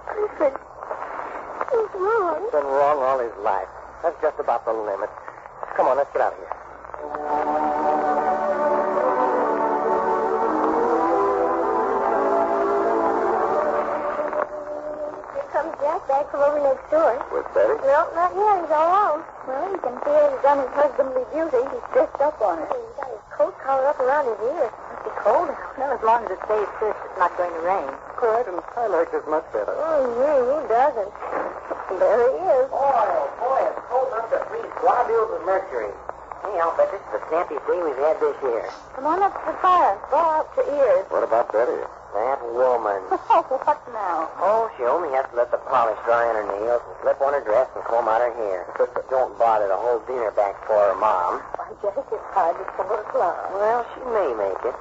Clifford. He's wrong. He's been wrong all his life. That's just about the limit. Come on, let's get out of here. Yes, back from over next door. With Betty? No, not yet. He's all alone. Well, you can see that he's done his husbandly duty. He's dressed up on it. He's got his coat collar up around his ears. It must be cold out. Well, as long as it stays crisp, it's not going to rain. Good, and I like this much better. Oh, yeah, who doesn't? There he is. Boy, it's cold enough to freeze globules of mercury. Hey, I'll bet this is the snappiest day we've had this year. Come on up to the fire. Thaw out your ears. What about Betty? That woman. Oh, what now? Oh, she only has to let the polish dry on her nails and slip on her dress and comb out her hair. Don't bother to hold dinner back for her mom. I guess it's hard to 4 o'clock. Well, she may make it.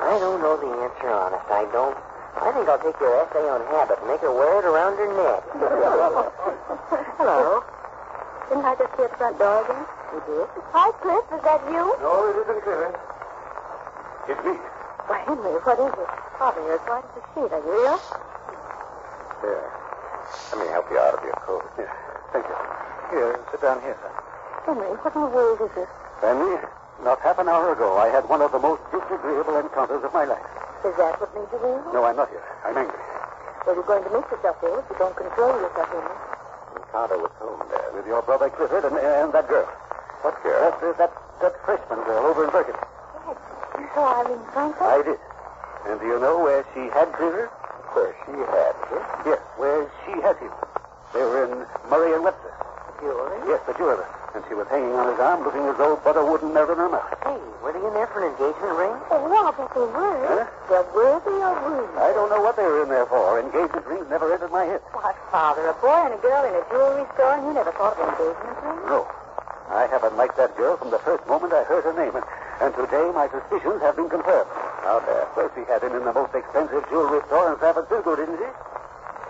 I don't know the answer, honest. I don't. I think I'll take your essay on habit and make her wear it around her neck. Hello. Didn't I just hear the front door again? You did? Hi, Cliff. Is that you? No, it isn't Cliff. It's me. Why, Henry, what is it? Father, you're trying to see. Are you ill? Here. Let me help you out of your coat. Yes, thank you. Here, sit down here, sir. Henry, what in the world is this? Benny, not half an hour ago, I had one of the most disagreeable encounters of my life. Is that what made you ill? No, I'm not here. I'm angry. Well, you're going to make yourself ill if you don't control yourself, Henry. Encounter with whom, Dad? With your brother Clifford and that girl. What girl? That freshman girl over in Berkeley. Yes. You saw Irene Franklin? I did. And do you know where she had Clifford? Where she had him? Yes, where she had him. They were in Murray and Webster. Jewelry? Yes, the jeweler. And she was hanging on his arm, looking as though butter wouldn't melt in her mouth. Hey, were they in there for an engagement ring? Oh, well, I bet they were. Huh? Well, were they or were they? I don't know what they were in there for. Engagement rings never entered my head. What, Father? A boy and a girl in a jewelry store, and you never thought of an engagement ring? No. I haven't liked that girl from the first moment I heard her name. And today my suspicions have been confirmed. How, Dad? Well, she had him in the most expensive jewelry store in San Francisco, didn't she?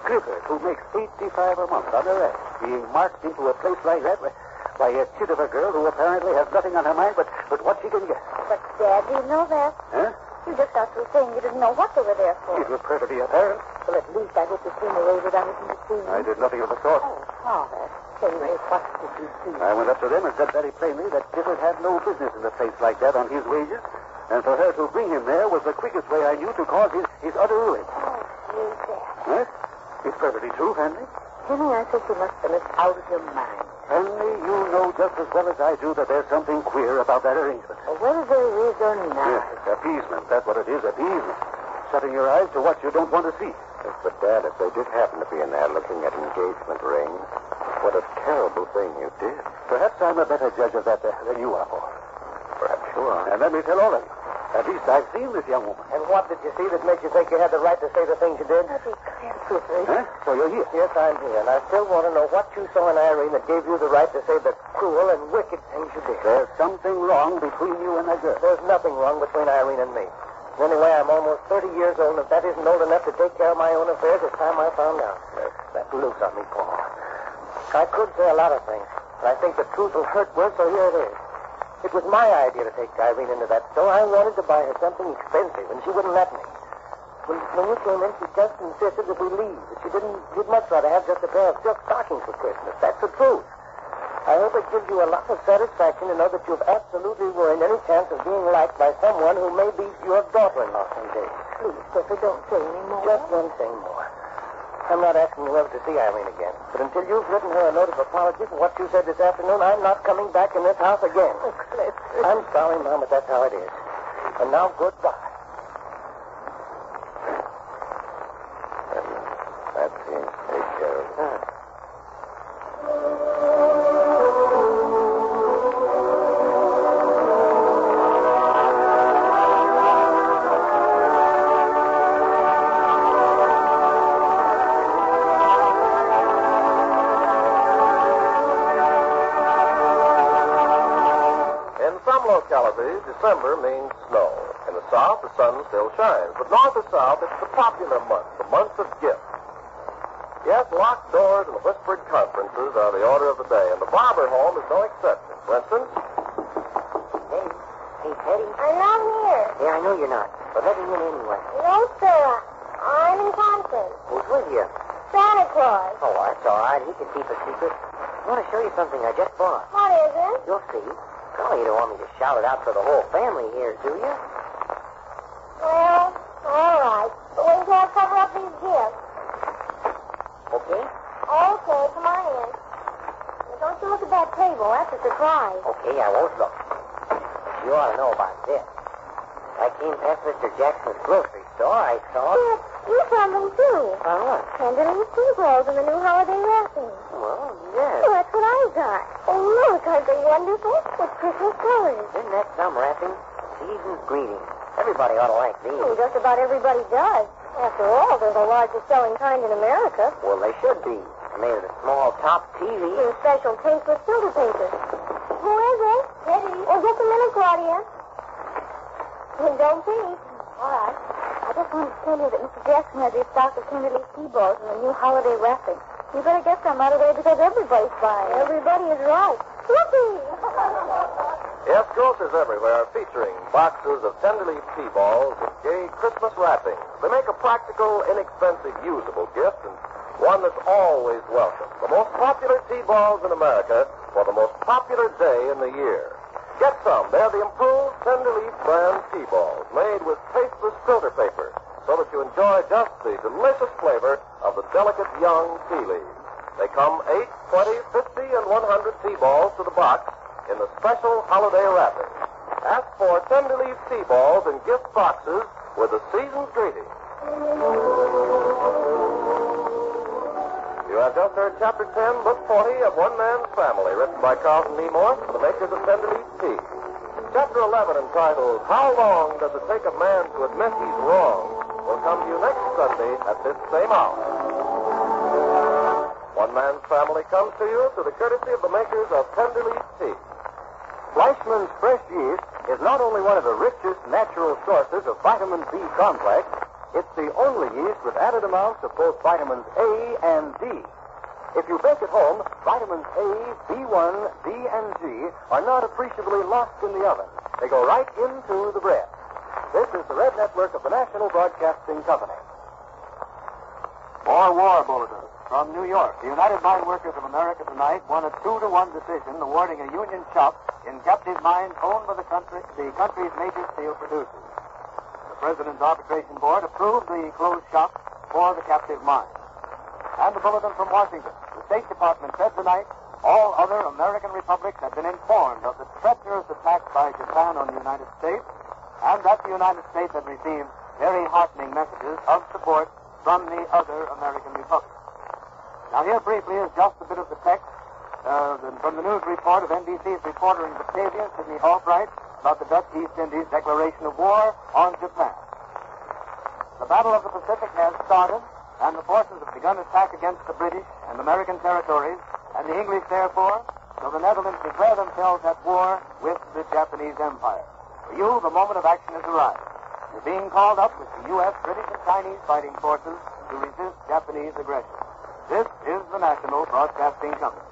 Clifford, who makes $85 a month on her ass, being marked into a place like that by a chit of a girl who apparently has nothing on her mind but what she can get. But, Dad, do you know that? Huh? You just got through saying you didn't know what they were there for. It was perfectly apparent. Well, at least I hope the steamer raided anything to see. I did nothing of the sort. Oh, Father. Henry, what did you see? I went up to them and said very plainly that Clifford had no business in a place like that on his wages, and for her to bring him there was the quickest way I knew to cause his utter ruin. Oh, you Dad. Huh? It's perfectly true, Henry. Henry, I think you must have been out of your mind. Henry, you know just as well as I do that there's something queer about that arrangement. Well, whether there is or not. Yes, appeasement. That's what it is, appeasement. Shutting your eyes to what you don't want to see. Yes, but, Dad, if they did happen to be in there looking at engagement rings, what a terrible thing you did. Perhaps I'm a better judge of that than you are, Paul. Perhaps you are. And let me tell all of you. At least I've seen this young woman. And what did you see that makes you think you had the right to say the things you did? That'd be clear, Clifford. Huh? So you're here? Yes, I'm here, and I still want to know what you saw in Irene that gave you the right to say the cruel and wicked things you did. There's something wrong between you and that girl. There's nothing wrong between Irene and me. Anyway, I'm almost 30 years old, and if that isn't old enough to take care of my own affairs, it's time I found out. Yes. Let loose on me, Paul. I could say a lot of things, but I think the truth will hurt worse, so here it is. It was my idea to take Irene into that store. I wanted to buy her something expensive, and she wouldn't let me. When you came in, she just insisted that we leave, that you'd much rather have just a pair of silk stockings for Christmas. That's the truth. I hope it gives you a lot of satisfaction to know that you've absolutely ruined any chance of being liked by someone who may be your daughter-in-law someday. Please, Clifford, don't say any more. Just one thing more. I'm not asking you ever to see Irene again. But until you've written her a note of apology for what you said this afternoon, I'm not coming back in this house again. Oh, Clifford. I'm sorry, Mom, but that's how it is. And now, goodbye. That seems to take care of it. Localities, December means snow. In the south, the sun still shines. But north or south, it's the popular month, the month of gifts. Yes, locked doors and whispered conferences are the order of the day, and the barber home is no exception. For instance... Hey, Teddy. I'm not here. Yeah, I know you're not. But let me in anyway. No, sir. I'm in Compton. Who's with you? Santa Claus. Oh, that's all right. He can keep a secret. I want to show you something I just bought. What is it? You'll see. Oh, you don't want me to shout it out for the whole family here, do you? Well, all right. But we can't cover up these gifts. Okay. look at that table. That's a surprise. Okay, I won't look. You ought to know about this. I came past Mr. Jackson's grocery store. I saw... Yes, you found them, too. Found what? Tenderly tea balls in the new holiday wrapping. Well, yes. Oh, that's what I got. Oh, look, aren't they wonderful? With Christmas colors. Isn't that some wrapping? Season's greetings. Everybody ought to like these. Oh, just about everybody does. After all, they're the largest selling kind in America. Well, they should be. Made of a small top TV. With special taste with filter paper. Who is it? Eddie. Oh, just a minute, Claudia. Don't please. All right. I just wanted to tell you that Mr. Jackson has his stock of tenderly tea balls in the new holiday wrapping. You better get some out of there because everybody's buying. Everybody is right. Whoopee! Yes, grocers everywhere featuring boxes of tenderleaf tea balls with gay Christmas wrapping. They make a practical, inexpensive, usable gift and one that's always welcome. The most popular tea balls in America for the most popular day in the year. Get some. They're the improved tenderleaf brand tea balls made with tasteless filter paper so that you enjoy just the delicious flavor of the delicate young tea leaves. They come 8, 20, 50, and 100 tea balls to the box in the special holiday wrapping. Ask for tenderleaf tea balls in gift boxes with the season's greeting. You have just heard Chapter 10, Book 40 of One Man's Family, written by Carlton Nemore for the makers of tenderleaf tea. Chapter 11, entitled How Long Does It Take a Man to Admit He's Wrong, will come to you next Sunday at this same hour. One Man's Family comes to you through the courtesy of the makers of tenderleaf tea. Fleischmann's fresh yeast is not only one of the richest natural sources of vitamin B complex, it's the only yeast with added amounts of both vitamins A and D. If you bake at home, vitamins A, B1, D, and G are not appreciably lost in the oven. They go right into the bread. This is the Red Network of the National Broadcasting Company. More war bulletins from New York. The United Mine Workers of America tonight won a 2-1 decision awarding a union shop in captive mines owned by the country's major steel producers. The President's Arbitration Board approved the closed shop for the captive mine. And the bulletin from Washington. The State Department said tonight all other American republics have been informed of the treacherous attack by Japan on the United States, and that the United States had received very heartening messages of support from the other American republics. Now here briefly is just a bit of the text from the news report of NBC's reporter in Batavia, Sidney Albright, about the Dutch East Indies declaration of war on Japan. The Battle of the Pacific has started, and the forces have begun attack against the British and American territories, and the English, therefore, so the Netherlands declare themselves at war with the Japanese Empire. For you, the moment of action has arrived. You're being called up with the U.S., British, and Chinese fighting forces to resist Japanese aggression. This is the National Broadcasting Company.